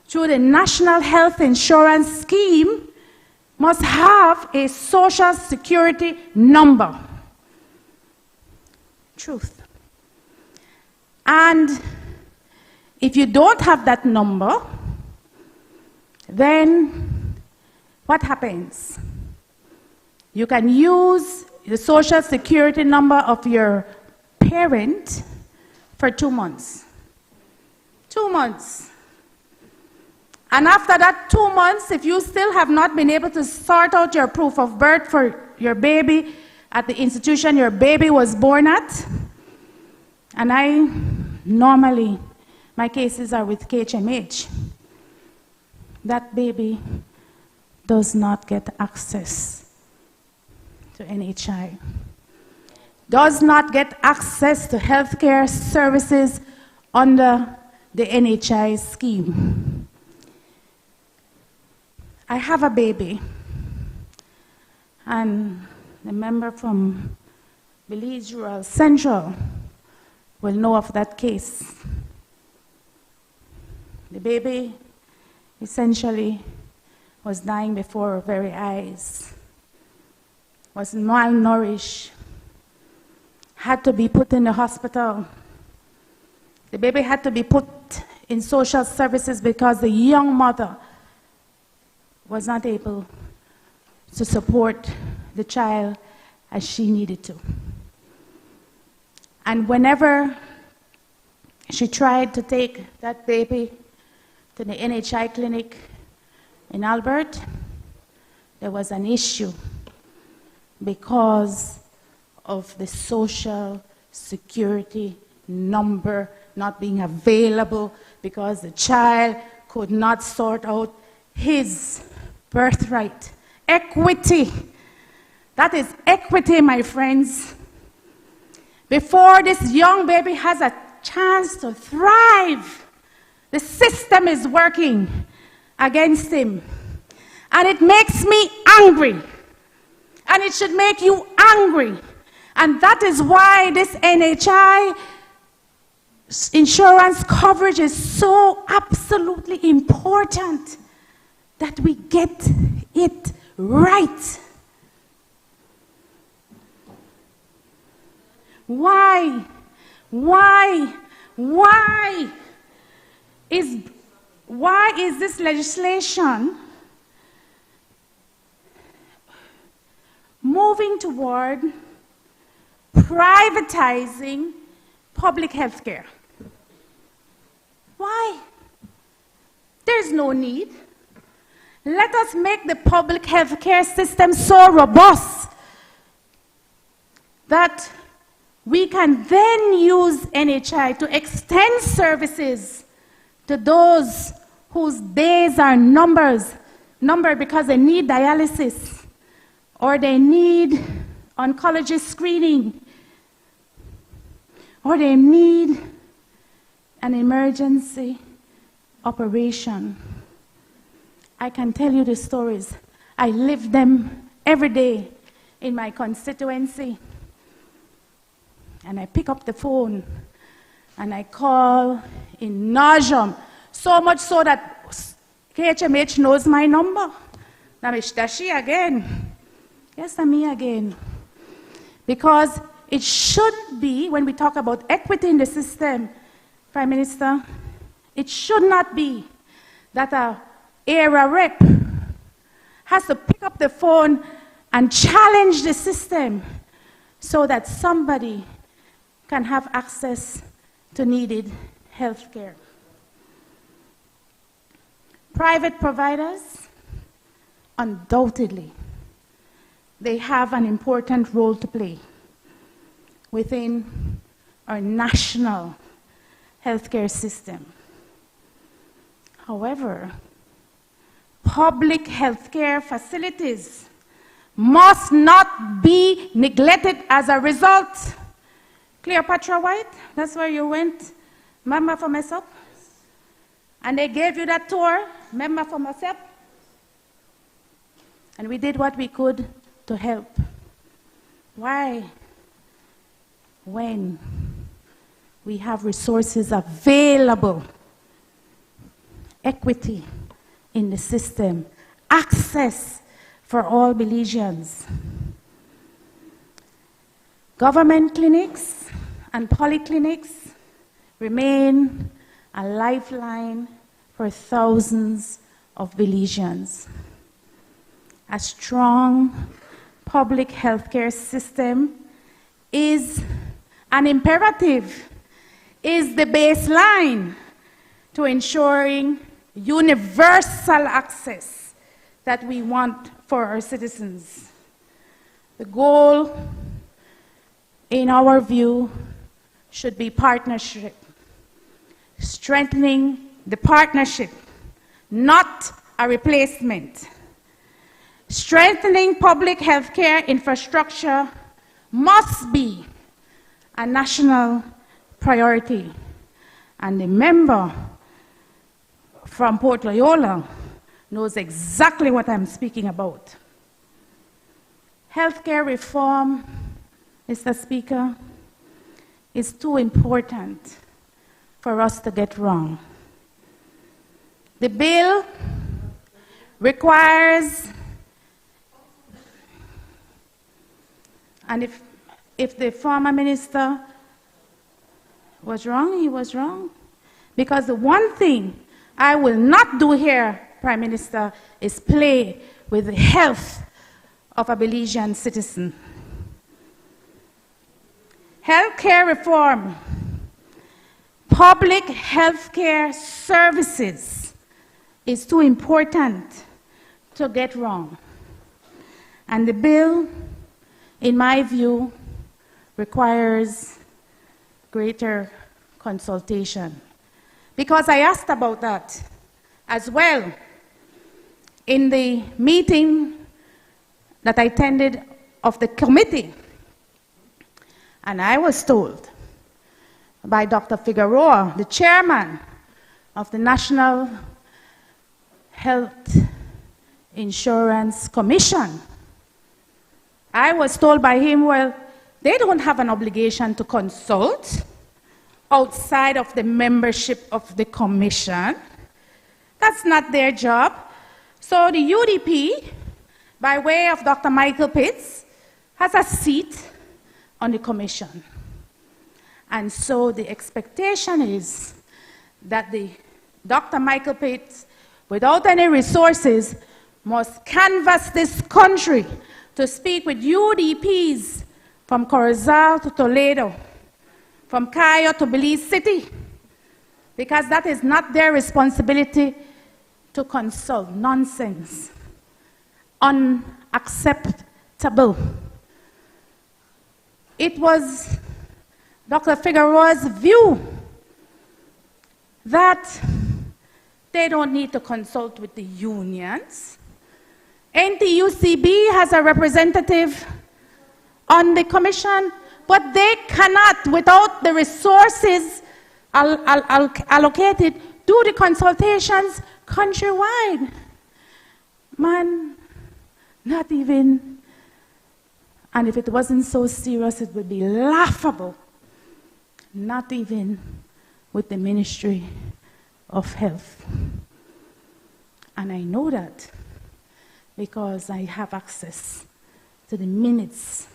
through the National Health Insurance Scheme, must have a social security number. Truth. And if you don't have that number, then what happens? You can use the social security number of your parent for 2 months. 2 months. And after that 2 months, if you still have not been able to sort out your proof of birth for your baby at the institution your baby was born at, and normally, my cases are with KHMH, that baby does not get access to NHI, does not get access to healthcare services under the NHI scheme. I have a baby, and the member from Belize Rural Central will know of that case. The baby essentially was dying before our very eyes, was malnourished, had to be put in the hospital. The baby had to be put in social services because the young mother was not able to support the child as she needed to. And whenever she tried to take that baby to the NHI clinic in Albert, there was an issue because of the social security number not being available, because the child could not sort out his birthright. Equity. That is equity, my friends. Before this young baby has a chance to thrive, the system is working against him. And it makes me angry. And it should make you angry. And that is why this NHI insurance coverage is so absolutely important, that we get it right. Why is this legislation moving toward privatizing public health care? Why? There's no need. Let us make the public health care system so robust that we can then use NHI to extend services to those whose days are numbered because they need dialysis or they need oncology screening or they need an emergency operation. I can tell you the stories. I live them every day in my constituency. And I pick up the phone and I call in nauseam, so much so that KHMH knows my number. That's she again. Yes, that's me again. Because it shouldn't be, when we talk about equity in the system, Prime Minister, it should not be that a area rep has to pick up the phone and challenge the system so that somebody can have access to needed health care. Private providers, undoubtedly, they have an important role to play within our national healthcare system. However, public healthcare facilities must not be neglected as a result. Cleopatra White, that's where you went, member for MESOP? And they gave you that tour, member for MESOP? And we did what we could to help. Why? When we have resources available, equity in the system, access for all Belizeans. Government clinics and polyclinics remain a lifeline for thousands of Belizeans. A strong public healthcare system is an imperative, is the baseline to ensuring universal access that we want for our citizens. The goal, in our view, should be partnership, strengthening the partnership, not a replacement. Strengthening public healthcare infrastructure must be a national priority. And the member from Port Loyola knows exactly what I'm speaking about. Healthcare reform, Mr. Speaker, is too important for us to get wrong. The bill requires, and if the former minister was wrong, he was wrong. Because the one thing I will not do here, Prime Minister, is play with the health of a Belizean citizen. Healthcare reform, public healthcare services is too important to get wrong. And the bill, in my view, requires greater consultation. Because I asked about that as well in the meeting that I attended of the committee. And I was told by Dr. Figueroa, the chairman of the National Health Insurance Commission, I was told by him, well, they don't have an obligation to consult outside of the membership of the commission. That's not their job. So the UDP, by way of Dr. Michael Pitts, has a seat on the commission. And so the expectation is that Dr. Michael Pitts, without any resources, must canvass this country to speak with UDPs from Corozal to Toledo, from Cayo to Belize City, because that is not their responsibility to consult. Nonsense. Unacceptable. It was Dr. Figueroa's view that they don't need to consult with the unions. NTUCB has a representative on the commission, but they cannot, without the resources allocated, do the consultations countrywide. Man, not even, and if it wasn't so serious, it would be laughable. Not even with the Ministry of Health. And I know that because I have access to the minutes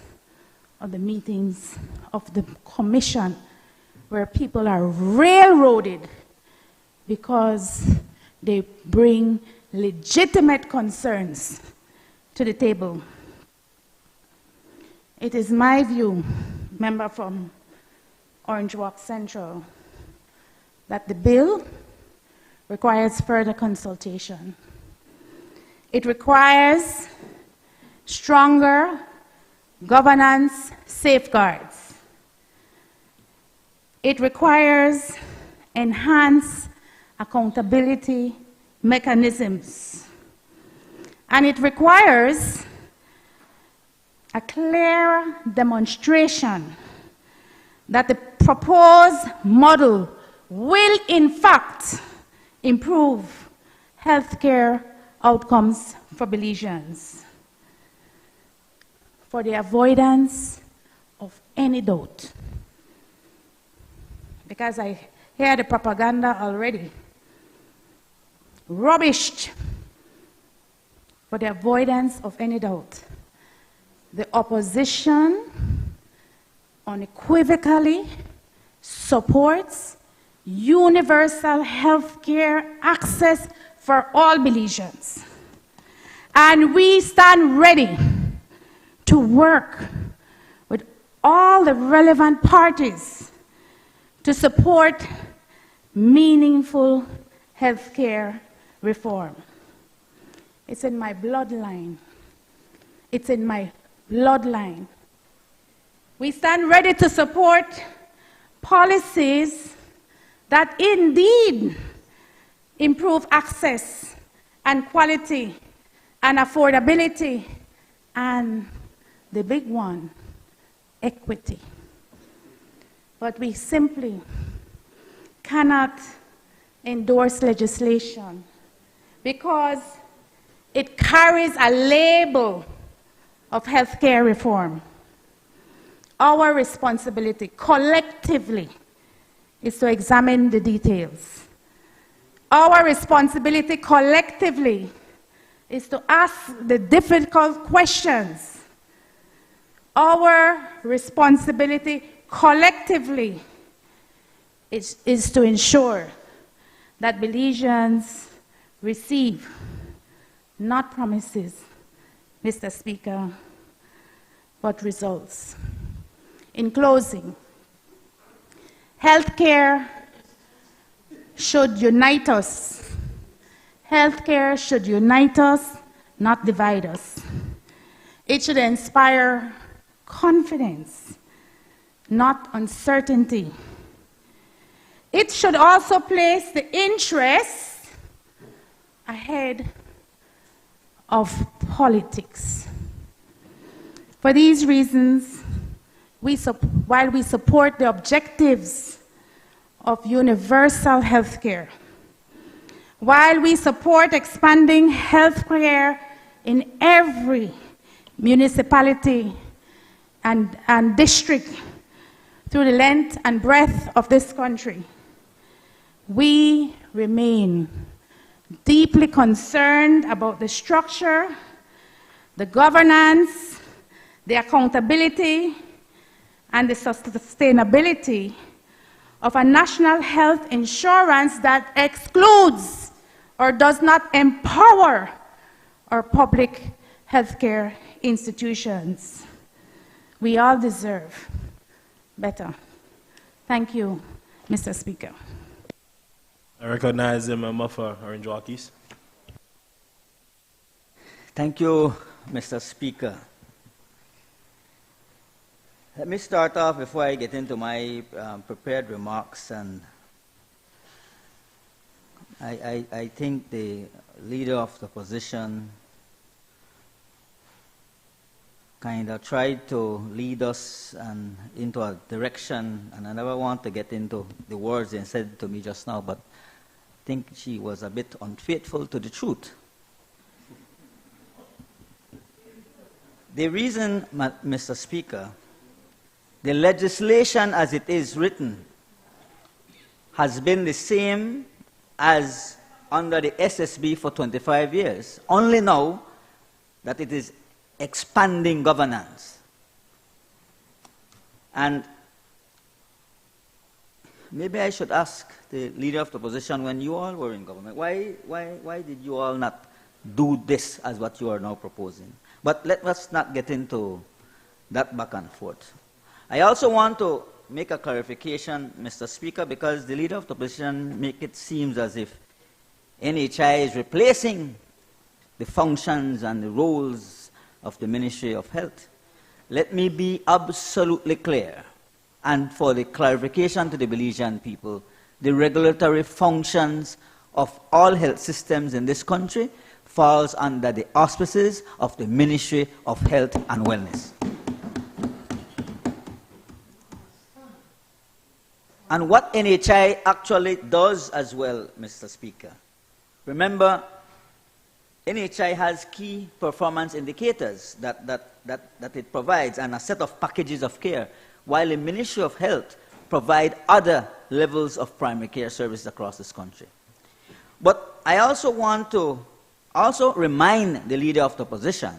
of the meetings of the commission where people are railroaded because they bring legitimate concerns to the table. It is my view, member from Orange Walk Central, that the bill requires further consultation. It requires stronger governance safeguards. It requires enhanced accountability mechanisms. And it requires a clear demonstration that the proposed model will in fact improve healthcare outcomes for Belizeans, for the avoidance of any doubt. Because I hear the propaganda already. Rubbished. For the avoidance of any doubt. The opposition unequivocally supports universal health care access for all Belizeans. And we stand ready to work with all the relevant parties to support meaningful health care reform. It's in my bloodline. It's in my bloodline. We stand ready to support policies that indeed improve access and quality and affordability and the big one, equity. But we simply cannot endorse legislation because it carries a label of healthcare reform. Our responsibility collectively is to examine the details. Our responsibility collectively is to ask the difficult questions. Our responsibility collectively is to ensure that Belizeans receive, not promises, Mr. Speaker, but results. In closing, healthcare should unite us. Healthcare should unite us, not divide us. It should inspire confidence, not uncertainty. It should also place the interests ahead of politics. For these reasons, while we support the objectives of universal health care, while we support expanding health care in every municipality and district through the length and breadth of this country, we remain deeply concerned about the structure, the governance, the accountability, and the sustainability of a national health insurance that excludes or does not empower our public healthcare institutions. We all deserve better. Thank you, Mr. Speaker. I recognize the member for Orange Walk East. Thank you, Mr. Speaker. Let me start off before I get into my prepared remarks, and I think the leader of the opposition kind of tried to lead us into a direction, and I never want to get into the words they said to me just now, but I think she was a bit unfaithful to the truth. The reason, Mr. Speaker, the legislation as it is written has been the same as under the SSB for 25 years, only now that it is expanding governance. And maybe I should ask the leader of the opposition, when you all were in government, why did you all not do this as what you are now proposing? But let us not get into that back and forth. I also want to make a clarification, Mr. Speaker, because the leader of the opposition make it seem as if NHI is replacing the functions and the roles of the Ministry of Health. Let me be absolutely clear, and for the clarification to the Belizean people, the regulatory functions of all health systems in this country falls under the auspices of the Ministry of Health and Wellness. And what NHI actually does as well, Mr. Speaker, remember, NHI has key performance indicators that it provides and a set of packages of care, while the Ministry of Health provide other levels of primary care services across this country. But I also want to remind the leader of the opposition,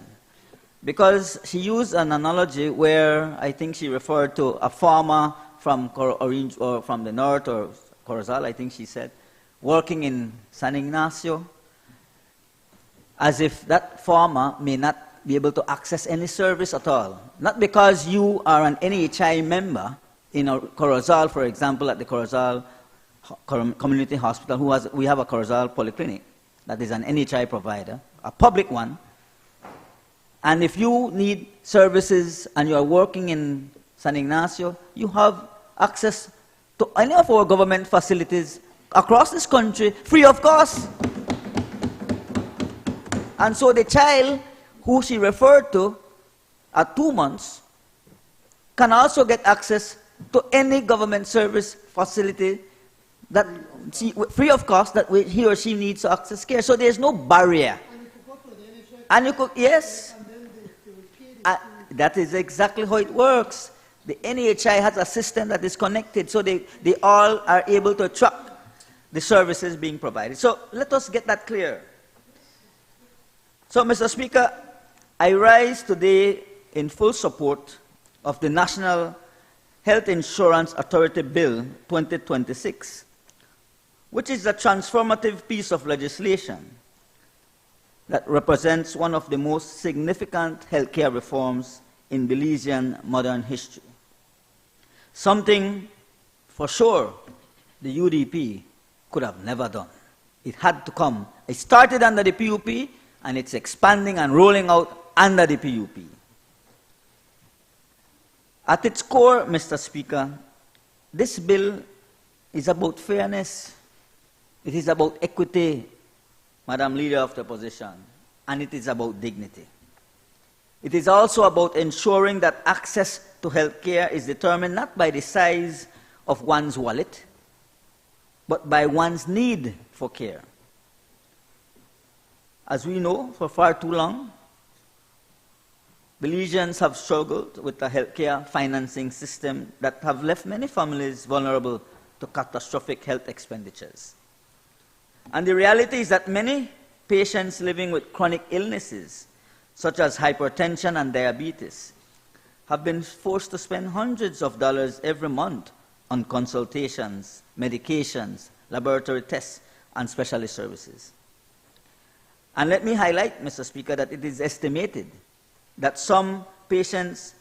because she used an analogy where I think she referred to a farmer from Orange, or from the north, or Corozal, I think she said, working in San Ignacio, as if that farmer may not be able to access any service at all. Not because you are an NHI member in Corozal, for example, at the Corozal Community Hospital, we have a Corozal Polyclinic that is an NHI provider, a public one. And if you need services and you are working in San Ignacio, you have access to any of our government facilities across this country free of cost. And so the child who she referred to at 2 months can also get access to any government service facility that free of cost that he or she needs to access care. So there's no barrier. And you could, yes, that is exactly how it works. The NHI has a system that is connected, so they all are able to track the services being provided. So let us get that clear. So, Mr. Speaker, I rise today in full support of the National Health Insurance Authority Bill 2026, which is a transformative piece of legislation that represents one of the most significant healthcare reforms in Belizean modern history. Something, for sure, the UDP could have never done. It had to come. It started under the PUP, and it's expanding and rolling out under the PUP. At its core, Mr. Speaker, this bill is about fairness. It is about equity, Madam Leader of the Opposition, and it is about dignity. It is also about ensuring that access to health care is determined not by the size of one's wallet, but by one's need for care. As we know, for far too long, Belizeans have struggled with a healthcare financing system that have left many families vulnerable to catastrophic health expenditures. And the reality is that many patients living with chronic illnesses, such as hypertension and diabetes, have been forced to spend hundreds of dollars every month on consultations, medications, laboratory tests, and specialist services. And let me highlight, Mr. Speaker, that it is estimated that some patients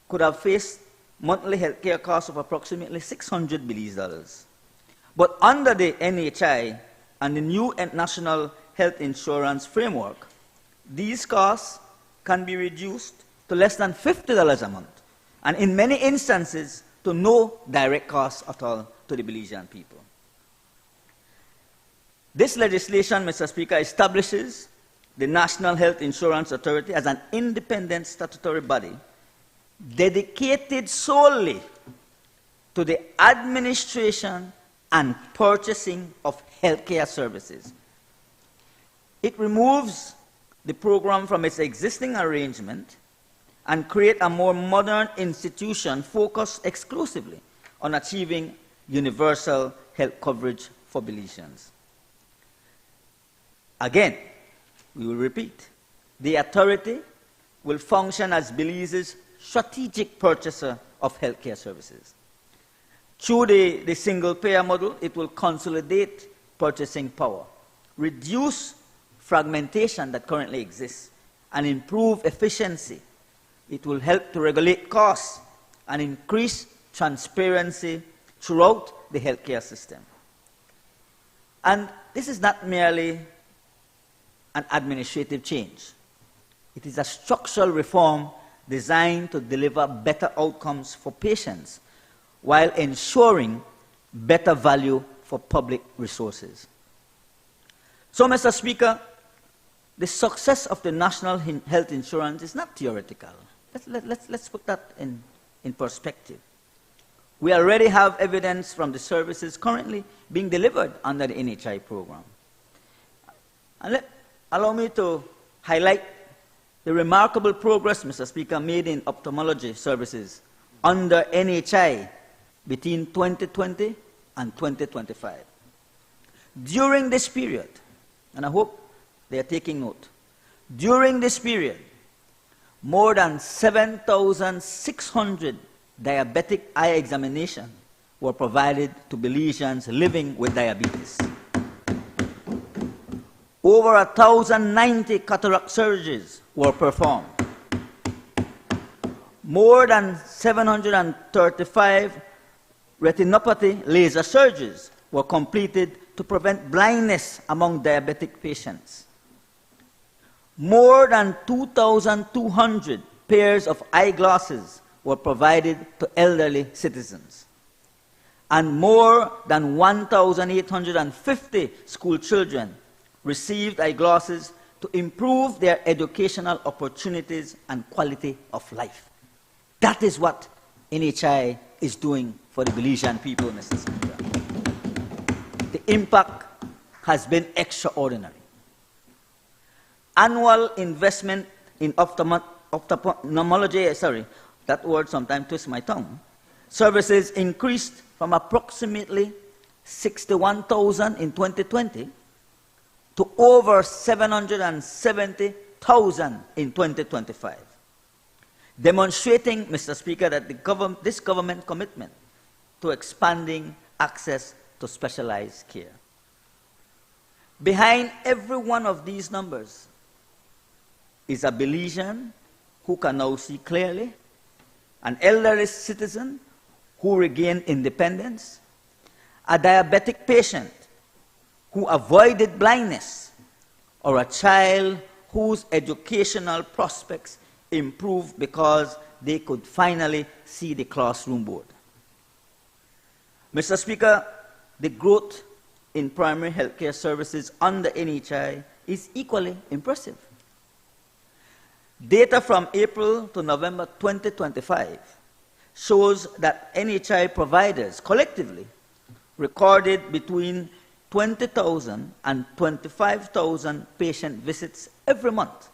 could have faced monthly health care costs of approximately 600 Belize dollars. But under the NHI and the new national health insurance framework, these costs can be reduced to less than $50 a month, and in many instances, to no direct cost at all to the Belizean people. This legislation, Mr. Speaker, establishes the National Health Insurance Authority as an independent statutory body dedicated solely to the administration and purchasing of healthcare services. It removes the program from its existing arrangement and creates a more modern institution focused exclusively on achieving universal health coverage for Belizeans. Again, we will repeat, the authority will function as Belize's strategic purchaser of healthcare services. Through the single-payer model, it will consolidate purchasing power, reduce fragmentation that currently exists, and improve efficiency. It will help to regulate costs and increase transparency throughout the healthcare system. And this is not merely an administrative change. It is a structural reform designed to deliver better outcomes for patients while ensuring better value for public resources. So, Mr. Speaker, the success of the national health insurance is not theoretical. Let's put that in perspective. We already have evidence from the services currently being delivered under the NHI program. And allow me to highlight the remarkable progress, Mr. Speaker, made in ophthalmology services under NHI between 2020 and 2025. During this period, and I hope they are taking note, during this period, more than 7,600 diabetic eye examinations were provided to Belizeans living with diabetes. Over 1,090 cataract surgeries were performed. More than 735 retinopathy laser surgeries were completed to prevent blindness among diabetic patients. More than 2,200 pairs of eyeglasses were provided to elderly citizens. And more than 1,850 school children received eyeglasses to improve their educational opportunities and quality of life. That is what NHI is doing for the Belizean people, Mr. Speaker. The impact has been extraordinary. Annual investment in ophthalmology, that word sometimes twists my tongue, services increased from approximately 61,000 in 2020 to over 770,000 in 2025, demonstrating, Mr. Speaker, that this government commitment to expanding access to specialized care. Behind every one of these numbers is a Belizean who can now see clearly, an elderly citizen who regained independence, a diabetic patient who avoided blindness, or a child whose educational prospects improved because they could finally see the classroom board. Mr. Speaker, the growth in primary healthcare services under NHI is equally impressive. Data from April to November 2025 shows that NHI providers collectively recorded between 20,000 and 25,000 patient visits every month,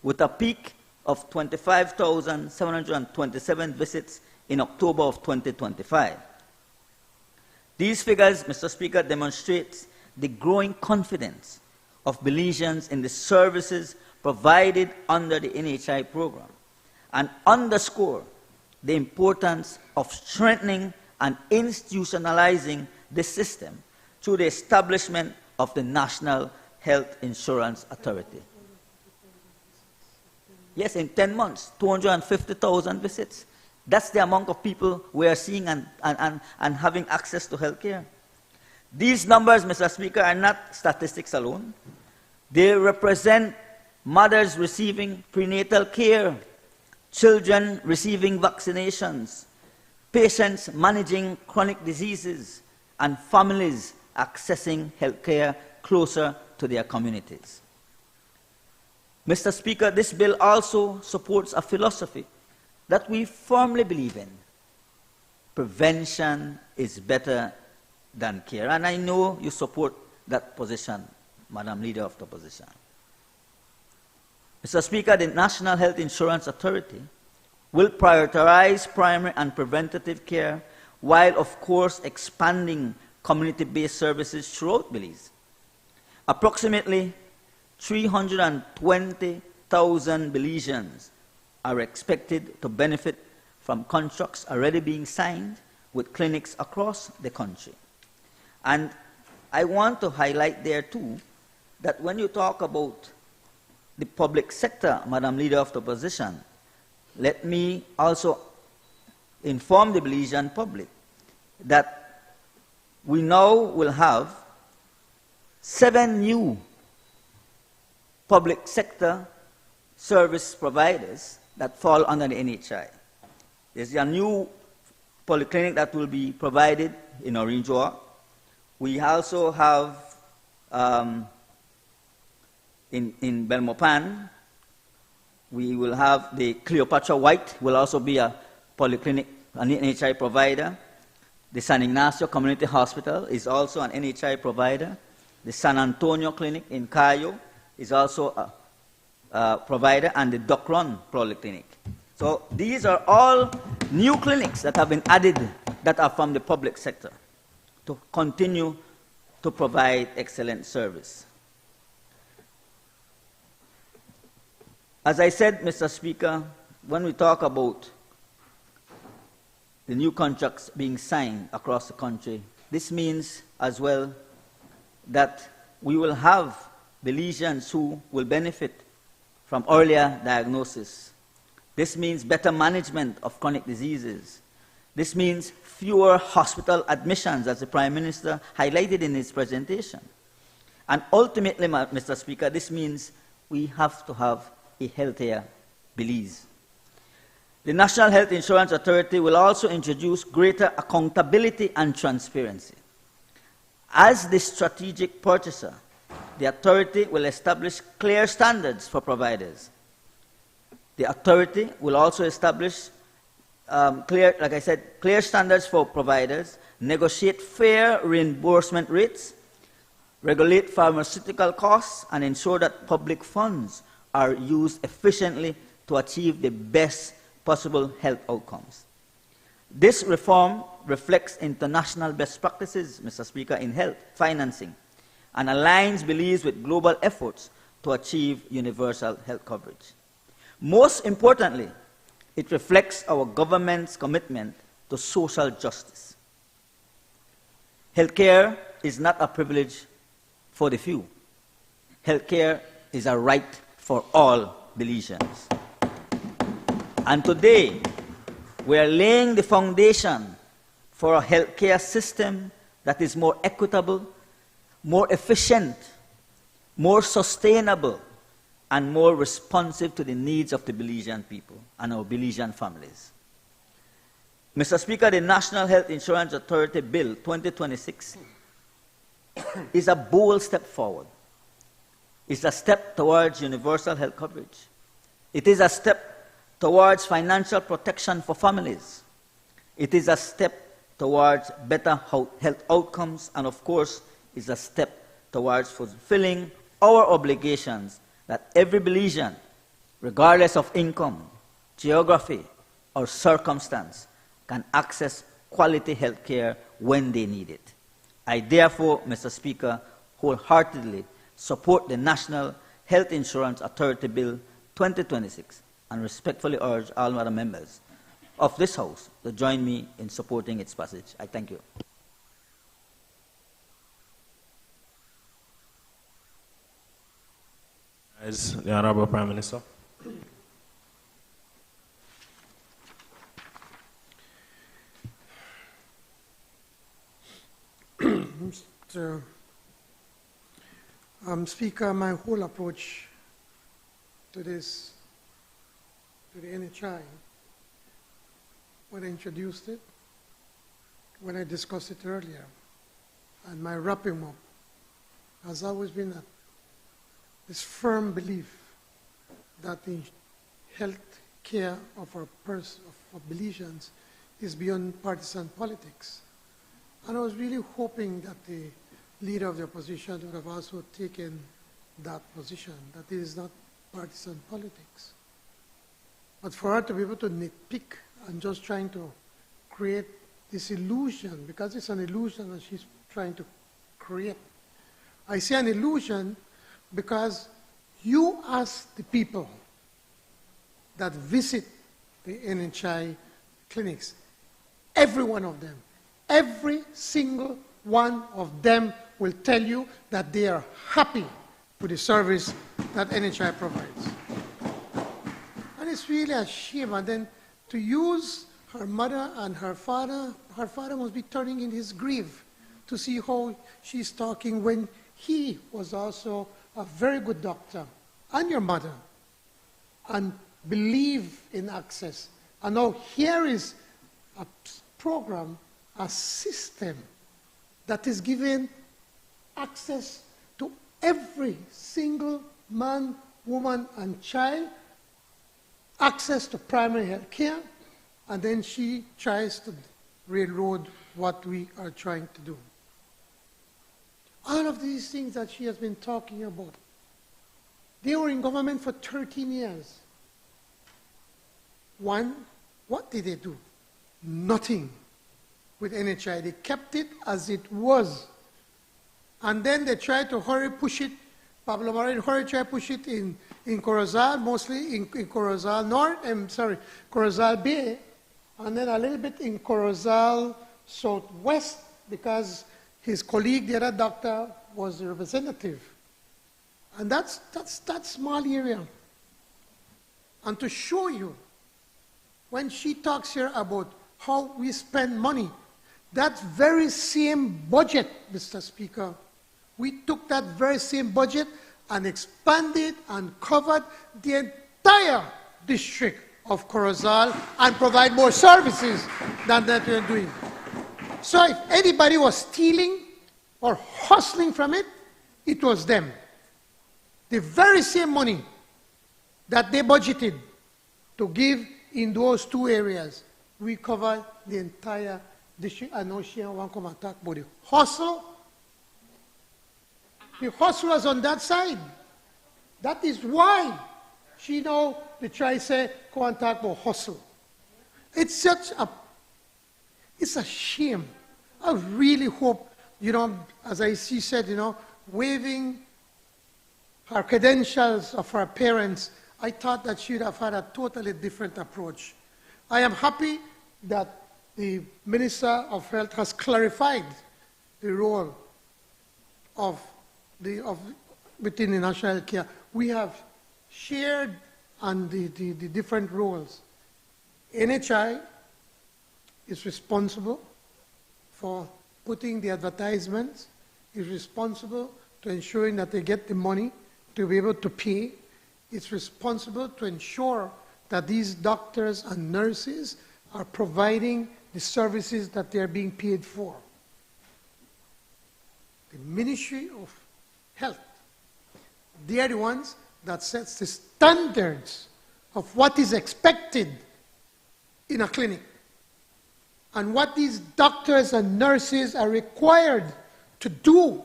with a peak of 25,727 visits in October of 2025. These figures, Mr. Speaker, demonstrate the growing confidence of Belizeans in the services provided under the NHI program, and underscore the importance of strengthening and institutionalizing this system through the establishment of the National Health Insurance Authority. Yes, in 10 months, 250,000 visits. That's the amount of people we are seeing and having access to health care. These numbers, Mr. Speaker, are not statistics alone. They represent mothers receiving prenatal care, children receiving vaccinations, patients managing chronic diseases, and families accessing health care closer to their communities. Mr. Speaker, this bill also supports a philosophy that we firmly believe in. Prevention is better than care. And I know you support that position, Madam Leader of the Opposition. Mr. Speaker, the National Health Insurance Authority will prioritize primary and preventative care while, of course, expanding community-based services throughout Belize. Approximately 320,000 Belizeans are expected to benefit from contracts already being signed with clinics across the country. And I want to highlight there too that when you talk about the public sector, Madam Leader of the Opposition, let me also inform the Belizean public that we now will have 7 new public sector service providers that fall under the NHI. There's a new polyclinic that will be provided in Orange Walk. We also have in Belmopan, we will have the Cleopatra White will also be a polyclinic, an NHI provider. The San Ignacio Community Hospital is also an NHI provider. The San Antonio Clinic in Cayo is also a provider, and the Duck Run Polyclinic. So these are all new clinics that have been added that are from the public sector to continue to provide excellent service. As I said, Mr. Speaker, when we talk about the new contracts being signed across the country, this means as well that we will have Belizeans who will benefit from earlier diagnosis. This means better management of chronic diseases. This means fewer hospital admissions, as the Prime Minister highlighted in his presentation. And ultimately, Mr. Speaker, this means we have to have a healthier Belize. The National Health Insurance Authority will also introduce greater accountability and transparency. As the strategic purchaser, the authority will establish clear standards for providers. The authority will also establish clear standards for providers, negotiate fair reimbursement rates, regulate pharmaceutical costs, and ensure that public funds are used efficiently to achieve the best possible health outcomes. This reform reflects international best practices, Mr. Speaker, in health financing, and aligns Belize with global efforts to achieve universal health coverage. Most importantly, it reflects our government's commitment to social justice. Healthcare is not a privilege for the few. Healthcare is a right for all Belizeans. And today, we are laying the foundation for a healthcare system that is more equitable, more efficient, more sustainable, and more responsive to the needs of the Belizean people and our Belizean families. Mr. Speaker, the National Health Insurance Authority Bill 2026 is a bold step forward. It's a step towards universal health coverage. It is a step towards financial protection for families. It is a step towards better health outcomes, and of course, is a step towards fulfilling our obligations that every Belizean, regardless of income, geography, or circumstance, can access quality health care when they need it. I therefore, Mr. Speaker, wholeheartedly support the National Health Insurance Authority Bill 2026 and respectfully urge all other members of this House to join me in supporting its passage. I thank you. As the Honorable Prime Minister. Mr. Speaker, my whole approach to this, to the NHI, when I introduced it, when I discussed it earlier, and my wrapping up, has always been this firm belief that the health care of our Belizeans is beyond partisan politics. And I was really hoping that the leader of the opposition would have also taken that position, that it is not partisan politics. But for her to be able to nitpick and just trying to create this illusion, because it's an illusion that she's trying to create. I say an illusion because you ask the people that visit the NHI clinics, every one of them, every single one of them will tell you that they are happy with the service that NHI provides. And it's really a shame. And then to use her mother and her father must be turning in his grave to see how she's talking when he was also a very good doctor, and your mother, and believe in access. And now here is a program, a system that is giving access to every single man, woman, and child, access to primary health care, and then she tries to railroad what we are trying to do. All of these things that she has been talking about, they were in government for 13 years. One, what did they do? Nothing with NHI. They kept it as it was. And then they tried to push it, Pablo Marin tried to push it in Corozal, mostly in Corozal North, Corozal Bay, and then a little bit in Corozal Southwest, because his colleague, the other doctor, was the representative. And that's that small area. And to show you, when she talks here about how we spend money, that very same budget, Mr. Speaker, we took that very same budget and expanded and covered the entire district of Corozal and provide more services than that we're doing. So if anybody was stealing or hustling from it, it was them. The very same money that they budgeted to give in those two areas, we covered the entire district. I know she won't come and talk about the hustle. The hustle was on that side. That is why she now they try to say, go and talk about hustle. It's a shame. I really hope, as I see said, waiving her credentials of her parents, I thought that she would have had a totally different approach. I am happy that the Minister of Health has clarified the role within the national health care. We have shared on the different roles. NHI is responsible for putting the advertisements, is responsible to ensuring that they get the money to be able to pay. It's responsible to ensure that these doctors and nurses are providing the services that they are being paid for. The Ministry of Health, they are the ones that sets the standards of what is expected in a clinic and what these doctors and nurses are required to do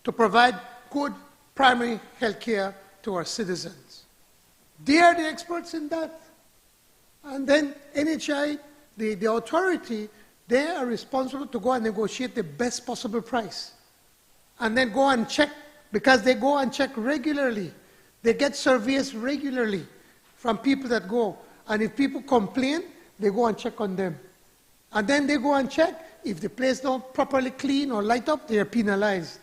to provide good primary health care to our citizens. They are the experts in that. And then NHI, the authority, they are responsible to go and negotiate the best possible price. And then go and check, because they go and check regularly They get surveys regularly from people that go. And if people complain, they go and check on them. And then they go and check. If the place don't properly clean or light up, they are penalized.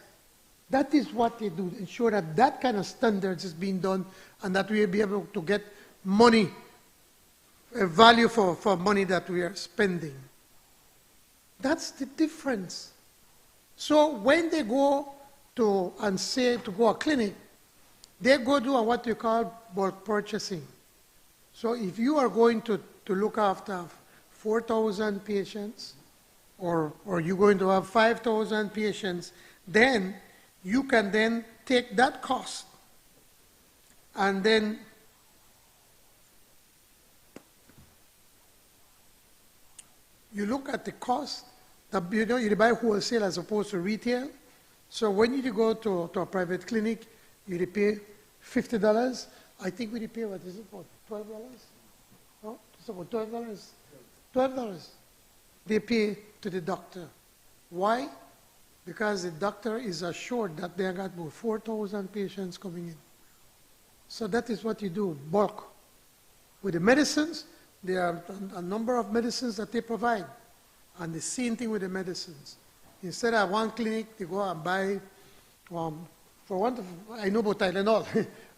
That is what they do, ensure that that kind of standards is being done and that we will be able to get money, value for money that we are spending. That's the difference. So when they go to go a clinic, they go do what we call bulk purchasing. So if you are going to look after 4,000 patients, or you're going to have 5,000 patients, then you can then take that cost and then you look at the cost. You buy wholesale as opposed to retail. So when you go to a private clinic, you pay $50. I think we pay, what is it, about $12? No, it's about $12. $12 they pay to the doctor. Why? Because the doctor is assured that they got about 4,000 patients coming in. So that is what you do, bulk. With the medicines, there are a number of medicines that they provide. And the same thing with the medicines. Instead of one clinic, they go and buy, I know about Tylenol,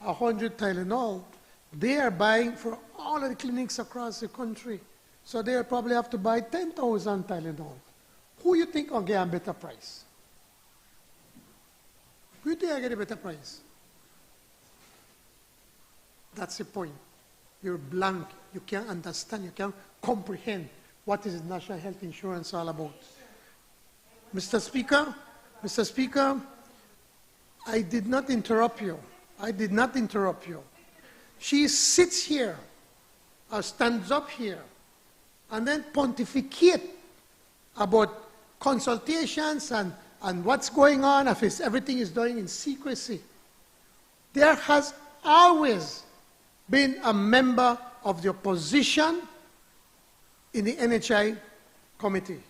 100 Tylenol. They are buying for all of the clinics across the country. So they probably have to buy 10,000 Tylenol. Who you think will get a better price? Who you think will get a better price? That's the point. You're blank. You can't understand. You can't comprehend what is national health insurance all about. Mr. Speaker, I did not interrupt you. I did not interrupt you. She sits here or stands up here and then pontificate about consultations and what's going on if everything is done in secrecy. There has always been a member of the opposition in the NHI committee.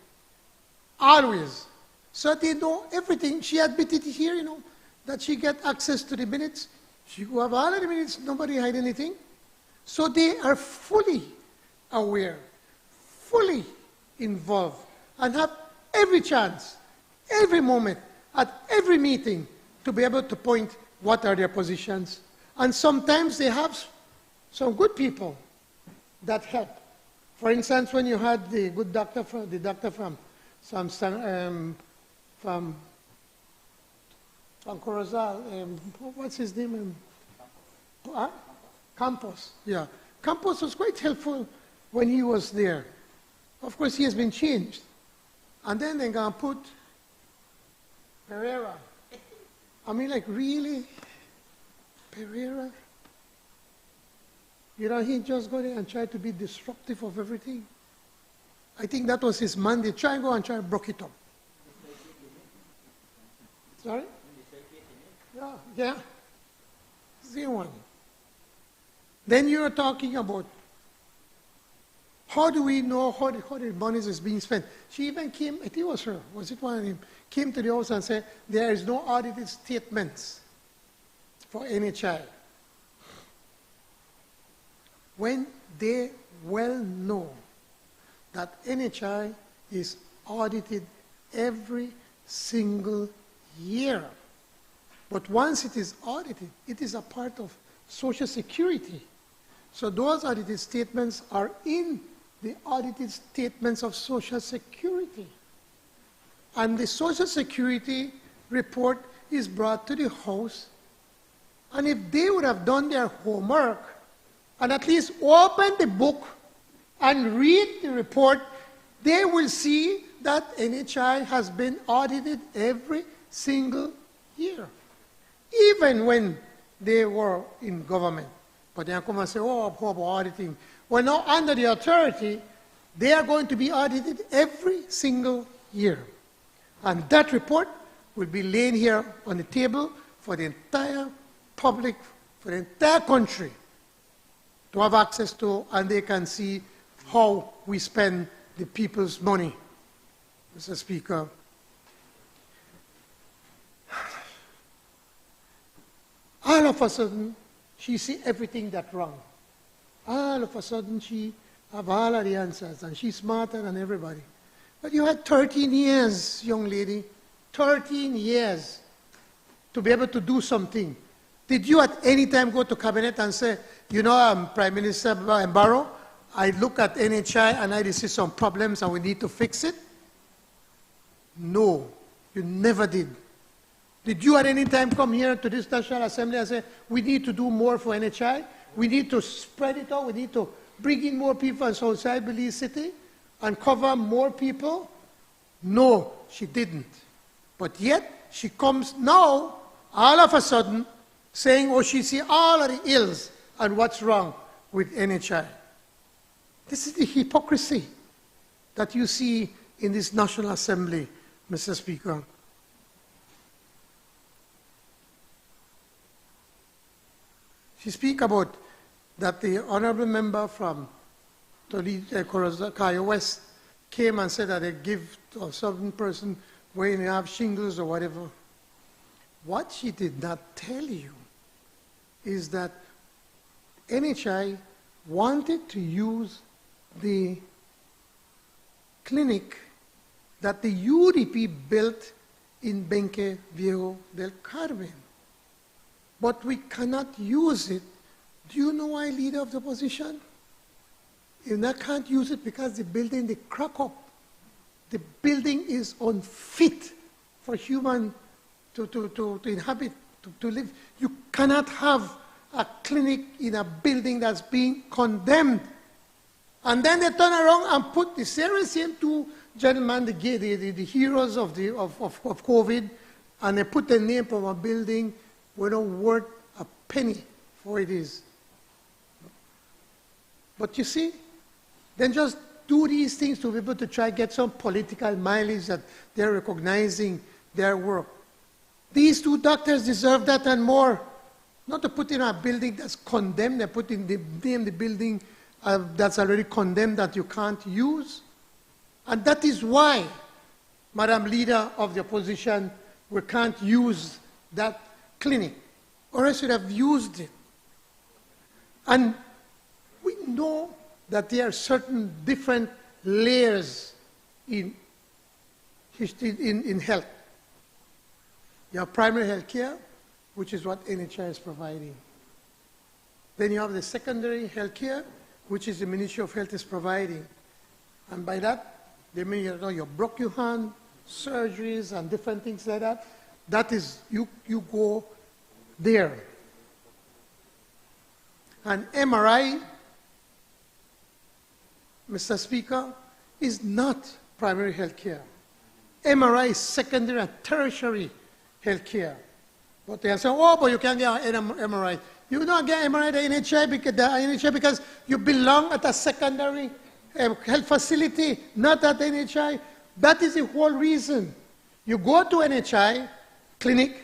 Always. So they know everything. She admitted here, that she get access to the minutes. She will have all of the minutes, nobody hide anything. So they are fully aware, fully involved, and have every chance, every moment, at every meeting to be able to point what are their positions. And sometimes they have some good people that help. For instance, when you had the good doctor from Corozal, what's his name? Campos. Yeah. Campos was quite helpful when he was there. Of course, he has been changed. And then they're going to put Pereira. I mean, like, really? Pereira? He just go there and try to be disruptive of everything. I think that was his mandate. Try and go and try and broke it up. Sorry? Yeah. Same one. Then you're talking about how do we know how the money is being spent. She even came, I think it was her, was it one of them, came to the house and said, there is no audited statements for NHI. When they well know that NHI is audited every single year. But once it is audited, it is a part of Social Security. So those audited statements are in the audited statements of Social Security. And the Social Security report is brought to the House. And if they would have done their homework and at least open the book and read the report, they will see that NHI has been audited every single year, even when they were in government. But they come and say, oh, how about auditing? Well, now under the authority, they are going to be audited every single year. And that report will be laid here on the table for the entire public, for the entire country to have access to, and they can see how we spend the people's money. Mr. Speaker, all of a sudden, She see everything that's wrong. All of a sudden, she have all of the answers, and she's smarter than everybody. But you had 13 years, young lady, 13 years to be able to do something. Did you at any time go to cabinet and say, you know, I'm Prime Minister Barrow, I look at NHI and I see some problems and we need to fix it? No, you never did. Did you at any time come here to this National Assembly and say, we need to do more for NHI? We need to spread it out. We need to bring in more people and outside Belize City and cover more people? No, she didn't. But yet, she comes now, all of a sudden, saying, oh, she sees all of the ills and what's wrong with NHI. This is the hypocrisy that you see in this National Assembly, Mr. Speaker. She speaks about that the honorable member from Kaya West came and said that they give to a certain person when you have shingles or whatever. What she did not tell you is that NHI wanted to use the clinic that the UDP built in Benque Viejo del Carmen. But we cannot use it. Do you know why, Leader of the Opposition? You can't use it because the building, they crack up. The building is unfit for human to inhabit, to live. You cannot have a clinic in a building that's being condemned. And then they turn around and put the same two gentlemen, the heroes of COVID, and they put the name of a building without worth a penny for it is. But you see, then just do these things to be able to try to get some political mileage that they're recognizing their work. These two doctors deserve that and more. Not to put in a building that's condemned, they put in the name the building that's already condemned that you can't use. And that is why, Madam Leader of the Opposition, we can't use that clinic, or else we'd have used it. And we know that there are certain different layers in health. You have primary health care, which is what NHI is providing. Then you have the secondary health care, which is the Ministry of Health is providing. And by that, they mean you broke your hand, surgeries, and different things like that. That is, you go there. And MRI, Mr. Speaker, is not primary health care. MRI is secondary and tertiary health care. But they say, oh, but you can't get an MRI. You don't get MRI at the NHI because you belong at a secondary health facility, not at NHI. That is the whole reason. You go to NHI clinic,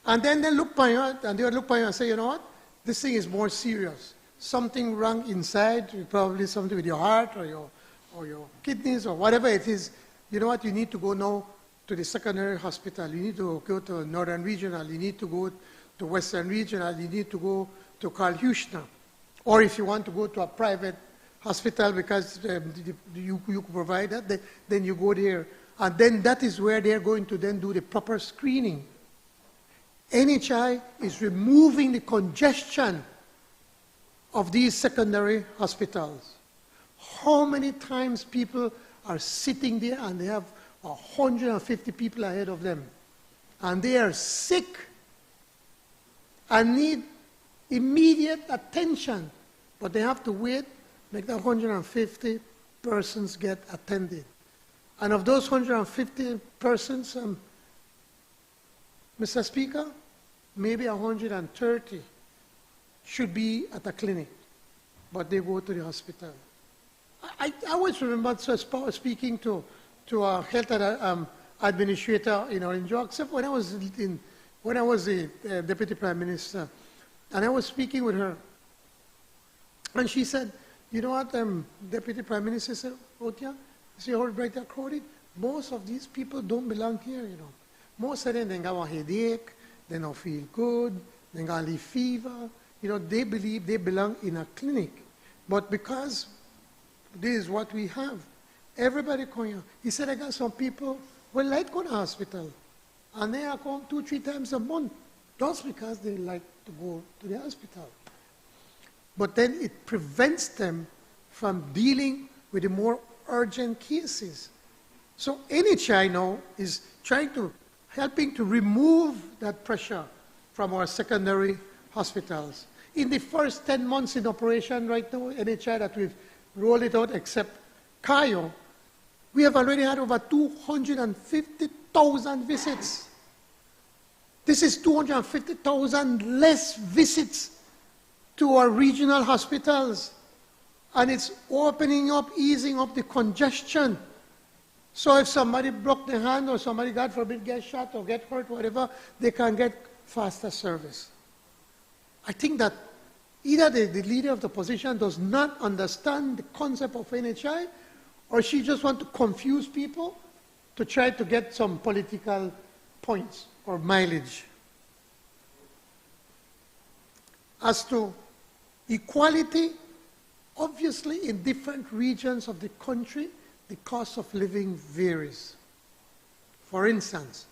and then they look by you, and they look by you and say, you know what? This thing is more serious. Something wrong inside, probably something with your heart or your kidneys or whatever it is. You know what? You need to go now to the secondary hospital. You need to go to Northern Regional. You need to go to Western Regional. You need to go to Carl Huchner. Or if you want to go to a private hospital because you provide that, then you go there. And then that is where they're going to then do the proper screening. NHI is removing the congestion of these secondary hospitals. How many times people are sitting there and they have 150 people ahead of them, and they are sick and need immediate attention, but they have to wait, make that 150 persons get attended. And of those 150 persons, Mr. Speaker, maybe 130 should be at a clinic, but they go to the hospital. I always remember speaking to a health administrator in Orange Walk, except when I was the Deputy Prime Minister, and I was speaking with her, and she said, you know what, Deputy Prime Minister said, Otia, see how right there crowded? Most of these people don't belong here, you know. Most of them, they got a headache, they don't feel good, they got a fever, they believe they belong in a clinic. But because this is what we have, everybody come here. He said, I got some people who like going to the hospital, and they are come 2-3 times a month, just because they like to go to the hospital. But then it prevents them from dealing with the more urgent cases. So NHI now is helping to remove that pressure from our secondary hospitals. In the first 10 months in operation right now, NHI, that we've rolled it out except Cayo, we have already had over 250,000 visits. This is 250,000 less visits to our regional hospitals. And it's opening up, easing up the congestion. So if somebody broke their hand or somebody, God forbid, get shot or get hurt, whatever, they can get faster service. I think that either the leader of the opposition does not understand the concept of NHI, or she just wants to confuse people to try to get some political points or mileage. As to equality, obviously in different regions of the country, the cost of living varies. For instance,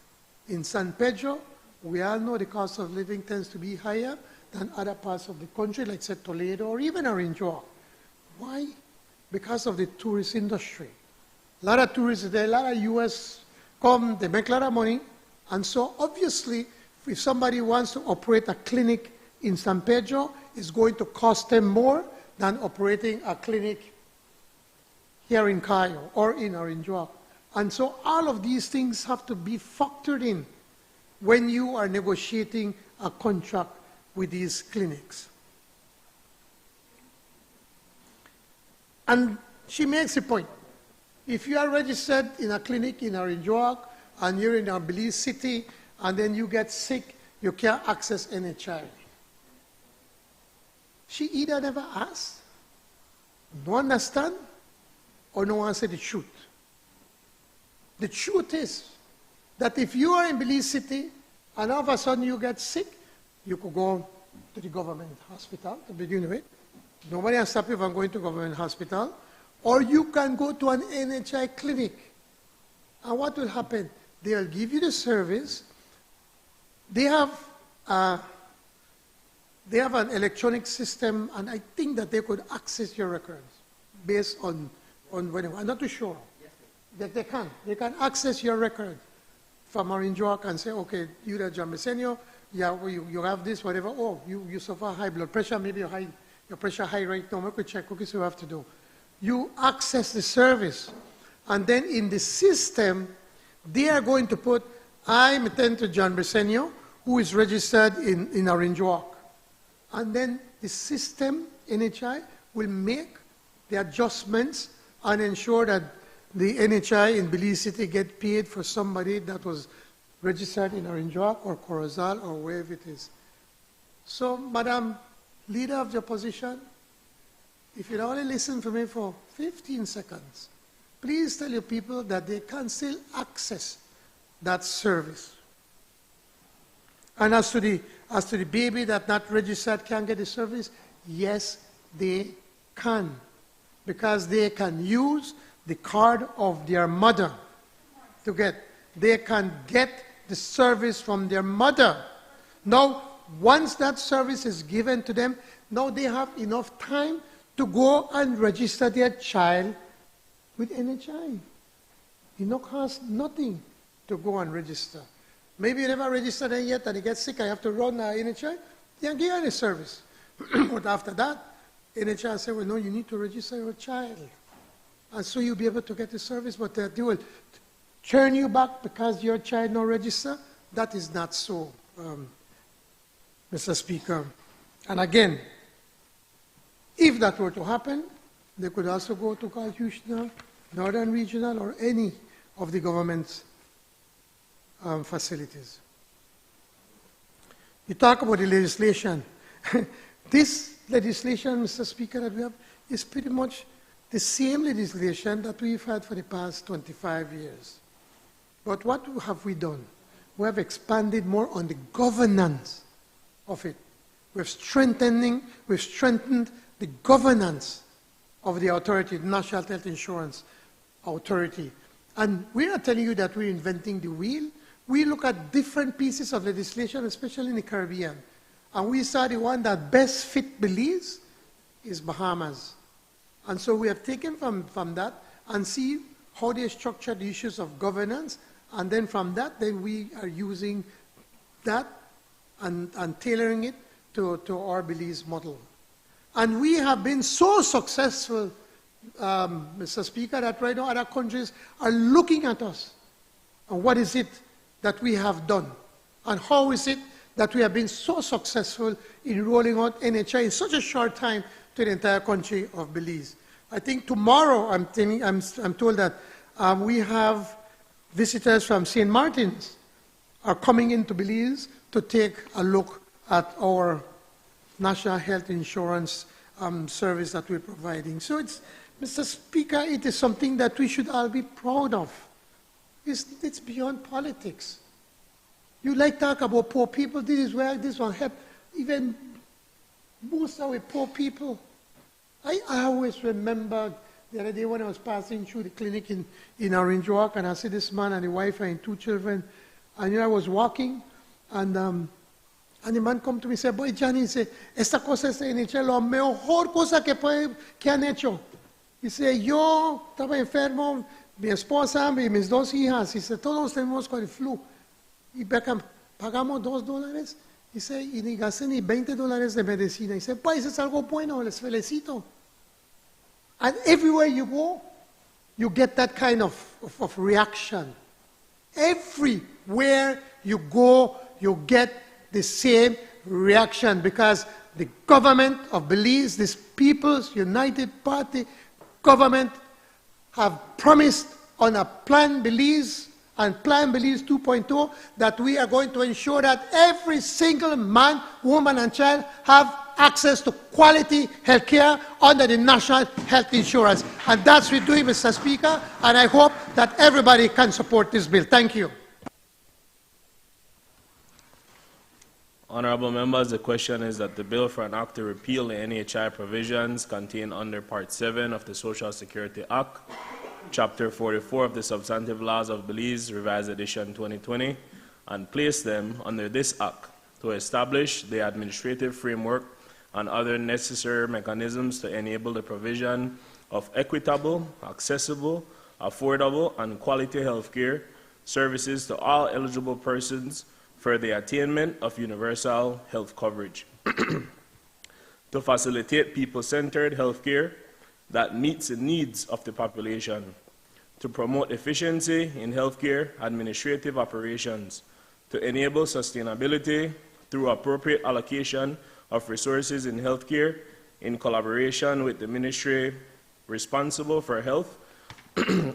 in San Pedro, we all know the cost of living tends to be higher than other parts of the country, like say Toledo or even Orange Walk. Why? Because of the tourist industry. A lot of tourists there, a lot of US come, they make a lot of money, and so obviously, if somebody wants to operate a clinic in San Pedro, it's going to cost them more than operating a clinic here in Cayo or in Orange Walk. And so all of these things have to be factored in when you are negotiating a contract with these clinics. And she makes a point. If you are registered in a clinic in Orange Walk and you're in a Belize city and then you get sick, you can't access NHI. She either never asked, no understand, or no answer the truth. The truth is that if you are in Belize City and all of a sudden you get sick, you could go to the government hospital to begin with. Nobody has stopped you from going to government hospital. Or you can go to an NHI clinic. And what will happen? They will give you the service. They have an electronic system, and I think that they could access your records based on whatever. I'm not too sure that they can. They can access your record from Orange Walk and say, okay, you're the John Mesenio, you have this, whatever. Oh, you suffer high blood pressure, maybe your pressure high right now. We could check, okay, so you have to do. You access the service. And then in the system, they are going to put, I'm attending to John Mesenio, who is registered in Orange Walk. And then the system, NHI, will make the adjustments and ensure that the NHI in Belize City get paid for somebody that was registered in Orange Walk or Corozal or wherever it is. So, Madam Leader of the Opposition, if you'd only listen to me for 15 seconds, please tell your people that they can still access that service. And as to the baby that not registered can get the service, yes, they can. Because they can use the card of their mother to get. They can get the service from their mother. Now, once that service is given to them, now they have enough time to go and register their child with NHI. It no costs nothing to go and register. Maybe you never registered them yet and you get sick, I have to run NHI. They can give you any service. But after that, NHI say, well, no, you need to register your child. And so you'll be able to get the service, but they will turn you back because your child no register. That is not so, Mr. Speaker. And again, if that were to happen, they could also go to Constitutional, Northern Regional, or any of the government's facilities. You talk about the legislation. This legislation, Mr. Speaker, that we have is pretty much the same legislation that we've had for the past 25 years. But what have we done? We have expanded more on the governance of it. We've strengthened the governance of the authority, the National Health Insurance Authority. And we are telling you that we're inventing the wheel. We look at different pieces of legislation, especially in the Caribbean. And we saw the one that best fit Belize is Bahamas. And so we have taken from that and see how they structure the issues of governance. And then from that, then we are using that and tailoring it to our Belize model. And we have been so successful, Mr. Speaker, that right now other countries are looking at us. And what is it that we have done? And how is it that we have been so successful in rolling out NHI in such a short time to the entire country of Belize? I think tomorrow, I'm told that we have visitors from St. Martin's are coming into Belize to take a look at our National Health Insurance service that we're providing. So it's, Mr. Speaker, it is something that we should all be proud of. It's beyond politics. You like talk about poor people, this is where this will help. Even most of the poor people. I always remember the other day when I was passing through the clinic in Orange Walk, and I see this man and the wife and 2 children, and I was walking, and the man come to me and said, boy, Johnny, dice, esta cosa es en la mejor cosa que han hecho. Dice, yo estaba enfermo, mi esposa, mis 2 hijas, dice, todos tenemos con el flu. Y pagamos $2, dice, y ni gasté ni $20 de medicina. Dice, pues es algo bueno, les felicito. And everywhere you go, you get that kind of reaction. Everywhere you go, you get the same reaction, because the government of Belize, this People's United Party government, have promised on a Plan Belize and Plan Belize 2.0 that we are going to ensure that every single man, woman, and child have access to quality health care under the National Health Insurance. And that's what we're doing, Mr. Speaker, and I hope that everybody can support this bill. Thank you. Honorable members, the question is that the bill for an act to repeal the NHI provisions contained under Part 7 of the Social Security Act, Chapter 44 of the Substantive Laws of Belize, Revised Edition 2020, and place them under this act to establish the administrative framework and other necessary mechanisms to enable the provision of equitable, accessible, affordable, and quality health care services to all eligible persons for the attainment of universal health coverage, to facilitate people-centered health care that meets the needs of the population, to promote efficiency in healthcare administrative operations, to enable sustainability through appropriate allocation of resources in healthcare in collaboration with the ministry responsible for health,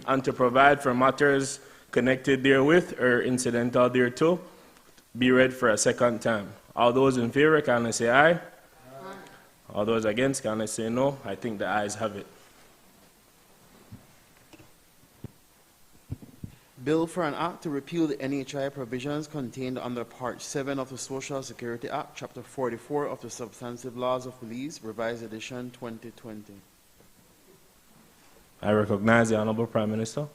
and to provide for matters connected therewith or incidental thereto, be read for a second time. All those in favor, can I say aye? Aye. All those against, can I say no? I think the ayes have it. Bill for an act to repeal the NHI provisions contained under Part 7 of the Social Security Act, Chapter 44 of the Substantive Laws of Belize, Revised Edition 2020. I recognize the Honorable Prime Minister.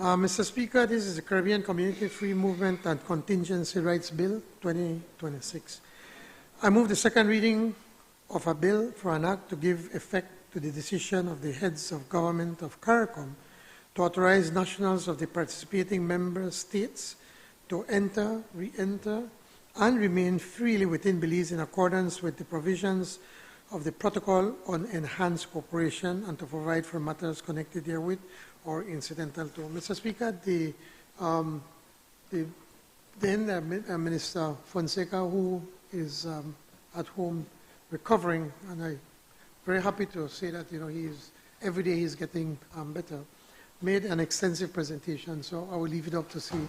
Mr. Speaker, this is the Caribbean Community Free Movement and Contingency Rights Bill 2026. I move the second reading of a bill for an act to give effect to the decision of the heads of government of CARICOM to authorize nationals of the participating member states to enter, re-enter, and remain freely within Belize in accordance with the provisions of the Protocol on Enhanced Cooperation and to provide for matters connected therewith or incidental to. Mr. Speaker, Minister Fonseca, who is at home recovering, and I'm very happy to say that every day he's getting better, made an extensive presentation. So I will leave it up to see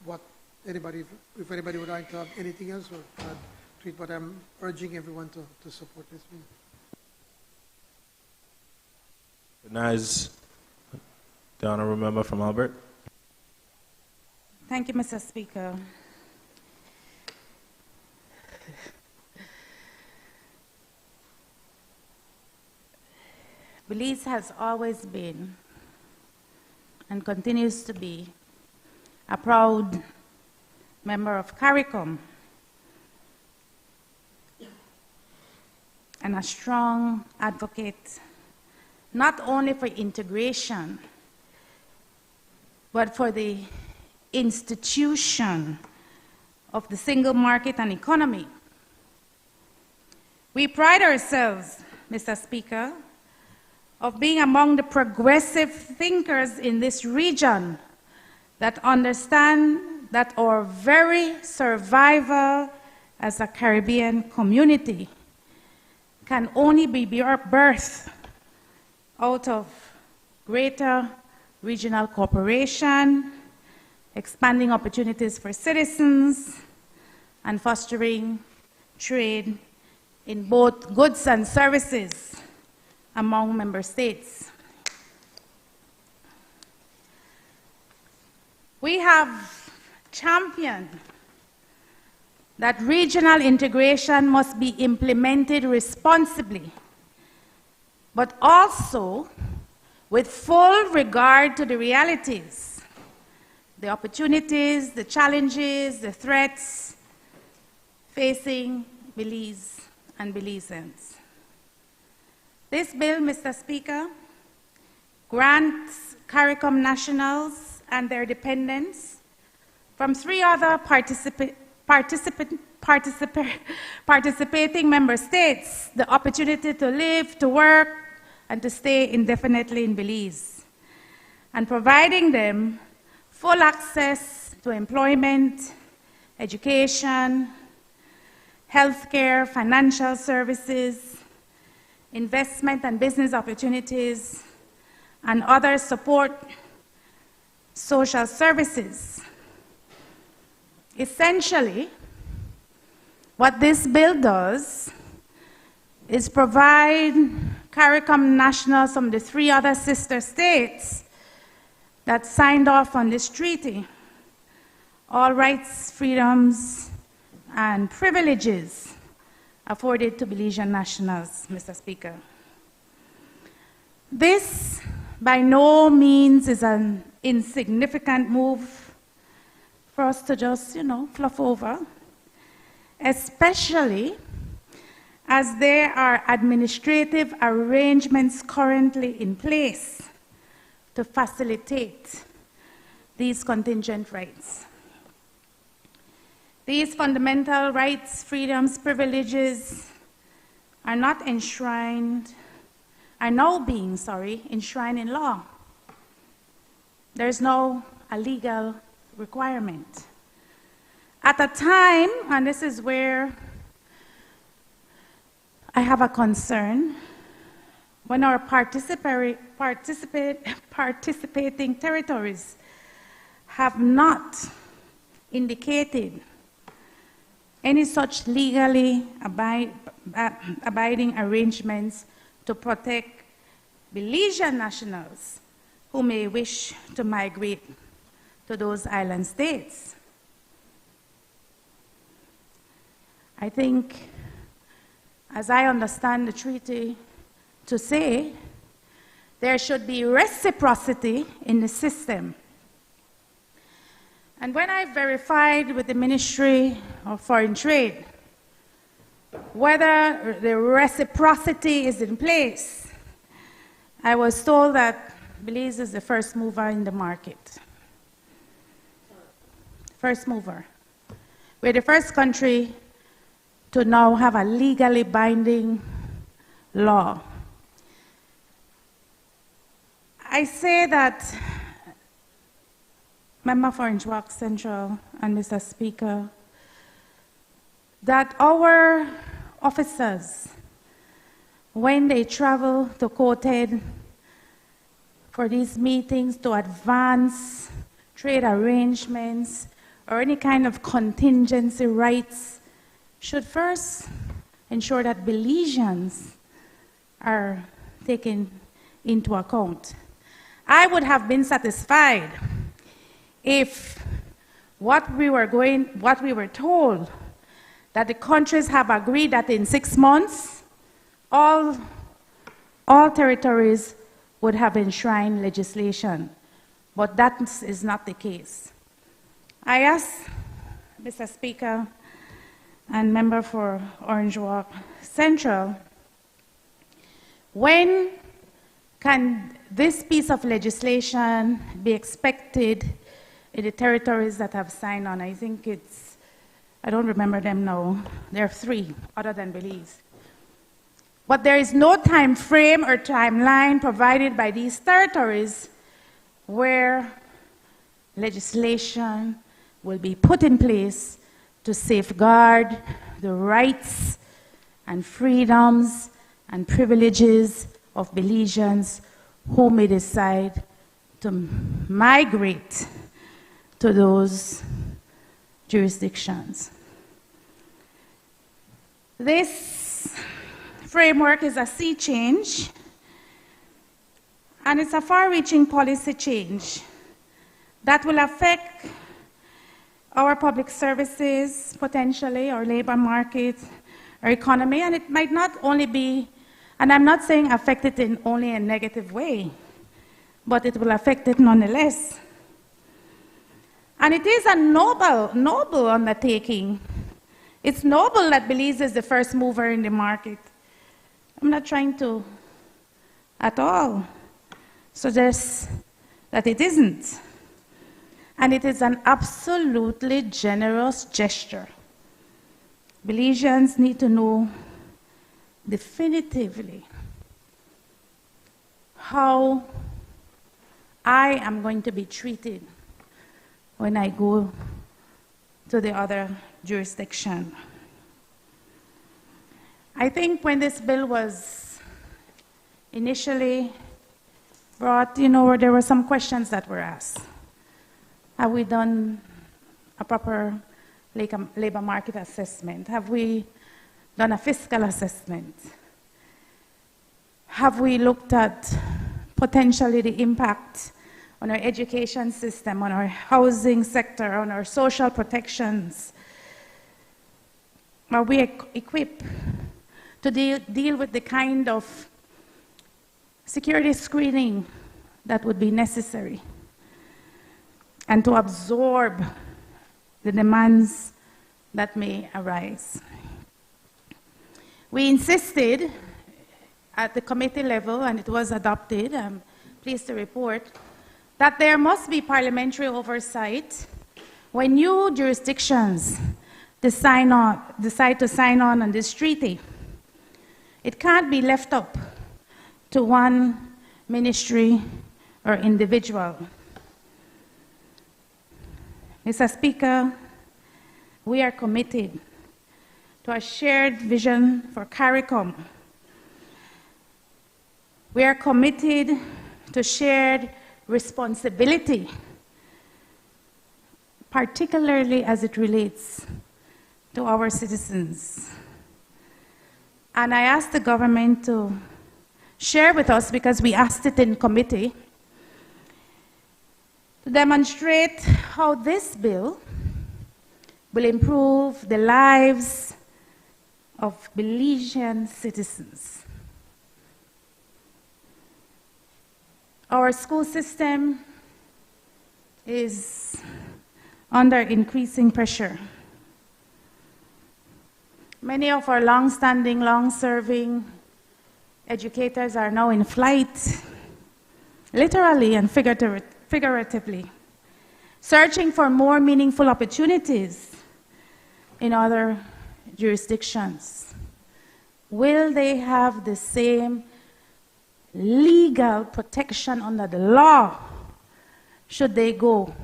what anybody, if anybody would like to have anything else or add to it. But I'm urging everyone to support this bill. Recognize the honorable member from Albert. Thank you, Mr. Speaker. Belize has always been and continues to be a proud member of CARICOM and a strong advocate not only for integration, but for the institution of the single market and economy. We pride ourselves, Mr. Speaker, of being among the progressive thinkers in this region that understand that our very survival as a Caribbean community can only be birthed out of greater regional cooperation, expanding opportunities for citizens, and fostering trade in both goods and services among member states. We have championed that regional integration must be implemented responsibly, but also with full regard to the realities, the opportunities, the challenges, the threats facing Belize and Belizeans. This bill, Mr. Speaker, grants CARICOM nationals and their dependents from 3 other participating member states the opportunity to live, to work, and to stay indefinitely in Belize, and providing them full access to employment, education, healthcare, financial services, investment and business opportunities, and other support social services. Essentially, what this bill does is provide CARICOM nationals from the 3 other sister states that signed off on this treaty all rights, freedoms, and privileges afforded to Belizean nationals, Mr. Speaker. This, by no means, is an insignificant move for us to just, fluff over, especially as there are administrative arrangements currently in place to facilitate these contingent rights. These fundamental rights, freedoms, privileges are not enshrined, are now being, enshrined in law. There's no a legal requirement. At a time, and this is where I have a concern, when our participating territories have not indicated any such legally abiding arrangements to protect Belizean nationals who may wish to migrate to those island states. I think, as I understand the treaty to say, there should be reciprocity in the system. And when I verified with the Ministry of Foreign Trade whether the reciprocity is in place, I was told that Belize is the first mover in the market. First mover. We're the first country to now have a legally binding law. I say that, Member for Orange Walk Central and Mr. Speaker, that our officers, when they travel to Coated for these meetings to advance trade arrangements or any kind of contingency rights, should first ensure that Belizeans are taken into account. I would have been satisfied if what we were told, that the countries have agreed that in 6 months, all territories would have enshrined legislation. But that is not the case. I ask, Mr. Speaker and member for Orange Walk Central, when can this piece of legislation be expected in the territories that have signed on? I think I don't remember them now. There are 3 other than Belize. But there is no time frame or timeline provided by these territories where legislation will be put in place to safeguard the rights and freedoms and privileges of Belizeans who may decide to migrate to those jurisdictions. This framework is a sea change, and it's a far-reaching policy change that will affect our public services, potentially, our labor market, our economy, and it might not only be, and I'm not saying affect it in only a negative way, but it will affect it nonetheless. And it is a noble undertaking. It's noble that Belize is the first mover in the market. I'm not trying to at all suggest that it isn't. And it is an absolutely generous gesture. Belizeans need to know definitively how I am going to be treated when I go to the other jurisdiction. I think when this bill was initially brought, there were some questions that were asked. Have we done a proper labor market assessment? Have we done a fiscal assessment? Have we looked at potentially the impact on our education system, on our housing sector, on our social protections? Are we equipped to deal with the kind of security screening that would be necessary and to absorb the demands that may arise? We insisted at the committee level, and it was adopted, I'm pleased to report, that there must be parliamentary oversight when new jurisdictions decide to sign on this treaty. It can't be left up to one ministry or individual. Mr. Speaker, we are committed to a shared vision for CARICOM. We are committed to shared responsibility, particularly as it relates to our citizens. And I asked the government to share with us, because we asked it in committee, to demonstrate how this bill will improve the lives of Belizean citizens. Our school system is under increasing pressure. Many of our long-standing, long-serving educators are now in flight, literally and figuratively, searching for more meaningful opportunities in other jurisdictions. Will they have the same legal protection under the law should they go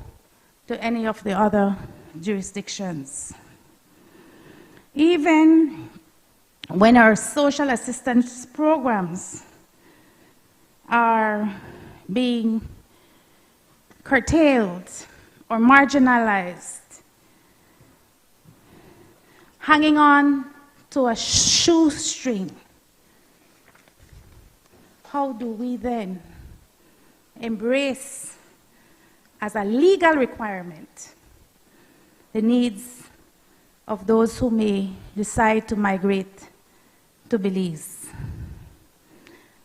to any of the other jurisdictions? Even when our social assistance programs are being curtailed or marginalized, hanging on to a shoestring, how do we then embrace as a legal requirement the needs of those who may decide to migrate to Belize?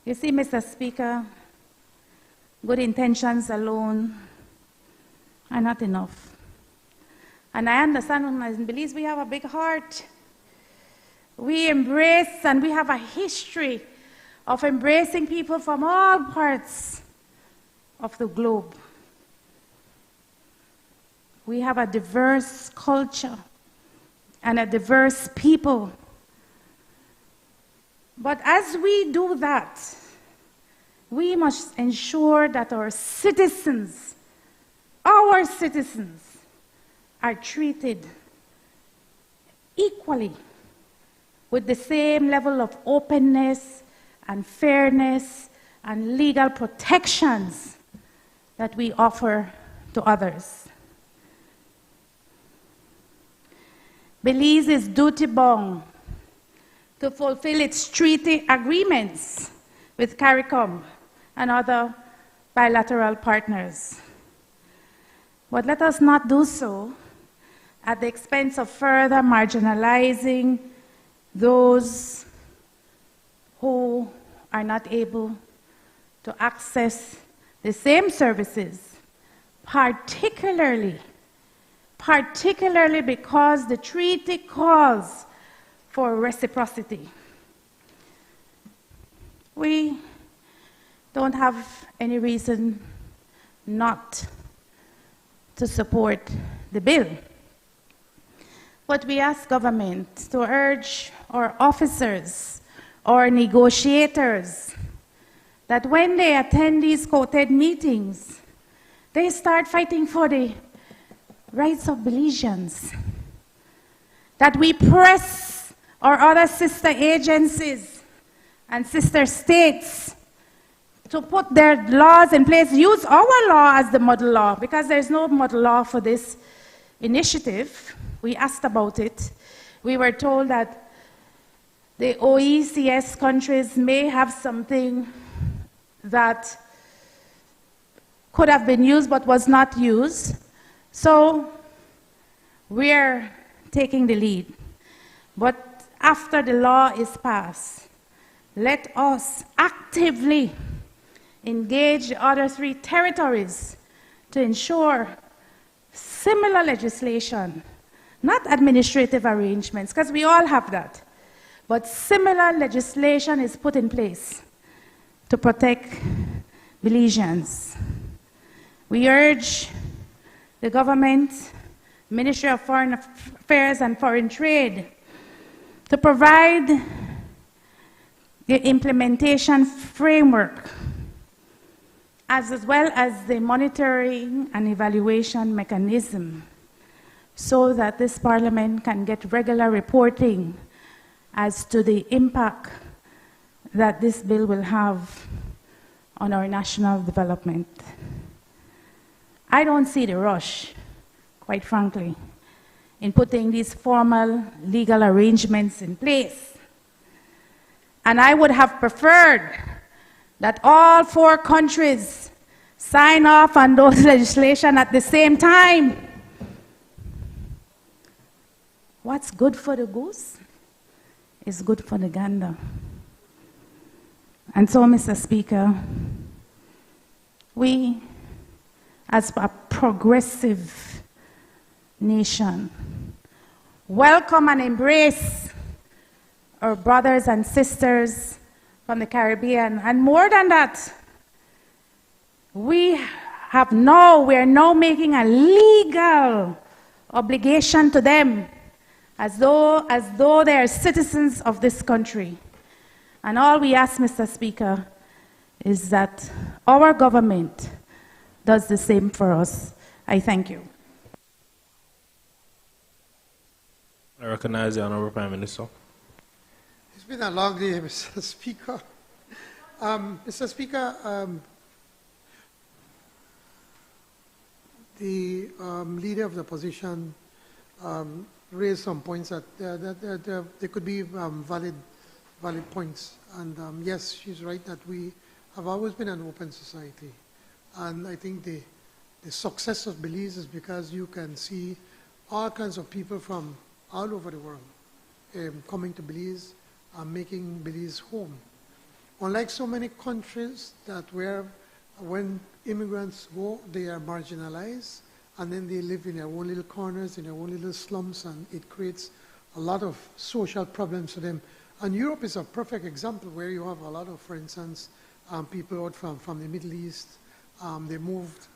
You see, Mr. Speaker, good intentions alone are not enough. And I understand when in Belize we have a big heart. We embrace and we have a history of embracing people from all parts of the globe. We have a diverse culture and a diverse people. But as we do that, we must ensure that our citizens are treated equally with the same level of openness and fairness and legal protections that we offer to others. Belize is duty-bound to fulfill its treaty agreements with CARICOM and other bilateral partners. But let us not do so at the expense of further marginalizing those who are not able to access the same services, particularly because the treaty calls for reciprocity. We don't have any reason not to support the bill. But we ask government to urge our officers or negotiators that when they attend these quoted meetings, they start fighting for the rights of Belizeans. That we press our other sister agencies and sister states to put their laws in place, use our law as the model law, because there's no model law for this initiative. We asked about it. We were told that the OECS countries may have something that could have been used but was not used. So we're taking the lead. But after the law is passed, let us actively engage the other 3 territories to ensure similar legislation, not administrative arrangements, because we all have that, but similar legislation is put in place to protect Belizeans. We urge the government, Ministry of Foreign Affairs and Foreign Trade, to provide the implementation framework as well as the monitoring and evaluation mechanism so that this Parliament can get regular reporting as to the impact that this bill will have on our national development. I don't see the rush, quite frankly, in putting these formal legal arrangements in place. And I would have preferred that all 4 countries sign off on those legislation at the same time. What's good for the goose is good for the gander. And so, Mr. Speaker, we, as a progressive nation, welcome and embrace our brothers and sisters from the Caribbean. And more than that, we are now making a legal obligation to them as though they are citizens of this country. And all we ask, Mr. Speaker, is that our government does the same for us. I thank you. I recognize the Honorable Prime Minister. It's been a long day, Mr. Speaker. Mr. Speaker, the leader of the opposition raised some points that they could be valid points. And yes, she's right that we have always been an open society. And I think the success of Belize is because you can see all kinds of people from all over the world coming to Belize and making Belize home. Unlike so many countries that when immigrants go, they are marginalized, and then they live in their own little corners, in their own little slums, and it creates a lot of social problems for them. And Europe is a perfect example where you have a lot of, for instance, people out from the Middle East. They moved,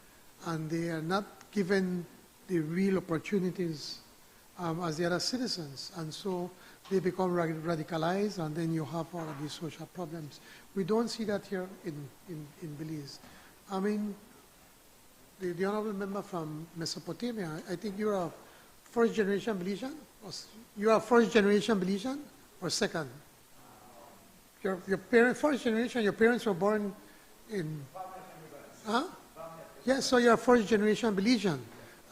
and they are not given the real opportunities as the other citizens. And so they become radicalized, and then you have all of these social problems. We don't see that here in Belize. I mean, the honorable member from Mesopotamia, I think you're a first-generation Belizean? You are first-generation Belizean or second? Your parents, first generation, your parents were born in... Huh? Yes, so you're a first-generation Belizean.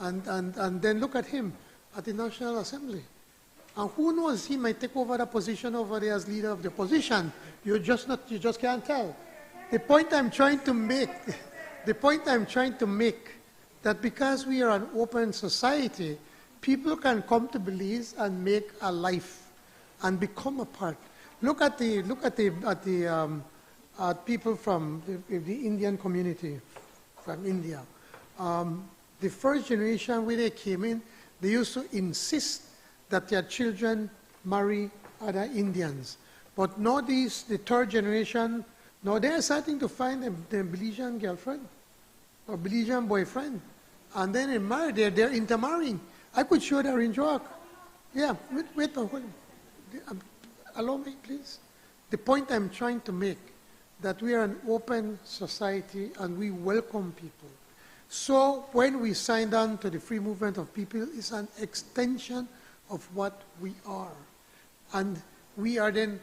And then look at him at the National Assembly. And who knows, he might take over the position over there as leader of the opposition. You just can't tell. The point I'm trying to make, that because we are an open society, people can come to Belize and make a life and become a part. Look at people from the Indian community, from India. The first generation, when they came in, they used to insist that their children marry other Indians. But now the third generation, now they're starting to find a Belizean girlfriend or Belizean boyfriend. And then they marry, they're intermarrying. I could show their in work. Yeah, wait, allow me, please. The point I'm trying to make, that we are an open society and we welcome people. So when we signed on to the free movement of people, it's an extension of what we are. And we are then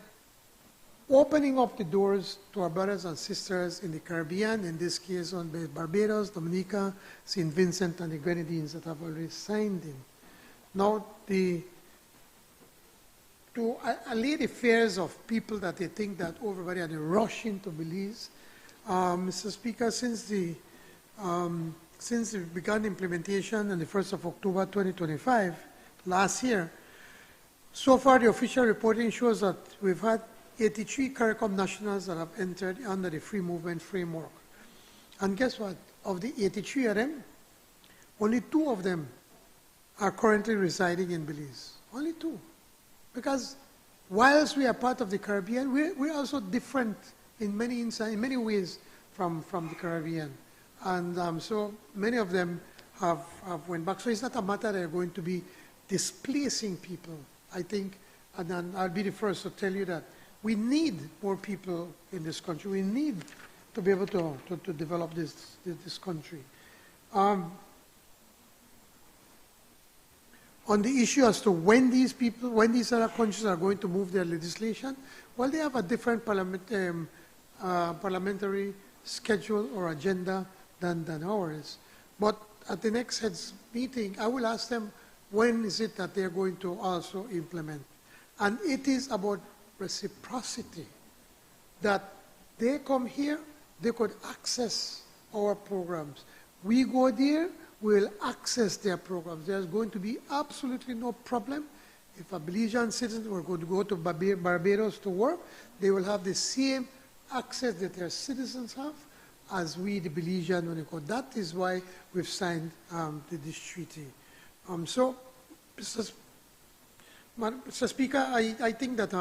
opening up the doors to our brothers and sisters in the Caribbean, in this case on Barbados, Dominica, St. Vincent, and the Grenadines that have already signed in. Now, to allay the fears of people that they think that everybody are rushing to Belize, Mr. Speaker, since we began implementation on the 1st of October 2025, last year, so far the official reporting shows that we've had 83 CARICOM nationals that have entered under the free movement framework. And guess what? Of the 83 of them, only 2 of them are currently residing in Belize. Only 2. Because whilst we are part of the Caribbean, we're also different in many ways from the Caribbean. And so many of them have went back. So it's not a matter they're going to be displacing people. I think, and then I'll be the first to tell you that we need more people in this country. We need to be able to develop this country. On the issue as to when these other countries are going to move their legislation, well, they have a different parliamentary schedule or agenda than ours. But at the next heads meeting, I will ask them when is it that they're going to also implement. And it is about reciprocity, that they come here, they could access our programs. We go there, we'll access their programs. There's going to be absolutely no problem. If a Belizean citizen were going to go to Barbados to work, they will have the same access that their citizens have as we, the Belizean, when we go. That is why we've signed this treaty. So, Mr. Speaker, I think that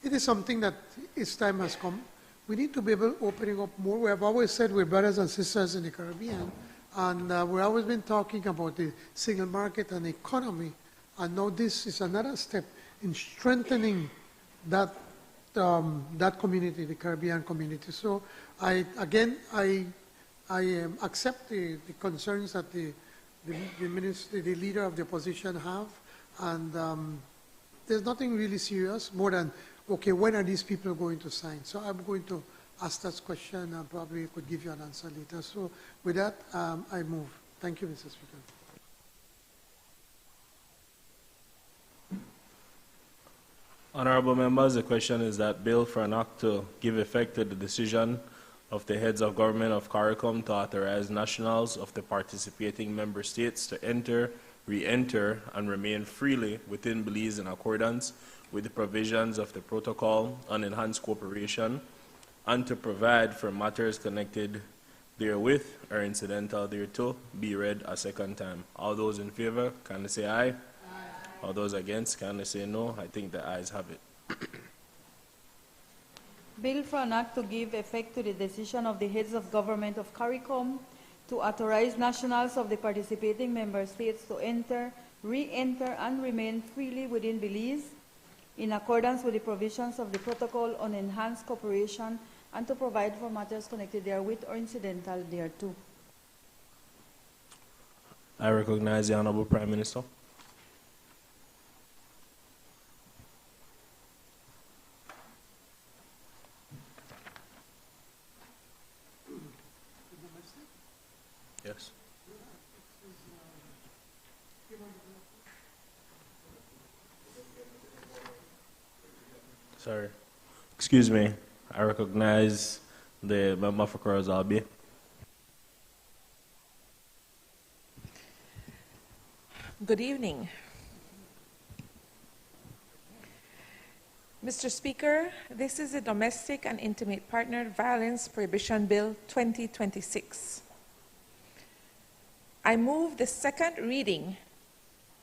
it is something that its time has come. We need to be able to opening up more. We have always said we're brothers and sisters in the Caribbean, and we've always been talking about the single market and economy, and now this is another step in strengthening that community, the Caribbean community. So I accept the concerns that the leader of the opposition have, and there's nothing really serious more than, okay, when are these people going to sign? So I'm going to ask that question and probably could give you an answer later. So with that, I move. Thank you, Mr. Speaker. Honorable members, the question is that bill for an act to give effect to the decision of the heads of government of CARICOM to authorize nationals of the participating member states to enter, re-enter, and remain freely within Belize in accordance with the provisions of the Protocol on Enhanced Cooperation, and to provide for matters connected therewith or incidental thereto, be read a second time. All those in favor, kindly say aye. Aye. All those against, kindly say no. I think the ayes have it. Bill for an act to give effect to the decision of the heads of government of CARICOM to authorize nationals of the participating member states to enter, re-enter, and remain freely within Belize in accordance with the provisions of the Protocol on Enhanced Cooperation and to provide for matters connected therewith or incidental thereto. I recognize the Honorable Prime Minister. Yes. Sorry. Excuse me. I recognize the member for Kurazalbi. Good evening. Mr. Speaker, this is the Domestic and Intimate Partner Violence Prohibition Bill 2026. I move the second reading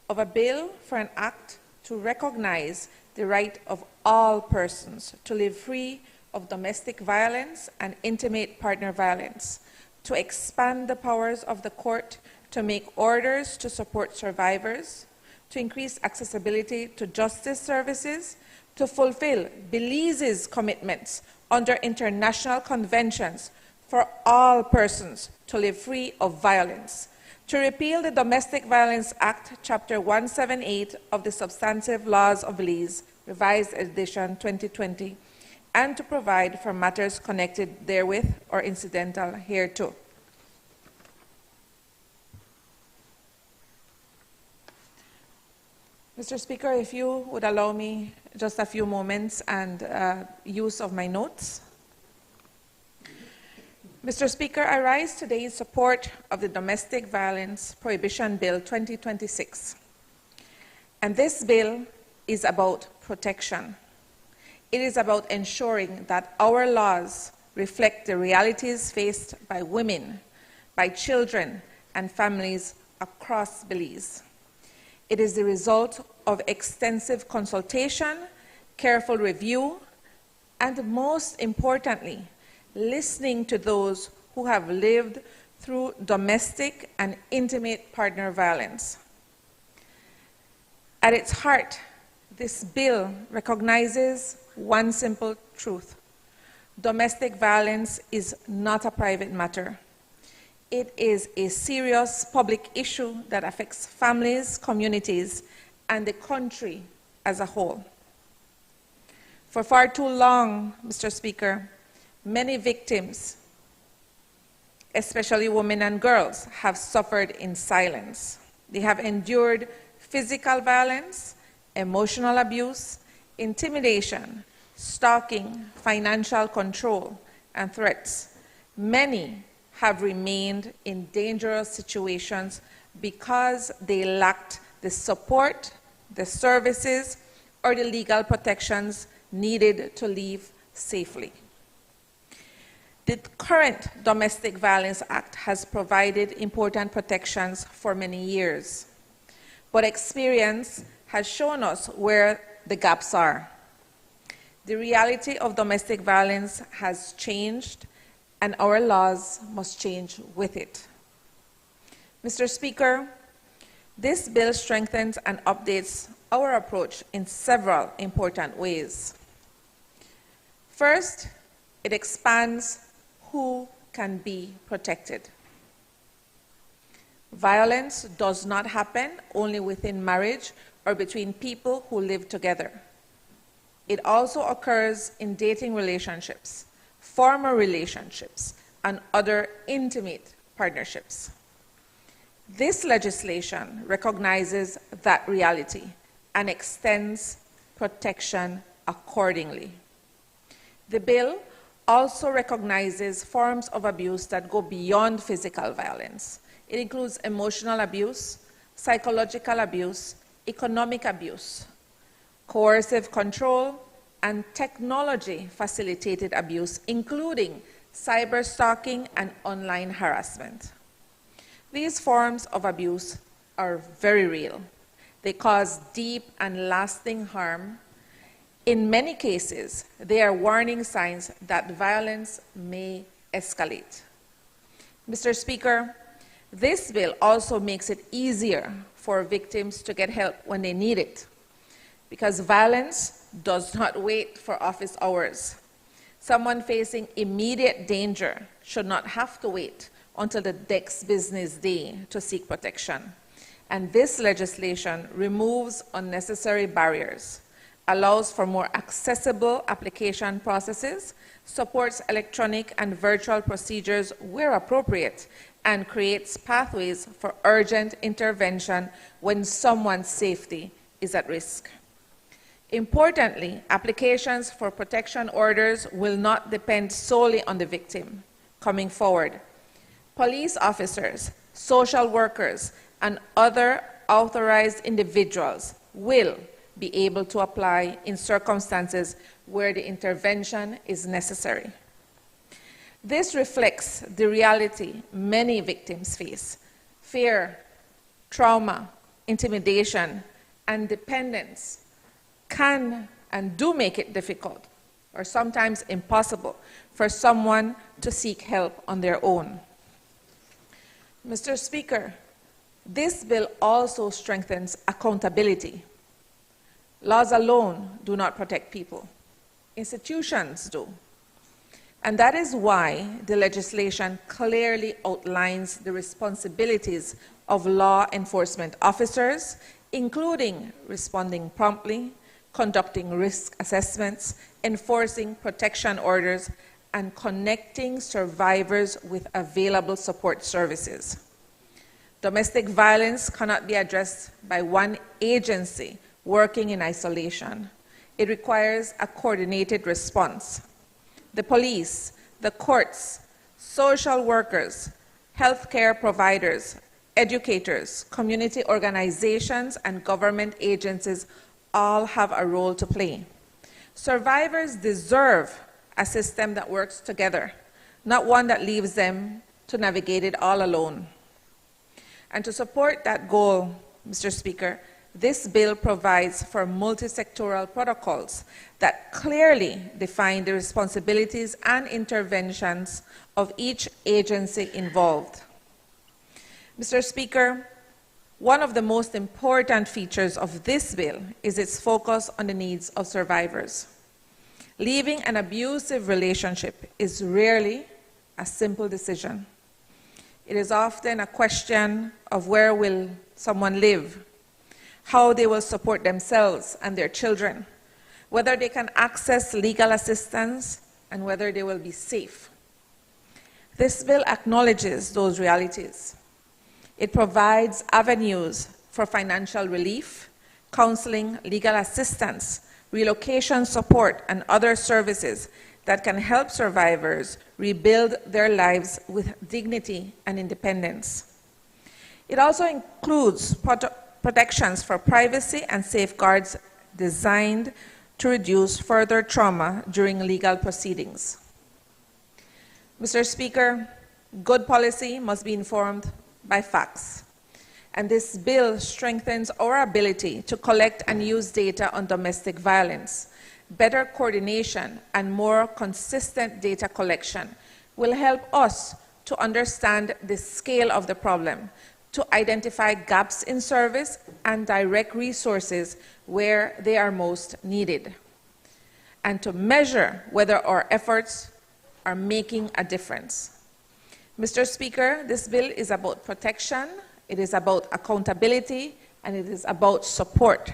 of a bill for an act to recognize the right of all persons to live free of domestic violence and intimate partner violence, to expand the powers of the court to make orders to support survivors, to increase accessibility to justice services, to fulfill Belize's commitments under international conventions for all persons to live free of violence, to repeal the Domestic Violence Act, Chapter 178 of the Substantive Laws of Belize, Revised Edition 2020, and to provide for matters connected therewith or incidental hereto. Mr. Speaker, if you would allow me just a few moments and use of my notes. Mr. Speaker, I rise today in support of the Domestic Violence Prohibition Bill 2026. And this bill is about protection. It is about ensuring that our laws reflect the realities faced by women, by children, and families across Belize. It is the result of extensive consultation, careful review, and most importantly, listening to those who have lived through domestic and intimate partner violence. At its heart, this bill recognizes one simple truth. Domestic violence is not a private matter. It is a serious public issue that affects families, communities, and the country as a whole. For far too long, Mr. Speaker, many victims, especially women and girls, have suffered in silence. They have endured physical violence, emotional abuse, intimidation, stalking, financial control, and threats. Many have remained in dangerous situations because they lacked the support, the services, or the legal protections needed to live safely. The current Domestic Violence Act has provided important protections for many years, but experience has shown us where the gaps are. The reality of domestic violence has changed, and our laws must change with it. Mr. Speaker, this bill strengthens and updates our approach in several important ways. First, it expands who can be protected. Violence does not happen only within marriage or between people who live together. It also occurs in dating relationships, former relationships, and other intimate partnerships. This legislation recognizes that reality and extends protection accordingly. The bill also recognizes forms of abuse that go beyond physical violence. It includes emotional abuse, psychological abuse, economic abuse, coercive control, and technology-facilitated abuse, including cyberstalking and online harassment. These forms of abuse are very real. They cause deep and lasting harm. In many cases, they are warning signs that violence may escalate. Mr. Speaker, this bill also makes it easier for victims to get help when they need it, because violence does not wait for office hours. Someone facing immediate danger should not have to wait until the next business day to seek protection. And this legislation removes unnecessary barriers, allows for more accessible application processes, supports electronic and virtual procedures where appropriate, and creates pathways for urgent intervention when someone's safety is at risk. Importantly, applications for protection orders will not depend solely on the victim coming forward. Police officers, social workers, and other authorized individuals will be able to apply in circumstances where the intervention is necessary. This reflects the reality many victims face: fear, trauma, intimidation, and dependence can and do make it difficult, or sometimes impossible, for someone to seek help on their own. Mr. Speaker, this bill also strengthens accountability. Laws alone do not protect people. Institutions do. And that is why the legislation clearly outlines the responsibilities of law enforcement officers, including responding promptly, conducting risk assessments, enforcing protection orders, and connecting survivors with available support services. Domestic violence cannot be addressed by one agency working in isolation. It requires a coordinated response. The police, the courts, social workers, healthcare providers, educators, community organizations, and government agencies all have a role to play. Survivors deserve a system that works together, not one that leaves them to navigate it all alone. And to support that goal, Mr. Speaker, this bill provides for multi-sectoral protocols that clearly define the responsibilities and interventions of each agency involved. Mr. Speaker, one of the most important features of this bill is its focus on the needs of survivors. Leaving an abusive relationship is rarely a simple decision. It is often a question of where will someone live, how they will support themselves and their children, whether they can access legal assistance, and whether they will be safe. This bill acknowledges those realities. It provides avenues for financial relief, counseling, legal assistance, relocation support, and other services that can help survivors rebuild their lives with dignity and independence. It also includes protections for privacy and safeguards designed to reduce further trauma during legal proceedings. Mr. Speaker, good policy must be informed by facts, and this bill strengthens our ability to collect and use data on domestic violence. Better coordination and more consistent data collection will help us to understand the scale of the problem, to identify gaps in service and direct resources where they are most needed, and to measure whether our efforts are making a difference. Mr. Speaker, this bill is about protection, it is about accountability, and it is about support.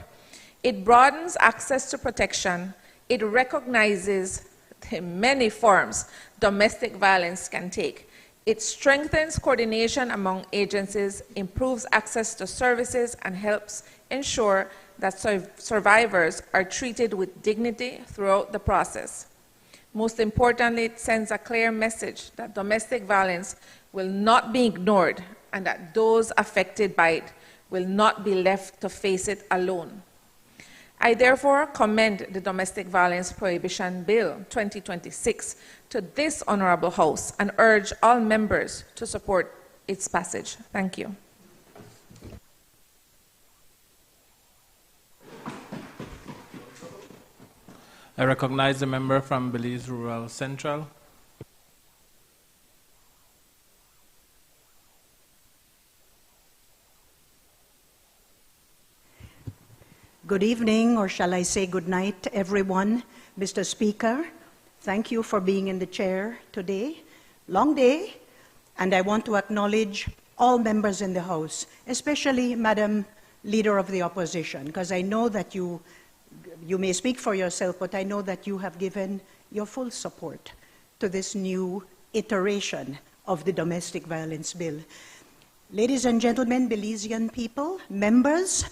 It broadens access to protection. It recognizes the many forms domestic violence can take. It strengthens coordination among agencies, improves access to services, and helps ensure that survivors are treated with dignity throughout the process. Most importantly, it sends a clear message that domestic violence will not be ignored and that those affected by it will not be left to face it alone. I therefore commend the Domestic Violence Prohibition Bill 2026 to this Honorable House and urge all members to support its passage. Thank you. I recognize the member from Belize Rural Central. Good evening, or shall I say good night, everyone. Mr. Speaker, thank you for being in the chair today. Long day, and I want to acknowledge all members in the House, especially Madam Leader of the Opposition, because I know that you may speak for yourself, but I know that you have given your full support to this new iteration of the Domestic Violence Bill. Ladies and gentlemen, Belizean people, members,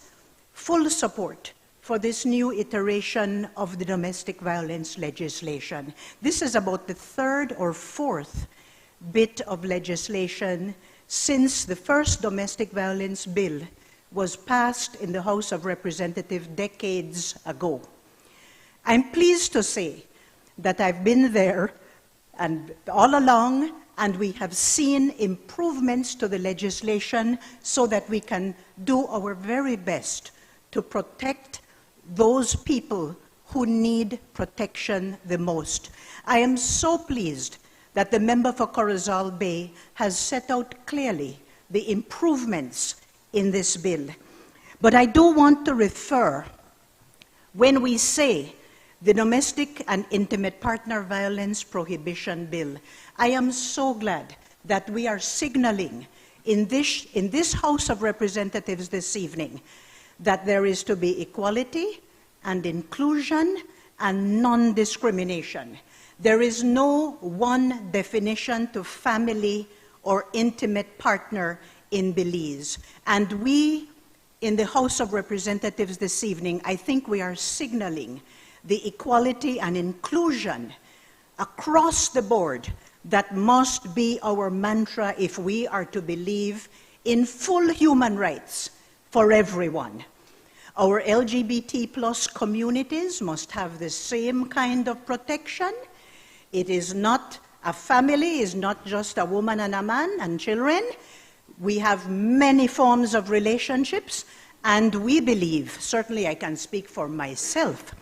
full support for this new iteration of the domestic violence legislation. This is about the third or fourth bit of legislation since the first domestic violence bill was passed in the House of Representatives decades ago. I'm pleased to say that I've been there and all along, and we have seen improvements to the legislation so that we can do our very best to protect those people who need protection the most. I am so pleased that the member for Corozal Bay has set out clearly the improvements in this bill. But I do want to refer, when we say the Domestic and Intimate Partner Violence Prohibition Bill, I am so glad that we are signaling in this House of Representatives this evening that there is to be equality and inclusion and non-discrimination. There is no one definition to family or intimate partner in Belize. And we, in the House of Representatives this evening, I think we are signaling the equality and inclusion across the board that must be our mantra if we are to believe in full human rights for everyone. Our LGBT plus communities must have the same kind of protection. It is not, a family is not just a woman and a man and children. We have many forms of relationships, and we believe, certainly I can speak for myself,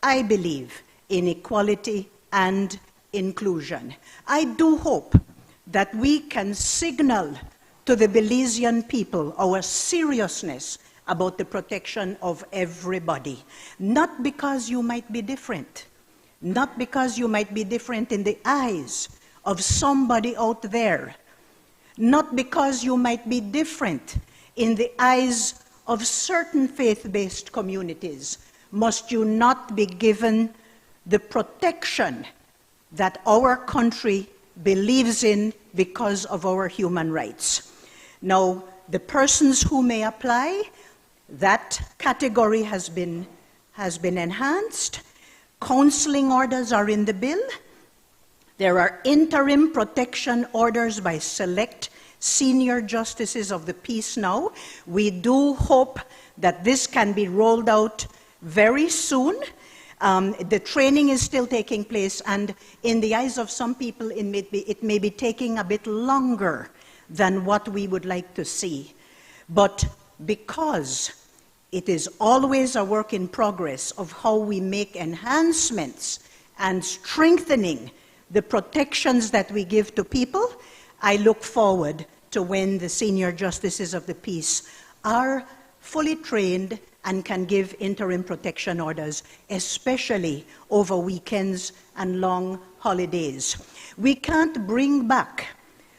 I believe in equality and inclusion. I do hope that we can signal to the Belizean people our seriousness about the protection of everybody. Not because you might be different, not because you might be different in the eyes of somebody out there, not because you might be different in the eyes of certain faith-based communities, must you not be given the protection that our country believes in because of our human rights. Now, the persons who may apply, that category has been enhanced. Counseling orders are in the bill. There are interim protection orders by select senior justices of the peace now. We do hope that this can be rolled out very soon. The training is still taking place, and in the eyes of some people, it may be taking a bit longer than what we would like to see. But because it is always a work in progress of how we make enhancements and strengthening the protections that we give to people, I look forward to when the senior justices of the peace are fully trained and can give interim protection orders, especially over weekends and long holidays. We can't bring back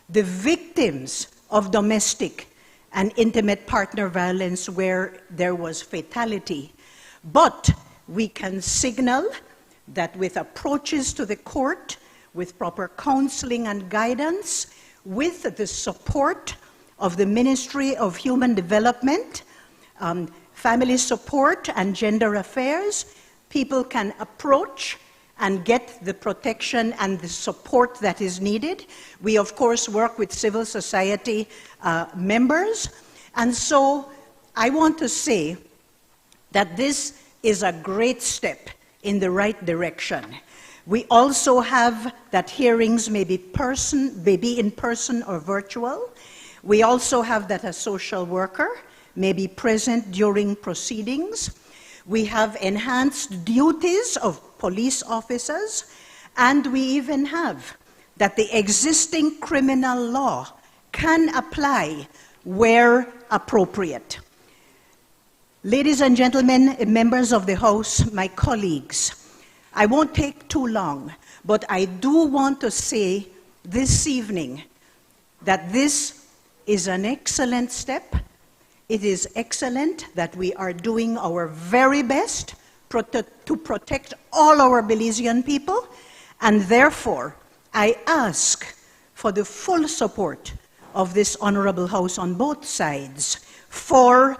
the victims of domestic and intimate partner violence where there was fatality, but we can signal that with approaches to the court, with proper counseling and guidance, with the support of the Ministry of Human Development, Family Support and Gender Affairs, people can approach and get the protection and the support that is needed. We, of course, work with civil society members. And so I want to say that this is a great step in the right direction. We also have that hearings may be in person or virtual. We also have that a social worker may be present during proceedings. We have enhanced duties of police officers, and we even have that the existing criminal law can apply where appropriate. Ladies and gentlemen, members of the House, my colleagues, I won't take too long, but I do want to say this evening that this is an excellent step. It is excellent that we are doing our very best to protect all our Belizean people, and therefore I ask for the full support of this honorable House on both sides for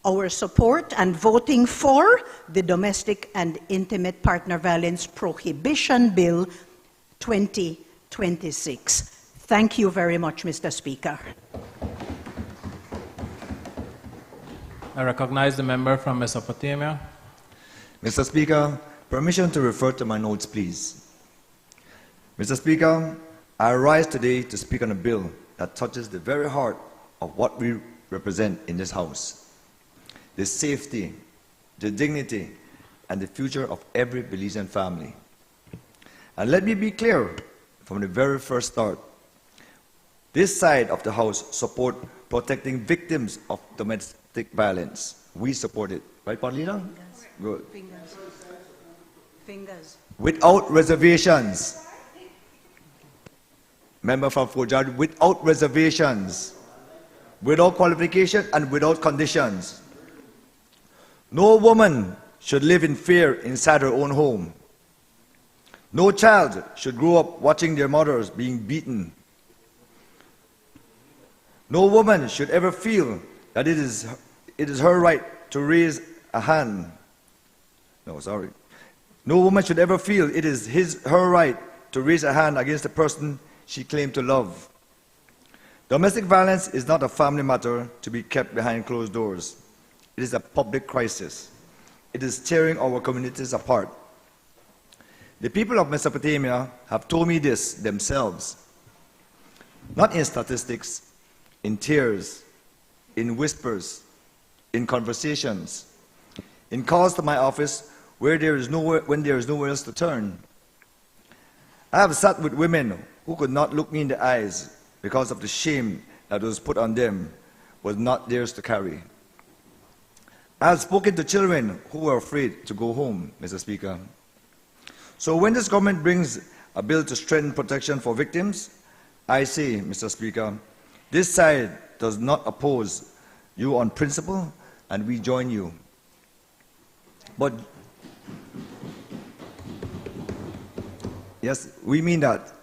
our support and voting for the Domestic and Intimate Partner Violence Prohibition Bill 2026. Thank you very much, Mr. Speaker. I recognize the member from Mesopotamia. Mr. Speaker, permission to refer to my notes, please. Mr. Speaker, I rise today to speak on a bill that touches the very heart of what we represent in this House. The safety, the dignity, and the future of every Belizean family. And let me be clear from the very first start. This side of the House support protecting victims of domestic violence. We support it. Right, Paulina? Good. Fingers. Fingers. Without reservations. Member from Fujad, without reservations, without qualification, and without conditions. No woman should live in fear inside her own home. No child should grow up watching their mothers being beaten. No woman should ever feel that it is her right to raise a hand. No, sorry. No woman should ever feel it is her right to raise a hand against the person she claimed to love. Domestic violence is not a family matter to be kept behind closed doors. It is a public crisis. It is tearing our communities apart. The people of Mesopotamia have told me this themselves, not in statistics, in tears, in whispers, in conversations, in calls to my office when there is nowhere else to turn. I have sat with women who could not look me in the eyes because of the shame that was put on them was not theirs to carry. I have spoken to children who were afraid to go home, Mr. Speaker. So when this government brings a bill to strengthen protection for victims, I say, Mr. Speaker, this side does not oppose you on principle, and we join you. But, yes, we mean that.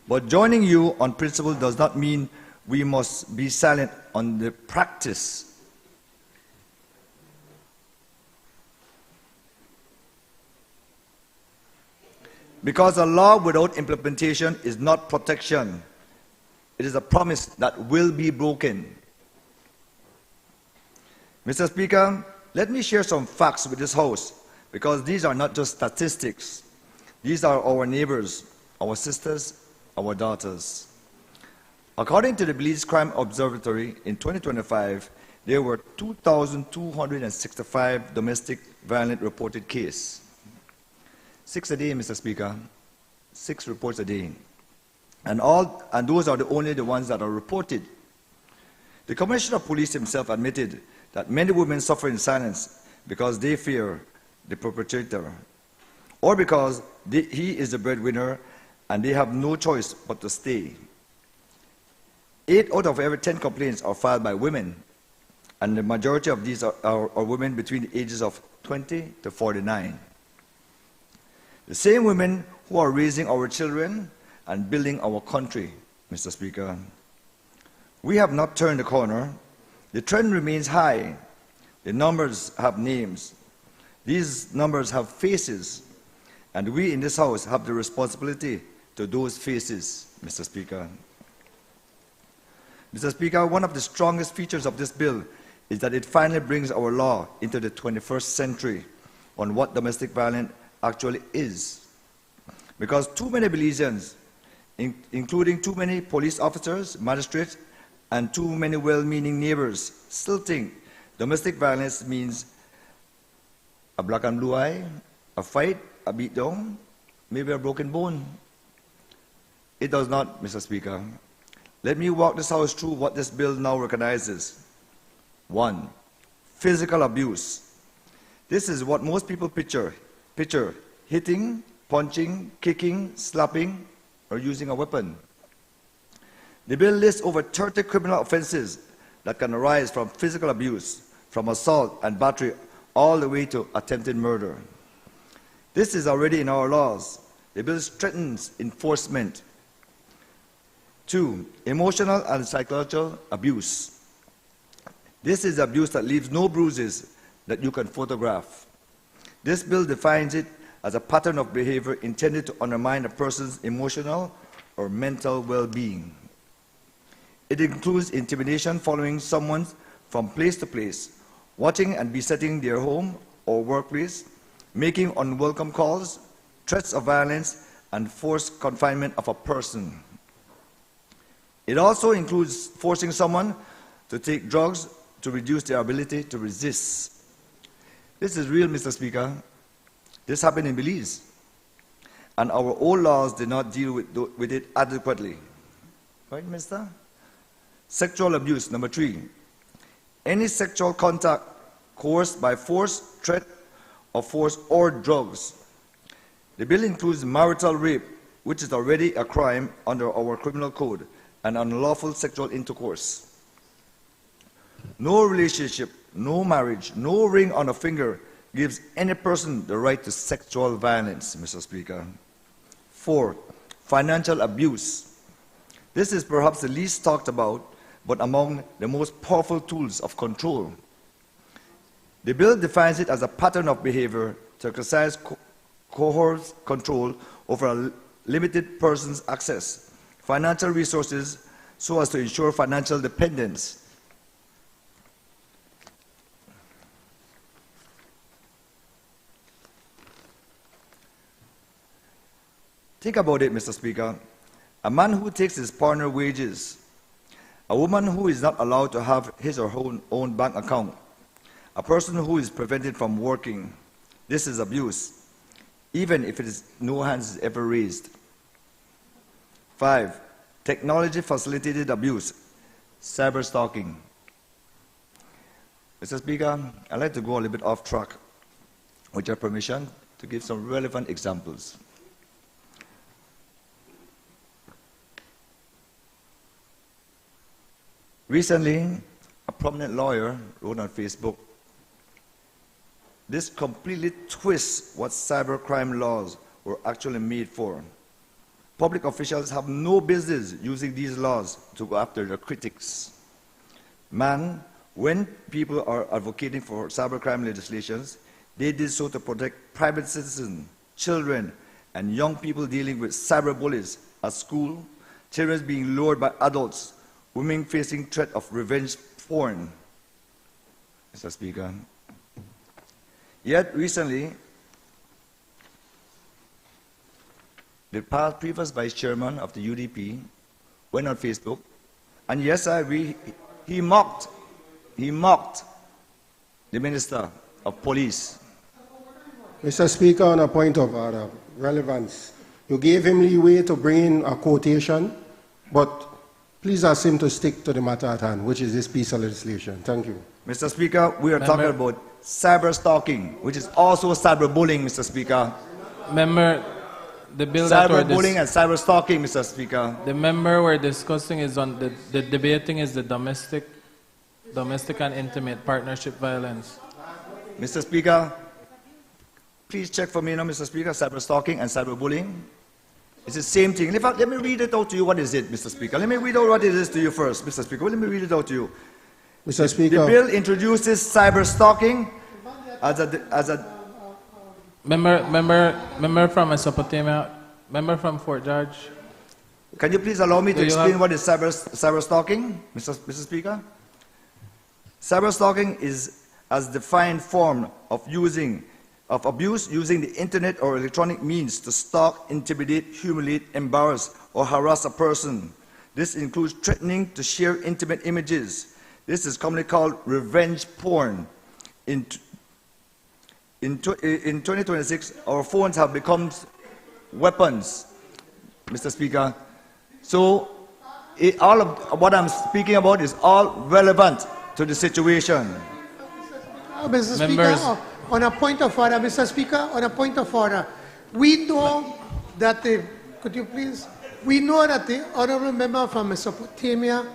But joining you on principle does not mean we must be silent on the practice. Because a law without implementation is not protection. It is a promise that will be broken. Mr. Speaker, let me share some facts with this House, because these are not just statistics. These are our neighbors, our sisters, our daughters. According to the Belize Crime Observatory, in 2025, there were 2,265 domestic violent reported cases. 6 a day, Mr. Speaker. 6 reports a day. And those are only the ones that are reported. The Commissioner of Police himself admitted that many women suffer in silence because they fear the perpetrator, or because he is the breadwinner and they have no choice but to stay. 8 out of every 10 complaints are filed by women, and the majority of these are women between the ages of 20 to 49. The same women who are raising our children and building our country, Mr. Speaker. We have not turned the corner. The trend remains high. The numbers have names. These numbers have faces. And we in this House have the responsibility to those faces, Mr. Speaker. Mr. Speaker, one of the strongest features of this bill is that it finally brings our law into the 21st century on what domestic violence actually is. Because too many Belizeans, including too many police officers, magistrates, and too many well-meaning neighbors, still think domestic violence means a black and blue eye, a fight, a beatdown, maybe a broken bone. It does not, Mr. Speaker. Let me walk this House through what this bill now recognizes. 1. Physical abuse. This is what most people picture hitting, punching, kicking, slapping, or using a weapon. The bill lists over 30 criminal offenses that can arise from physical abuse, from assault and battery, all the way to attempted murder. This is already in our laws. The bill strengthens enforcement. 2. Emotional and psychological abuse. This is abuse that leaves no bruises that you can photograph. This bill defines it as a pattern of behavior intended to undermine a person's emotional or mental well-being. It includes intimidation following someone from place to place, watching and besetting their home or workplace, making unwelcome calls, threats of violence, and forced confinement of a person. It also includes forcing someone to take drugs to reduce their ability to resist. This is real, Mr. Speaker. This happened in Belize, and our old laws did not deal with it adequately. Right, mister? Sexual abuse, number 3. Any sexual contact coerced by force, threat of force, or drugs. The bill includes marital rape, which is already a crime under our criminal code, and unlawful sexual intercourse. No relationship, no marriage, no ring on a finger gives any person the right to sexual violence, Mr. Speaker. 4. Financial abuse. This is perhaps the least talked about, but among the most powerful tools of control. The bill defines it as a pattern of behavior to exercise coerced control over a limited person's access, financial resources, so as to ensure financial dependence. Think about it, Mr. Speaker. A man who takes his partner wages, a woman who is not allowed to have his or her own bank account, a person who is prevented from working. This is abuse, even if no hands is ever raised. 5. Technology-facilitated abuse, cyber stalking. Mr. Speaker, I'd like to go a little bit off track, with your permission, to give some relevant examples. Recently, a prominent lawyer wrote on Facebook, "This completely twists what cybercrime laws were actually made for. Public officials have no business using these laws to go after their critics. Man, when people are advocating for cybercrime legislations, they did so to protect private citizens, children, and young people dealing with cyberbullies at school, children being lured by adults, women facing threat of revenge porn." Mr. Speaker. Yet recently, the previous vice chairman of the UDP went on Facebook, and yes, I agree, he mocked the Minister of Police. Mr. Speaker, on a point of relevance, you gave him leeway to bring in a quotation, but please ask him to stick to the matter at hand, which is this piece of legislation. Thank you. Mr. Speaker, we are talking about cyber stalking, which is also cyberbullying, Mr. Speaker. Member, the bill that we're cyberbullying and cyber stalking, Mr. Speaker. The member we're discussing is on the debating is the domestic and intimate partnership violence. Mr. Speaker, please check for me now, Mr. Speaker, cyber stalking and cyberbullying. It's the same thing. In fact, let me read it out to you. What is it, Mr. Speaker? Let me read out what it is to you first, Mr. Speaker. Let me read it out to you. Mr. Speaker. The bill introduces cyber stalking as Member from Mesopotamia, member from Fort George. Can you please allow me to explain what is cyber stalking, Mr. Speaker? Cyber stalking is as defined form of abuse using the internet or electronic means to stalk, intimidate, humiliate, embarrass, or harass a person. This includes threatening to share intimate images. This is commonly called revenge porn. In 2026, our phones have become weapons, Mr. Speaker. So all of what I'm speaking about is all relevant to the situation. Mr. Speaker, on a point of order, Mr. Speaker, on a point of order, we know that could you please, we know that the honorable member from Mesopotamia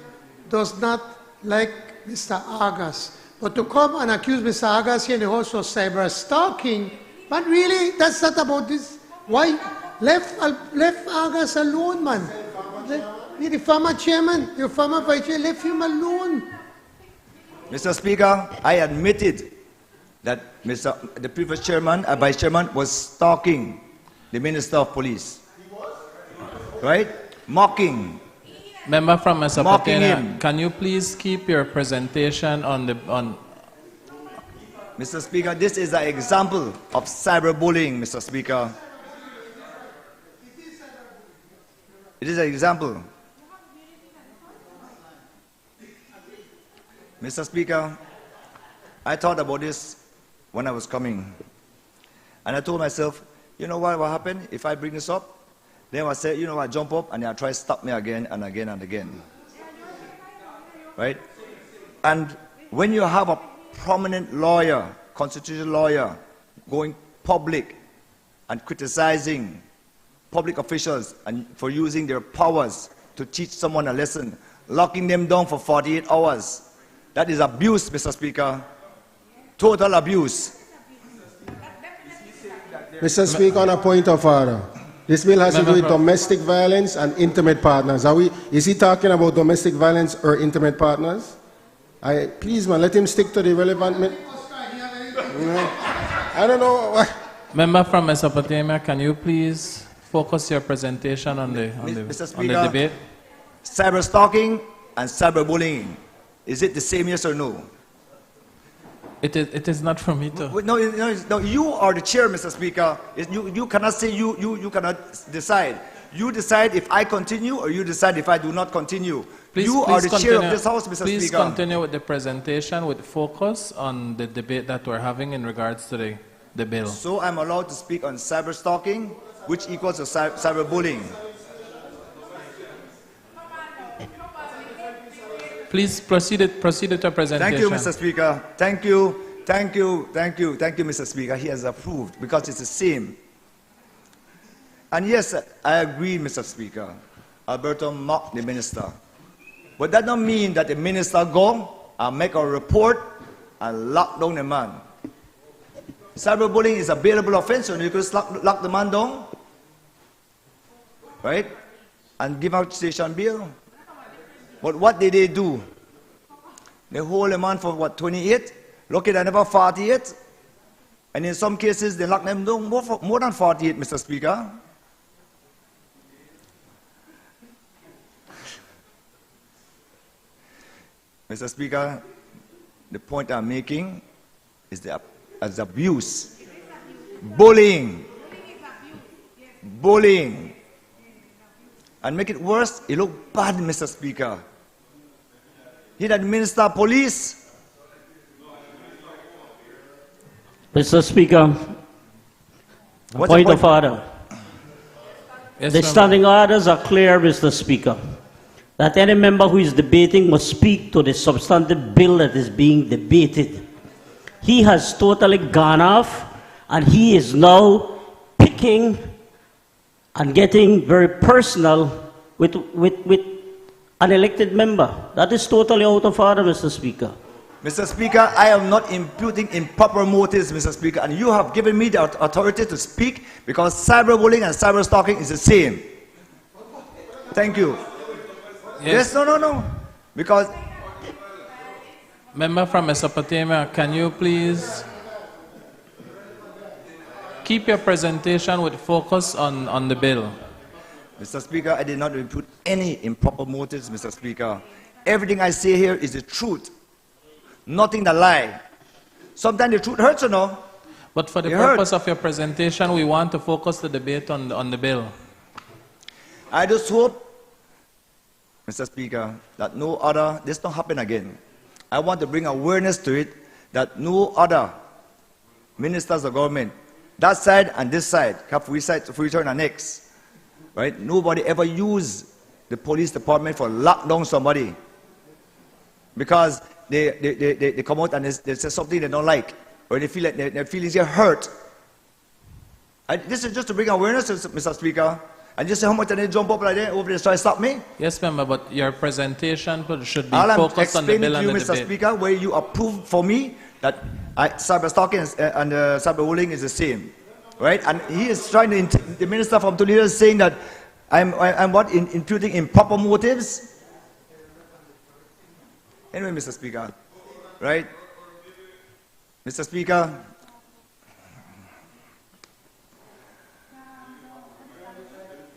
does not like Mr. Argas. But to come and accuse Mr. Argas here in the House of cyber stalking, but really, that's not about this. Why? Left Argas alone, man. The former chairman, the former vice chair, left him alone. Mr. Speaker, I admitted that the previous chairman, vice chairman, was stalking the Minister of Police. Right? Mocking. Member from Mesopotamia, can you please keep your presentation on Mr. Speaker, this is an example of cyberbullying, Mr. Speaker. It is an example. Mr. Speaker, I thought about this when I was coming. And I told myself, you know what happened if I bring this up? Then I said, you know what, jump up and they'll try to stop me again and again and again. Right? And when you have a prominent lawyer, constitutional lawyer, going public and criticizing public officials and for using their powers to teach someone a lesson, locking them down for 48 hours, that is abuse, Mr. Speaker. Total abuse. Mr. Speaker, on a point of order. This bill has to do with domestic violence and intimate partners. Is he talking about domestic violence or intimate partners? Please, man, let him stick to the relevant... I don't know. Member from Mesopotamia, can you please focus your presentation on the debate? Cyber stalking and cyberbullying, is it the same, yes or no? It is not for me to... No, you are the chair, Mr. Speaker. You cannot say you cannot decide. You decide if I continue or you decide if I do not continue. You are the chair of this House, Mr. Please Speaker. continue with the presentation with focus on the debate that we're having in regards to the bill. So I'm allowed to speak on cyber stalking, which equals to cyberbullying. Please proceed with your presentation. Thank you, Mr. Speaker. Thank you, Mr. Speaker. He has approved because it's the same. And yes, I agree, Mr. Speaker. Alberto mocked the minister. But that don't mean that the minister go and make a report and lock down the man. Cyberbullying is a bailable offense, and you could lock the man down, right? And give out station bail. But what did they do? They hold a man for what, 28? Look at another 48. And in some cases, they lock them down more than 48, Mr. Speaker. Mr. Speaker, the point I'm making is as abuse. Bullying. Bullying. And make it worse, it look bad, Mr. Speaker. He that minister of police. Mr. Speaker, point of order. Yes, the standing orders are clear, Mr. Speaker, that any member who is debating must speak to the substantive bill that is being debated. He has totally gone off, and he is now picking and getting very personal with an elected member. That is totally out of order, Mr. Speaker. Mr. Speaker, I am not imputing improper motives, Mr. Speaker, and you have given me the authority to speak because cyberbullying and cyber stalking is the same. Thank you. Yes, no. Because... Member from Mesopotamia, can you please... keep your presentation with focus on the bill. Mr. Speaker, I did not put any improper motives, Mr. Speaker. Everything I say here is the truth, nothing the lie. Sometimes the truth hurts, you know. But for the purpose of your presentation, we want to focus the debate on the bill. I just hope, Mr. Speaker, that this don't happen again. I want to bring awareness to it that no other ministers of government, that side and this side, free turn and next, right? Nobody ever use the police department for lock down somebody because they come out and they say something they don't like, or they feel like their feelings get hurt. This is just to bring awareness, Mr. Speaker. And just say how much they jump up like that over there try to stop me? Yes, member, but your presentation should be focused on the bill and the debate. Mr. Speaker, where you approve for me that cyber stalking and cyber bullying is the same, right? And he is trying to, the minister from Toledo is saying that I'm imputing improper motives. Anyway, Mr. Speaker, right? Mr. Speaker,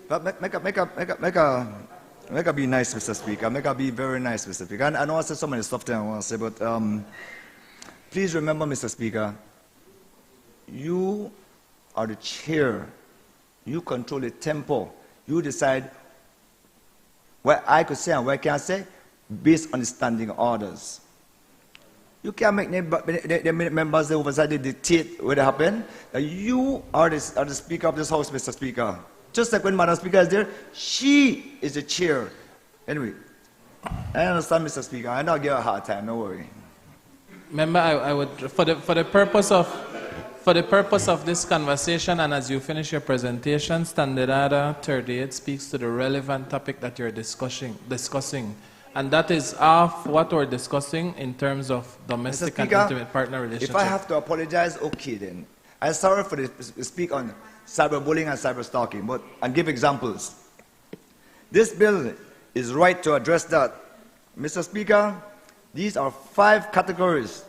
but make a be nice, Mr. Speaker. Make a be very nice, Mr. Speaker. And I know I said so many stuff there I want to say, but please remember, Mr. Speaker, you are the chair. You control the tempo. You decide what I could say and what I can't say based on the standing orders. You can't make the members oversight dictate what happened. You are the Speaker of this House, Mr. Speaker. Just like when Madam Speaker is there, she is the chair. Anyway, I understand, Mr. Speaker. I don't give her a hard time. Don't worry. Member, I would for the purpose of this conversation, and as you finish your presentation, Standard Order 38 speaks to the relevant topic that you're discussing, and that is what we're discussing in terms of domestic and intimate partner relationships. If I have to apologize, okay then. I'm sorry for the speak on cyberbullying and cyberstalking, and give examples. This bill is right to address that. Mr. Speaker, these are 5 categories.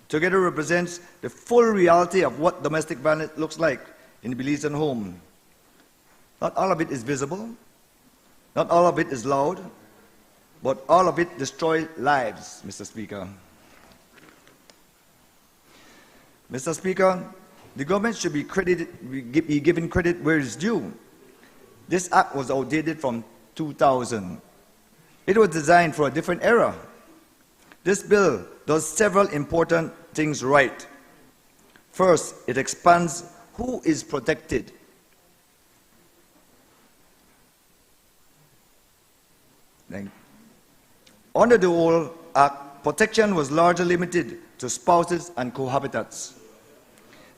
Together represents the full reality of what domestic violence looks like in the Belizean home. Not all of it is visible, not all of it is loud, but all of it destroys lives, Mr. Speaker. Mr. Speaker, the government should be given credit where it's due. This act was outdated from 2000. It was designed for a different era. This bill does several important things right. First, it expands who is protected. Under the old act, protection was largely limited to spouses and cohabitants.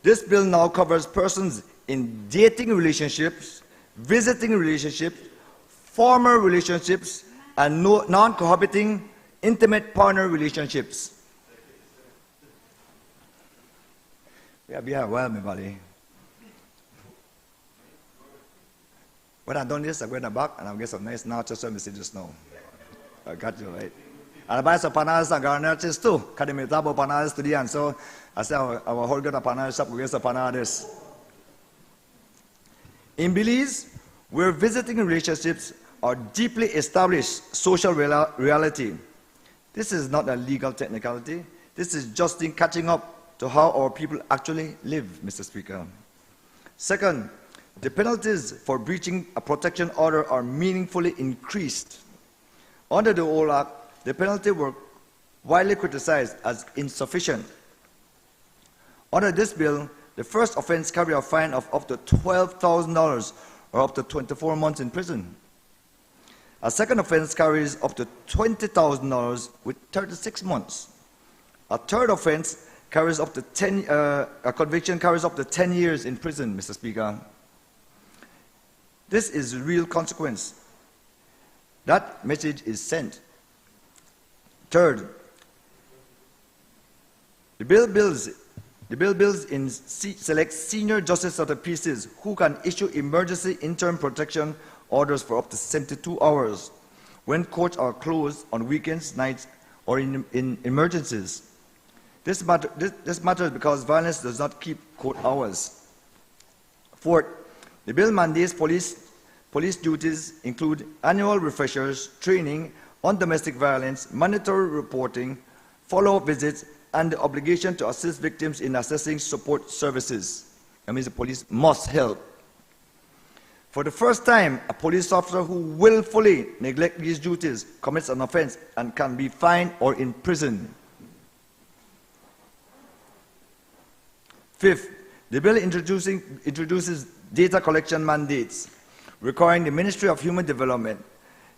This bill now covers persons in dating relationships, visiting relationships, former relationships, and non-cohabiting intimate partner relationships. Yeah, be well, my buddy. When I've done this, I go in the back and I'll get some nice nachos and just now. I got you right. And I buy some panadas and garnachos too. Because I talk about panadas today, and so I say our whole good panada shop will get some panadas. In Belize, where visiting relationships are deeply established social reality, this is not a legal technicality. This is just in catching up to how our people actually live, Mr. Speaker. Second, the penalties for breaching a protection order are meaningfully increased. Under the old act, the penalty were widely criticized as insufficient. Under this bill, the first offense carries a fine of up to $12,000 or up to 24 months in prison. A second offense carries up to $20,000 with 36 months. A third offense carries up to a conviction carries up to 10 years in prison, Mr. Speaker. This is real consequence. That message is sent. Third, the bill builds in select senior justice of the peace who can issue emergency interim protection orders for up to 72 hours when courts are closed on weekends, nights, or in emergencies. This matters because violence does not keep court hours. Fourth, the bill mandates police duties include annual refreshers, training on domestic violence, mandatory reporting, follow-up visits, and the obligation to assist victims in accessing support services. That means the police must help. For the first time, a police officer who willfully neglects these duties commits an offense and can be fined or imprisoned. Fifth, the bill introduces data collection mandates, requiring the Ministry of Human Development,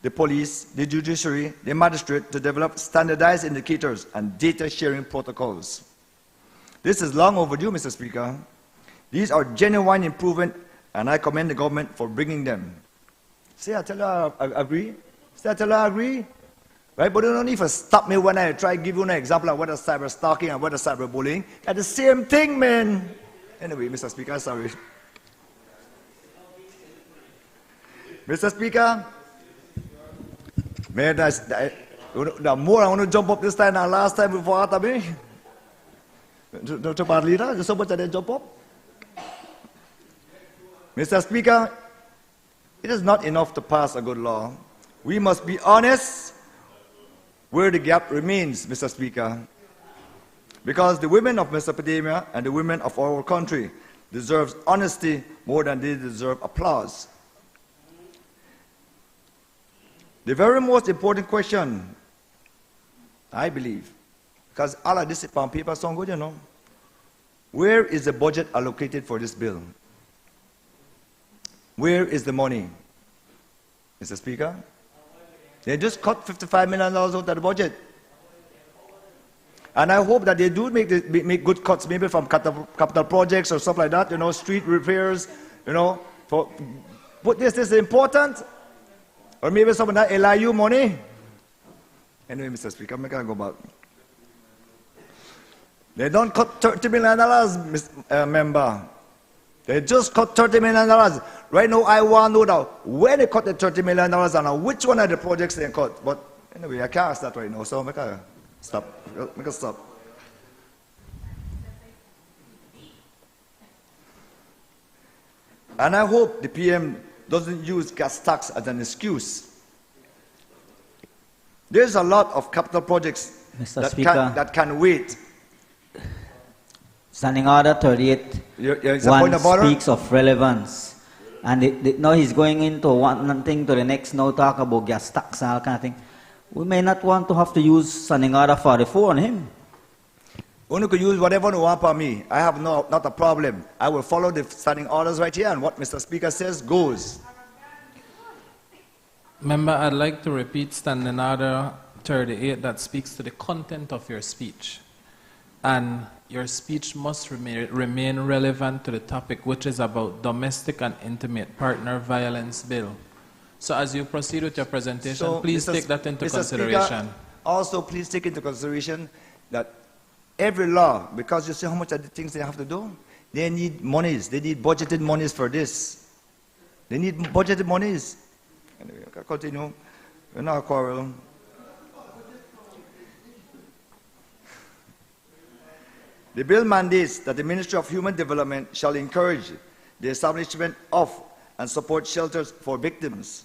the police, the judiciary, the magistrate to develop standardized indicators and data sharing protocols. This is long overdue, Mr. Speaker. These are genuine improvements, and I commend the government for bringing them. See, I tell you I agree. See, I tell you I agree. Right? But you don't need to stop me when I try to give you an example of what is cyber stalking and what is cyber bullying. It's the same thing, man. Anyway, Mr. Speaker, sorry. Mr. Speaker, man, the more I want to jump up this time than last time before after me. To bad leader, there's so much that they jump up. Mr. Speaker, it is not enough to pass a good law. We must be honest where the gap remains, Mr. Speaker. Because the women of Mesopotamia and the women of our country deserve honesty more than they deserve applause. The very most important question, I believe, because all of this on paper sound good, you know, where is the budget allocated for this bill? Where is the money? Mr. Speaker? They just cut $55 million out of the budget. And I hope that they do make good cuts, maybe from capital projects or stuff like that, you know, street repairs, you know. But this is important. Or maybe some of that LIU money. Anyway, Mr. Speaker, I'm not going to go back. They don't cut $30 million, member. They just cut $30 million. Right now, I want to know now where they cut the $30 million and which one of the projects they cut. But anyway, I can't ask that right now, so make a stop. Make a stop. And I hope the PM doesn't use gas tax as an excuse. There's a lot of capital projects that can wait. Standing Order 38 speaks of relevance. And now he's going into one thing to the next, now talk about gas tax and all kind of thing. We may not want to have to use Standing Order 44 on him. You could use whatever you want for me. I have not a problem. I will follow the standing orders right here, and what Mr. Speaker says goes. Member, I'd like to repeat Standing Order 38 that speaks to the content of your speech. And your speech must remain relevant to the topic, which is about domestic and intimate partner violence bill. So as you proceed with your presentation, please take that into consideration. Speaker, also, please take into consideration that every law, because you see how much of the things they have to do, they need monies. They need budgeted monies for this. They need budgeted monies. Anyway, I can continue. We're not a quarrel. The bill mandates that the Ministry of Human Development shall encourage the establishment of and support shelters for victims.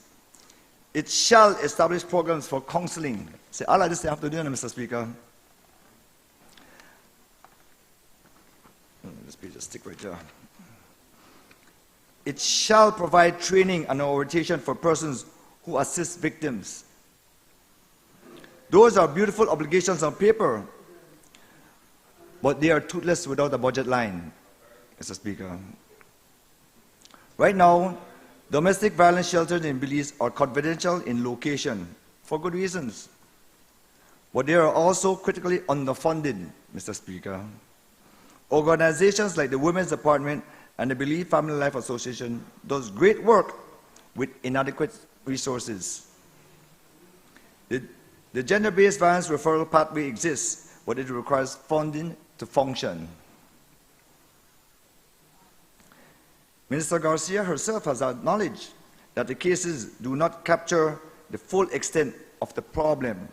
It shall establish programs for counseling. See, all of this they have to do, Mr. Speaker. This page just stick right there. It shall provide training and orientation for persons who assist victims. Those are beautiful obligations on paper, but they are toothless without a budget line, Mr. Speaker. Right now, domestic violence shelters in Belize are confidential in location for good reasons, but they are also critically underfunded, Mr. Speaker. Organizations like the Women's Department and the Belize Family Life Association does great work with inadequate resources. The gender-based violence referral pathway exists, but it requires funding to function. Minister Garcia herself has acknowledged that the cases do not capture the full extent of the problem.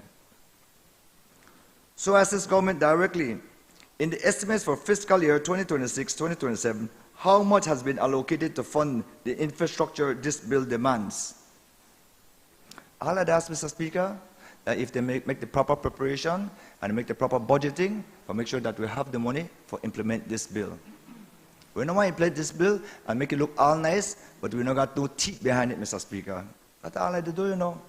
So as this government directly, in the estimates for fiscal year 2026-2027, how much has been allocated to fund the infrastructure this bill demands? All I'd ask, Mr. Speaker, that if they make the proper preparation and make the proper budgeting, to make sure that we have the money for implement this bill. We don't want to implement this bill and make it look all nice, but we don't got no teeth behind it, Mr. Speaker. That's all I do, you know.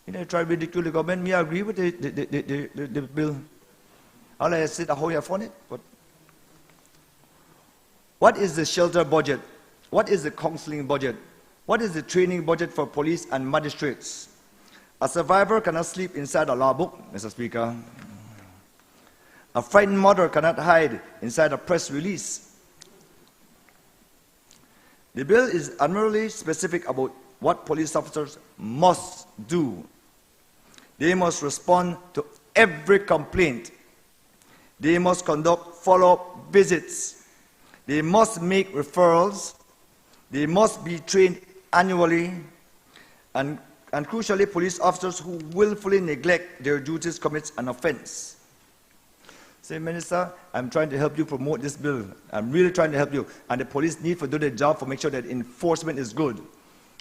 You know, try to ridicule the government. Me, I agree with the bill. All I said, how you fund it. But what is the shelter budget? What is the counseling budget? What is the training budget for police and magistrates? A survivor cannot sleep inside a law book, Mr. Speaker. A frightened mother cannot hide inside a press release. The bill is admirably specific about what police officers must do. They must respond to every complaint. They must conduct follow-up visits. They must make referrals. They must be trained annually. And crucially, police officers who willfully neglect their duties commit an offense. Say, Minister, I'm trying to help you promote this bill. I'm really trying to help you. And the police need to do their job to make sure that enforcement is good.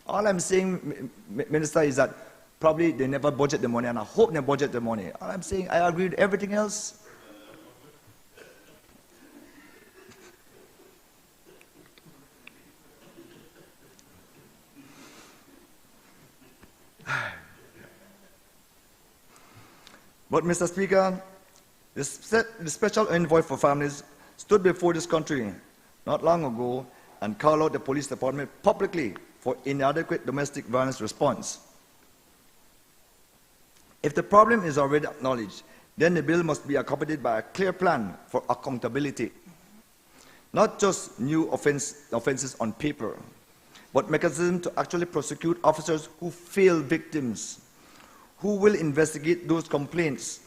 All I'm saying, Minister, is that probably they never budget the money, and I hope they budget the money. All I'm saying, I agree with everything else. But, Mr. Speaker, the special envoy for families stood before this country not long ago and called out the police department publicly for inadequate domestic violence response. If the problem is already acknowledged, then the bill must be accompanied by a clear plan for accountability. Not just new offenses on paper, but mechanisms to actually prosecute officers who fail victims. Who will investigate those complaints?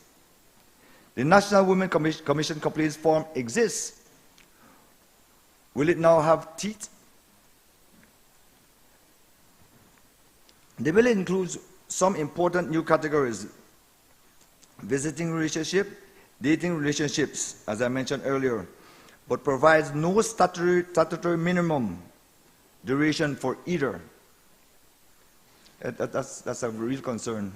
The National Women Commission Complaints Form exists. Will it now have teeth? The bill includes some important new categories: visiting relationship, dating relationships, as I mentioned earlier, but provides no statutory minimum duration for either. That's a real concern.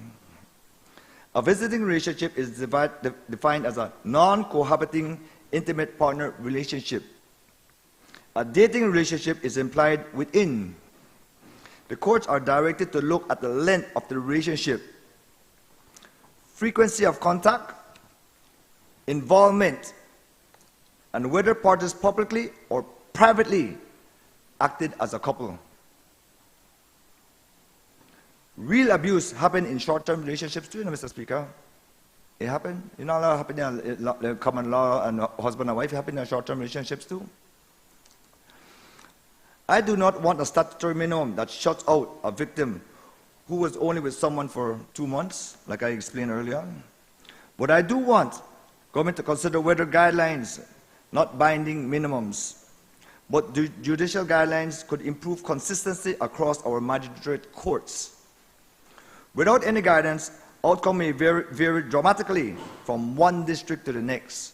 A visiting relationship is defined as a non-cohabiting intimate partner relationship. A dating relationship is implied within. The courts are directed to look at the length of the relationship, frequency of contact, involvement, and whether parties publicly or privately acted as a couple. Real abuse happens in short-term relationships too, Mr. Speaker. It happens. You know, it happens in common law and husband and wife. It happens in short-term relationships too. I do not want a statutory minimum that shuts out a victim who was only with someone for 2 months, like I explained earlier. But I do want government to consider whether guidelines, not binding minimums, but judicial guidelines could improve consistency across our magistrate courts. Without any guidance, outcome may vary dramatically from one district to the next.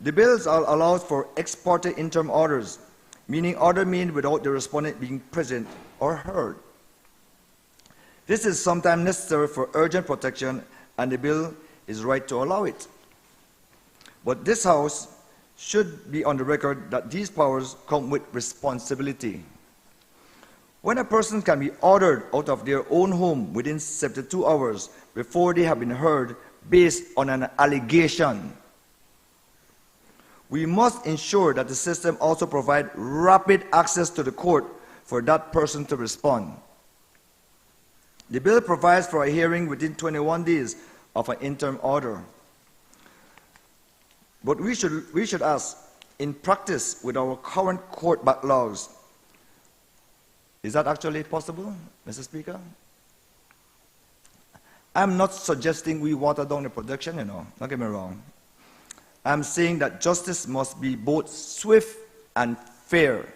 The bill allows for ex parte interim orders, meaning order made without the respondent being present or heard. This is sometimes necessary for urgent protection, and the bill is right to allow it. But this House should be on the record that these powers come with responsibility. When a person can be ordered out of their own home within 72 hours before they have been heard based on an allegation, we must ensure that the system also provides rapid access to the court for that person to respond. The bill provides for a hearing within 21 days of an interim order. But we should ask, in practice with our current court backlogs, is that actually possible, Mr. Speaker? I'm not suggesting we water down the production, you know, don't get me wrong. I'm saying that justice must be both swift and fair.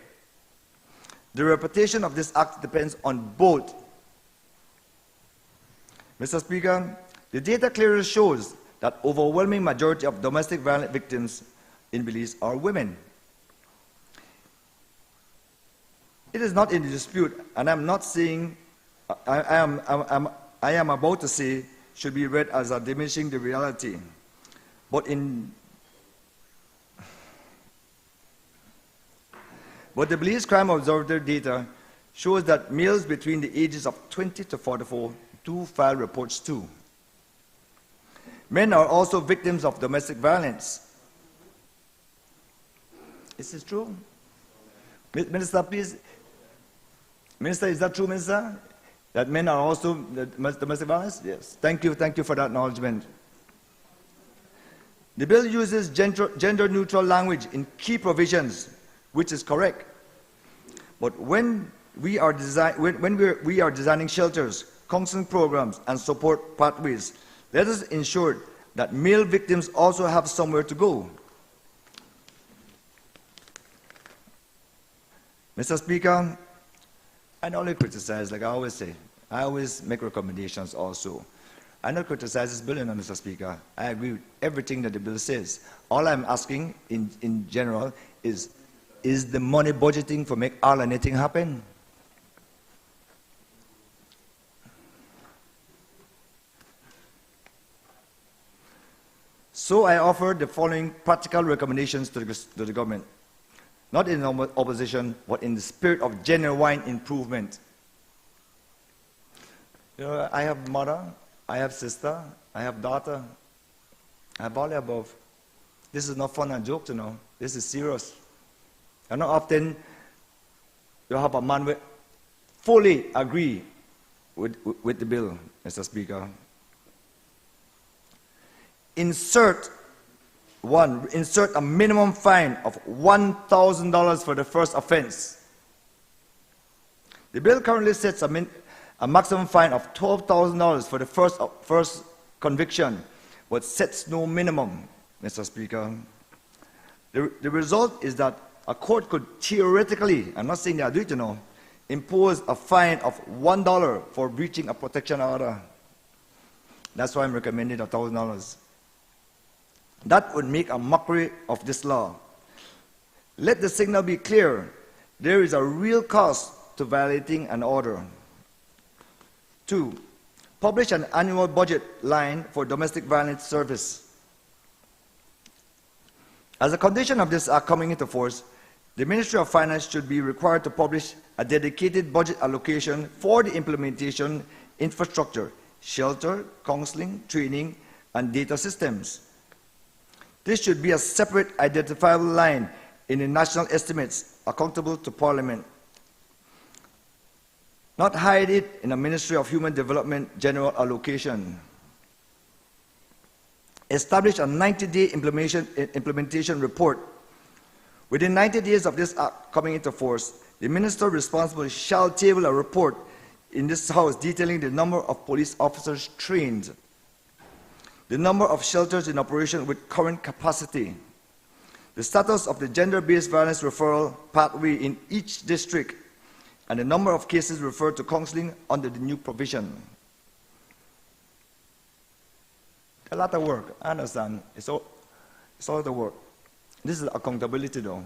The reputation of this act depends on both. Mr. Speaker, the data clearly shows that overwhelming majority of domestic violence victims in Belize are women. It is not in dispute, and I'm not saying, I am about to say, should be read as a diminishing the reality. But the Belize Crime Observatory data shows that males between the ages of 20 to 44 do file reports too. Men are also victims of domestic violence. Is this true? Minister, please. Minister, is that true, Minister? That men are also domestic violence? Yes. Thank you for that acknowledgement. The bill uses gender-neutral language in key provisions, which is correct. But when we are designing shelters, counseling programs, and support pathways, let us ensure that male victims also have somewhere to go. Mr. Speaker, I don't only criticize, like I always say. I always make recommendations also. I don't criticize this bill, Mr. Speaker. I agree with everything that the bill says. All I'm asking in general is the money budgeting for make all and anything happen? So I offer the following practical recommendations to the government. Not in opposition, but in the spirit of genuine improvement. You know, I have mother, I have sister, I have daughter, I have all the above. This is not fun and joke, you know. This is serious. And not often you have a man fully agree with the bill, Mr. Speaker. Insert a minimum fine of $1,000 for the first offense. The bill currently sets a maximum fine of $12,000 for the first conviction, but sets no minimum, Mr. Speaker. The result is that a court could theoretically, I'm not saying they are doing it, you know, impose a fine of $1 for breaching a protection order. That's why I'm recommending $1,000. That would make a mockery of this law. Let the signal be clear. There is a real cost to violating an order. 2, publish an annual budget line for domestic violence service. As a condition of this act coming into force, the Ministry of Finance should be required to publish a dedicated budget allocation for the implementation infrastructure, shelter, counseling, training, and data systems. This should be a separate identifiable line in the national estimates accountable to Parliament. Not hide it in a Ministry of Human Development general allocation. Establish a 90-day implementation report. Within 90 days of this act coming into force, the minister responsible shall table a report in this House detailing the number of police officers trained, the number of shelters in operation with current capacity, the status of the gender-based violence referral pathway in each district, and the number of cases referred to counseling under the new provision. A lot of work, I understand. It's all the work. This is accountability, though.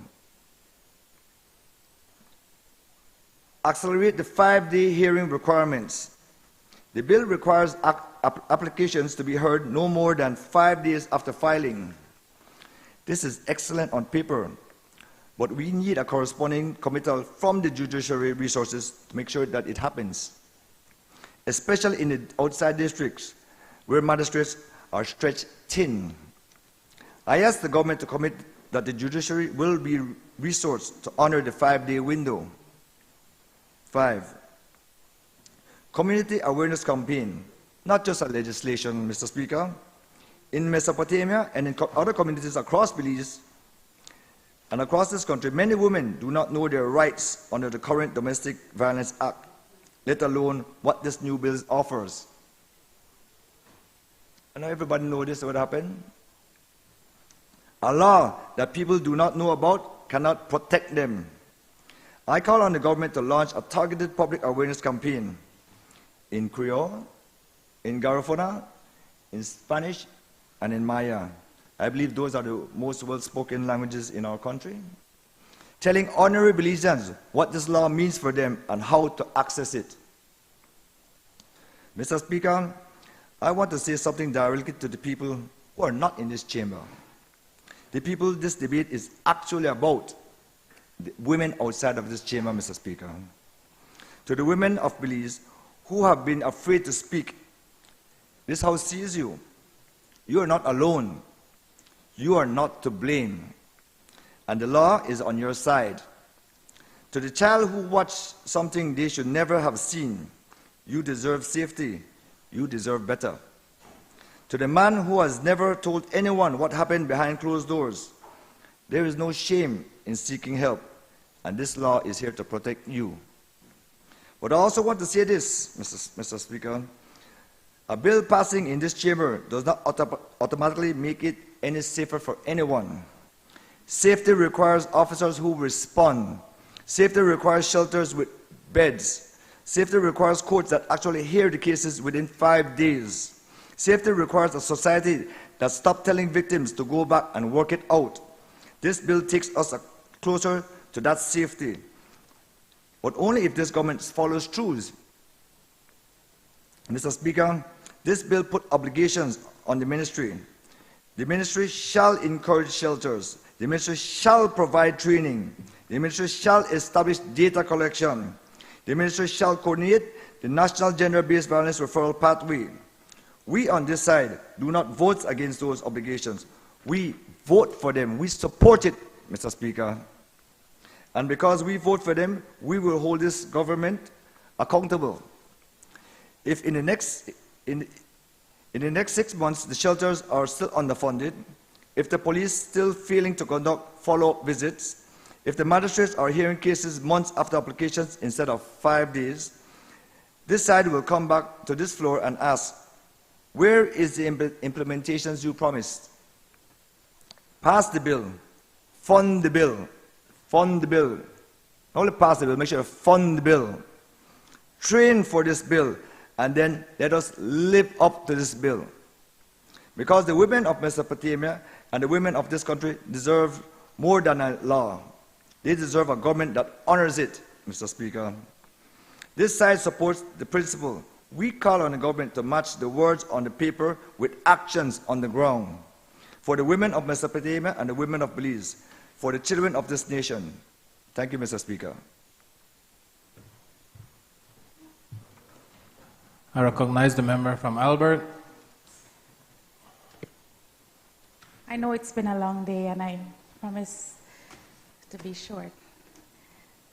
Accelerate the 5-day hearing requirements. The bill requires applications to be heard no more than 5 days after filing. This is excellent on paper, but we need a corresponding committal from the judiciary resources to make sure that it happens, especially in the outside districts where magistrates are stretched thin. I ask the government to commit that the judiciary will be resourced to honor the 5-day window. 5, community awareness campaign, not just a legislation, Mr. Speaker. In Mesopotamia and in other communities across Belize and across this country, many women do not know their rights under the current Domestic Violence Act, let alone what this new bill offers. I know everybody knows this, what happened. A law that people do not know about cannot protect them. I call on the government to launch a targeted public awareness campaign in Creole, in Garifuna, in Spanish, and in Maya. I believe those are the most well-spoken languages in our country. telling ordinary Belizeans what this law means for them and how to access it. Mr. Speaker, I want to say something directly to the people who are not in this chamber. The people this debate is actually about, the women outside of this chamber, Mr. Speaker. To the women of Belize who have been afraid to speak, this House sees you. You are not alone. You are not to blame. And the law is on your side. To the child who watched something they should never have seen, you deserve safety. You deserve better. To the man who has never told anyone what happened behind closed doors, there is no shame in seeking help, and this law is here to protect you. But I also want to say this, Mr. Speaker. A bill passing in this chamber does not automatically make it any safer for anyone. Safety requires officers who respond. Safety requires shelters with beds. Safety requires courts that actually hear the cases within 5 days. Safety requires a society that stops telling victims to go back and work it out. This bill takes us closer to that safety, but only if this government follows through. Mr. Speaker, this bill puts obligations on the ministry. The ministry shall encourage shelters. The ministry shall provide training. The ministry shall establish data collection. The ministry shall coordinate the National Gender-Based Violence Referral Pathway. We on this side do not vote against those obligations. We vote for them. We support it, Mr. Speaker. And because we vote for them, we will hold this government accountable. If in the next 6 months the shelters are still underfunded, if the police still failing to conduct follow-up visits, if the magistrates are hearing cases months after applications instead of 5 days, this side will come back to this floor and ask, where is the implementations you promised? Pass the bill, fund the bill, fund the bill. Not only pass the bill, make sure you fund the bill. Train for this bill, and then let us live up to this bill. Because the women of Mesopotamia and the women of this country deserve more than a law. They deserve a government that honors it, Mr. Speaker. This side supports the principle. We call on the government to match the words on the paper with actions on the ground. For the women of Mesopotamia and the women of Belize, for the children of this nation. Thank you, Mr. Speaker. I recognize the member from Albert. I know it's been a long day, and I promise to be short.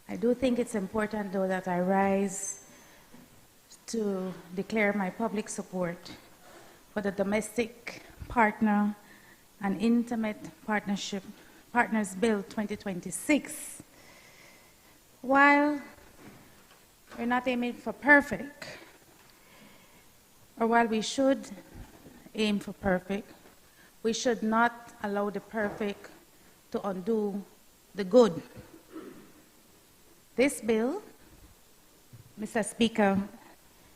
I do think it's important, though, that I rise to declare my public support for the Domestic Partner and Intimate Partners Bill 2026. While we're not aiming for perfect, or while we should aim for perfect, we should not allow the perfect to undo the good. This bill, Mr. Speaker,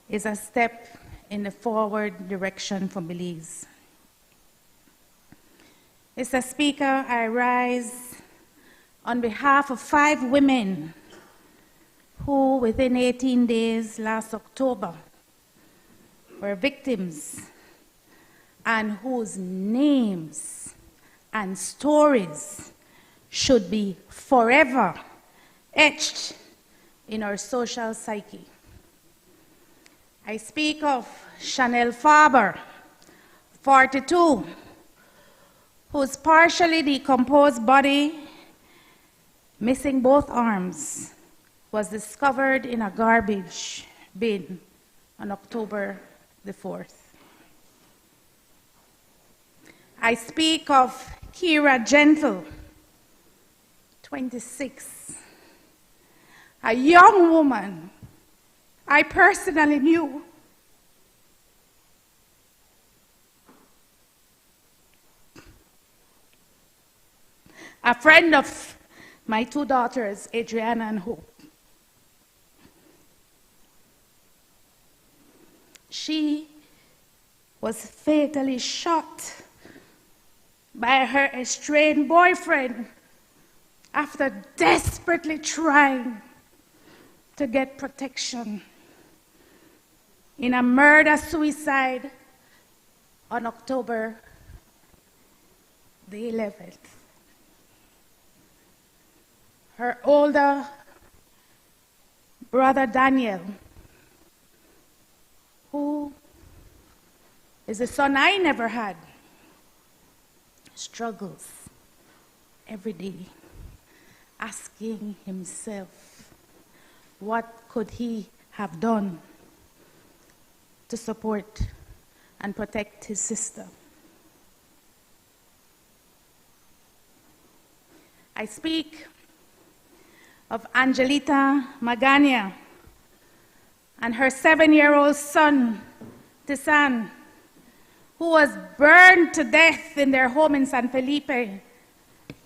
is a step in the forward direction for Belize. Mr. Speaker, I rise on behalf of 5 women who, within 18 days last October, were victims and whose names and stories should be forever etched in our social psyche. I speak of Chanel Faber, 42, whose partially decomposed body, missing both arms, was discovered in a garbage bin on October the 4th. I speak of Kira Gentle, 26, a young woman I personally knew. A friend of my 2 daughters, Adriana and Hope. She was fatally shot by her estranged boyfriend after desperately trying to get protection in a murder-suicide on October the 11th. Her older brother Daniel, who is a son I never had, struggles every day, asking himself, what could he have done to support and protect his sister? I speak of Angelita Magana and her 7-year-old son, Tisan, who was burned to death in their home in San Felipe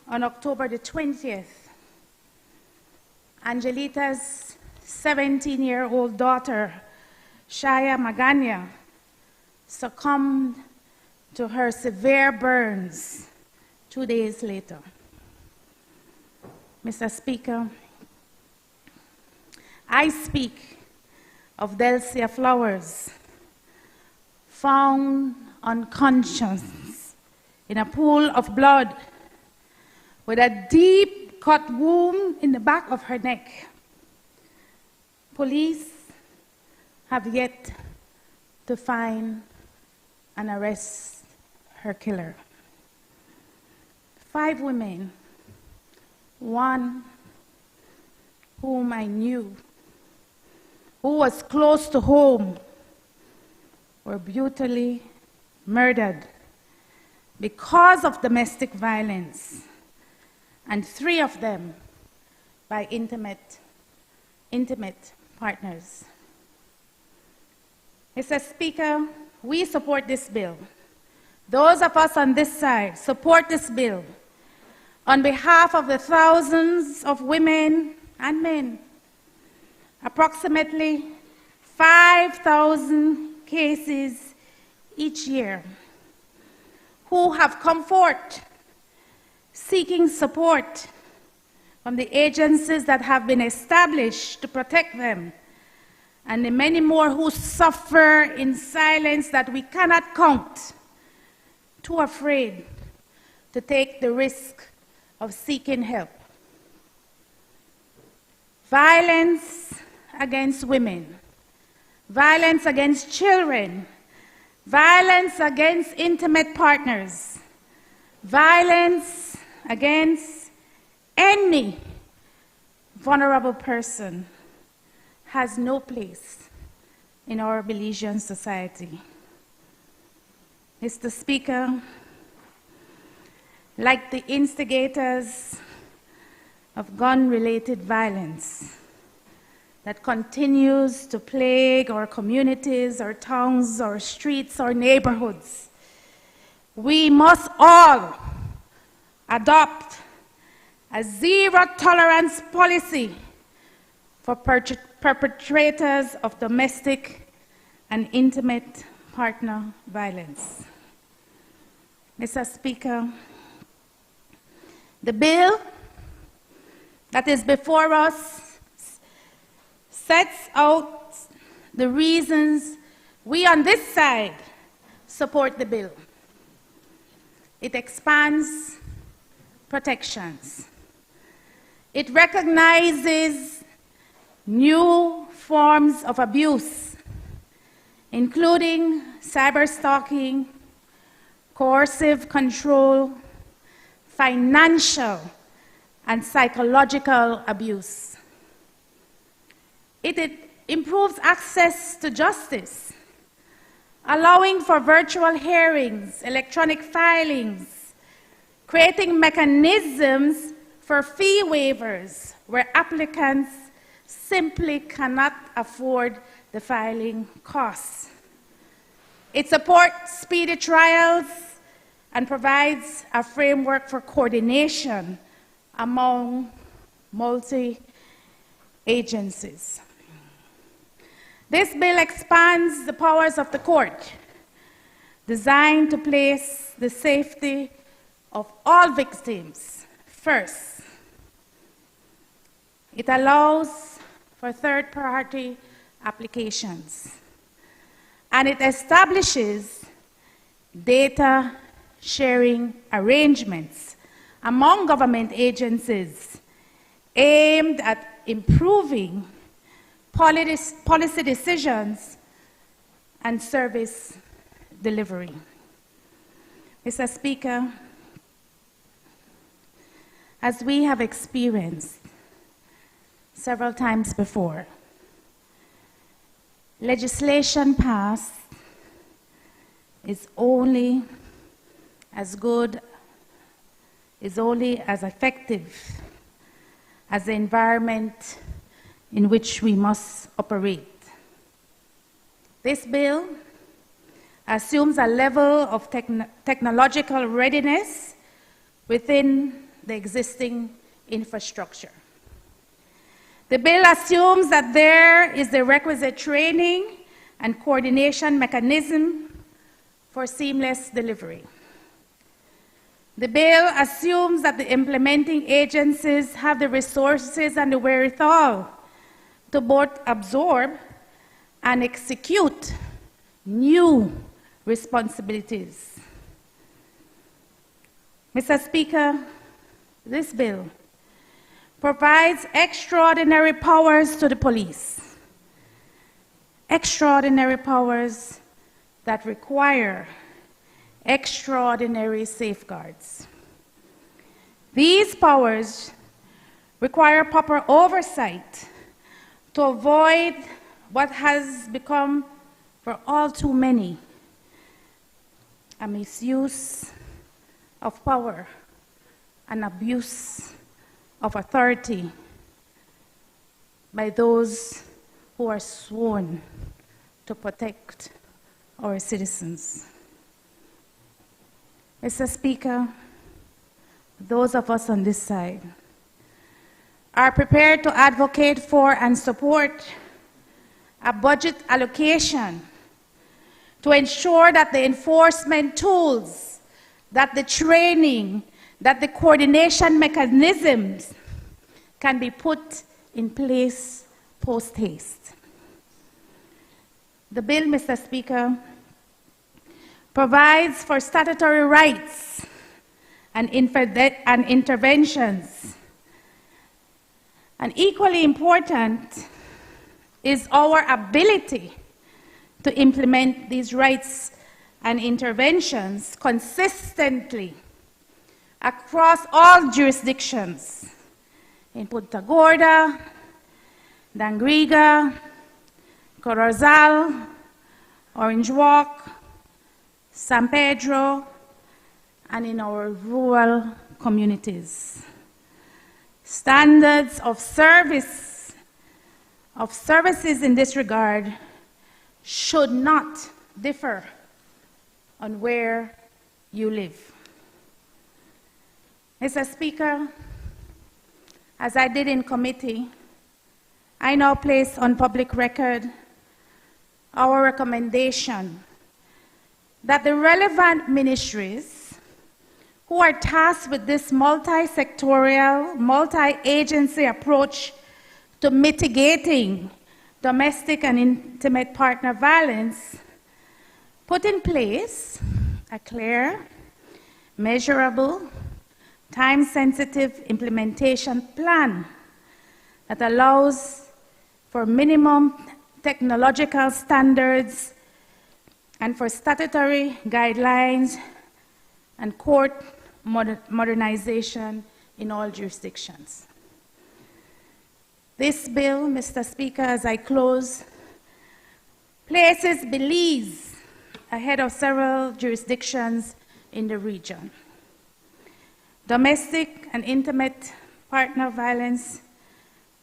on October the 20th. Angelita's 17-year-old daughter, Shaya Magana, succumbed to her severe burns 2 days later. Mr. Speaker, I speak of Delcia Flowers, found unconscious in a pool of blood with a deep cut wound in the back of her neck. Police have yet to find and arrest her killer. 5 women, one whom I knew, who was close to home, were brutally murdered because of domestic violence, and 3 of them by intimate partners. Mr. Speaker, we support this bill. Those of us on this side support this bill on behalf of the thousands of women and men, approximately 5,000 cases each year, who have come forth seeking support from the agencies that have been established to protect them, and the many more who suffer in silence that we cannot count, too afraid to take the risk of seeking help. Violence against women, violence against children, violence against intimate partners, violence against any vulnerable person has no place in our Belizean society. Mr. Speaker, like the instigators of gun-related violence that continues to plague our communities, our towns, our streets, our neighborhoods, we must all adopt a zero-tolerance policy for perpetrators of domestic and intimate partner violence. Mr. Speaker, the bill that is before us sets out the reasons we on this side support the bill. It expands protections. It recognizes new forms of abuse, including cyberstalking, coercive control, financial and psychological abuse. It improves access to justice, allowing for virtual hearings, electronic filings, creating mechanisms for fee waivers where applicants simply cannot afford the filing costs. It supports speedy trials and provides a framework for coordination among multi-agencies. This bill expands the powers of the court, designed to place the safety of all victims first. It allows for third-party applications. And it establishes data sharing arrangements among government agencies aimed at improving policy decisions and service delivery. Mr. Speaker, as we have experienced several times before, legislation passed is only as good, is only as effective as the environment in which we must operate. This bill assumes a level of technological readiness within the existing infrastructure. The bill assumes that there is the requisite training and coordination mechanism for seamless delivery. The bill assumes that the implementing agencies have the resources and the wherewithal to both absorb and execute new responsibilities. Mr. Speaker, this bill provides extraordinary powers to the police, extraordinary powers that require extraordinary safeguards. These powers require proper oversight to avoid what has become, for all too many, a misuse of power and abuse of authority by those who are sworn to protect our citizens. Mr. Speaker, those of us on this side are prepared to advocate for and support a budget allocation to ensure that the enforcement tools, that the training, that the coordination mechanisms can be put in place post-haste. The bill, Mr. Speaker, provides for statutory rights and interventions. And equally important is our ability to implement these rights and interventions consistently across all jurisdictions in Punta Gorda, Dangriga, Corozal, Orange Walk, San Pedro, and in our rural communities. Standards of services in this regard should not differ on where you live. Mr. Speaker, as I did in committee, I now place on public record our recommendation that the relevant ministries who are tasked with this multi-sectorial, multi-agency approach to mitigating domestic and intimate partner violence put in place a clear, measurable, time-sensitive implementation plan that allows for minimum technological standards and for statutory guidelines and court modernization in all jurisdictions. This bill, Mr. Speaker, as I close, places Belize ahead of several jurisdictions in the region. Domestic and intimate partner violence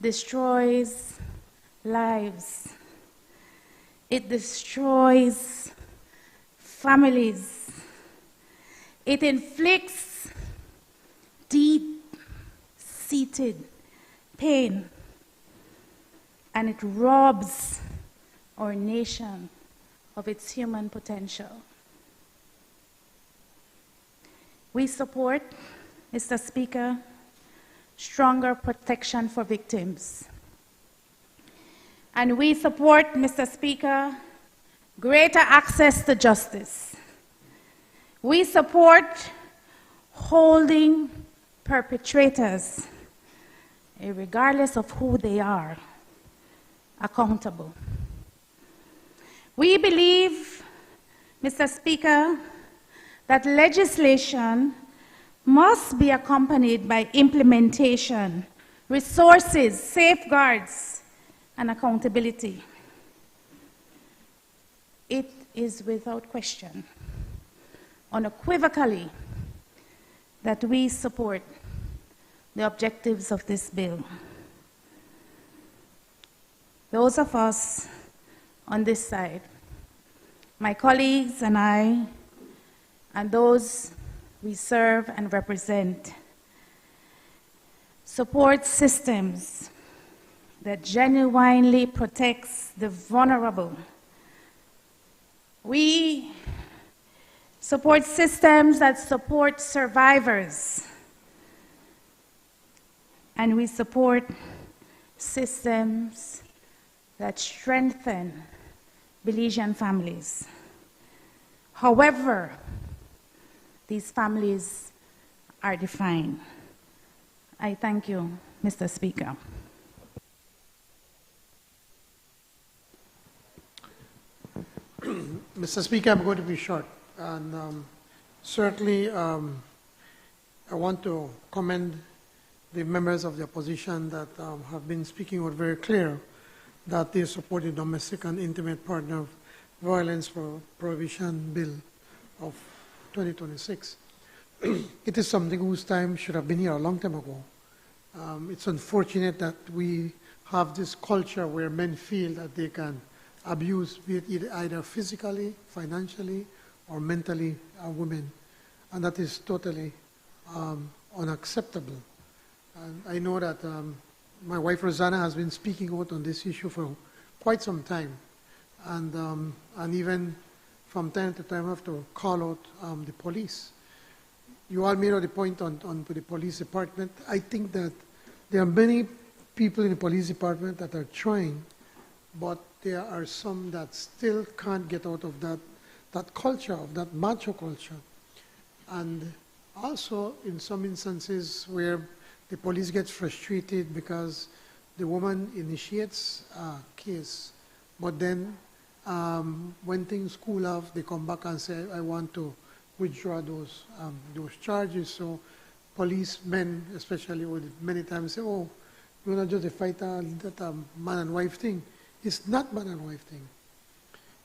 destroys lives. It destroys families. It inflicts deep-seated pain, and it robs our nation of its human potential. We support, Mr. Speaker, stronger protection for victims. And we support, Mr. Speaker, greater access to justice. We support holding perpetrators, regardless of who they are, accountable. We believe, Mr. Speaker, that legislation must be accompanied by implementation, resources, safeguards, and accountability. It is without question, unequivocally, that we support the objectives of this bill. Those of us on this side, my colleagues and I, and those we serve and represent, support systems that genuinely protects the vulnerable. We support systems that support survivors. And we support systems that strengthen Belizean families. However, these families are defined. I thank you, Mr. Speaker. Mr. Speaker, I'm going to be short. And certainly, I want to commend the members of the opposition that have been speaking out very clear that they support the Domestic and Intimate Partner Violence Prohibition Bill of 2026. It is something whose time should have been here a long time ago. It's unfortunate that we have this culture where men feel that they can abuse either physically, financially, or mentally women, and that is totally unacceptable. And I know that my wife Rosanna has been speaking out on this issue for quite some time, and even from time to time I have to call out the police. You all made the point on the police department. I think that there are many people in the police department that are trying, but there are some that still can't get out of that culture, of that macho culture. And also in some instances where the police gets frustrated because the woman initiates a case, but then when things cool off, they come back and say, I want to withdraw those charges. So policemen, especially, would many times say, oh, you're not just a fighter, that man and wife thing. It's not man and wife thing.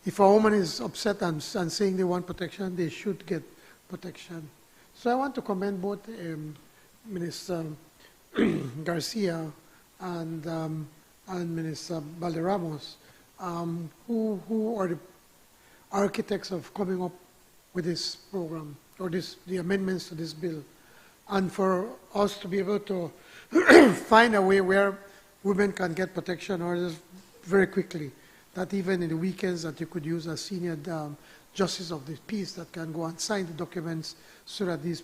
If a woman is upset and saying they want protection, they should get protection. So I want to commend both Minister Garcia and Minister Valderramos, who are the architects of coming up with this program, or the amendments to this bill, and for us to be able to find a way where women can get protection orders very quickly, that even in the weekends that you could use a senior justice of the peace that can go and sign the documents so that these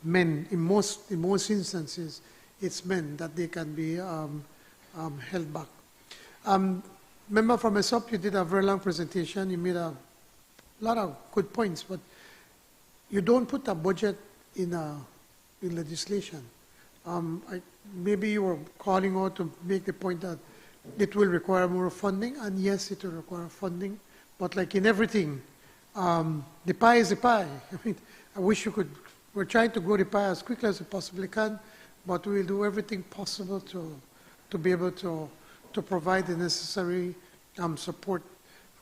men, in most instances, it's men, that they can be held back. Member from ESOP, you did a very long presentation. You made a lot of good points, but you don't put a budget in legislation. Maybe you were calling out to make the point that it will require more funding, and yes, it will require funding, but like in everything, the pie is the pie. I mean, I wish you could, we're trying to grow the pie as quickly as we possibly can, but we'll do everything possible to be able to provide the necessary support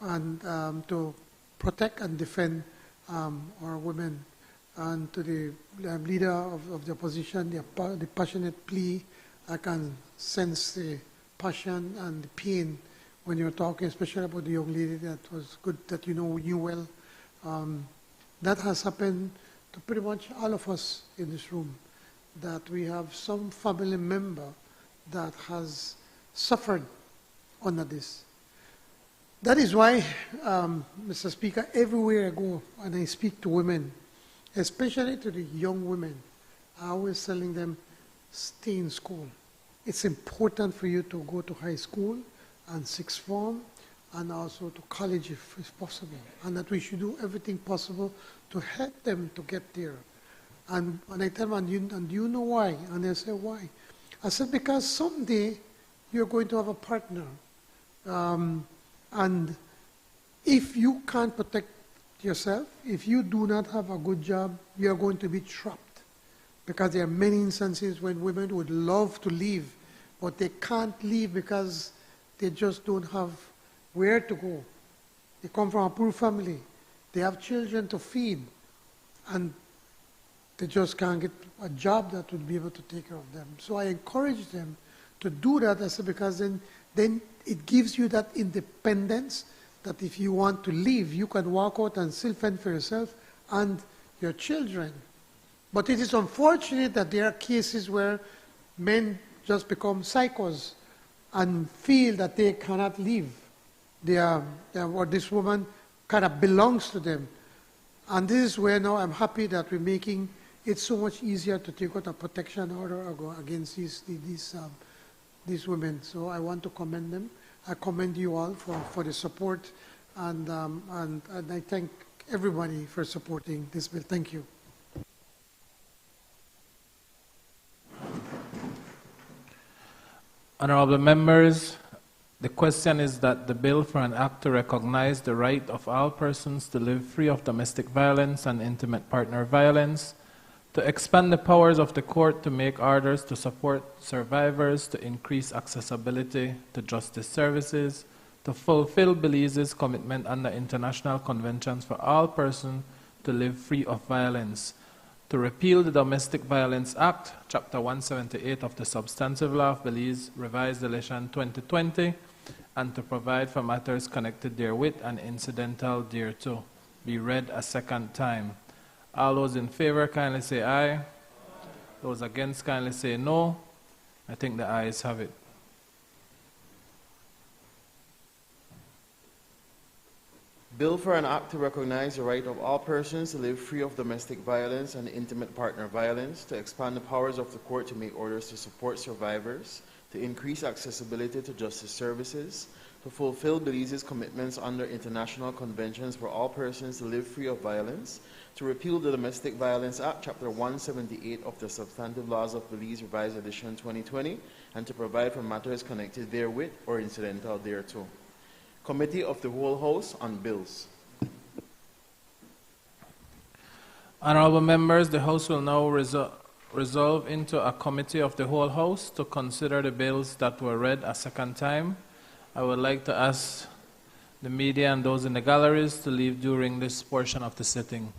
and to protect and defend our women. And to the leader of the opposition, the passionate plea, I can sense the passion and the pain when you're talking, especially about the young lady that was good, that you knew well. That has happened to pretty much all of us in this room, that we have some family member that has suffered under this. That is why, Mr. Speaker, everywhere I go and I speak to women, especially to the young women, I always telling them, stay in school. It's important for you to go to high school and sixth form and also to college if possible, and that we should do everything possible to help them to get there. And when I tell them, and do you know why? And they say, why? I said, because someday you're going to have a partner. And if you can't protect yourself, if you do not have a good job, you're going to be trapped. Because there are many instances when women would love to leave, but they can't leave because they just don't have where to go. They come from a poor family. They have children to feed, and they just can't get a job that would be able to take care of them. So I encourage them to do that, I said, because then it gives you that independence that if you want to leave, you can walk out and still fend for yourself and your children. But it is unfortunate that there are cases where men just become psychos and feel that they cannot leave. Or this woman kind of belongs to them. And this is where now I'm happy that we're making it so much easier to take out a protection order against these women. So I want to commend them. I commend you all for the support, and I thank everybody for supporting this bill. Thank you. Honorable members, the question is that the bill for an act to recognize the right of all persons to live free of domestic violence and intimate partner violence, to expand the powers of the court to make orders to support survivors, to increase accessibility to justice services, to fulfill Belize's commitment under international conventions for all persons to live free of violence, to repeal the Domestic Violence Act, Chapter 178 of the Substantive Law of Belize, Revised Edition 2020, and to provide for matters connected therewith and incidental thereto, be read a second time. All those in favor kindly say aye. Those against kindly say no. I think the ayes have it. Bill for an act to recognize the right of all persons to live free of domestic violence and intimate partner violence, to expand the powers of the court to make orders to support survivors, to increase accessibility to justice services, to fulfill Belize's commitments under international conventions for all persons to live free of violence, to repeal the Domestic Violence Act, Chapter 178 of the Substantive Laws of Belize, Revised Edition 2020, and to provide for matters connected therewith or incidental thereto. Committee of the Whole House on Bills. Honorable members, the House will now resolve into a Committee of the Whole House to consider the bills that were read a second time. I would like to ask the media and those in the galleries to leave during this portion of the sitting.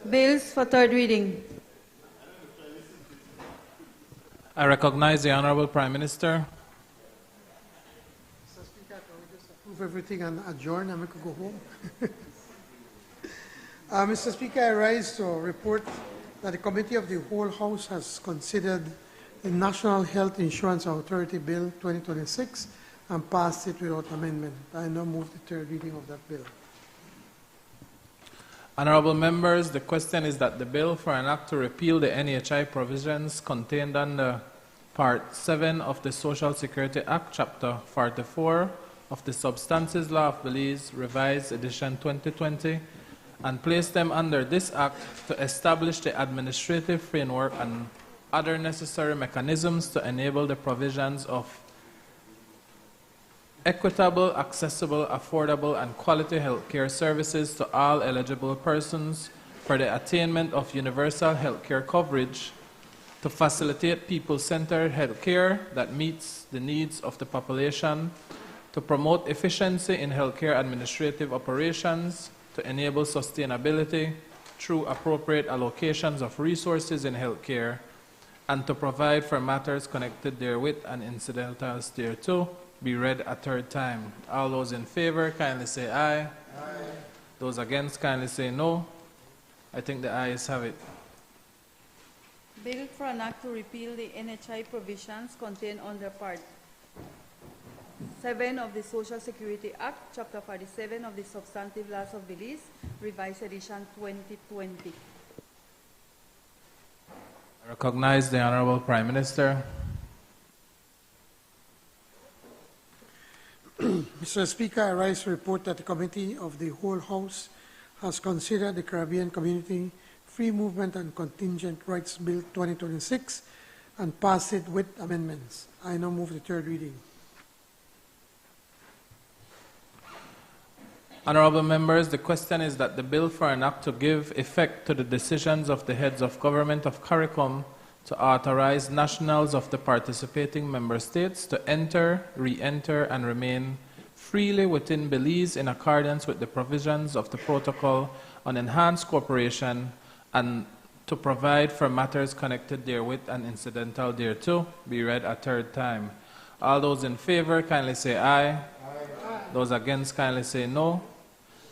Bills for third reading. I recognize the Honorable Prime Minister. Mr. Speaker, can we just approve everything and adjourn and we could go home? Mr. Speaker, I rise to report that the Committee of the Whole House has considered the National Health Insurance Authority Bill 2026 and passed it without amendment. I now move the third reading of that bill. Honorable members, the question is that the bill for an act to repeal the NHI provisions contained under Part 7 of the Social Security Act, Chapter 44 of the Substances Law of Belize, Revised Edition 2020, and place them under this Act to establish the administrative framework and other necessary mechanisms to enable the provisions of equitable, accessible, affordable, and quality health care services to all eligible persons for the attainment of universal health care coverage, to facilitate people-centered health care that meets the needs of the population, to promote efficiency in healthcare administrative operations, to enable sustainability through appropriate allocations of resources in healthcare, and to provide for matters connected therewith and incidentals thereto, be read a third time. All those in favor, kindly say aye. Aye. Those against, kindly say no. I think the ayes have it. Bill for an act to repeal the NHI provisions contained under Part 7 of the Social Security Act, Chapter 47 of the Substantive Laws of Belize, Revised Edition 2020. I recognize the Honorable Prime Minister. Mr. Speaker, I rise to report that the Committee of the Whole House has considered the Caribbean Community Free Movement and Contingent Rights Bill 2026 and passed it with amendments. I now move the third reading. Honorable members, the question is that the bill for an act to give effect to the decisions of the heads of government of CARICOM to authorize nationals of the participating member states to enter, re-enter, and remain freely within Belize in accordance with the provisions of the Protocol on Enhanced Cooperation and to provide for matters connected therewith and incidental thereto, be read a third time. All those in favor, kindly say aye. Aye. Those against, kindly say no.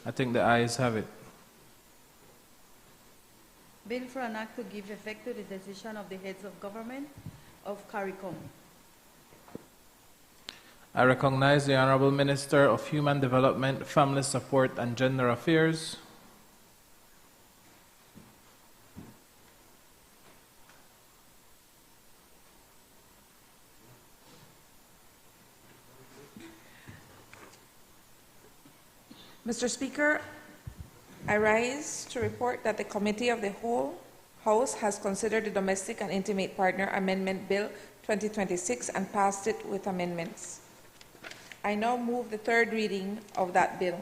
I think the ayes have it. Bill for an act to give effect to the decision of the heads of government of CARICOM. I recognize the Honorable Minister of Human Development, Family Support, and Gender Affairs. Mr. Speaker, I rise to report that the Committee of the Whole House has considered the Domestic and Intimate Partner Amendment Bill 2026 and passed it with amendments. I now move the third reading of that bill.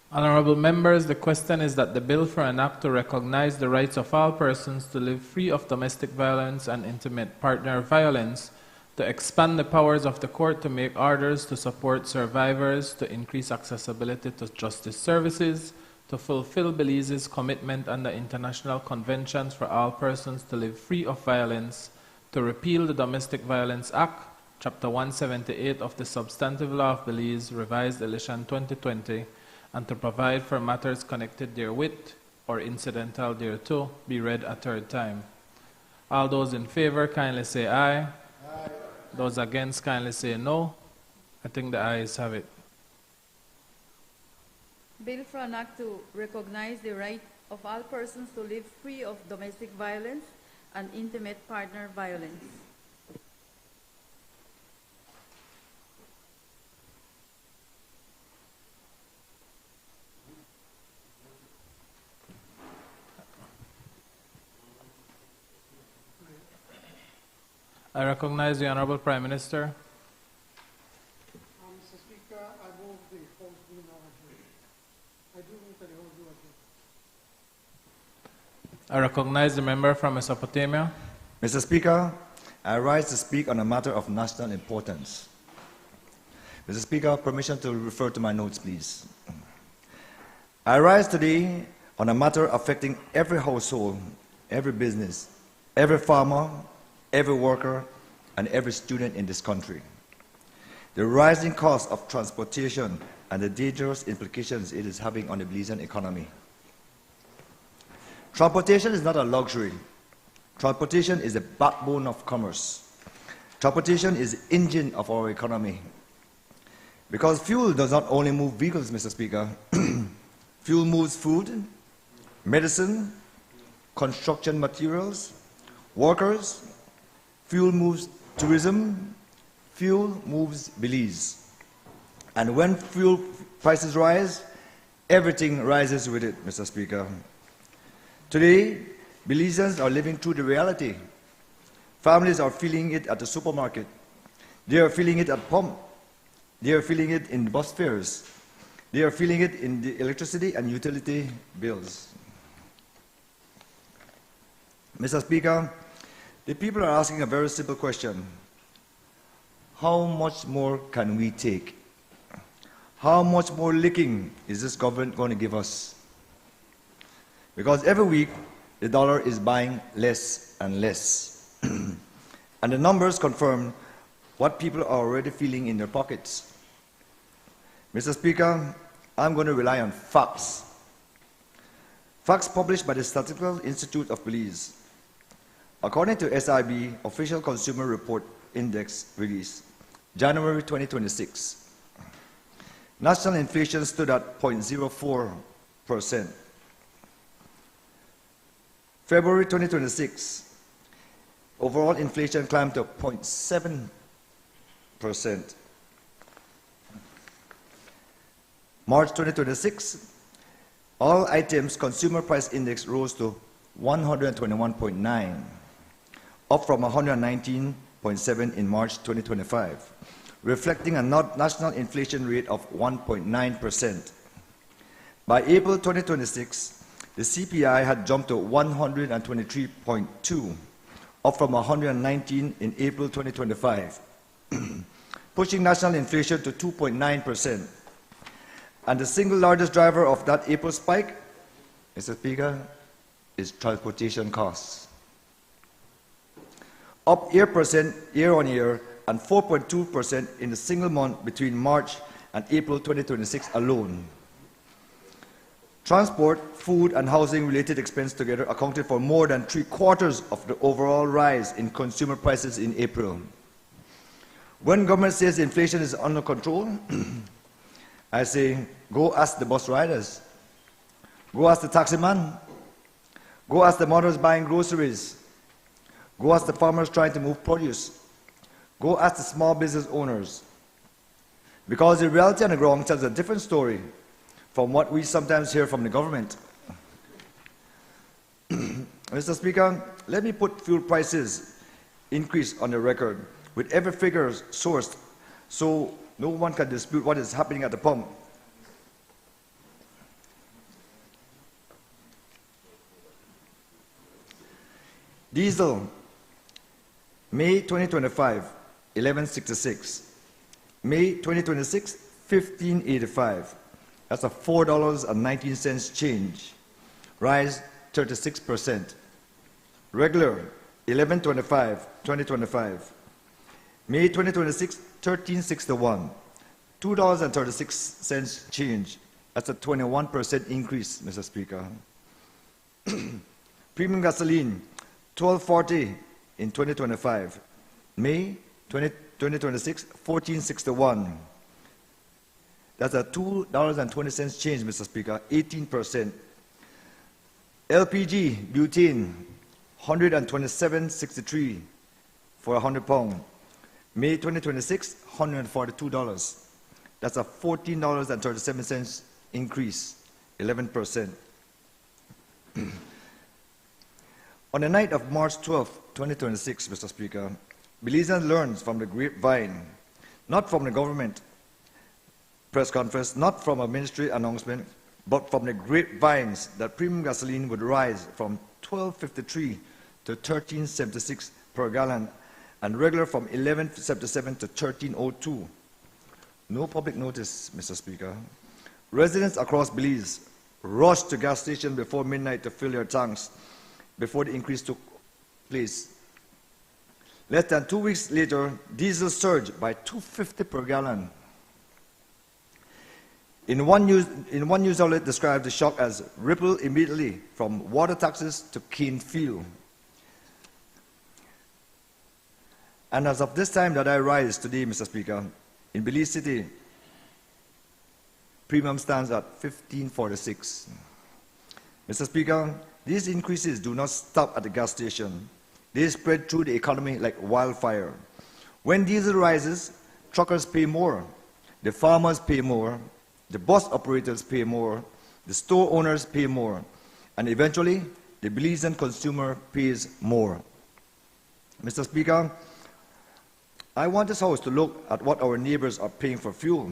Honorable members, the question is that the bill for an act to recognize the rights of all persons to live free of domestic violence and intimate partner violence, to expand the powers of the court to make orders to support survivors, to increase accessibility to justice services, to fulfill Belize's commitment under international conventions for all persons to live free of violence, to repeal the Domestic Violence Act, Chapter 178 of the Substantive Law of Belize, Revised Edition 2020, and to provide for matters connected therewith or incidental thereto, be read a third time. All those in favor, kindly say aye. Aye. Those against, kindly say no. I think the ayes have it. Bill for an act to recognize the right of all persons to live free of domestic violence and intimate partner violence. I recognize the Honorable Prime Minister. Mr. Speaker, I move the House do now adjourn. I do move that the House do adjourn. I recognize the member from Mesopotamia. Mr. Speaker, I rise to speak on a matter of national importance. Mr. Speaker, permission to refer to my notes, please. I rise today on a matter affecting every household, every business, every farmer, every worker, and every student in this country. The rising cost of transportation and the dangerous implications it is having on the Belizean economy. Transportation is not a luxury. Transportation is the backbone of commerce. Transportation is the engine of our economy. Because fuel does not only move vehicles, Mr. Speaker. Fuel moves food, medicine, construction materials, workers. Fuel moves tourism. Fuel moves Belize. And when fuel prices rise, everything rises with it, Mr. Speaker. Today, Belizeans are living through the reality. Families are feeling it at the supermarket. They are feeling it at pump. They are feeling it in bus fares. They are feeling it in the electricity and utility bills. Mr. Speaker, the people are asking a very simple question. How much more can we take? How much more licking is this government going to give us? Because every week, the dollar is buying less and less. And the numbers confirm what people are already feeling in their pockets. Mr. Speaker, I'm going to rely on facts. Facts published by the Statistical Institute of Belize. According to SIB Official Consumer Report Index release, January 2026, national inflation stood at 0.04%. February 2026, overall inflation climbed to 0.7%. March 2026, all items consumer price index rose to 121.9, up from 119.7 in March 2025, reflecting a national inflation rate of 1.9%. By April 2026, the CPI had jumped to 123.2, up from 119 in April 2025, pushing national inflation to 2.9%. And the single largest driver of that April spike, Mr. Speaker, is transportation costs. Up 8% year on year and 4.2% in the single month between March and April 2026 alone. Transport, food, and housing-related expense together accounted for more than 3/4 of the overall rise in consumer prices in April. When government says inflation is under control, I say, go ask the bus riders. Go ask the taxi man. Go ask the mothers buying groceries. Go ask the farmers trying to move produce. Go ask the small business owners. Because the reality on the ground tells a different story from what we sometimes hear from the government. Mr. Speaker, let me put fuel prices increase on the record with every figure sourced so no one can dispute what is happening at the pump. Diesel, May 2025, 11.66. May 2026, 15.85. That's a $4.19 change, rise 36%. Regular, 11.25, 2025. May 2026, 13.61, $2.36 change. That's a 21% increase, Mr. Speaker. Premium gasoline, 12.40 in 2025. May 2026, 14.61. That's a $2.20 change, Mr. Speaker, 18%. LPG, butane, 127.63 for 100 pounds. May 2026, $142. That's a $14.37 increase, 11%. On the night of March 12, 2026, Mr. Speaker, Belizeans learned from the grapevine, not from the government press conference, not from a ministry announcement, but from the grapevines that premium gasoline would rise from $12.53 to $13.76 per gallon, and regular from $11.77 to $13.02. No public notice, Mr. Speaker. Residents across Belize rushed to gas stations before midnight to fill their tanks before the increase took place. Less than 2 weeks later, diesel surged by $2.50 per gallon. In one news outlet described the shock as ripple immediately from water taxes to cane fuel. And as of this time that I rise today, Mr. Speaker, in Belize City, premium stands at $15.46. Mr. Speaker, these increases do not stop at the gas station. They spread through the economy like wildfire. When diesel rises, truckers pay more, the farmers pay more, the bus operators pay more, the store owners pay more, and eventually, the Belizean consumer pays more. Mr. Speaker, I want this House to look at what our neighbors are paying for fuel,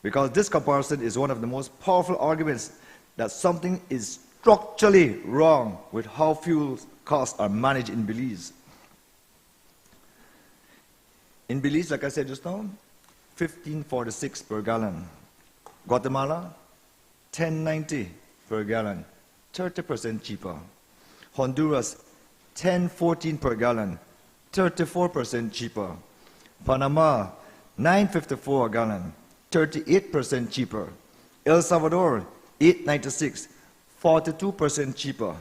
because this comparison is one of the most powerful arguments that something is structurally wrong with how fuel costs are managed in Belize. In Belize, like I said just now, $15.46 per gallon. Guatemala, $10.90 per gallon, 30% cheaper. Honduras, $10.14 per gallon, 34% cheaper. Panama, $9.54 a gallon, 38% cheaper. El Salvador, $8.96, 42% cheaper.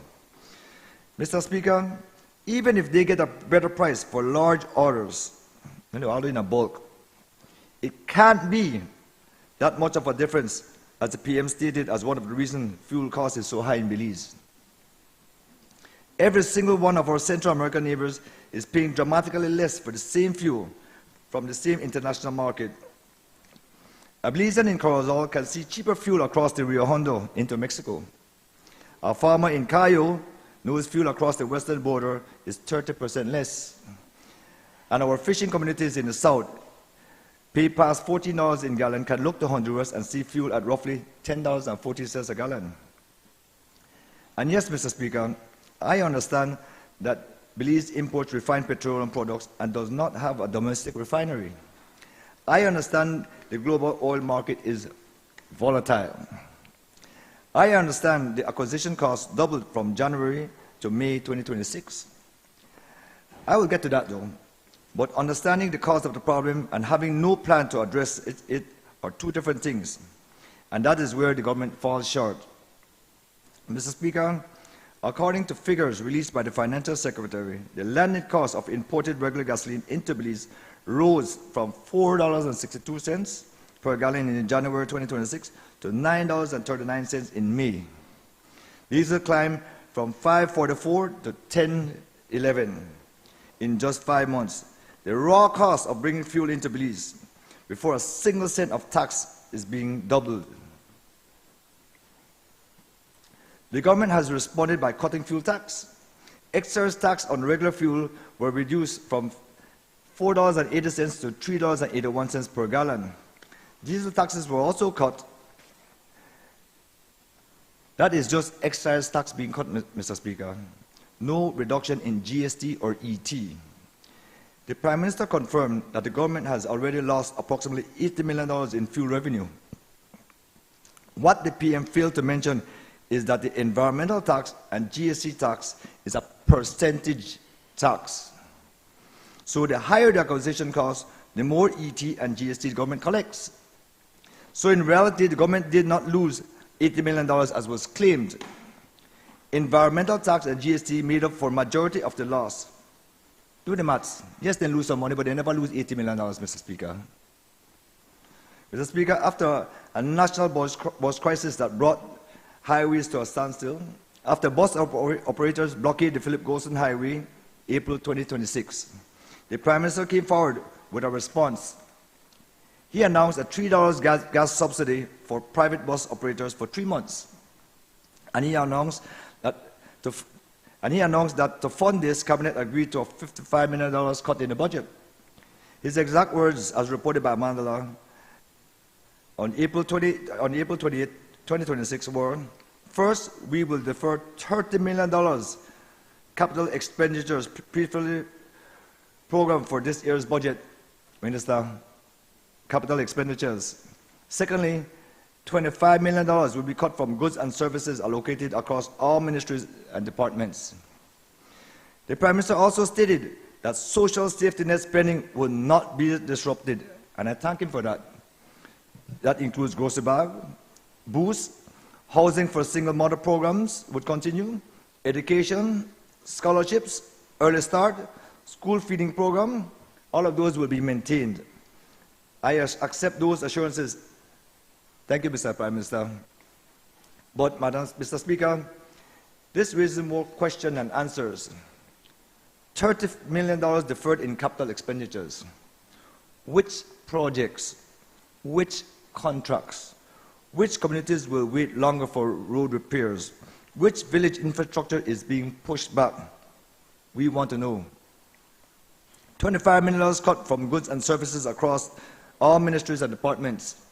Mr. Speaker, even if they get a better price for large orders, all in a bulk, it can't be that much of a difference, as the PM stated, as one of the reasons fuel cost is so high in Belize. Every single one of our Central American neighbors is paying dramatically less for the same fuel from the same international market. A Belizean in Corozal can see cheaper fuel across the Rio Hondo into Mexico. A farmer in Cayo knows fuel across the western border is 30% less. And our fishing communities in the south pay past $14 in gallon can look to Honduras and see fuel at roughly $10.40 a gallon. And yes, Mr. Speaker, I understand that Belize imports refined petroleum products and does not have a domestic refinery. I understand the global oil market is volatile. I understand the acquisition cost doubled from January to May 2026. I will get to that though. But understanding the cause of the problem and having no plan to address it are two different things. And that is where the government falls short. Mr. Speaker, according to figures released by the Financial Secretary, the landed cost of imported regular gasoline into Belize rose from $4.62 per gallon in January 2026 to $9.39 in May. Diesel climbed from $5.44 to $10.11 in just 5 months. The raw cost of bringing fuel into Belize before a single cent of tax is being doubled. The government has responded by cutting fuel tax. Excise tax on regular fuel were reduced from $4.80 to $3.81 per gallon. Diesel taxes were also cut. That is just excise tax being cut, Mr. Speaker. No reduction in GST or ET. The Prime Minister confirmed that the government has already lost approximately $80 million in fuel revenue. What the PM failed to mention is that the environmental tax and GST tax is a percentage tax. So the higher the acquisition cost, the more ET and GST the government collects. So in reality, the government did not lose $80 million as was claimed. Environmental tax and GST made up for majority of the loss. Do the maths. Yes, they lose some money, but they never lose $80 million, Mr. Speaker. Mr. Speaker, after a national bus crisis that brought highways to a standstill, after bus operators blockaded the Philip Golson Highway, April 2026, the Prime Minister came forward with a response. He announced a $3 gas subsidy for private bus operators for 3 months. And he announced that to fund this, Cabinet agreed to a $55 million cut in the budget. His exact words, as reported by Mandela on April 28, 2026, were, first, we will defer $30 million capital expenditures previously programmed for this year's budget, Minister, capital expenditures. Secondly, $25 million will be cut from goods and services allocated across all ministries and departments. The Prime Minister also stated that social safety net spending will not be disrupted, and I thank him for that. That includes grocery bag, boost, housing for single mother programs would continue, education, scholarships, early start, school feeding program, all of those will be maintained. I accept those assurances. Thank you, Mr. Prime Minister. But, Mr. Speaker, this raises more questions and answers. $30 million deferred in capital expenditures. Which projects, which contracts, which communities will wait longer for road repairs, which village infrastructure is being pushed back? We want to know. $25 million cut from goods and services across all ministries and departments.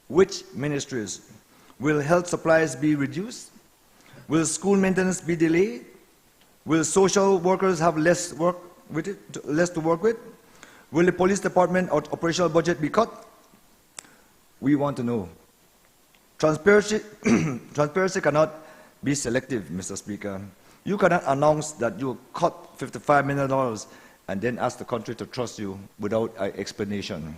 Which ministries? Will health supplies be reduced? Will school maintenance be delayed? Will social workers have less to work with? Will the police department or operational budget be cut? We want to know. Transparency cannot be selective, Mr. Speaker. You cannot announce that you cut $55 million and then ask the country to trust you without an explanation.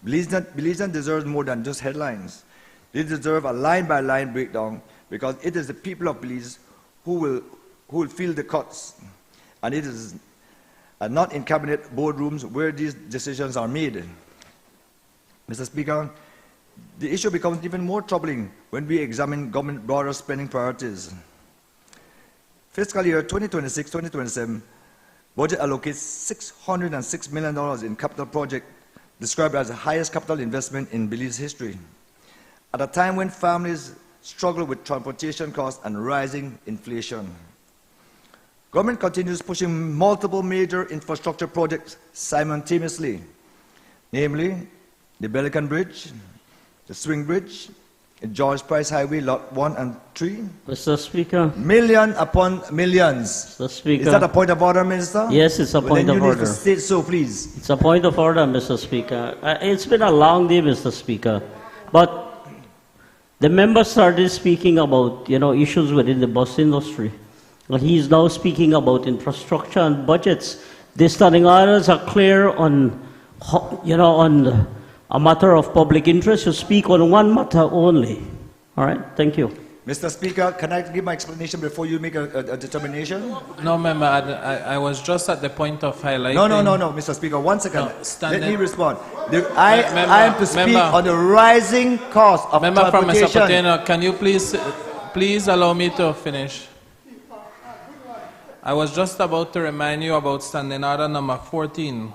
Belizeans deserve more than just headlines. They deserve a line-by-line breakdown, because it is the people of Belize who will feel the cuts, and it is not in cabinet boardrooms where these decisions are made. Mr. Speaker, the issue becomes even more troubling when we examine government broader spending priorities. Fiscal year 2026-2027 budget allocates $606 million in capital projects described as the highest capital investment in Belize history. At a time when families struggle with transportation costs and rising inflation. Government continues pushing multiple major infrastructure projects simultaneously, namely the Belican Bridge, the Swing Bridge, the George Price Highway Lot 1 and 3. Mr. Speaker. Million upon millions. Mr. Speaker. Is that a point of order, Minister? Yes, it's a point of order. Then you need to state so, please. It's a point of order, Mr. Speaker. It's been a long day, Mr. Speaker. But the member started speaking about, issues within the bus industry. And he's now speaking about infrastructure and budgets. The standing orders are clear on, on a matter of public interest. You speak on one matter only. All right, thank you. Mr. Speaker, can I give my explanation before you make a determination? No, member, I was just at the point of highlighting... No, Mr. Speaker, 1 second. Let me respond. I am to speak on the rising cost of member transportation. From Mesopotamia, can you please allow me to finish? I was just about to remind you about standing order number 14.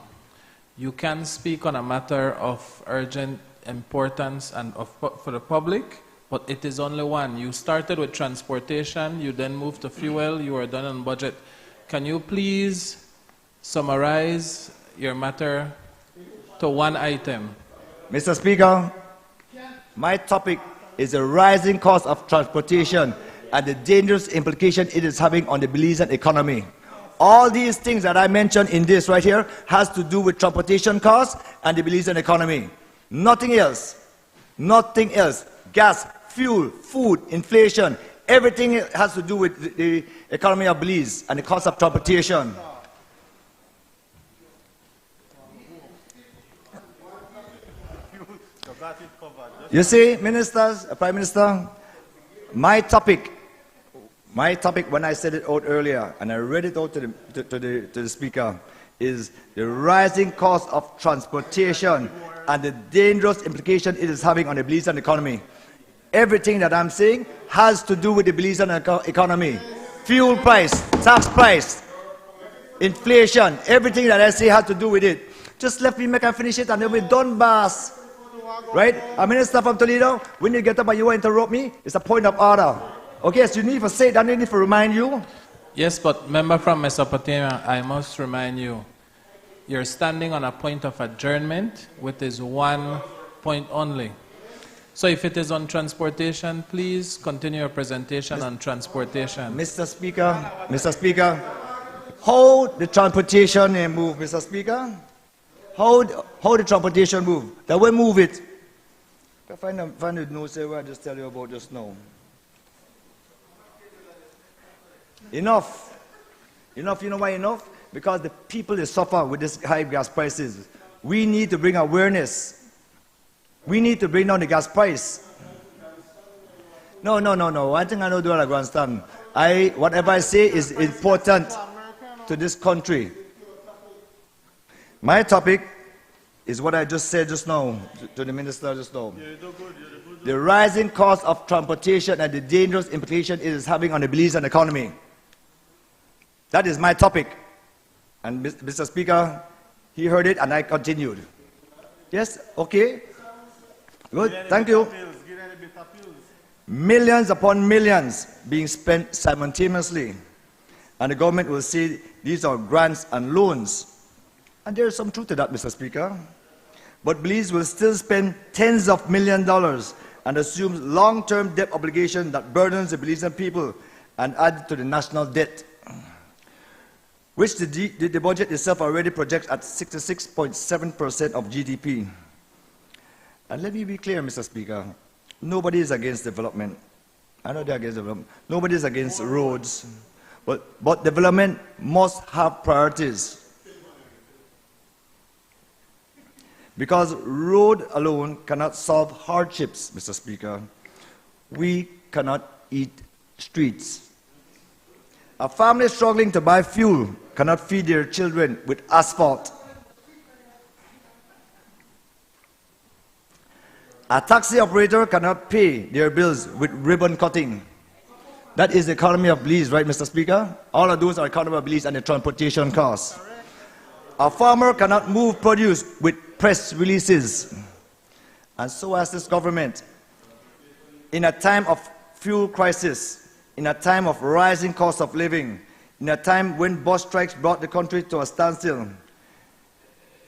You can speak on a matter of urgent importance and for the public, but it is only one. You started with transportation, you then moved to fuel, you are done on budget. Can you please summarize your matter to one item? Mr. Speaker, my topic is the rising cost of transportation and the dangerous implication it is having on the Belizean economy. All these things that I mentioned in this right here has to do with transportation costs and the Belizean economy. Nothing else. Nothing else. Gas, fuel, food, inflation, everything has to do with the economy of Belize and the cost of transportation. You see, ministers, Prime Minister, my topic, when I said it out earlier, and I read it out to the Speaker, is the rising cost of transportation and the dangerous implication it is having on the Belizean economy. Everything that I'm saying has to do with the Belizean economy. Fuel price, tax price, inflation, everything that I say has to do with it. Just let me make and finish it and then we're done, boss. Right? A minister from Toledo, when you get up and you want to interrupt me, it's a point of order. Okay, so you need to say it, I need to remind you. Yes, but member from Mesopotamia, I must remind you, you're standing on a point of adjournment, which is one point only. So if it is on transportation, please continue your presentation on transportation. Mr. Speaker, how the transportation move, Mr. Speaker? How the transportation move? That way move it. I find the notes there where I just tell you about just now. Enough. Enough, you know why enough? Because the people they suffer with these high gas prices. We need to bring awareness. We need to bring down the gas price. No. One thing I know do I understand. Whatever I say is important to this country. My topic is what I just said just now to the minister just now. The rising cost of transportation and the dangerous implication it is having on the Belizean economy. That is my topic. And Mr. Speaker, he heard it and I continued. Yes, okay. Good, thank you. Millions upon millions being spent simultaneously. And the government will say these are grants and loans. And there is some truth to that, Mr. Speaker. But Belize will still spend tens of millions of dollars and assumes long-term debt obligation that burdens the Belizean people and adds to the national debt, which the budget itself already projects at 66.7% of GDP. And let me be clear, Mr. Speaker, nobody is against development. I know they're against development. Nobody is against roads. But development must have priorities. Because road alone cannot solve hardships, Mr. Speaker. We cannot eat streets. A family struggling to buy fuel cannot feed their children with asphalt. A taxi operator cannot pay their bills with ribbon cutting. That is the economy of Belize, right, Mr. Speaker? All of those are economy of Belize and the transportation costs. A farmer cannot move produce with press releases. And so has this government. In a time of fuel crisis, in a time of rising cost of living, in a time when bus strikes brought the country to a standstill,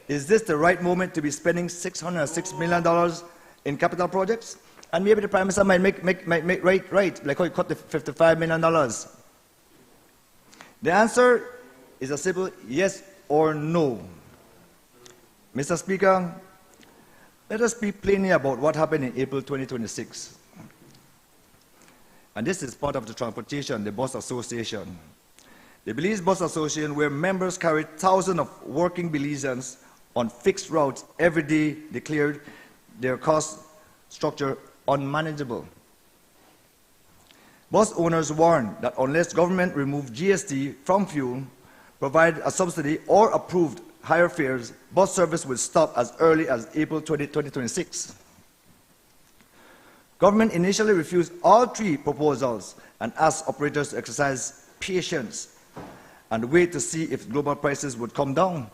is this the right moment to be spending $606 million in capital projects? And maybe the Prime Minister might make right, like how he cut the $55 million. The answer is a simple yes or no. Mr. Speaker, let us speak plainly about what happened in April 2026. And this is part of the transportation, the bus association. The Belize Bus Association, where members carried thousands of working Belizeans on fixed routes every day, declared their cost structure unmanageable. Bus owners warned that unless government removed GST from fuel, provide a subsidy or approved higher fares, bus service would stop as early as April 2026. Government initially refused all three proposals and asked operators to exercise patience and wait to see if global prices would come down.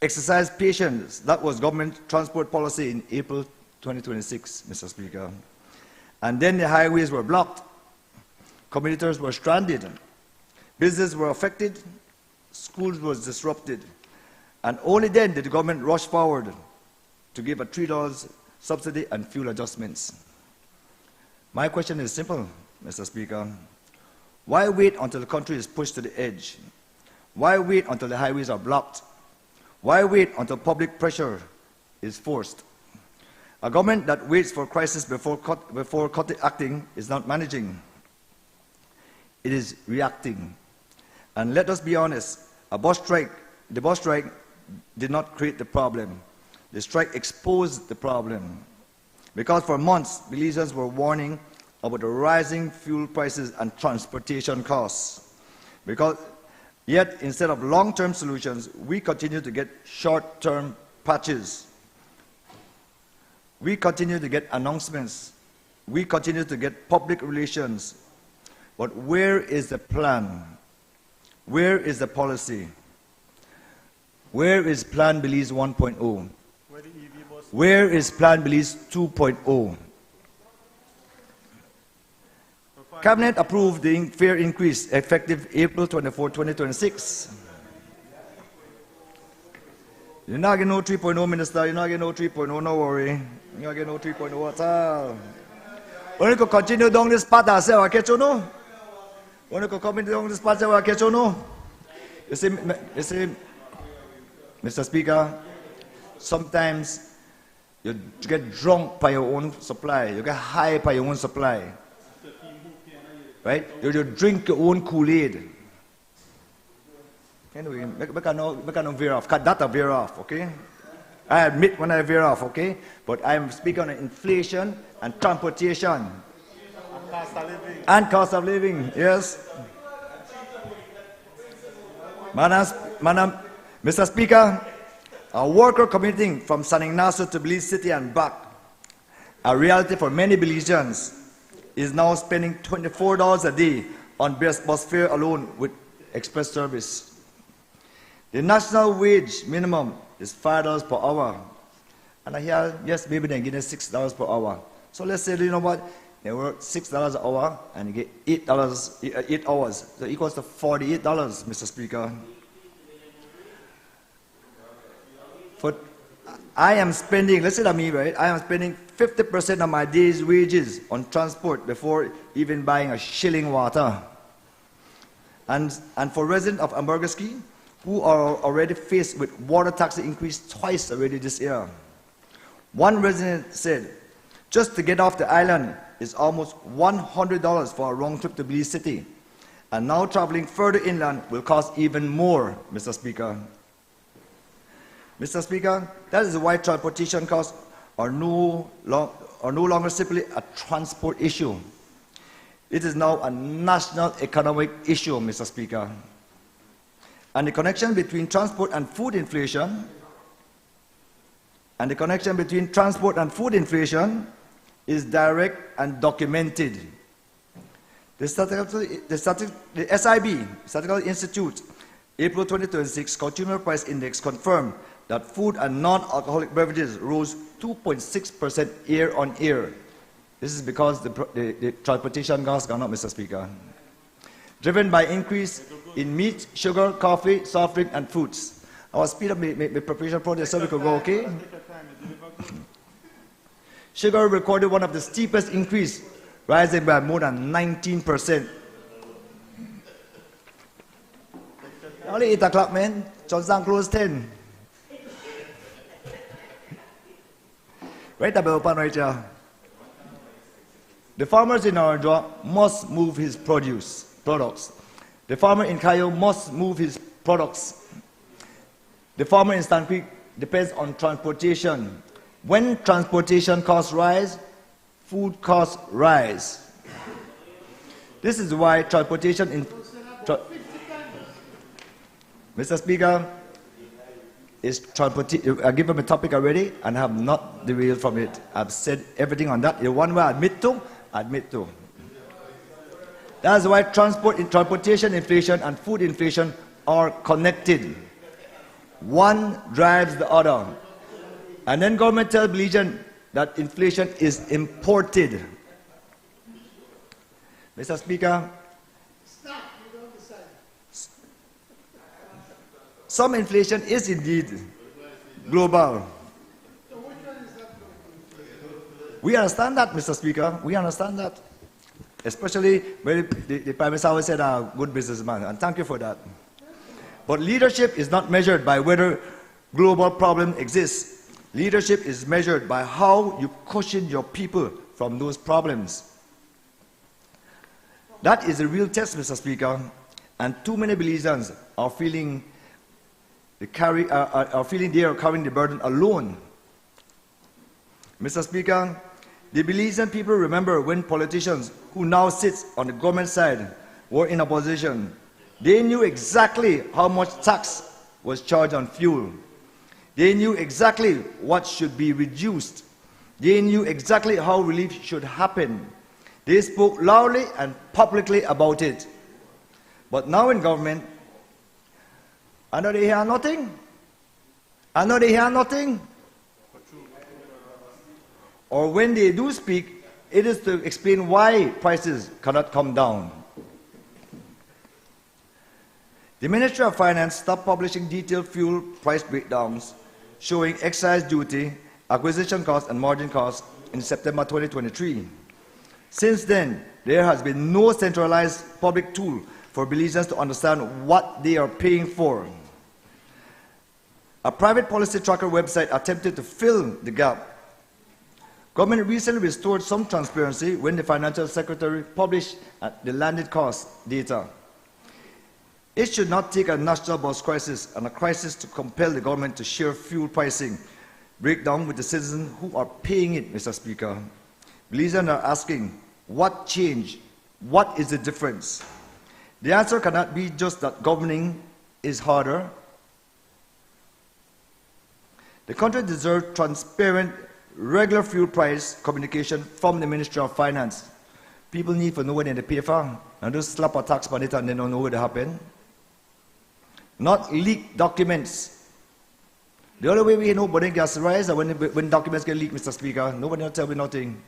Exercise patience, that was government transport policy in April 2026, Mr. Speaker. And then the highways were blocked, commuters were stranded, businesses were affected, schools were disrupted, and only then did the government rush forward to give a $3 subsidy and fuel adjustments. My question is simple, Mr. Speaker. Why wait until the country is pushed to the edge? Why wait until the highways are blocked? Why wait until public pressure is forced? A government that waits for crisis before acting is not managing. It is reacting. And let us be honest, the bus strike did not create the problem. The strike exposed the problem. Because for months, Belizeans were warning about the rising fuel prices and transportation costs. Yet, instead of long-term solutions, we continue to get short-term patches. We continue to get announcements. We continue to get public relations. But where is the plan? Where is the policy? Where is Plan Belize 1.0? Where is Plan Belize 2.0? Cabinet approved the fare increase effective April 24, 2026. You're not getting no 3.0, Minister. You're not getting no 3.0, no worry. You're not getting no 3.0 at all. When you can continue down this path, I say, When you can continue down this path, You see, Mr. Speaker, sometimes You get drunk by your own supply. You get high by your own supply. Right? You drink your own Kool-Aid. Anyway, we can veer off. Cut that veer off, okay? I admit when I veer off, okay? But I'm speaking on inflation and transportation. And cost of living. And cost of living, yes. Madam, Mr. Speaker, a worker commuting from San Ignacio to Belize City and back, a reality for many Belizeans, is now spending $24 a day on bus fare alone with express service. The national wage minimum is $5 per hour. And I hear, yes, maybe they get $6 per hour. So let's say, you know what, they work $6 an hour and you get $8 hours. So it equals to $48, Mr. Speaker. I am spending, listen to me, right? I am spending 50% of my day's wages on transport before even buying a shilling water. And for residents of Ambergris, who are already faced with water tax increase twice already this year. One resident said, just to get off the island is almost $100 for a round trip to Belize City. And now traveling further inland will cost even more, Mr. Speaker. Mr. Speaker, that is why transportation costs are no longer simply a transport issue. It is now a national economic issue, Mr. Speaker. And the connection between transport and food inflation is direct and documented. The SIB, Statistical Institute, April 2026 Consumer Price Index confirmed that food and non-alcoholic beverages rose 2.6% year on year. This is because the transportation costs gone up, Mr. Speaker. Driven by increase in meat, sugar, coffee, soft drink, and fruits. I will speed up my preparation process so we could go, okay? Sugar recorded one of the steepest increase, rising by more than 19%. Only 8 o'clock, man. Johnson closed 10. Right about open right here. The farmers in Orangewa must move his products. The farmer in Cayo must move his products. The farmer in Stan Creek depends on transportation. When transportation costs rise, food costs rise. This is why transportation in... Mr. Speaker, I give him a topic already and have not derailed from it. I've said everything on that. The one where I admit to. That's why transportation inflation and food inflation are connected. One drives the other. And then government tells Belizean that inflation is imported. Mr. Speaker, some inflation is indeed global. We understand that, Mr. Speaker. We understand that. Especially when the Prime Minister always said, good businessman, and thank you for that. But leadership is not measured by whether global problem exists. Leadership is measured by how you cushion your people from those problems. That is a real test, Mr. Speaker, and too many Belizeans are feeling they are carrying the burden alone. Mr. Speaker, the Belizean people remember when politicians who now sit on the government side were in opposition. They knew exactly how much tax was charged on fuel. They knew exactly what should be reduced. They knew exactly how relief should happen. They spoke loudly and publicly about it. But now in government, I know they hear nothing. Or when they do speak, it is to explain why prices cannot come down. The Ministry of Finance stopped publishing detailed fuel price breakdowns showing excise duty, acquisition costs, and margin costs in September 2023. Since then, there has been no centralized public tool for Belizeans to understand what they are paying for. A private policy tracker website attempted to fill the gap Government recently restored some transparency when the Financial Secretary published the landed cost data. It should not take a national bus crisis and a crisis to compel the government to share fuel pricing breakdown with the citizens who are paying it, Mr. Speaker. Belizeans are asking, what changed? What is the difference? The answer cannot be just that governing is harder. The country deserves transparent, regular fuel price communication from the Ministry of Finance. People need to know when they pay for, and just slap a tax on it and they don't know what happened. Not leak documents. The only way we know when gas rise is when documents get leaked, Mr. Speaker. Nobody will tell me nothing.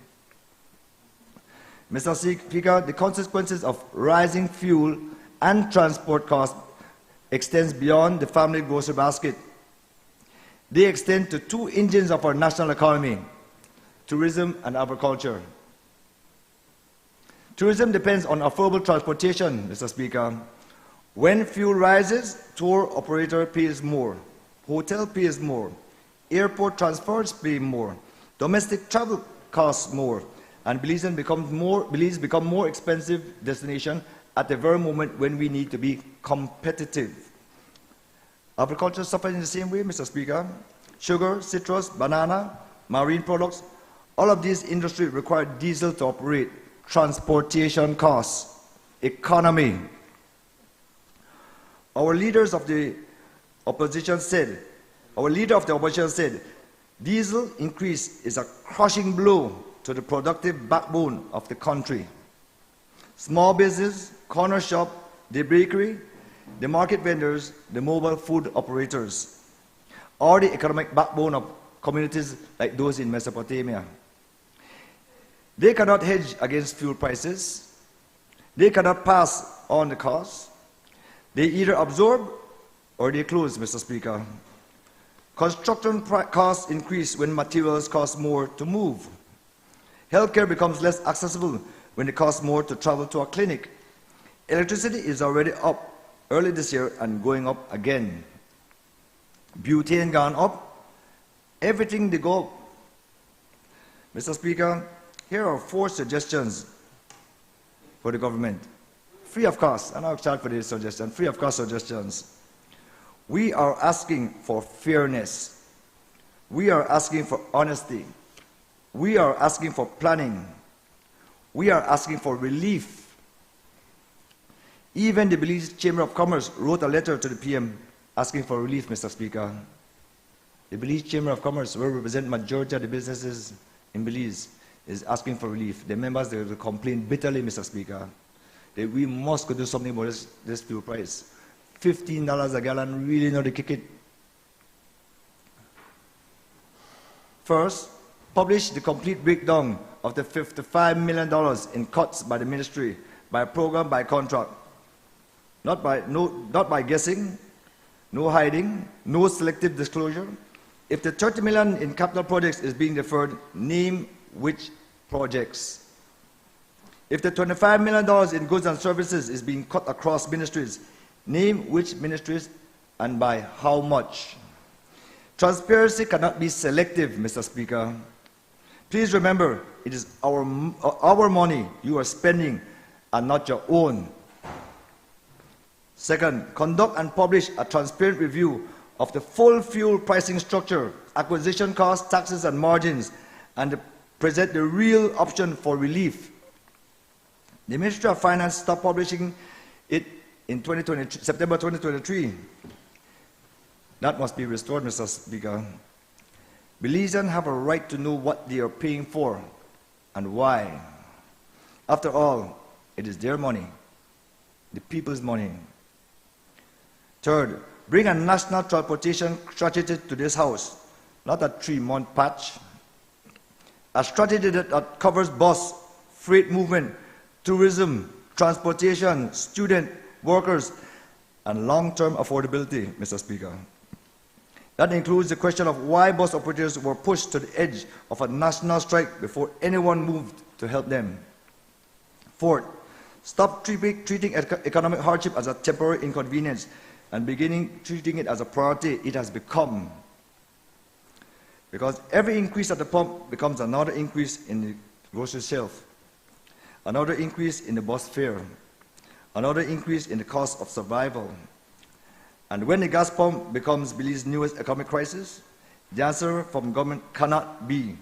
Mr. Speaker, the consequences of rising fuel and transport costs extends beyond the family grocery basket. They extend to two engines of our national economy, tourism and agriculture. Tourism depends on affordable transportation, Mr. Speaker. When fuel rises, tour operator pays more, hotel pays more, airport transfers pay more, domestic travel costs more, and Belize become more expensive destination at the very moment when we need to be competitive. Agriculture suffers in the same way, Mr. Speaker. Sugar, citrus, banana, marine products, all of these industries require diesel to operate. Transportation costs, economy. Our leader of the opposition said, diesel increase is a crushing blow to the productive backbone of the country. Small business, corner shop, the bakery, the market vendors, the mobile food operators, are the economic backbone of communities like those in Mesopotamia. They cannot hedge against fuel prices. They cannot pass on the costs. They either absorb or they close, Mr. Speaker. Construction costs increase when materials cost more to move. Healthcare becomes less accessible when it costs more to travel to a clinic. Electricity is already up early this year and going up again. Butane gone up. Everything they go up. Mr. Speaker, here are 4 suggestions for the government. Free of cost, and I'll start for this suggestion, free of cost suggestions. We are asking for fairness. We are asking for honesty. We are asking for planning. We are asking for relief. Even the Belize Chamber of Commerce wrote a letter to the PM asking for relief, Mr. Speaker. The Belize Chamber of Commerce, where we represent majority of the businesses in Belize, is asking for relief. The members, they complain bitterly, Mr. Speaker, that we must do something about this fuel price. $15 a gallon, really not to kick it. First, publish the complete breakdown of the $55 million in cuts by the ministry, by program, by contract. Not by guessing, no hiding, no selective disclosure. If the $30 million in capital projects is being deferred, name which projects. If the $25 million in goods and services is being cut across ministries, name which ministries and by how much. Transparency cannot be selective, Mr. Speaker. Please remember, it is our money you are spending and not your own. Second, conduct and publish a transparent review of the full fuel pricing structure, acquisition costs, taxes and margins, and present the real option for relief. The Ministry of Finance stopped publishing it in September 2023. That must be restored, Mr. Speaker. Belizeans have a right to know what they are paying for and why. After all, it is their money, the people's money. Third, bring a national transportation strategy to this House, not a 3-month patch. A strategy that covers bus, freight movement, tourism, transportation, student, workers, and long-term affordability, Mr. Speaker. That includes the question of why bus operators were pushed to the edge of a national strike before anyone moved to help them. Fourth, stop treating economic hardship as a temporary inconvenience and beginning treating it as a priority it has become. Because every increase at the pump becomes another increase in the grocery shelf, another increase in the bus fare, another increase in the cost of survival. And when the gas pump becomes Belize's newest economic crisis, the answer from government cannot be,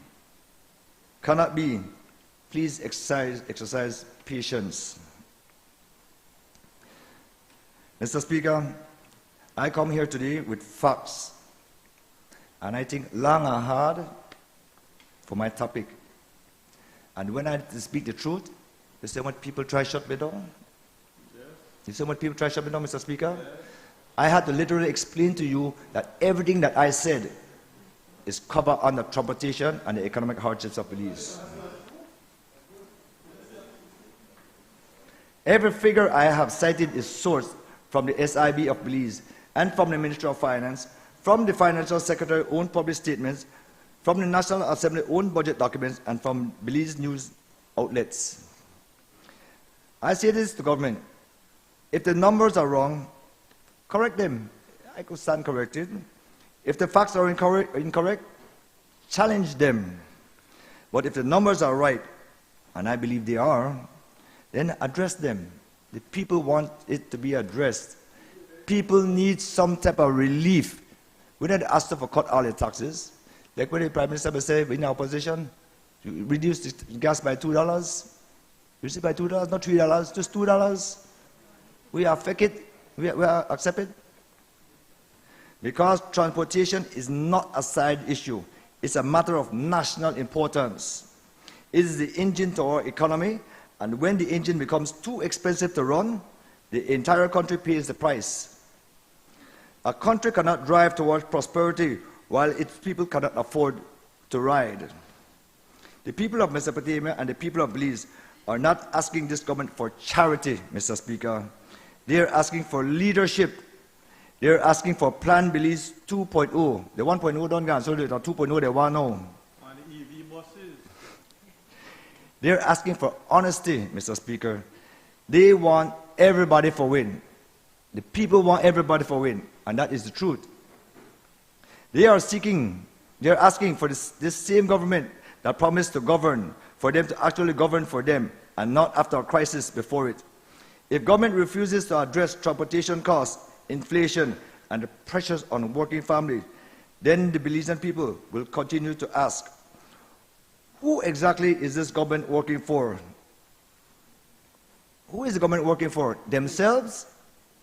please exercise patience. Mr. Speaker, I come here today with facts, and I think long and hard for my topic. And when I speak the truth, you say what people try to shut me down? Yes. You say what people try to shut me down, Mr. Speaker? Yes. I had to literally explain to you that everything that I said is covered under transportation and the economic hardships of Belize. Every figure I have cited is sourced from the SIB of Belize and from the Ministry of Finance, from the Financial Secretary's own public statements, from the National Assembly's own budget documents, and from Belize news outlets. I say this to government. If the numbers are wrong, correct them. I could stand corrected. If the facts are incorrect, challenge them. But if the numbers are right, and I believe they are, then address them. The people want it to be addressed. People need some type of relief. We don't ask them to cut all the taxes. Like when the Prime Minister will say, in our opposition, reduce the gas by $2. Reduce it by $2, not $3, just $2. We affect it, we accept it. Because transportation is not a side issue. It's a matter of national importance. It is the engine to our economy, and when the engine becomes too expensive to run, the entire country pays the price. A country cannot drive towards prosperity while its people cannot afford to ride. The people of Mesopotamia and the people of Belize are not asking this government for charity, Mr. Speaker. They are asking for leadership. They are asking for Plan Belize 2.0. The 1.0 don't go, so the 2.0 they want now. And the EV buses. They are asking for honesty, Mr. Speaker. They want everybody for win. The people want everybody for win, and that is the truth. They are asking for this same government that promised to govern, for them to actually govern for them, and not after a crisis before it. If government refuses to address transportation costs, inflation, and the pressures on working families, then the Belizean people will continue to ask, who exactly is this government working for? Who is the government working for? Themselves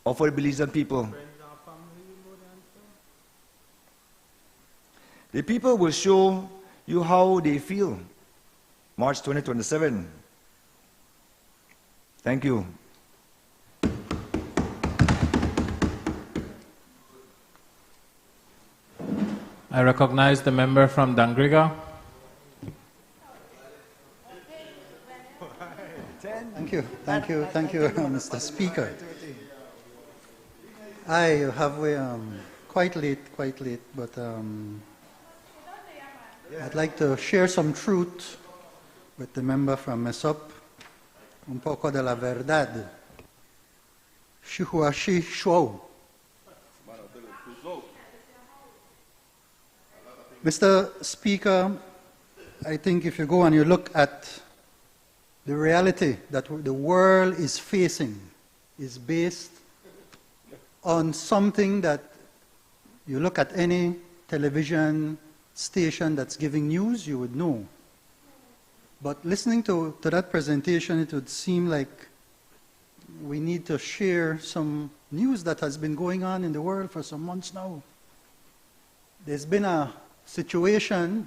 or for the Belizean people? The people will show you how they feel. March 2027. Thank you. I recognize the member from Dangriga. Thank you, Mr. Speaker. I have quite late, but I'd like to share some truth with the member from Mesop, un poco de la verdad. Shihuashi Shuo. Mr. Speaker, I think if you go and you look at the reality that the world is facing is based on something that you look at any television station that's giving news, you would know. But listening to that presentation, it would seem like we need to share some news that has been going on in the world for some months now. There's been a situation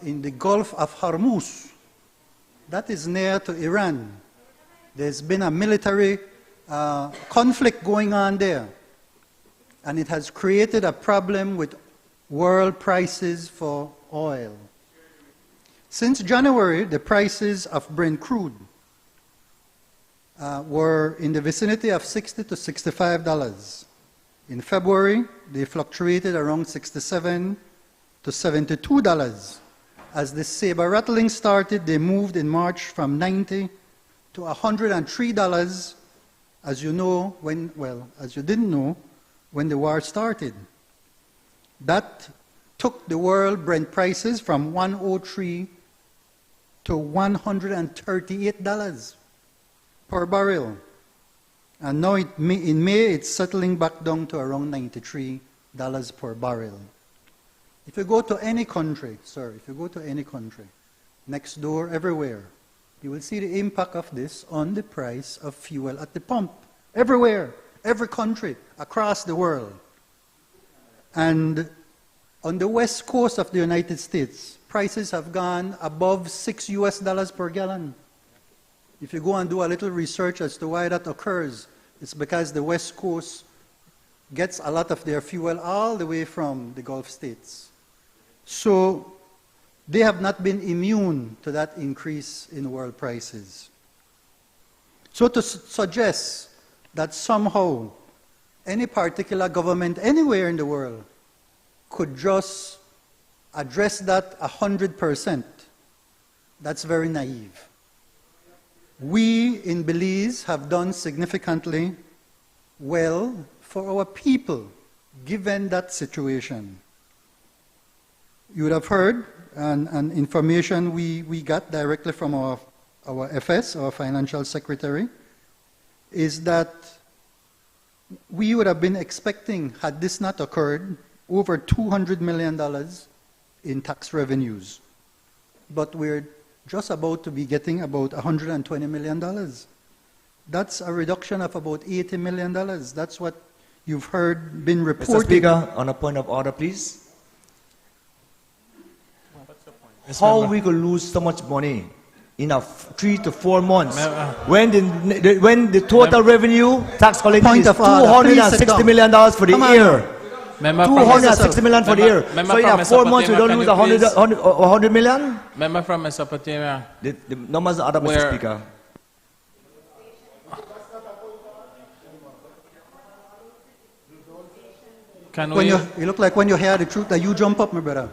in the Gulf of Hormuz. That is near to Iran. There's been a military conflict going on there. And it has created a problem with world prices for oil. Since January, the prices of Brent crude were in the vicinity of $60 to $65. In February, they fluctuated around $67 to $72. As the saber rattling started, they moved in March from $90 to $103, as you know, as you didn't know, when the war started. That took the world Brent prices from 103 to $138 per barrel. And now in May, it's settling back down to around $93 per barrel. If you go to any country, if you go to any country, next door, everywhere, you will see the impact of this on the price of fuel at the pump. Everywhere, every country, across the world. And on the west coast of the United States, prices have gone above $6 per gallon. If you go and do a little research as to why that occurs, it's because the west coast gets a lot of their fuel all the way from the Gulf states. So they have not been immune to that increase in world prices. So to suggest that somehow any particular government anywhere in the world could just address that 100%, that's very naive. We in Belize have done significantly well for our people, given that situation. You would have heard and information we got directly from our FS, our financial secretary, is that we would have been expecting, had this not occurred, over $200 million in tax revenues. But we're just about to be getting about $120 million. That's a reduction of about $80 million. That's what you've heard been reported. Mr. Speaker, on a point of order, please. How we could lose so much money in 3 to 4 months when the total revenue tax collected is $260 million for the year. $260 million for the year. So in 4 months we don't lose $100 million? Member from Mesopotamia. The numbers are other, Mr. Speaker. You look like when you hear the truth that you jump up, my brother.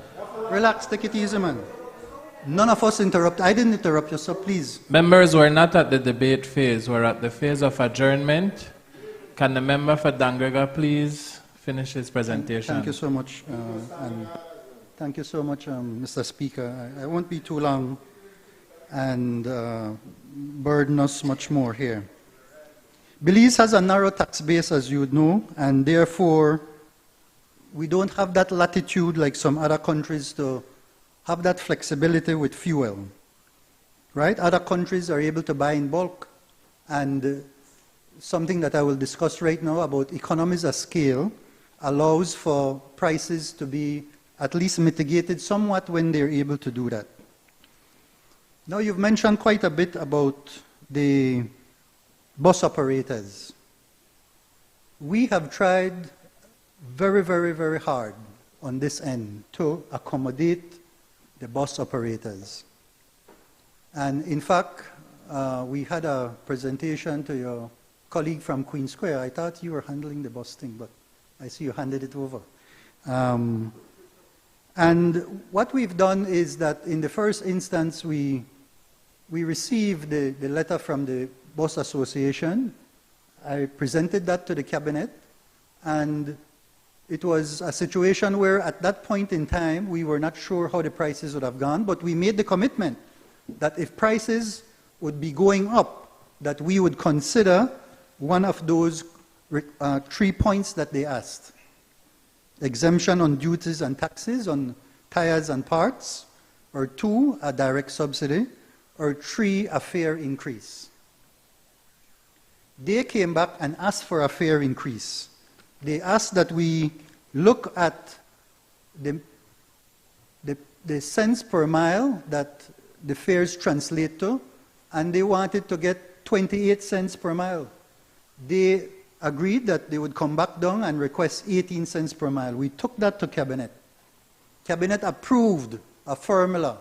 Relax, take it easy, man. None of us interrupt. I didn't interrupt you, so please. Members, we're not at the debate phase. We're at the phase of adjournment. Can the member for Dangrega please finish his presentation? Thank you so much. And thank you so much, Mr. Speaker. I won't be too long and burden us much more here. Belize has a narrow tax base, as you know, and therefore we don't have that latitude like some other countries to have that flexibility with fuel, right? Other countries are able to buy in bulk, and something that I will discuss right now about economies of scale allows for prices to be at least mitigated somewhat when they're able to do that. Now you've mentioned quite a bit about the bus operators. We have tried very, very, very hard on this end to accommodate the bus operators. And in fact, we had a presentation to your colleague from Queen Square. I thought you were handling the bus thing, but I see you handed it over. And what we've done is that in the first instance, we received the letter from the Bus Association. I presented that to the cabinet, and it was a situation where at that point in time, we were not sure how the prices would have gone, but we made the commitment that if prices would be going up, that we would consider one of those 3 points that they asked. Exemption on duties and taxes on tires and parts, or 2, a direct subsidy, or 3, a fare increase. They came back and asked for a fare increase. They asked that we look at the cents per mile that the fares translate to, and they wanted to get 28 cents per mile. They agreed that they would come back down and request 18 cents per mile. We took that to Cabinet. Cabinet approved a formula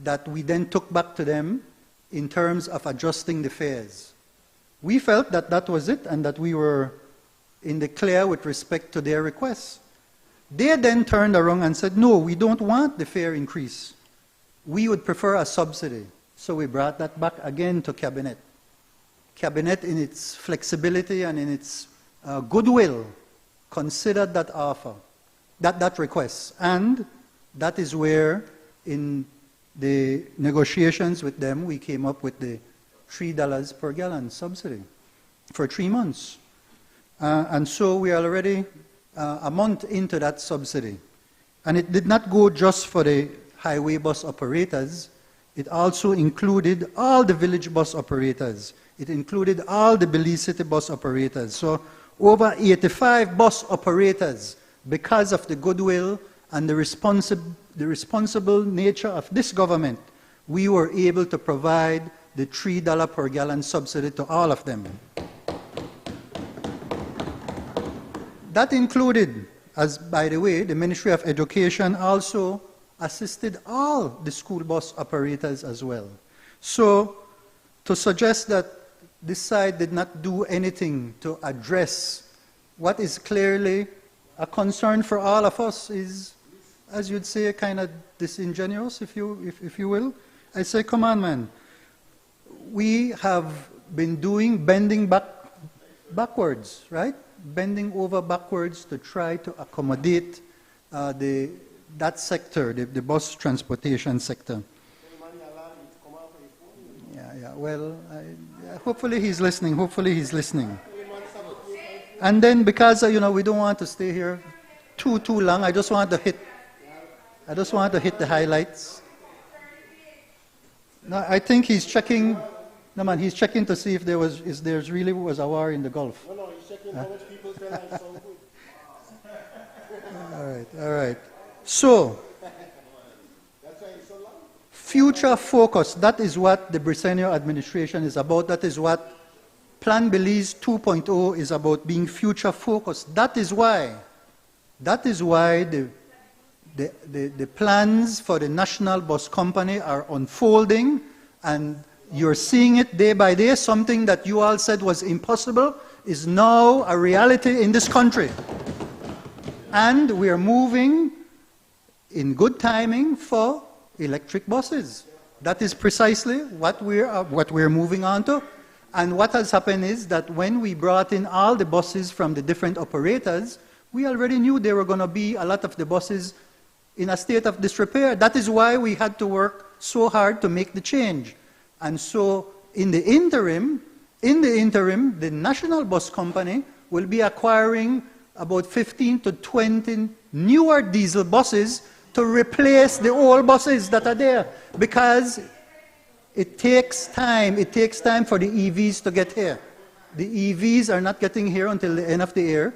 that we then took back to them in terms of adjusting the fares. We felt that that was it and that we were in the clear with respect to their requests. They then turned around and said, no, we don't want the fare increase. We would prefer a subsidy. So we brought that back again to Cabinet. Cabinet, in its flexibility and in its goodwill, considered that offer. that request. And that is where, in the negotiations with them, we came up with the $3 per gallon subsidy for 3 months. And so we are already a month into that subsidy. And it did not go just for the highway bus operators. It also included all the village bus operators. It included all the Belize City bus operators. So over 85 bus operators, because of the goodwill and the responsible nature of this government, we were able to provide the $3 per gallon subsidy to all of them. That included, as by the way, the Ministry of Education also assisted all the school bus operators as well. So to suggest that this side did not do anything to address what is clearly a concern for all of us is, as you'd say, kind of disingenuous, if you will. I say, come on, man. We have been bending backwards, right? Bending over backwards to try to accommodate that sector, the bus transportation sector. Yeah, well, hopefully he's listening, And then because, we don't want to stay here too long, I just want to hit the highlights. No, I think he's checking, he's checking to see if there really was a war in the Gulf. No, he's checking how much people say I sound good. All right. So, future focus, that is what the Briceño administration is about. That is what Plan Belize 2.0 is about, being future focused. That is why the plans for the national bus company are unfolding, and you're seeing it day by day. Something that you all said was impossible is now a reality in this country. And we are moving in good timing for electric buses. That is precisely what we're moving on to. And what has happened is that when we brought in all the buses from the different operators, we already knew there were going to be a lot of the buses in a state of disrepair. That is why we had to work so hard to make the change. And so in the interim, the national bus company will be acquiring about 15 to 20 newer diesel buses to replace the old buses that are there, because it takes time for the EVs to get here. The EVs are not getting here until the end of the year.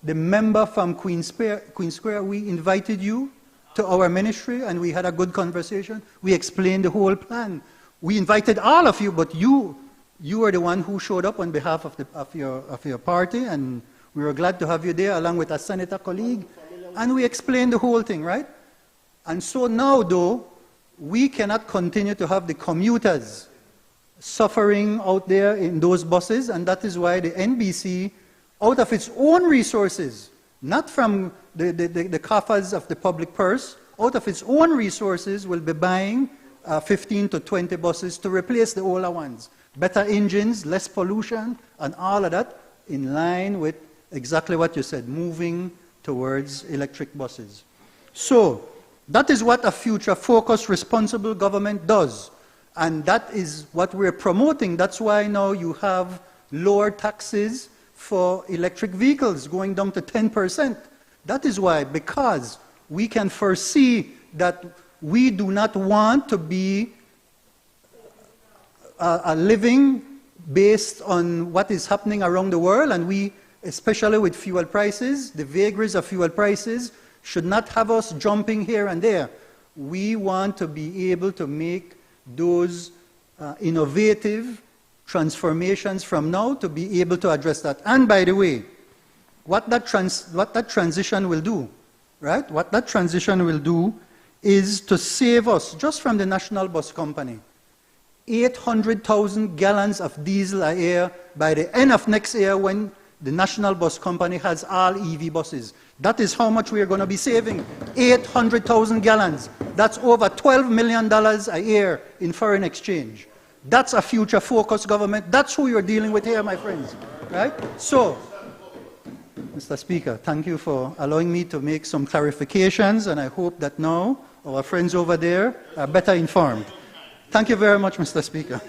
The member from Queen Square, we invited you to our ministry and we had a good conversation. We explained the whole plan. We invited all of you, but you were the one who showed up on behalf of your party, and we were glad to have you there along with a senator colleague. And we explained the whole thing, right? And so now, though, we cannot continue to have the commuters suffering out there in those buses, and that is why the NBC, out of its own resources, not from the coffers of the public purse, out of its own resources will be buying 15 to 20 buses to replace the older ones. Better engines, less pollution, and all of that in line with exactly what you said, moving towards electric buses. So, that is what a future-focused, responsible government does. And that is what we're promoting. That's why now you have lower taxes for electric vehicles going down to 10%. That is why, because we can foresee that we do not want to be a living based on what is happening around the world, and we, especially with fuel prices, the vagaries of fuel prices, should not have us jumping here and there. We want to be able to make those innovative transformations from now to be able to address that. And by the way, what that transition will do, right? What that transition will do is to save us, just from the national bus company, 800,000 gallons of diesel a year by the end of next year when the national bus company has all EV buses. That is how much we are going to be saving, 800,000 gallons. That's over $12 million a year in foreign exchange. That's a future-focused government. That's who you're dealing with here, my friends, right? So, Mr. Speaker. Thank you for allowing me to make some clarifications, and I hope that now our friends over there are better informed. Thank you very much, Mr. Speaker.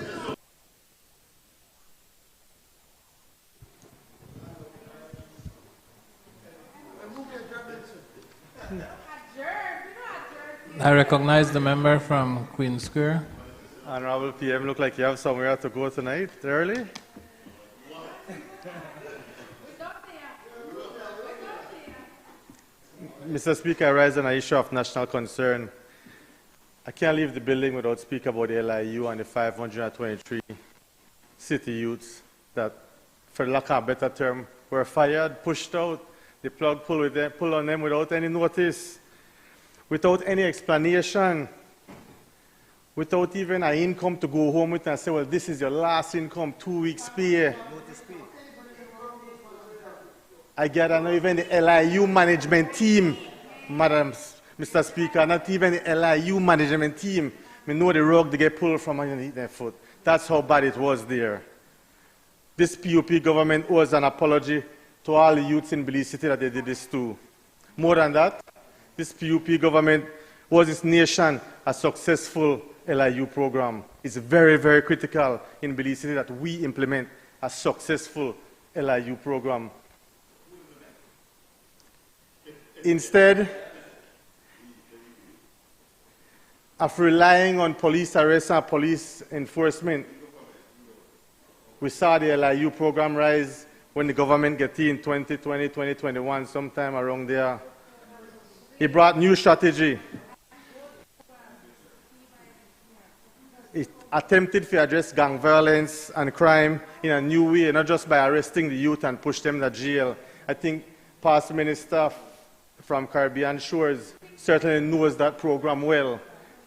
I recognize the member from Queen Square. Honorable PM, look like you have somewhere to go tonight, early. Mr. Speaker, I rise on an issue of national concern. I can't leave the building without speaking about the LIU and the 523 city youths that, for lack of a better term, were fired, pushed out, the plug pulled on them without any notice, without any explanation, without even an income to go home with and say, well, this is your last income, 2 weeks pay. I gather not even the LIU management team, Madam Mr. Speaker, not even the LIU management team, we know the rug they get pulled from underneath their foot. That's how bad it was there. This PUP government owes an apology to all the youths in Belize City that they did this to. More than that, this PUP government was this nation a successful LIU program. It's very, very critical in Belize City that we implement a successful LIU program. Instead of relying on police arrests and police enforcement, we saw the LIU program rise when the government got in 2020, 2021, sometime around there. He brought new strategy. It attempted to address gang violence and crime in a new way, not just by arresting the youth and push them to jail. I think past minister from Caribbean Shores certainly knows that program well.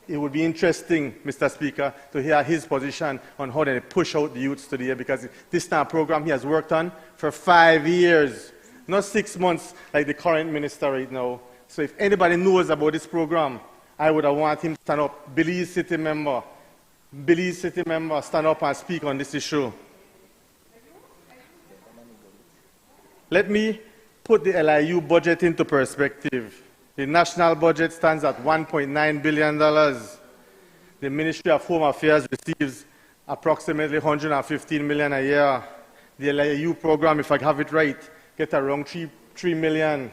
It would be interesting, Mr. Speaker, to hear his position on how they push out the youths today, because this now program he has worked on for 5 years, not 6 months like the current minister right now. So if anybody knows about this program, I would want him to stand up. Belize City member, stand up and speak on this issue. Let me put the LIU budget into perspective. The national budget stands at $1.9 billion. The Ministry of Home Affairs receives approximately $115 million a year. The LIU program, if I have it right, gets around $3 million.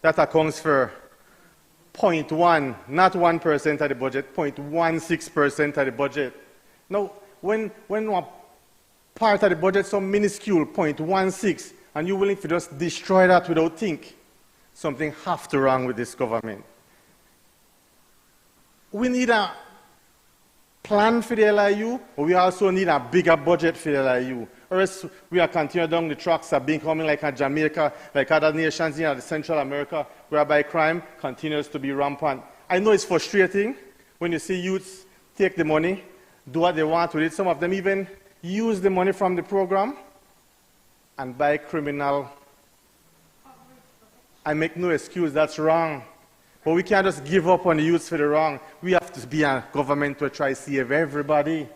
That accounts for 0.1, not 1% of the budget, 0.16% of the budget. Now, when one part of the budget is so minuscule, 0.16, and you're willing to just destroy that without think, something has to wrong with this government. We need a plan for the LIU, but we also need a bigger budget for the LIU. Or else we are continuing down the tracks of becoming like a Jamaica, like other nations in Central America, whereby crime continues to be rampant. I know it's frustrating when you see youths take the money, do what they want with it. Some of them even use the money from the program and buy criminal. I make no excuse, that's wrong. But we can't just give up on the youths for the wrong. We have to be a government to try to save everybody.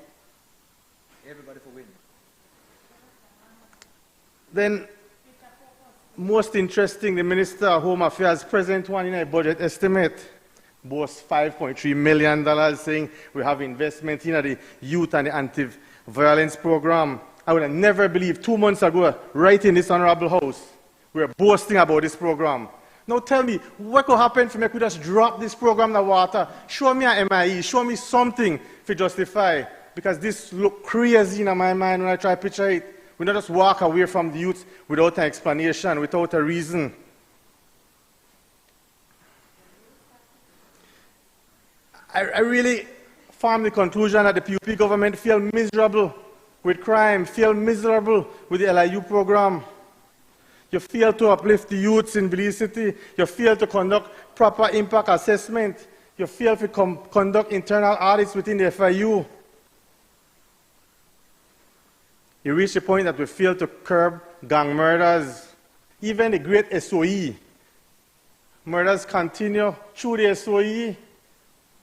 Everybody for win. Then, most interesting, the Minister of Home Affairs present one in a budget estimate boasts $5.3 million, saying we have investment in the youth and the anti-violence program. I would have never believed 2 months ago, right in this honorable house, we were boasting about this program. Now tell me, what could happen if we could just drop this program in the water? Show me an MIE, show me something to justify, because this look crazy in my mind when I try to picture it. We not just walk away from the youth without an explanation, without a reason. I really form the conclusion that the PUP government feel miserable with crime, feel miserable with the LIU program. You fail to uplift the youths in Belize City. You fail to conduct proper impact assessment. You fail to conduct internal audits within the FIU. You reach the point that we fail to curb gang murders. Even the great SOE. Murders continue through the SOE.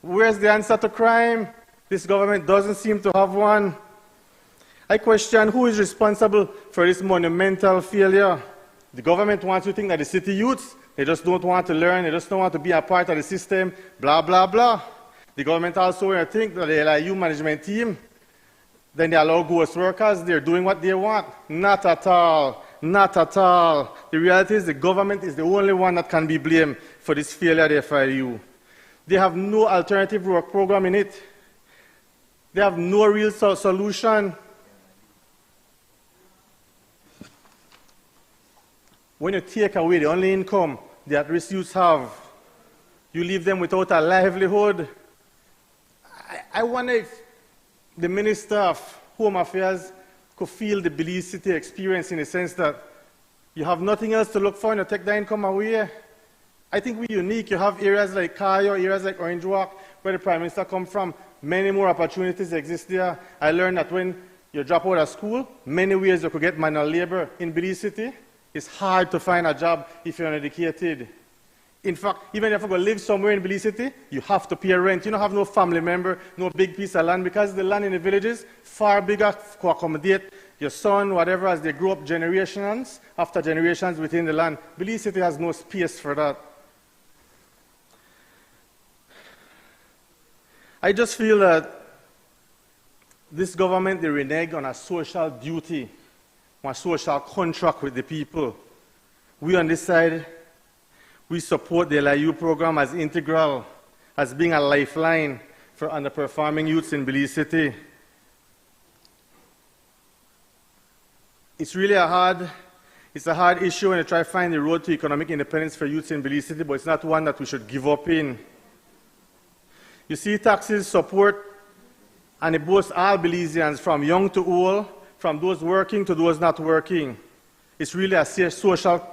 Where's the answer to crime? This government doesn't seem to have one. I question who is responsible for this monumental failure. The government wants you to think that the city youths, they just don't want to learn, they just don't want to be a part of the system, blah, blah, blah. The government also want to think that the LIU management team, then they allow ghost workers, they're doing what they want. Not at all. Not at all. The reality is the government is the only one that can be blamed for this failure of the FIU. They have no alternative work program in it. They have no real solution. When you take away the only income the at-risk youths have, you leave them without a livelihood. I wonder if the Minister of Home Affairs could feel the Belize City experience in the sense that you have nothing else to look for and you take the income away. I think we're unique. You have areas like Kayo, areas like Orange Walk, where the Prime Minister comes from. Many more opportunities exist there. I learned that when you drop out of school, many ways you could get manual labor in Belize City. It's hard to find a job if you're uneducated. In fact, even if you go live somewhere in Belize City, you have to pay rent. You don't have no family member, no big piece of land, because the land in the villages far bigger to accommodate your son, whatever, as they grow up generations after generations within the land. Belize City has no space for that. I just feel that this government, they renege on a social duty, on a social contract with the people. We on this side, we support the LIU program as integral, as being a lifeline for underperforming youths in Belize City. It's really a hard issue when you try to find the road to economic independence for youths in Belize City, but it's not one that we should give up in. You see, taxes support, and it boasts all Belizeans, from young to old, from those working to those not working. It's really a social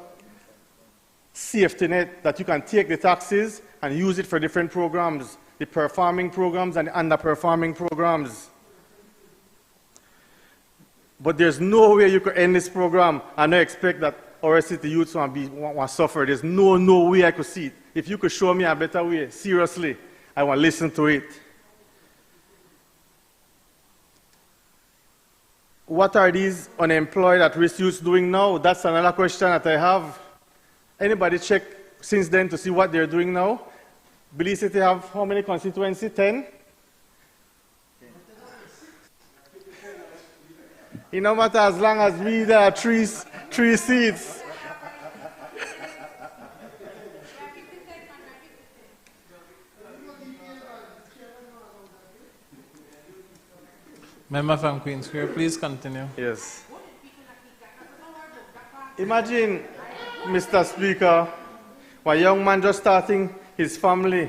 safety net that you can take the taxes and use it for different programs, the performing programs and the underperforming programs. But there's no way you could end this program and not expect that our city youths want to suffer. There's no way I could see it. If you could show me a better way, seriously, I want to listen to it. What are these unemployed at-risk youths doing now? That's another question that I have. Anybody check since then to see what they're doing now? Belize City have how many constituencies? 10? It no matter, as long as we there are three seats. Member from Queen's Square, please continue. Yes. Imagine, Mr. Speaker, a young man just starting his family.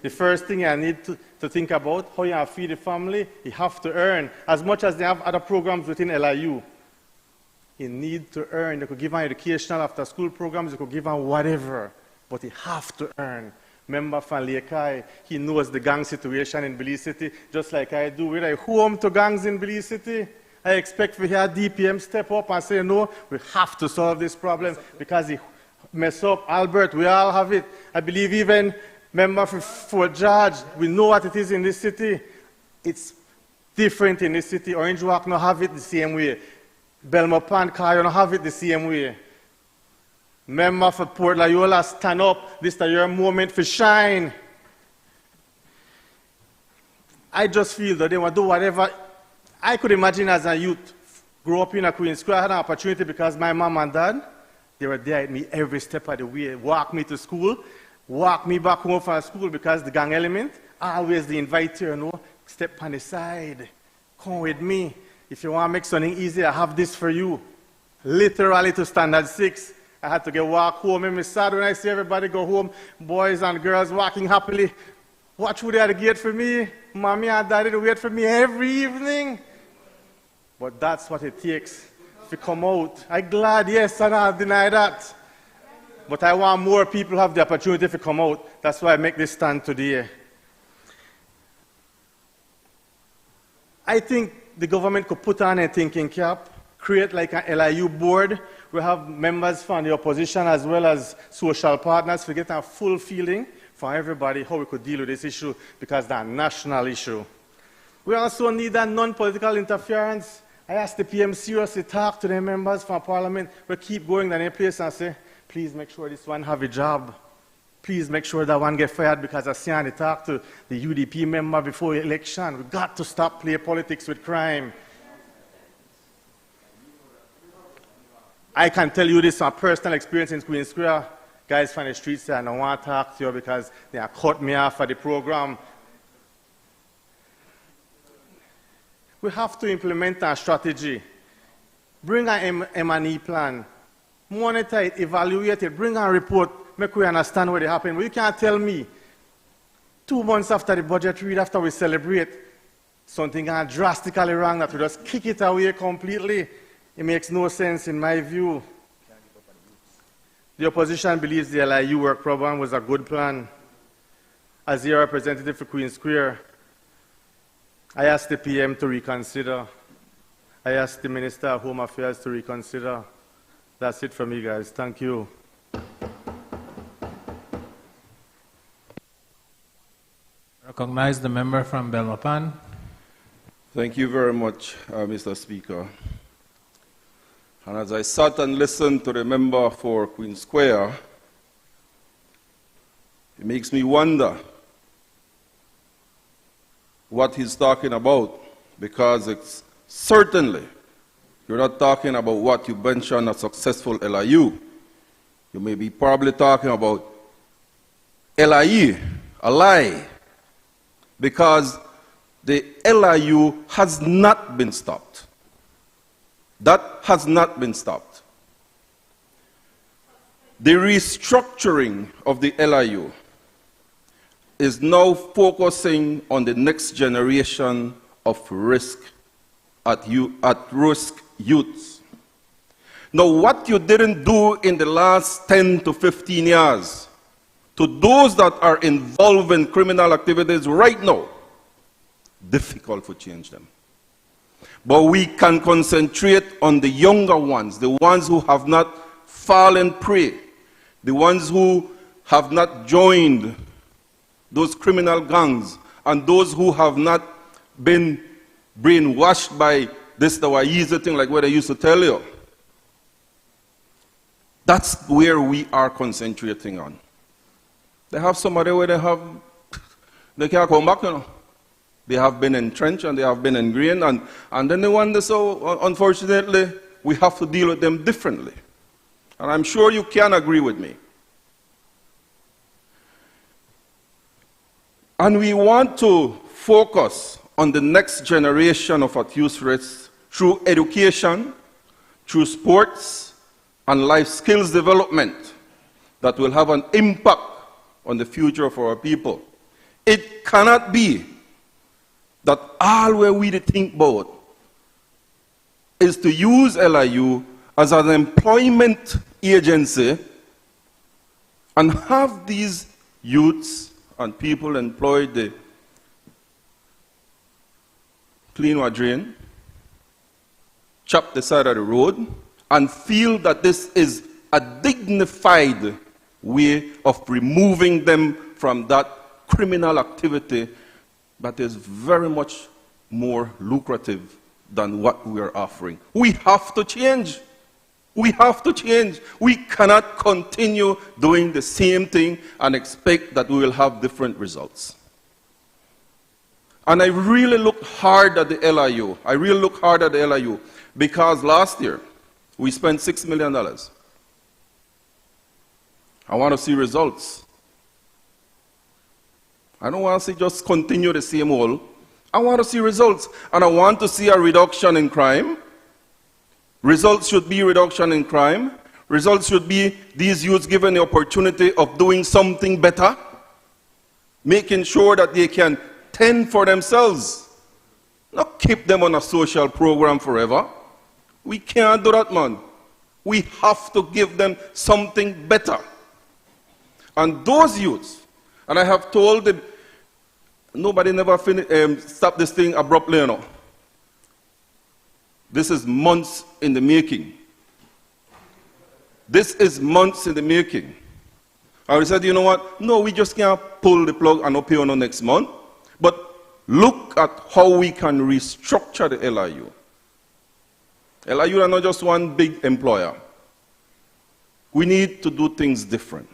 The first thing I need to think about, how you feed the family, you have to earn. As much as they have other programs within LIU, you need to earn. You could give an educational after-school programs, you could give him whatever, but you have to earn. Member from Lekai, he knows the gang situation in Belize City, just like I do. We're home to gangs in Belize City. I expect we hear DPM step up and say, no, we have to solve this problem because he mess up. Albert, we all have it. I believe even member for Fort George, we know what it is in this city. It's different in this city. Orange Walk don't have it the same way. Belmont Pan, Kayo don't have it the same way. Member for Port Loyola, stand up. This is your moment for shine. I just feel that they want to do whatever. I could imagine as a youth, grow up in a Queen's Square, I had an opportunity because my mom and dad, they were there at me every step of the way, walk me to school, walk me back home from school because the gang element, always they invite you, you know, step on the side, come with me. If you want to make something easy, I have this for you. Literally to standard 6. I had to get walk home. I'm sad when I see everybody go home, boys and girls walking happily. Watch who they had to gate for me. Mommy and daddy to wait for me every evening. But that's what it takes to come out. I'm glad, yes, and I'll deny that. But I want more people to have the opportunity to come out. That's why I make this stand today. I think the government could put on a thinking cap, create like an LIU board. We have members from the opposition as well as social partners to get a full feeling for everybody how we could deal with this issue because that's a national issue. We also need a non-political interference. I asked the PM seriously talk to the members from Parliament. We keep going down in place and say, please make sure this one have a job. Please make sure that one get fired, because I see and talk to the UDP member before election. We got to stop play politics with crime. I can tell you this from personal experience in Queen Square. Guys from the streets say, I don't want to talk to you because they have cut me off of the program. We have to implement a strategy. Bring an M&E plan. Monitor it, evaluate it, bring a report, make we understand what happened. But you can't tell me 2 months after the budget read, after we celebrate, something gone drastically wrong, that we just kick it away completely. It makes no sense in my view. The opposition believes the LIU work program was a good plan. As your representative for Queen Square, I asked the PM to reconsider. I asked the Minister of Home Affairs to reconsider. That's it for me, guys. Thank you. Recognize the member from Belmopan. Thank you very much, Mr. Speaker. And as I sat and listened to the member for Queen Square, it makes me wonder what he's talking about, because it's certainly you're not talking about what you mentioned a successful LIU. You may be probably talking about LIE, a lie, because the LIU has not been stopped. That has not been stopped. The restructuring of the LIU is now focusing on the next generation of at-risk youths. Now, what you didn't do in the last 10 to 15 years, to those that are involved in criminal activities right now, difficult to change them. But we can concentrate on the younger ones, the ones who have not fallen prey, the ones who have not joined those criminal gangs, and those who have not been brainwashed by this easy thing like what I used to tell you. That's where we are concentrating on. They have somebody where they can't come back, you know. They have been entrenched and they have been ingrained, and then they wonder, so unfortunately, we have to deal with them differently. And I'm sure you can agree with me. And we want to focus on the next generation of youth rights through education, through sports, and life skills development that will have an impact on the future of our people. It cannot be that all we think about is to use LIU as an employment agency and have these youths and people employed the clean or drain, chop the side of the road, and feel that this is a dignified way of removing them from that criminal activity that is very much more lucrative than what we are offering. We have to change. We have to change. We cannot continue doing the same thing and expect that we will have different results. And I really looked hard at the LIU. I really looked hard at the LIU because last year we spent $6 million. I want to see results. I don't want to see just continue the same old. I want to see results. And I want to see a reduction in crime. Results should be reduction in crime. Results should be these youths given the opportunity of doing something better, making sure that they can tend for themselves, not keep them on a social program forever. We can't do that, man. We have to give them something better. And those youths, and I have told them, nobody never stop this thing abruptly, you know. This is months in the making. This is months in the making. And we said, you know what? No, we just can't pull the plug and up here on next month. But look at how we can restructure the LIU. LIU are not just one big employer. We need to do things different.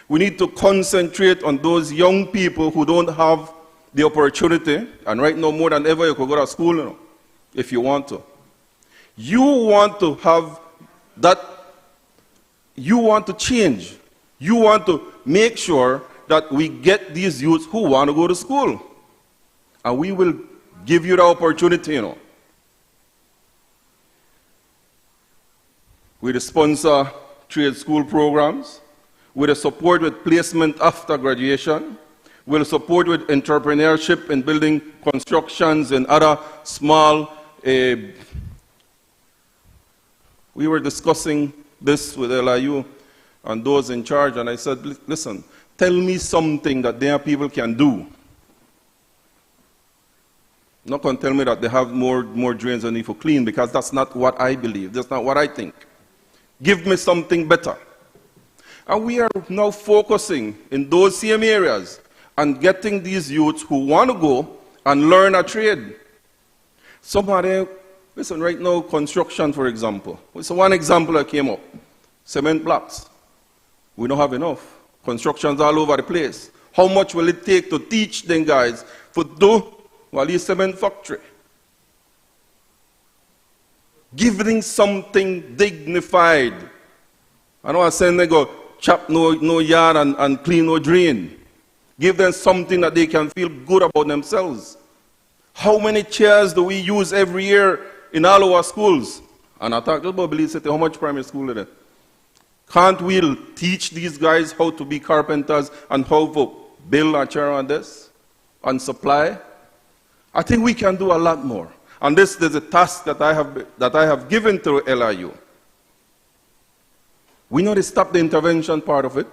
We need to concentrate on those young people who don't have the opportunity, and right now more than ever you could go to school, if you want to. You want to have that, you want to change. You want to make sure that we get these youths who want to go to school. And we will give you the opportunity, We sponsor trade school programs. We'll support with placement after graduation. We'll support with entrepreneurship in building constructions and other small. We were discussing this with LIU and those in charge, and I said, listen, tell me something that their people can do. Not going to tell me that they have more drains than need for clean, because that's not what I believe. That's not what I think. Give me something better. And we are now focusing in those same areas and getting these youths who want to go and learn a trade. Somebody, listen, right now, construction, for example. It's one example that came up. Cement blocks. We don't have enough. Construction's all over the place. How much will it take to teach them guys to do a cement factory? Give them something dignified. I know I'm saying they go chop no yard and clean no drain. Give them something that they can feel good about themselves. How many chairs do we use every year in all our schools? And I talked about Belize City, how much primary school is there? Can't we teach these guys how to be carpenters and how to build a chair on this and supply? I think we can do a lot more. And this is a task that I have given to LIU. We know to stop the intervention part of it.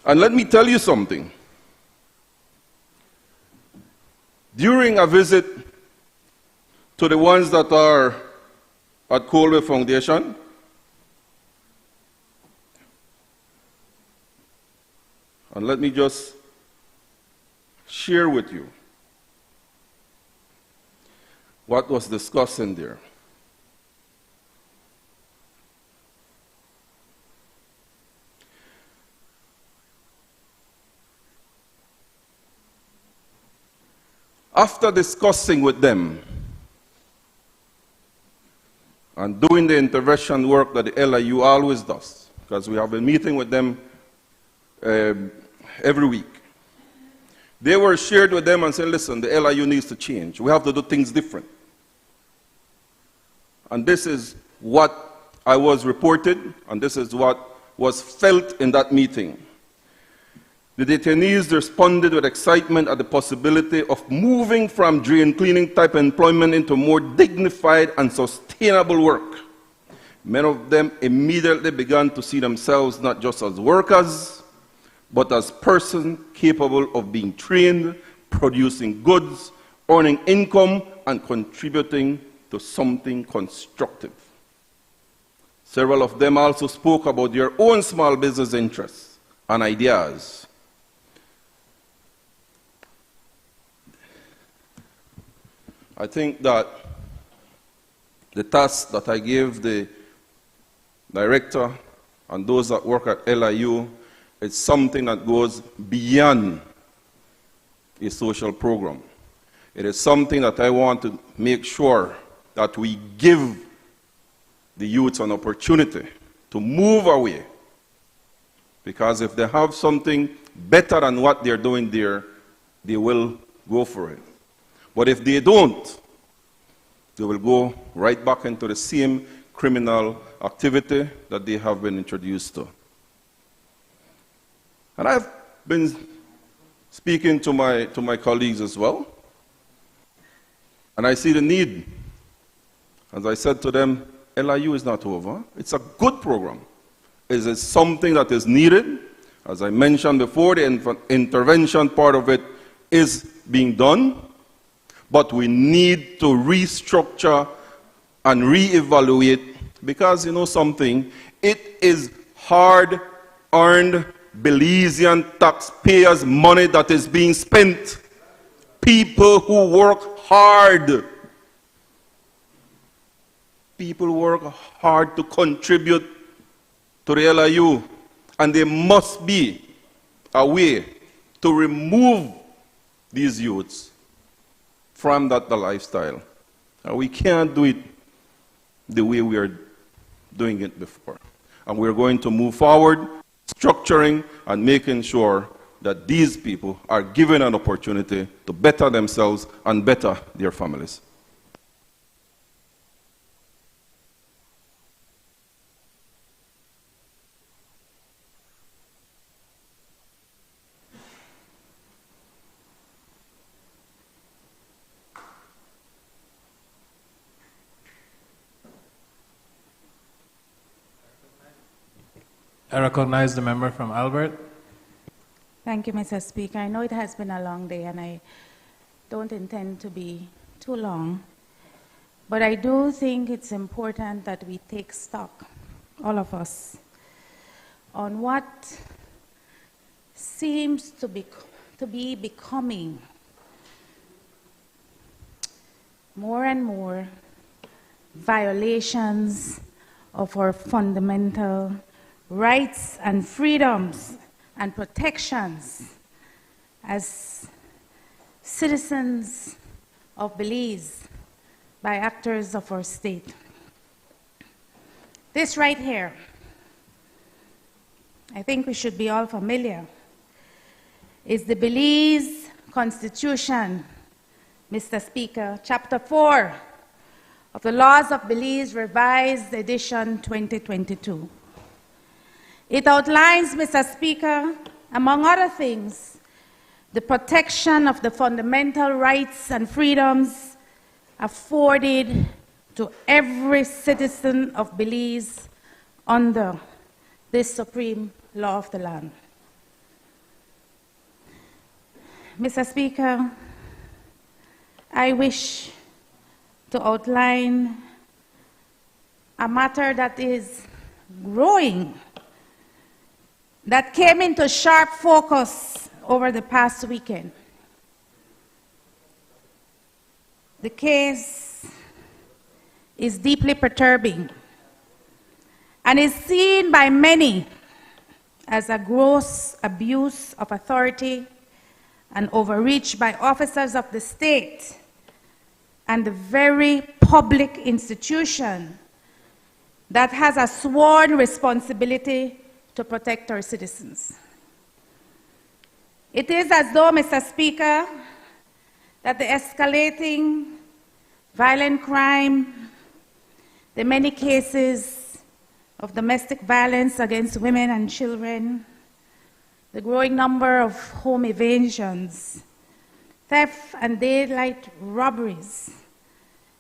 And let me tell you something. During a visit to the ones that are at Colway Foundation, and let me just share with you what was discussed in there. After discussing with them and doing the intervention work that the LIU always does, because we have a meeting with them every week, they were shared with them and said, listen, the LIU needs to change. We have to do things different. And this is what I was reported, and this is what was felt in that meeting. The detainees responded with excitement at the possibility of moving from drain cleaning type employment into more dignified and sustainable work. Many of them immediately began to see themselves not just as workers, but as persons capable of being trained, producing goods, earning income, and contributing to something constructive. Several of them also spoke about their own small business interests and ideas. I think that the task that I gave the director and those that work at LIU is something that goes beyond a social program. It is something that I want to make sure that we give the youth an opportunity to move away. Because if they have something better than what they're doing there, they will go for it. But if they don't, they will go right back into the same criminal activity that they have been introduced to. And I've been speaking to my colleagues as well. And I see the need. As I said to them, LIU is not over. It's a good program. It is something that is needed. As I mentioned before, the intervention part of it is being done. But we need to restructure and reevaluate, because you know something, it is hard-earned Belizean taxpayers' money that is being spent. People who work hard. people work hard to contribute to the LIU, and there must be a way to remove these youths from that lifestyle. And we can't do it the way we are doing it before. And we're going to move forward, structuring and making sure that these people are given an opportunity to better themselves and better their families. I recognize the member from Albert. Thank you, Mr. Speaker. I know it has been a long day, and I don't intend to be too long. But I do think it's important that we take stock, all of us, on what seems to be becoming more and more violations of our fundamental rights and freedoms and protections as citizens of Belize by actors of our state. This right here, I think we should be all familiar, is the Belize Constitution, Mr. Speaker, Chapter 4 of the Laws of Belize, Revised Edition 2022. It outlines, Mr. Speaker, among other things, the protection of the fundamental rights and freedoms afforded to every citizen of Belize under this supreme law of the land. Mr. Speaker, I wish to outline a matter that is growing, that came into sharp focus over the past weekend. The case is deeply perturbing and is seen by many as a gross abuse of authority and overreach by officers of the state and the very public institution that has a sworn responsibility to protect our citizens. It is as though, Mr. Speaker, that the escalating violent crime, the many cases of domestic violence against women and children, the growing number of home evasions, theft and daylight robberies,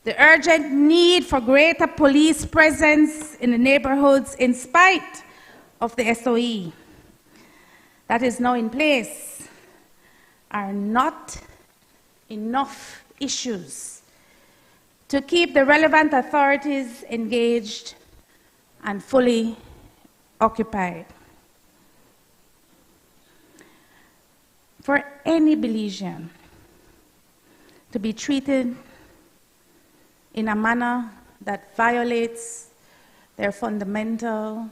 the urgent need for greater police presence in the neighborhoods in spite of the SOE that is now in place are not enough issues to keep the relevant authorities engaged and fully occupied. For any Belizean to be treated in a manner that violates their fundamental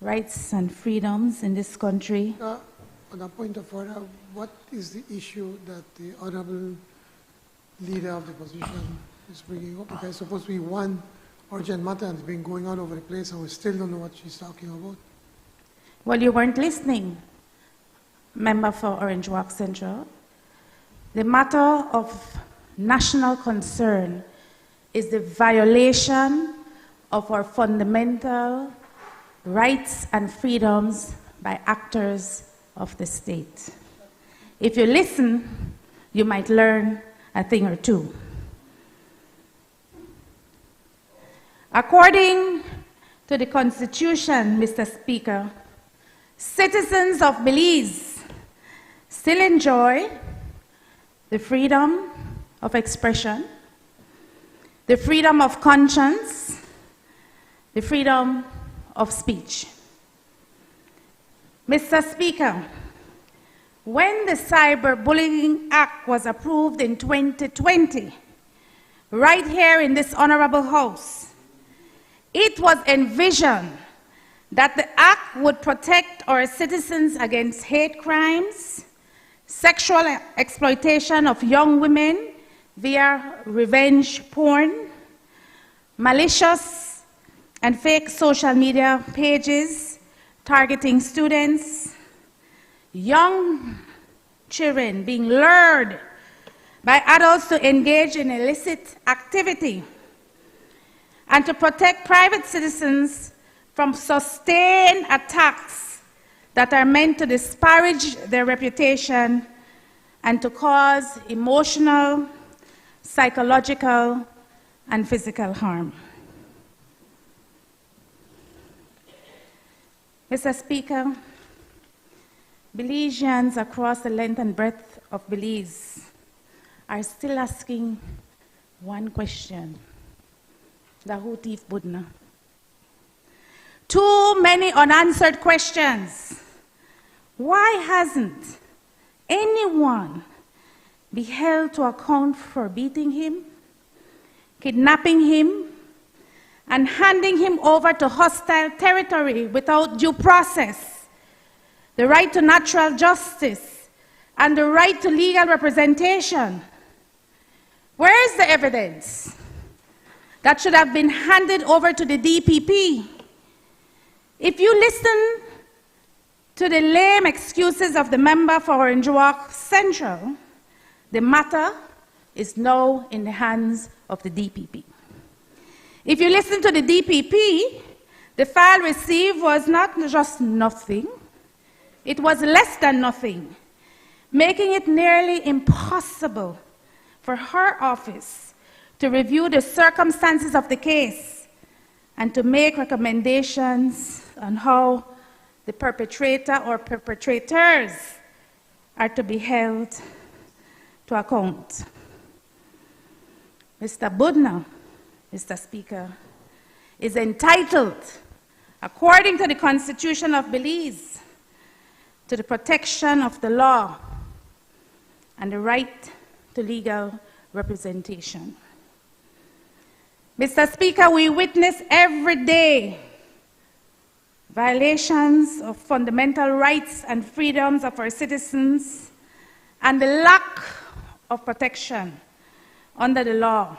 rights and freedoms in this country. On a point of order, what is the issue that the honorable leader of the opposition is bringing up? Because it's supposed to be one urgent matter and it's been going on over the place and we still don't know what she's talking about. Well, you weren't listening, member for Orange Walk Central. The matter of national concern is the violation of our fundamental rights and freedoms by actors of the state. If you listen, you might learn a thing or two. According to the Constitution, Mr. Speaker, citizens of Belize still enjoy the freedom of expression, the freedom of conscience, the freedom of speech. Mr. Speaker, when the Cyberbullying Act was approved in 2020, right here in this honorable house, It was envisioned that the Act would protect our citizens against hate crimes, sexual exploitation of young women via revenge porn, malicious and fake social media pages targeting students, young children being lured by adults to engage in illicit activity, and to protect private citizens from sustained attacks that are meant to disparage their reputation and to cause emotional, psychological, and physical harm. Mr. Speaker, Belizeans across the length and breadth of Belize are still asking one question: the who thief Budna? Too many unanswered questions. Why hasn't anyone been held to account for beating him, kidnapping him, and handing him over to hostile territory without due process, the right to natural justice, and the right to legal representation? Where is the evidence? That should have been handed over to the DPP. If you listen to the lame excuses of the member for Orange Walk Central, the matter is now in the hands of the DPP. If you listen to the DPP, the file received was not just nothing, it was less than nothing, making it nearly impossible for her office to review the circumstances of the case and to make recommendations on how the perpetrator or perpetrators are to be held to account. Mr. Budna, Mr. Speaker, is entitled, according to the Constitution of Belize, to the protection of the law and the right to legal representation. Mr. Speaker, we witness every day violations of fundamental rights and freedoms of our citizens and the lack of protection under the law.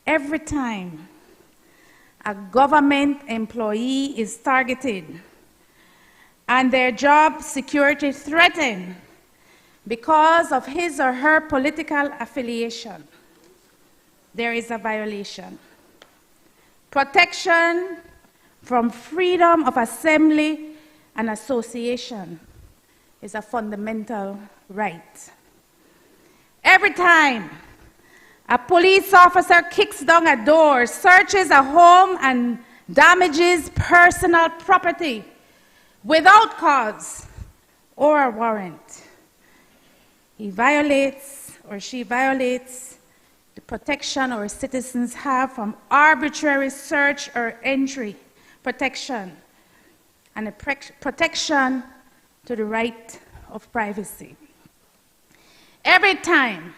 Every time a government employee is targeted and their job security threatened because of his or her political affiliation, there is a violation. Protection from freedom of assembly and association is a fundamental right. Every time a police officer kicks down a door, searches a home, and damages personal property without cause or a warrant, he violates or she violates the protection our citizens have from arbitrary search or entry, protection, and a protection to the right of privacy. Every time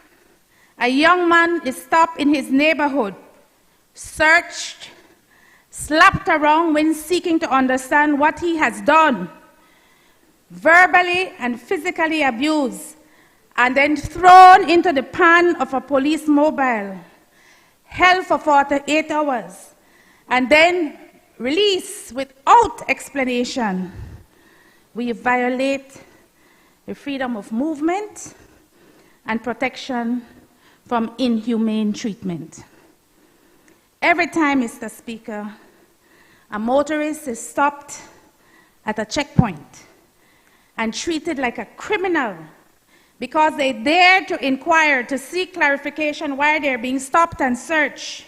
a young man is stopped in his neighborhood, searched, slapped around when seeking to understand what he has done, verbally and physically abused, and then thrown into the pan of a police mobile, held for 48 hours, and then released without explanation, we violate the freedom of movement and protection from inhumane treatment. Every time, Mr. Speaker, a motorist is stopped at a checkpoint and treated like a criminal because they dare to inquire to seek clarification why they're being stopped and searched.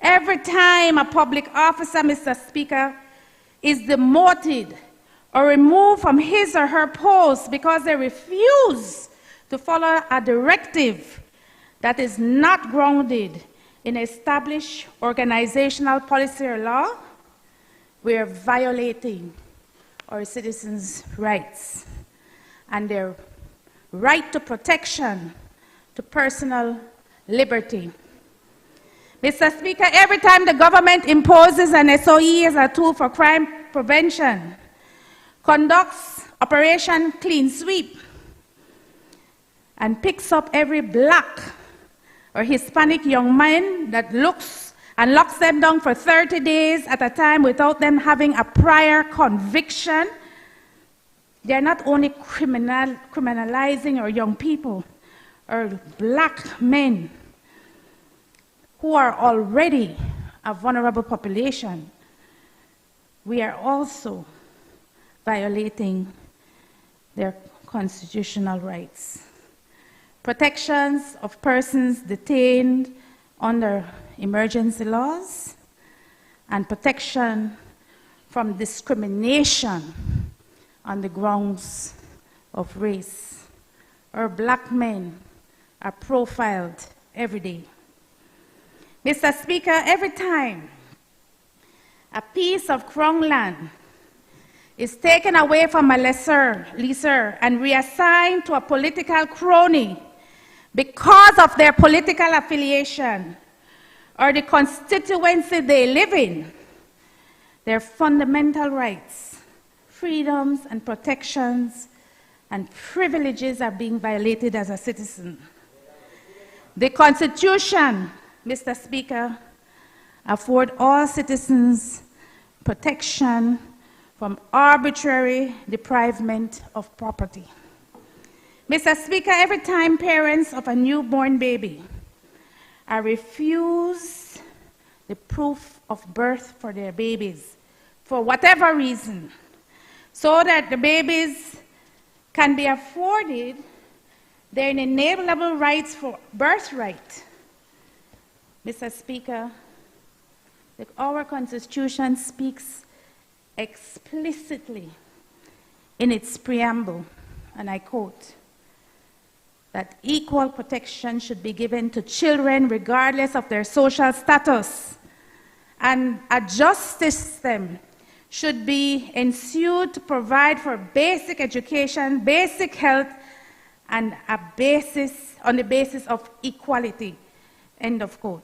Every time a public officer, Mr. Speaker, is demoted or removed from his or her post because they refuse to follow a directive that is not grounded in established organizational policy or law, we are violating our citizens' rights and their right to protection, to personal liberty. Mr. Speaker, every time the government imposes an SOE as a tool for crime prevention, conducts Operation Clean Sweep, and picks up every black or Hispanic young man that looks and locks them down for 30 days at a time without them having a prior conviction, they're not only criminalizing our young people or black men who are already a vulnerable population, we are also violating their constitutional rights. Protections of persons detained under emergency laws and protection from discrimination on the grounds of race. Our black men are profiled every day. Mr. Speaker, every time a piece of crown land is taken away from a leaser and reassigned to a political crony because of their political affiliation or the constituency they live in, their fundamental rights, freedoms and protections and privileges are being violated as a citizen. The Constitution, Mr. Speaker, affords all citizens protection from arbitrary deprivement of property. Mr. Speaker, every time parents of a newborn baby are refused the proof of birth for their babies, for whatever reason, so that the babies can be afforded their inalienable rights for birthright. Mr. Speaker, our Constitution speaks explicitly in its preamble, and I quote, that equal protection should be given to children regardless of their social status, and a justice system should be ensued to provide for basic education, basic health, and on the basis of equality. End of quote.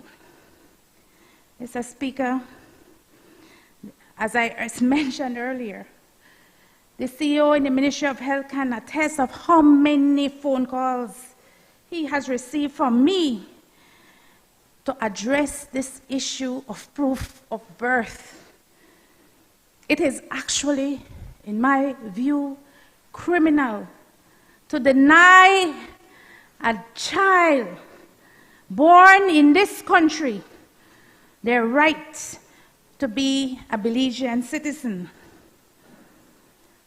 Mr. Speaker, as I mentioned earlier, the CEO in the Ministry of Health can attest of how many phone calls he has received from me to address this issue of proof of birth. It is actually, in my view, criminal to deny a child born in this country their right to be a Belizean citizen.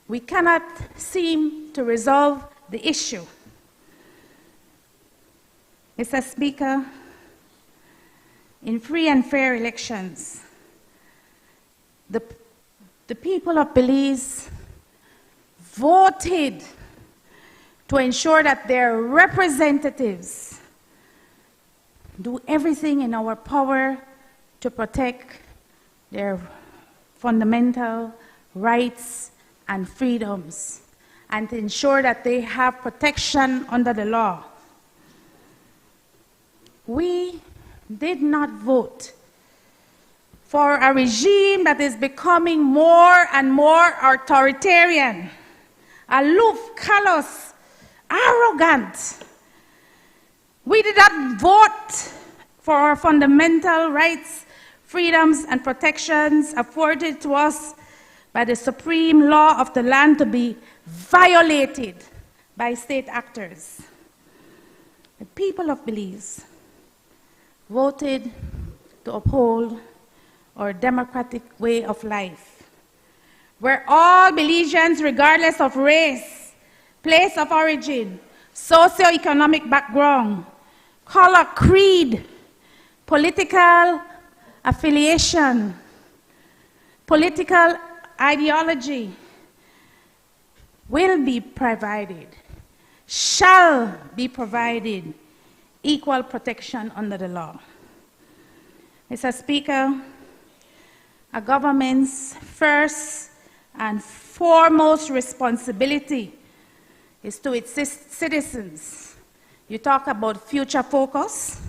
We cannot seem to resolve the issue. Mr. Speaker, in free and fair elections, the people of Belize voted to ensure that their representatives do everything in our power to protect their fundamental rights and freedoms, and to ensure that they have protection under the law. We did not vote for a regime that is becoming more and more authoritarian, aloof, callous, arrogant. We did not vote for our fundamental rights, freedoms, and protections afforded to us by the supreme law of the land to be violated by state actors. The people of Belize voted to uphold our democratic way of life, where all Belizeans, regardless of race, place of origin, socioeconomic background, color, creed, political affiliation, political ideology, will be provided, shall be provided equal protection under the law. Mr. Speaker, a government's first and foremost responsibility is to its citizens. You talk about future focus.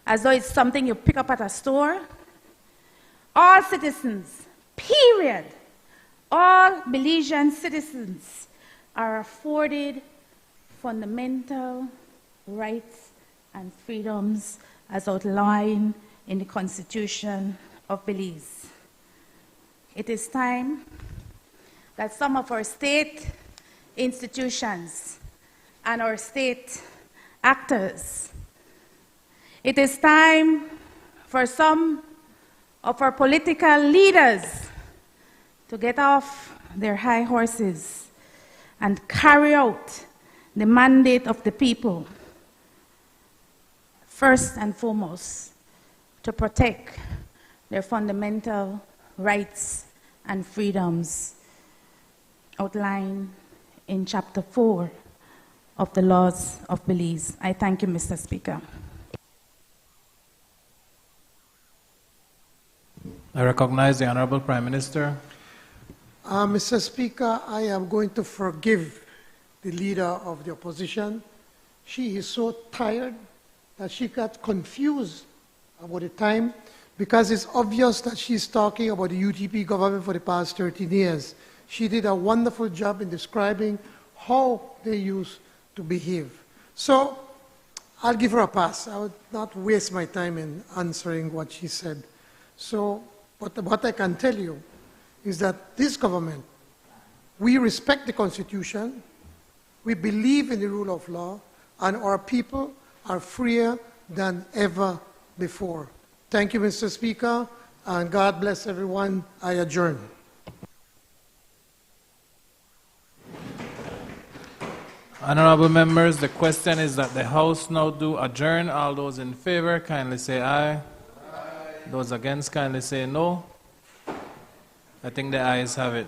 as though it's something you pick up at a store. All citizens, period, all Belizean citizens are afforded fundamental rights and freedoms as outlined in the Constitution of Belize. It is time that some of our state institutions and our state actors, it is time for some of our political leaders to get off their high horses and carry out the mandate of the people, first and foremost, to protect their fundamental rights and freedoms outlined in Chapter 4 of the Laws of Belize. I thank you, Mr. Speaker. I recognize the Honorable Prime Minister. Mr. Speaker, I am going to forgive the leader of the opposition. She is so tired that she got confused about the time, because it's obvious that she's talking about the UTP government for the past 13 years. She did a wonderful job in describing how they used to behave. So I'll give her a pass. I would not waste my time in answering what she said. So what I can tell you is that this government, we respect the Constitution, we believe in the rule of law, and our people are freer than ever before. Thank you, Mr. Speaker, and God bless everyone. I adjourn. Honorable members, the question is that the House now do adjourn. All those in favor, kindly say aye. Aye. Those against, kindly say no. I think the ayes have it.